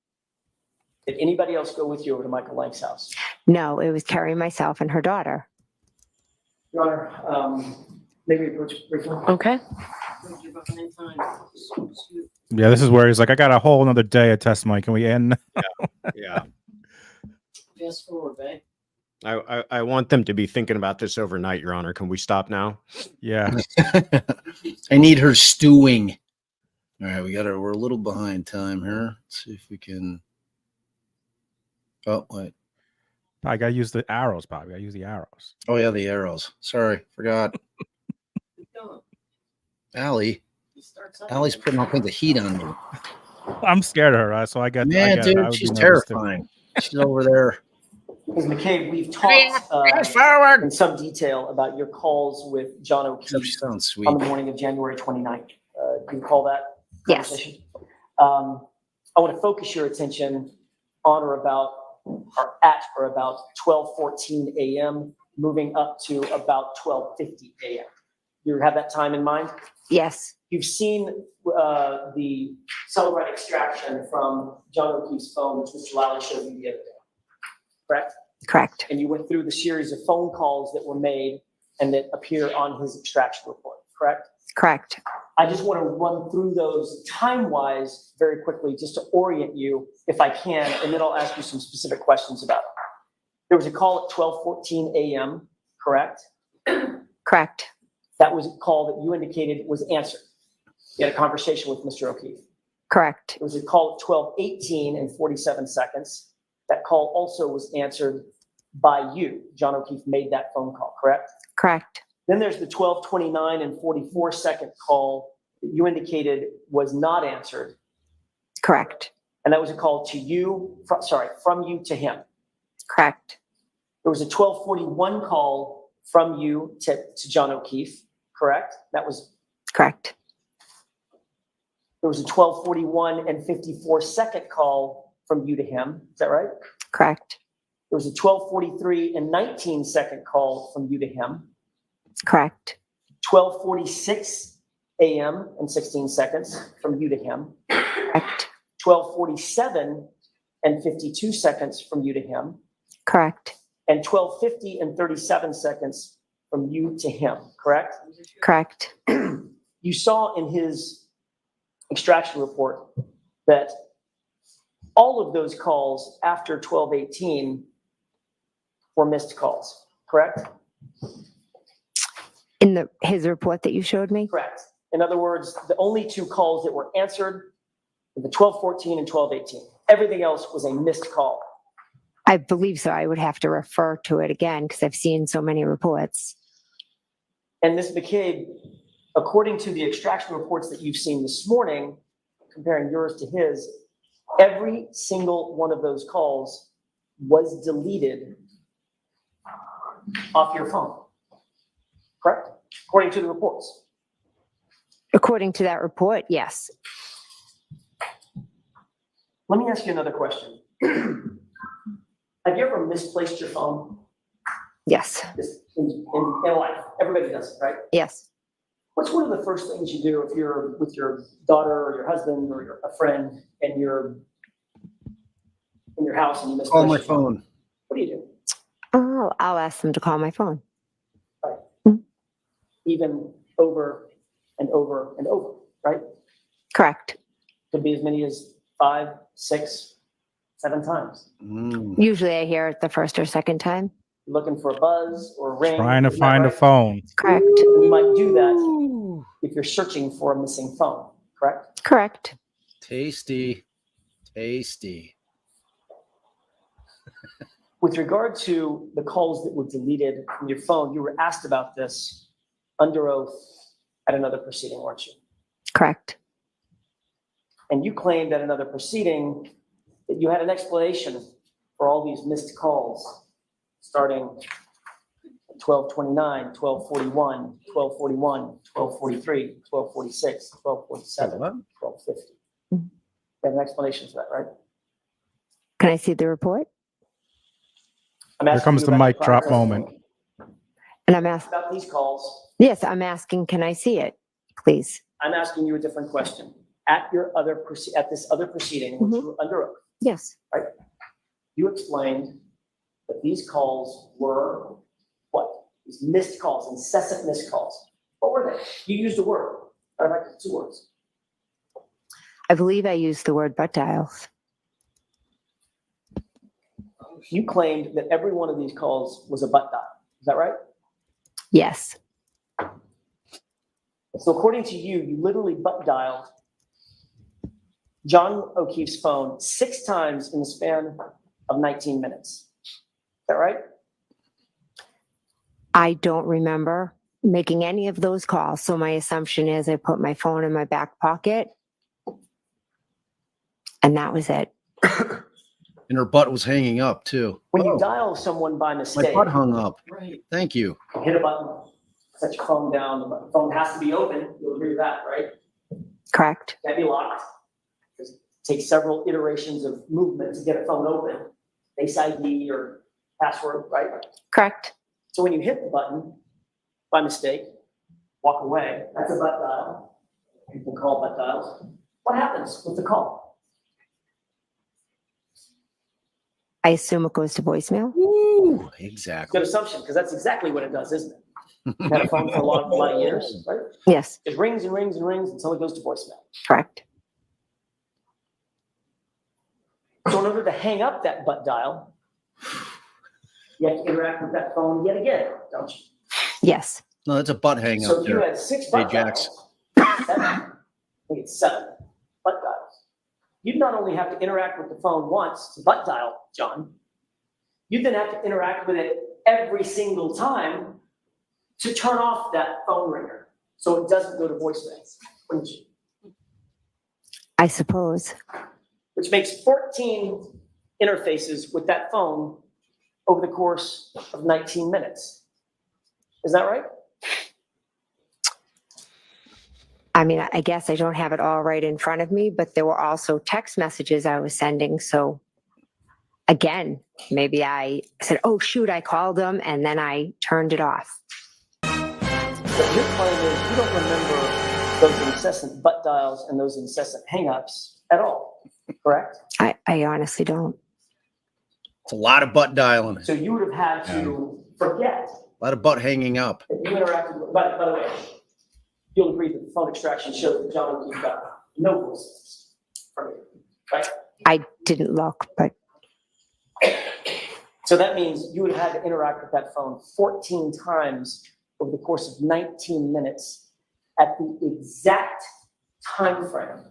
Did anybody else go with you over to Michael Lang's house? No, it was Carrie, myself, and her daughter. Your Honor, maybe approach briefly. Okay. Yeah, this is where he's like, I got a whole another day of testimony. Can we end? Yeah. Fast forward, babe. I want them to be thinking about this overnight, Your Honor. Can we stop now? Yeah. I need her stewing. All right, we're a little behind time here. Let's see if we can. Oh, wait. I gotta use the arrows, Bob. I gotta use the arrows. Oh, yeah, the arrows. Sorry, forgot. Allie's putting all kinds of heat on me. I'm scared of her, so I got. Yeah, I got dude, she's terrifying. She's over there. Ms. McCabe, we've talked in some detail about your calls with John O'Keefe She sounds sweet. on the morning of January 29th. Do you recall that Yes. conversation? I want to focus your attention on or at 12:14 a.m., moving up to about 12:50 a.m. You have that time in mind? Yes, You've seen the celebrant extraction from John O'Keefe's phone, which Mr. Lally showed you the other day, correct? correct. And you went through the series of phone calls that were made and that appear on his extraction report, correct? Correct. I just want to run through those time-wise very quickly, just to orient you, if I can, and then I'll ask you some specific questions about it. There was a call at 12:14 a.m., correct? Correct. That was a call that you indicated was answered. You had a conversation with Mr. O'Keefe. Correct. There was a call at 12:18 and 47 seconds. That call also was answered by you. John O'Keefe made that phone call, correct? Correct. Then there's the 12:29 and 44 second call that you indicated was not answered. Correct. And that was a call to you, from you to him. Correct. There was a 12:41 call from you to John O'Keefe, correct? That was, Correct. there was a 12:41 and 54 second call from you to him. Is that right? Correct. There was a 12:43 and 19 second call from you to him. Correct. 12:46 a.m. and 16 seconds from you to him. Correct. 12:47 and 52 seconds from you to him. Correct. and 12:50 and 37 seconds from you to him, correct? Correct. You saw in his extraction report that all of those calls after 12:18 were missed calls, correct? In his report that you showed me? Correct. In other words, the only two calls that were answered were the 12:14 and 12:18. Everything else was a missed call. I believe so. I would have to refer to it again because I've seen so many reports. And Ms. McCabe, according to the extraction reports that you've seen this morning, comparing yours to his, every single one of those calls was deleted off your phone. Correct? According to the reports. According to that report, yes. Let me ask you another question. Have you ever misplaced your phone? Yes. Just in life, everybody does it, right? Yes. What's one of the first things you do if you're with your daughter or your husband or a friend and you're in your house and you misplace Call my your phone? phone. What do you do? Oh, I'll ask them to call my phone. Even over and over and over, right? Correct. Could be as many as 5, 6, 7 times. Usually I hear it the first or second time. Looking for a buzz or a ring. Trying to isn't that find a right? phone. Correct. And you might do that if you're searching for a missing phone, correct? Correct. Tasty. Tasty. With regard to the calls that were deleted from your phone, you were asked about this under oath at another proceeding, weren't you? Correct. And you claimed at another proceeding that you had an explanation for all these missed calls, starting at 12:29, 12:41, 12:41, 12:43, 12:46, 12:47, 12:50. You have an explanation for that, right? Can I see the report? I'm Here asking comes you the about mic prior drop moment. testimony. And I'm asking, About these calls, yes, I'm asking, can I see it, please? I'm asking you a different question. At this other proceeding, which you were under oath, Yes. you explained that these calls were what? These missed calls, incessant missed calls. What were they? You used a word. Matter of fact, 2 words. I believe I used the word butt dials. You claimed that every one of these calls was a butt dial. Is that right? Yes. So according to you, you literally butt dialed John O'Keefe's phone 6 times in the span of 19 minutes. Is that right? I don't remember making any of those calls. So my assumption is I put my phone in my back pocket and that was it. And her butt was hanging up too. When you dial someone by My mistake, butt hung up. right? Thank you. You hit a button, set your phone down. The phone has to be open. You'll agree with that, right? Correct. Can't be locked. It takes several iterations of movement to get a phone open. Face ID or password, right? Correct. So when you hit the button by mistake, walk away, that's a butt dial. People call butt dials. What happens with the call? I assume it goes to voicemail. Ooh, exactly. Good assumption, because that's exactly what it does, isn't it? You had a phone for a lot of years, right? Yes. It rings and rings and rings until it goes to voicemail. Correct. So in order to hang up that butt dial, you have to interact with that phone yet again, don't you? Yes. No, that's a butt hang So up if you there. had 6 Hey, butt Jax. dials, 7, I think it's 7 butt dials. You'd not only have to interact with the phone once to butt dial, John, you then have to interact with it every single time to turn off that phone ringer so it doesn't go to voicemail, wouldn't you? I suppose. Which makes 14 interfaces with that phone over the course of 19 minutes. Is that right? I mean, I guess I don't have it all right in front of me, but there were also text messages I was sending. So again, maybe I said, oh, shoot, I called them and then I turned it off. But your claim is you don't remember those incessant butt dials and those incessant hangups at all, correct? I honestly don't. It's a lot of butt dialing. So you would have had to forget A lot of butt hanging up. that you interacted with, by the way, you'll agree that the phone extraction showed that John O'Keefe got no voices from you, right? I didn't look, but So that means you would have had to interact with that phone 14 times over the course of 19 minutes at the exact time frame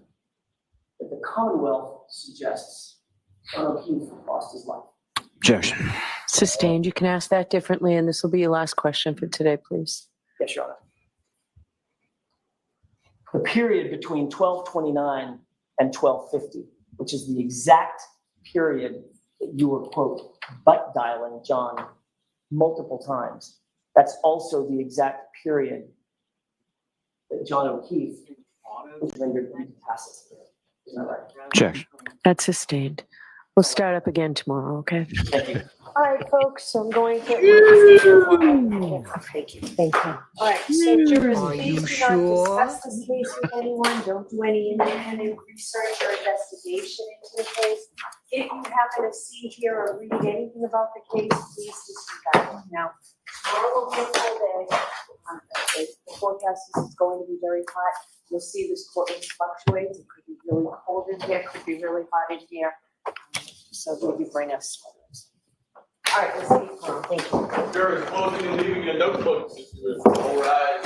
that the Commonwealth suggests John O'Keefe lost his life. Objection. Sustained. You can ask that differently, and this will be your last question for today, please. Yes, Your Honor. The period between 12:29 and 12:50, which is the exact period that you were, quote, butt dialing John multiple times. That's also the exact period that John O'Keefe was rendered incapacitated. Isn't that right? Objection. That's sustained. We'll start up again tomorrow, okay? Thank you. All right, folks, I'm going to. Thank you. Thank you. All right, so jurors, please do not discuss this case with anyone. Don't do any independent research or investigation into the case. If you happen to see, hear, or read anything about the case, please disregard it. Now, tomorrow will be a full day. The forecast is going to be very hot. You'll see this courtroom fluctuates. It could be really cold in here, could be really hot in here. So maybe bring us. All right, let's see. Thank you. Sure, it's closing and leaving your notebooks. All right.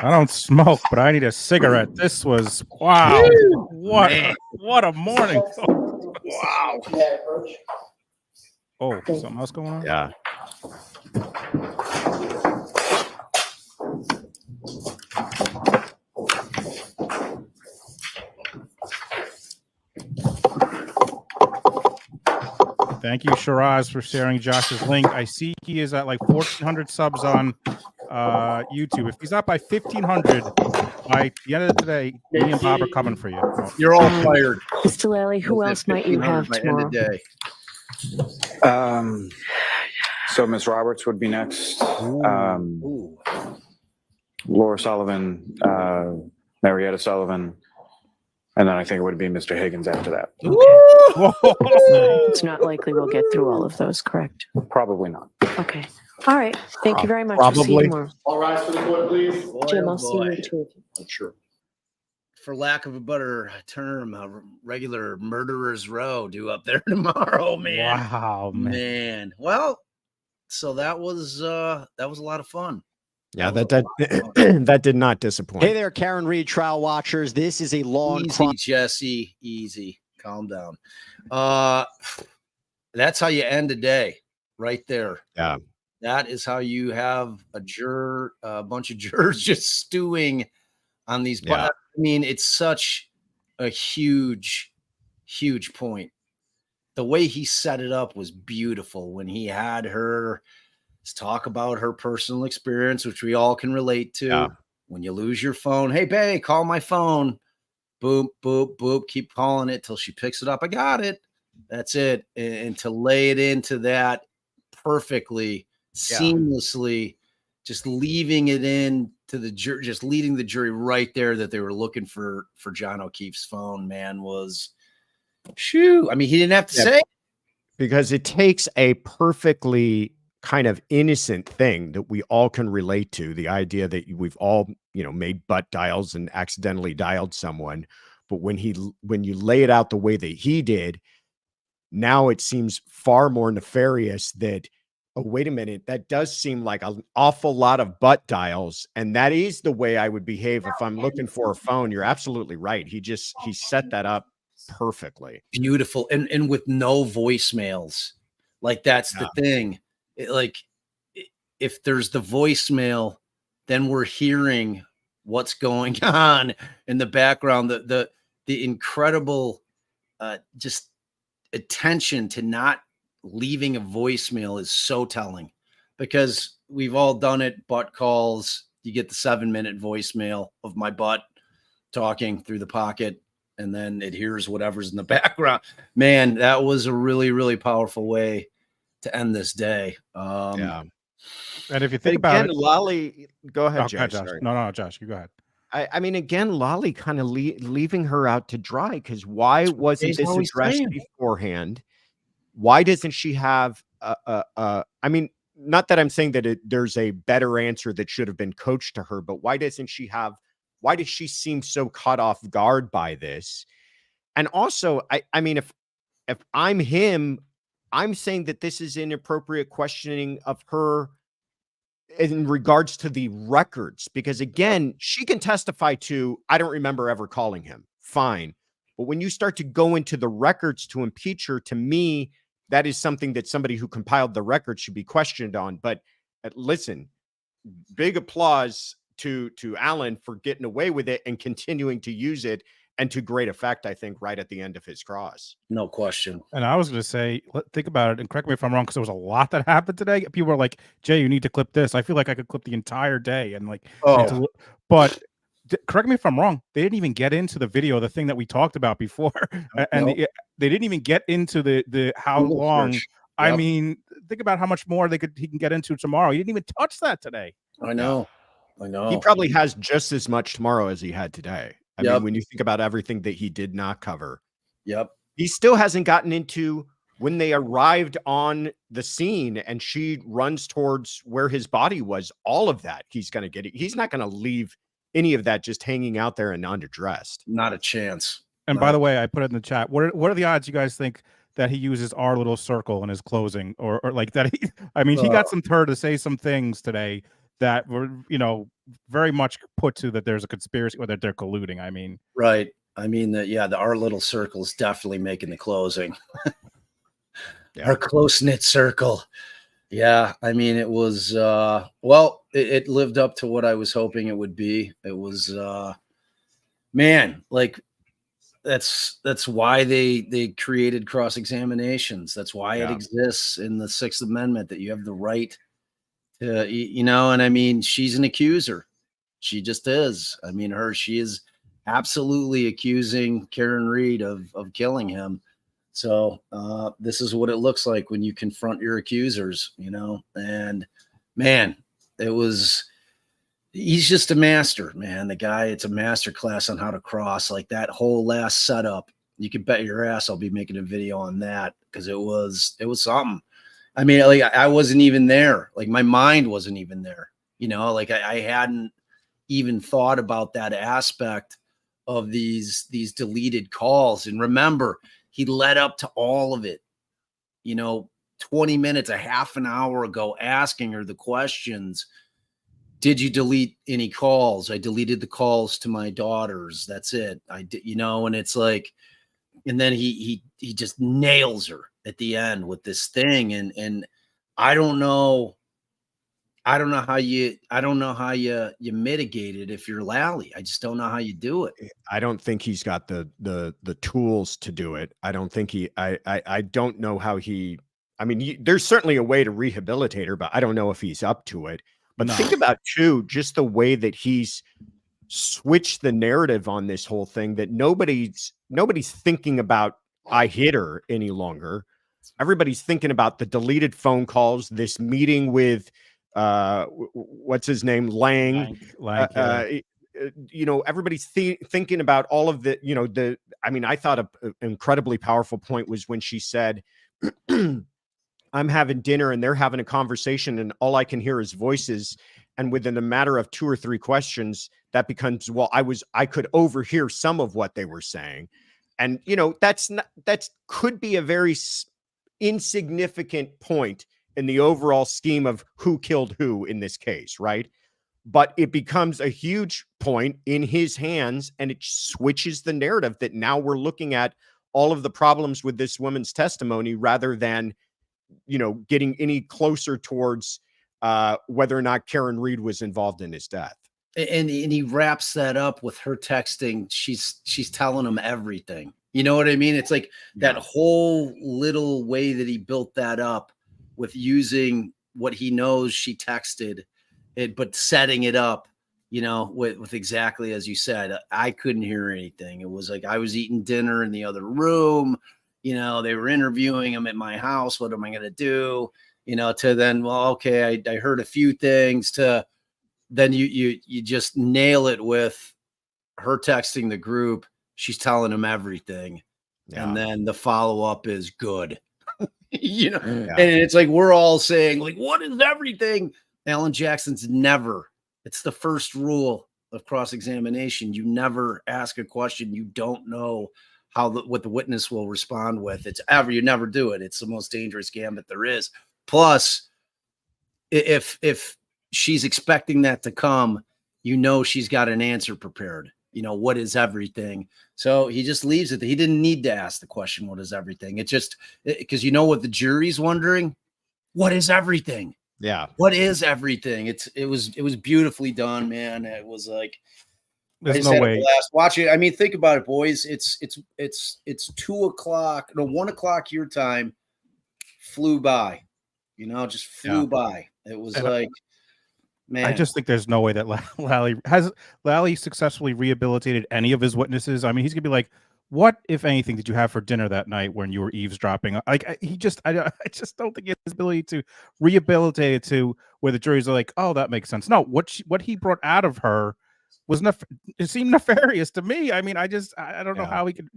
I don't smoke, but I need a cigarette. This was wow. What a morning. Wow. Oh, something else going on? Yeah. Thank you, Shiraz, for sharing Josh's link. I see he is at like 1,400 subs on YouTube. If he's up by 1,500 by the end of the day, me and Bob are coming for you. You're all fired. Mr. Lally, who We'll else hit might you 1,500 have by end of tomorrow? day. So Miss Roberts would be next. Ooh. Laura Sullivan, Marietta Sullivan, and then I think it would be Mr. Higgins after that. It's not likely we'll get through all of those, correct? Probably not. Okay. All right. Thank you very much. We'll see you Probably. tomorrow. All rise for the court, please. Boy, Jim, oh I'll see boy. you too. Sure. For lack of a better term, a regular murderer's row due up there tomorrow, man. Wow, man. Man. Well, so that was a lot of fun. Yeah, That that did not disappoint. Hey there, Karen Reed trial watchers. This is a long Easy, Jesse. Easy. Calm down. That's how you end a day, right there. Yeah. That is how you have a bunch of jurors just stewing on these. Yeah. I mean, it's such a huge point. The way he set it up was beautiful when he had her talk about her personal experience, which we all can relate to. Yeah. When you lose your phone, hey, babe, call my phone. Boop, boop, boop. Keep calling it till she picks it up. I got it. That's it. And to lay it into that perfectly, seamlessly, just leaving it in to the jury, just leading the jury right there that they were looking for John O'Keefe's phone, man, was shoo. I mean, he didn't have to say it. Because it takes a perfectly kind of innocent thing that we all can relate to, the idea that we've all, made butt dials and accidentally dialed someone. But when you lay it out the way that he did, now it seems far more nefarious that, oh, wait a minute, that does seem like an awful lot of butt dials. And that is the way I would behave if I'm looking for a phone. You're absolutely right. He set that up perfectly. Beautiful. And with no voicemails. Like, that's the thing. If there's the voicemail, then we're hearing what's going on in the background. The incredible just attention to not leaving a voicemail is so telling, because we've all done it. Butt calls, you get the 7-minute voicemail of my butt talking through the pocket, and then it hears whatever's in the background. Man, that was a really, really powerful way to end this day. And if you think about it, Lally, go ahead, Josh. Josh. Sorry. No, Josh, you go ahead. I mean, again, Lolly kind of leaving her out to dry, because why wasn't He's this always addressed saying. beforehand? Why doesn't she have I mean, not that I'm saying that there's a better answer that should have been coached to her, but why does she seem so caught off guard by this? And also, I mean, if I'm him, I'm saying that this is inappropriate questioning of her in regards to the records, because again, she can testify to, I don't remember ever calling him. Fine. But when you start to go into the records to impeach her, to me, that is something that somebody who compiled the record should be questioned on. But listen, big applause to Alan for getting away with it and continuing to use it, and to great effect, I think, right at the end of his cross. No question. And I was going to say, think about it, and correct me if I'm wrong, because there was a lot that happened today. People were like, "Jay, you need to clip this." I feel like I could clip the entire day, and like, but correct me if I'm wrong. They didn't even get into the video, the thing that we talked about before, and they didn't even get into the how Google long. search. I Yep. mean, think about how much more he can get into tomorrow. He didn't even touch that today. I know. I know. He probably has just as much tomorrow as he had today. I mean, when you think about everything that he did not cover. Yep. He still hasn't gotten into when they arrived on the scene and she runs towards where his body was. All of that, he's going to get it. He's not going to leave any of that just hanging out there and underdressed. Not a chance. And by the way, I put it in the chat. What are the odds you guys think that he uses our little circle in his closing, or like that? I mean, he got some turd to say some things today that were, very much put to that there's a conspiracy or that they're colluding. I mean, right. I mean, our little circle is definitely making the closing. Our close-knit circle. Yeah. I mean, it was, it lived up to what I was hoping it would be. It was, man, like that's why they created cross-examinations. That's why it exists in the Sixth Amendment, that you have the right to, and I mean, she's an accuser. She just is. I mean, she is absolutely accusing Karen Read of killing him. So this is what it looks like when you confront your accusers, and man, he's just a master, man. The guy, it's a master class on how to cross. Like that whole last setup, you can bet your ass I'll be making a video on that, because it was something. I mean, like I wasn't even there. Like my mind wasn't even there, like I hadn't even thought about that aspect of these deleted calls. And remember, he led up to all of it, 20 minutes, a half an hour ago, asking her the questions. Did you delete any calls? I deleted the calls to my daughters. That's it. I did, and it's like, and then he just nails her at the end with this thing. And I don't know how you mitigate it if you're Lally. I just don't know how you do it. I don't think he's got the tools to do it. I don't think I don't know how I mean, there's certainly a way to rehabilitate her, but I don't know if he's up to it. But think about too, just the way that he's switched the narrative on this whole thing, that nobody's thinking about I hit her any longer. Everybody's thinking about the deleted phone calls, this meeting with what's his name, Lang. Everybody's thinking about all of the, I mean, I thought an incredibly powerful point was when she said, I'm having dinner and they're having a conversation and all I can hear is voices. And within a matter of 2 or 3 questions, that becomes, well, I could overhear some of what they were saying. And, that could be a very insignificant point in the overall scheme of who killed who in this case, right? But it becomes a huge point in his hands, and it switches the narrative that now we're looking at all of the problems with this woman's testimony rather than, getting any closer towards whether or not Karen Read was involved in his death. And he wraps that up with her texting. She's telling him everything. You know what I mean? It's like that whole little way that he built that up with using what he knows she texted it, but setting it up, with exactly as you said. I couldn't hear anything. It was like I was eating dinner in the other room. They were interviewing him at my house. What am I going to do? To then, well, okay, I heard a few things, to then you just nail it with, her texting the group, she's telling him everything. Yeah. And then the follow-up is good. Yeah. And it's like we're all saying, like, what is everything? Alan Jackson's never. It's the first rule of cross-examination. You never ask a question you don't know what the witness will respond with. You never do it. It's the most dangerous gambit there is. Plus, if she's expecting that to come, she's got an answer prepared. What is everything? So he just leaves it. He didn't need to ask the question, what is everything? It's just because what the jury's wondering? What is everything? Yeah. What is everything? It was beautifully done, man. It was like, There's no way. Watch it. I mean, think about it, boys. It's 2:00, no, 1:00 your time. Flew by, just flew by. It was like, man. I just think there's no way that Lally successfully rehabilitated any of his witnesses. I mean, he's gonna be like, what, if anything, did you have for dinner that night when you were eavesdropping? Like, I just don't think he has the ability to rehabilitate it to where the jury's like, oh, that makes sense. No, what he brought out of her was it seemed nefarious to me. I mean, I don't know how he could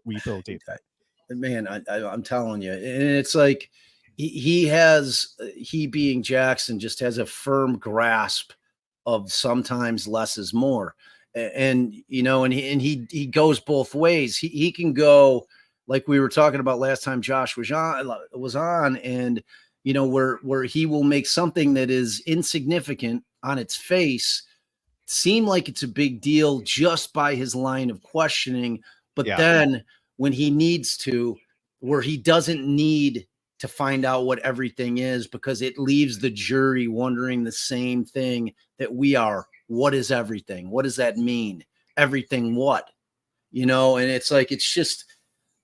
rehabilitate that. Man, I'm telling you, and it's like he being Jackson just has a firm grasp of sometimes less is more. And he goes both ways. He can go like we were talking about last time Josh was on, and where he will make something that is insignificant on its face seem like it's a big deal just by his line of questioning. But then when he needs to, where he doesn't need to find out what everything is, because it leaves the jury wondering the same thing that we are. What is everything? What does that mean? Everything what? And it's like, it's just,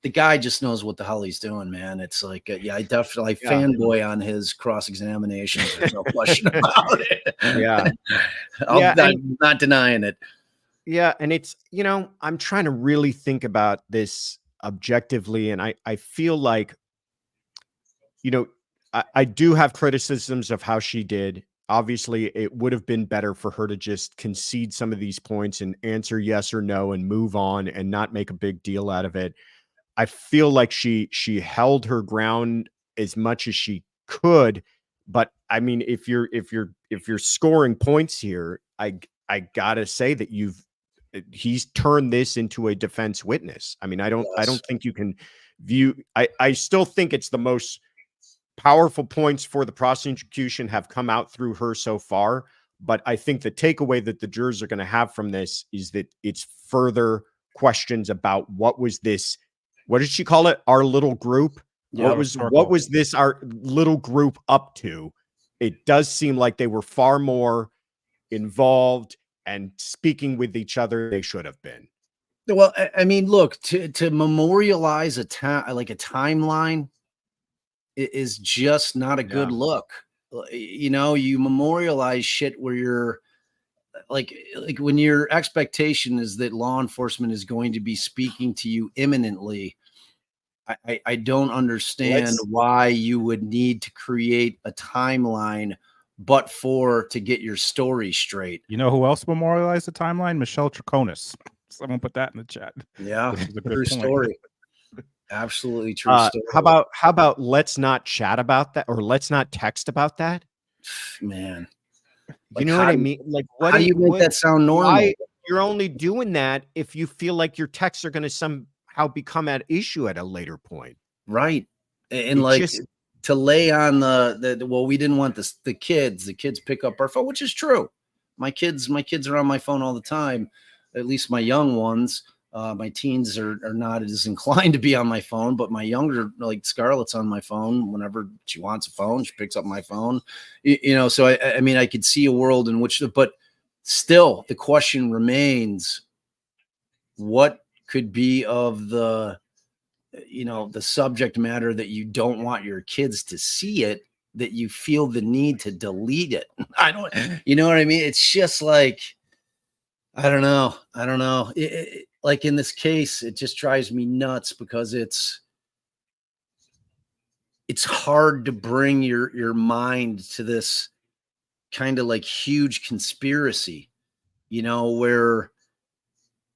the guy just knows what the hell he's doing, man. It's like, I definitely fanboy on his cross-examinations. There's no question about it. Yeah. I'm not denying it. Yeah. And it's, I'm trying to really think about this objectively. And I feel like, I do have criticisms of how she did. Obviously, it would have been better for her to just concede some of these points and answer yes or no and move on and not make a big deal out of it. I feel like she held her ground as much as she could, but I mean, if you're scoring points here, I gotta say that he's turned this into a defense witness. I mean, I don't think you can view. I still think it's the most powerful points for the prosecution have come out through her so far. But I think the takeaway that the jurors are going to have from this is that it's further questions about what was this? What did she call it? Our little group. Yeah, what was this our little group up to? It does seem like they were far more involved and speaking with each other they should have been. Well, I mean, look, to memorialize a timeline is just not a good look. You memorialize shit where you're like when your expectation is that law enforcement is going to be speaking to you imminently. I don't understand why you would need to create a timeline, but to get your story straight. You know who else memorialized the timeline? Michelle Troconis. Someone put that in the chat. Yeah, true story. Absolutely true story. How about let's not chat about that, or let's not text about that? Man, you know what I mean? Like, how do you make that sound normal? You're only doing that if you feel like your texts are going to somehow become at issue at a later point, right? And to lay on well, we didn't want the kids pick up our phone, which is true. My kids are on my phone all the time. At least my young ones. My teens are not as inclined to be on my phone, but my younger, like Scarlett's on my phone whenever she wants a phone, she picks up my phone, so I mean, I could see a world in which, but still the question remains, what could be of the subject matter that you don't want your kids to see it, that you feel the need to delete it. I don't, you know what I mean? It's just like, I don't know. Like in this case, it just drives me nuts because it's hard to bring your mind to this kind of like huge conspiracy, where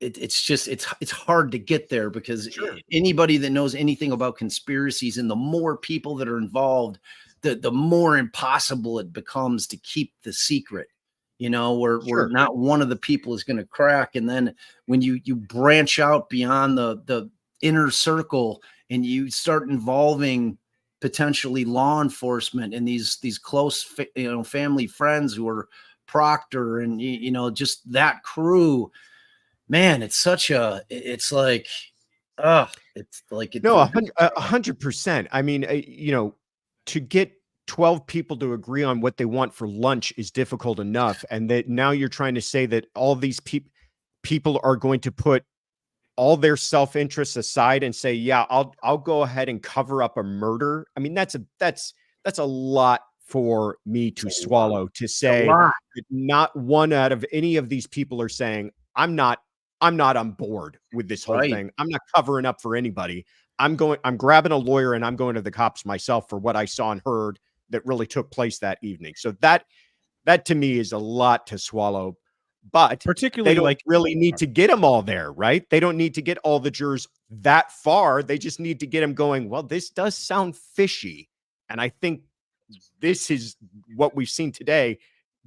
it's hard to get there because anybody that knows anything about conspiracies and the more people that are involved, the more impossible it becomes to keep the secret. You know, where not one of the people is going to crack. And then when you branch out beyond the inner circle and you start involving potentially law enforcement and these close, family friends who are Proctor and, just that crew, man, it's like, it's like, 100%. I mean, to get 12 people to agree on what they want for lunch is difficult enough. And that now you're trying to say that all these people are going to put all their self-interests aside and say, yeah, I'll go ahead and cover up a murder. I mean, that's a lot for me to swallow, to say that not one out of any of these people are saying, I'm not on board with this whole thing. I'm not covering up for anybody. I'm grabbing a lawyer and I'm going to the cops myself for what I saw and heard that really took place that evening. So that to me is a lot to swallow, but particularly they don't really need to get them all there, right? They don't need to get all the jurors that far. They just need to get them going, well, this does sound fishy. And I think this is what we've seen today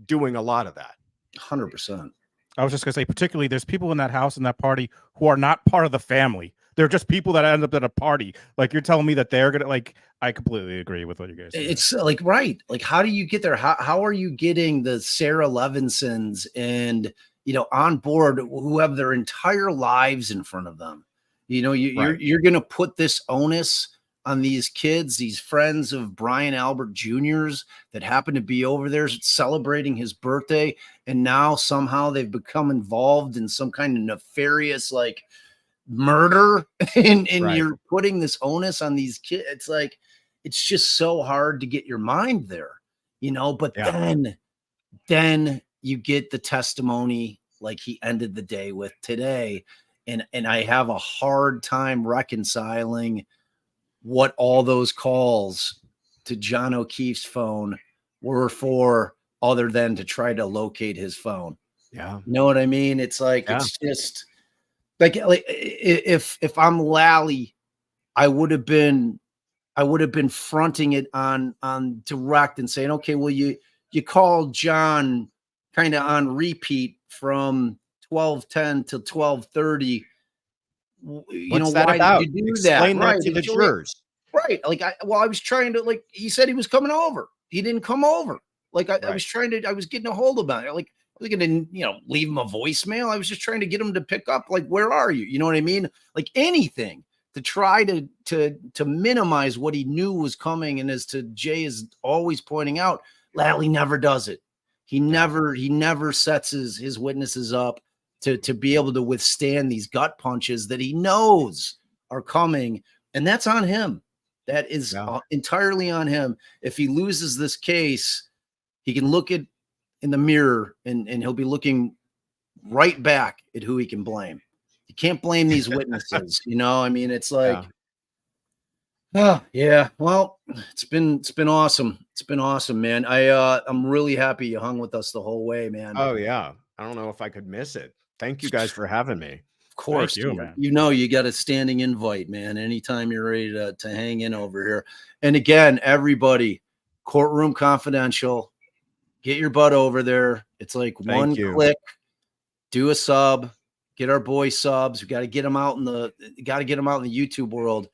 doing a lot of that. 100%. I was just going to say, particularly there's people in that house and that party who are not part of the family. They're just people that end up at a party. Like, you're telling me that they're going to, I completely agree with what you guys say. It's like, right. Like, how do you get there? How are you getting the Sarah Levinsons and, on board who have their entire lives in front of them? You're going to put this onus on these kids, these friends of Brian Albert Jr.'s that happen to be over there celebrating his birthday. And now somehow they've become involved in some kind of nefarious, murder. And you're putting this onus on these kids. It's like, it's just so hard to get your mind there, but then you get the testimony like he ended the day with today. And I have a hard time reconciling what all those calls to John O'Keefe's phone were for, other than to try to locate his phone. Yeah. You know what I mean? It's like, it's just like if I'm Lally, I would have been fronting it on direct and saying, okay, well, you called John kind of on repeat from 12:10 to 12:30. What's that why about? did you do Explain that? that to the jurors. Right. Like, I was trying to, he said he was coming over. He didn't come over. I was getting a hold of him. Like, I was going to, leave him a voicemail. I was just trying to get him to pick up, where are you? You know what I mean? Like, anything to try to minimize what he knew was coming. And as to Jay is always pointing out, Lally never does it. He never sets his witnesses up to be able to withstand these gut punches that he knows are coming. And that's on him. That is entirely on him. If he loses this case, he can look in the mirror and he'll be looking right back at who he can blame. You can't blame these witnesses. I mean, it's like, oh yeah. Well, it's been awesome. It's been awesome, man. I'm really happy you hung with us the whole way, man. Oh yeah. I don't know if I could miss it. Thank you guys for having me. Of course, man. You got a standing invite, man. Anytime you're ready to hang in over here. And again, everybody, Courtroom Confidential, get your butt over there. It's like one click, do a sub, get our boys subs. We got to get them out in the YouTube world.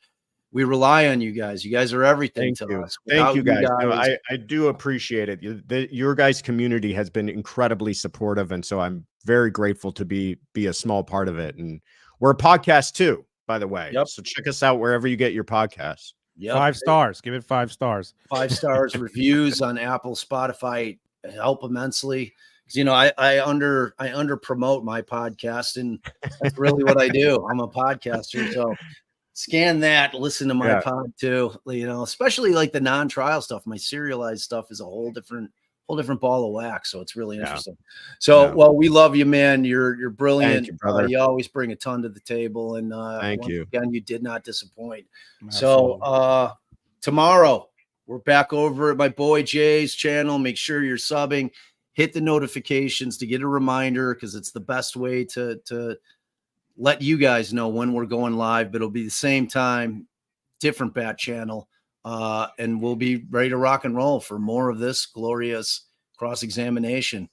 We rely on you guys. You guys are everything to us. Thank you guys. No, I do appreciate it. Your guys' community has been incredibly supportive. And so I'm very grateful to be a small part of it. And we're a podcast too, by the way. Yep. So check us out wherever you get your podcasts. Yep. 5 stars. Give it 5 stars. 5 stars. Reviews on Apple, Spotify help immensely. I under promote my podcast, and that's really what I do. I'm a podcaster. So scan that, listen to my pod too, especially like the non-trial stuff. My serialized stuff is a whole different ball of wax. So it's really interesting. So, well, we love you, man. You're brilliant. Thank you, brother. You always bring a ton to the table. And thank you. Again, you did not disappoint. Absolutely. So tomorrow we're back over at my boy Jay's channel. Make sure you're subbing, hit the notifications to get a reminder, because it's the best way to let you guys know when we're going live, but it'll be the same time, different bat channel. And we'll be ready to rock and roll for more of this glorious cross-examination.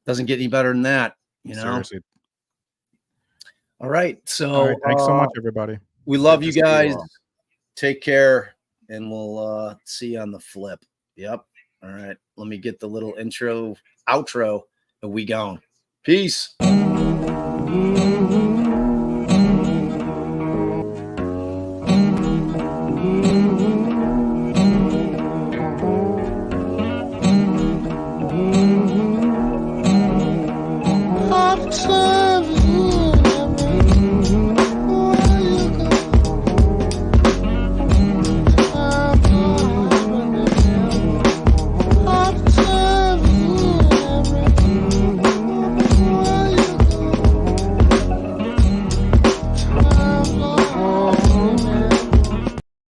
Doesn't get any better than that, you know? Seriously. All right. So All right. Thanks so much, everybody. we love Good you to see you guys. all. Take care, and we'll see you on the flip. Yep. All right. Let me get the little outro, and we gone. Peace.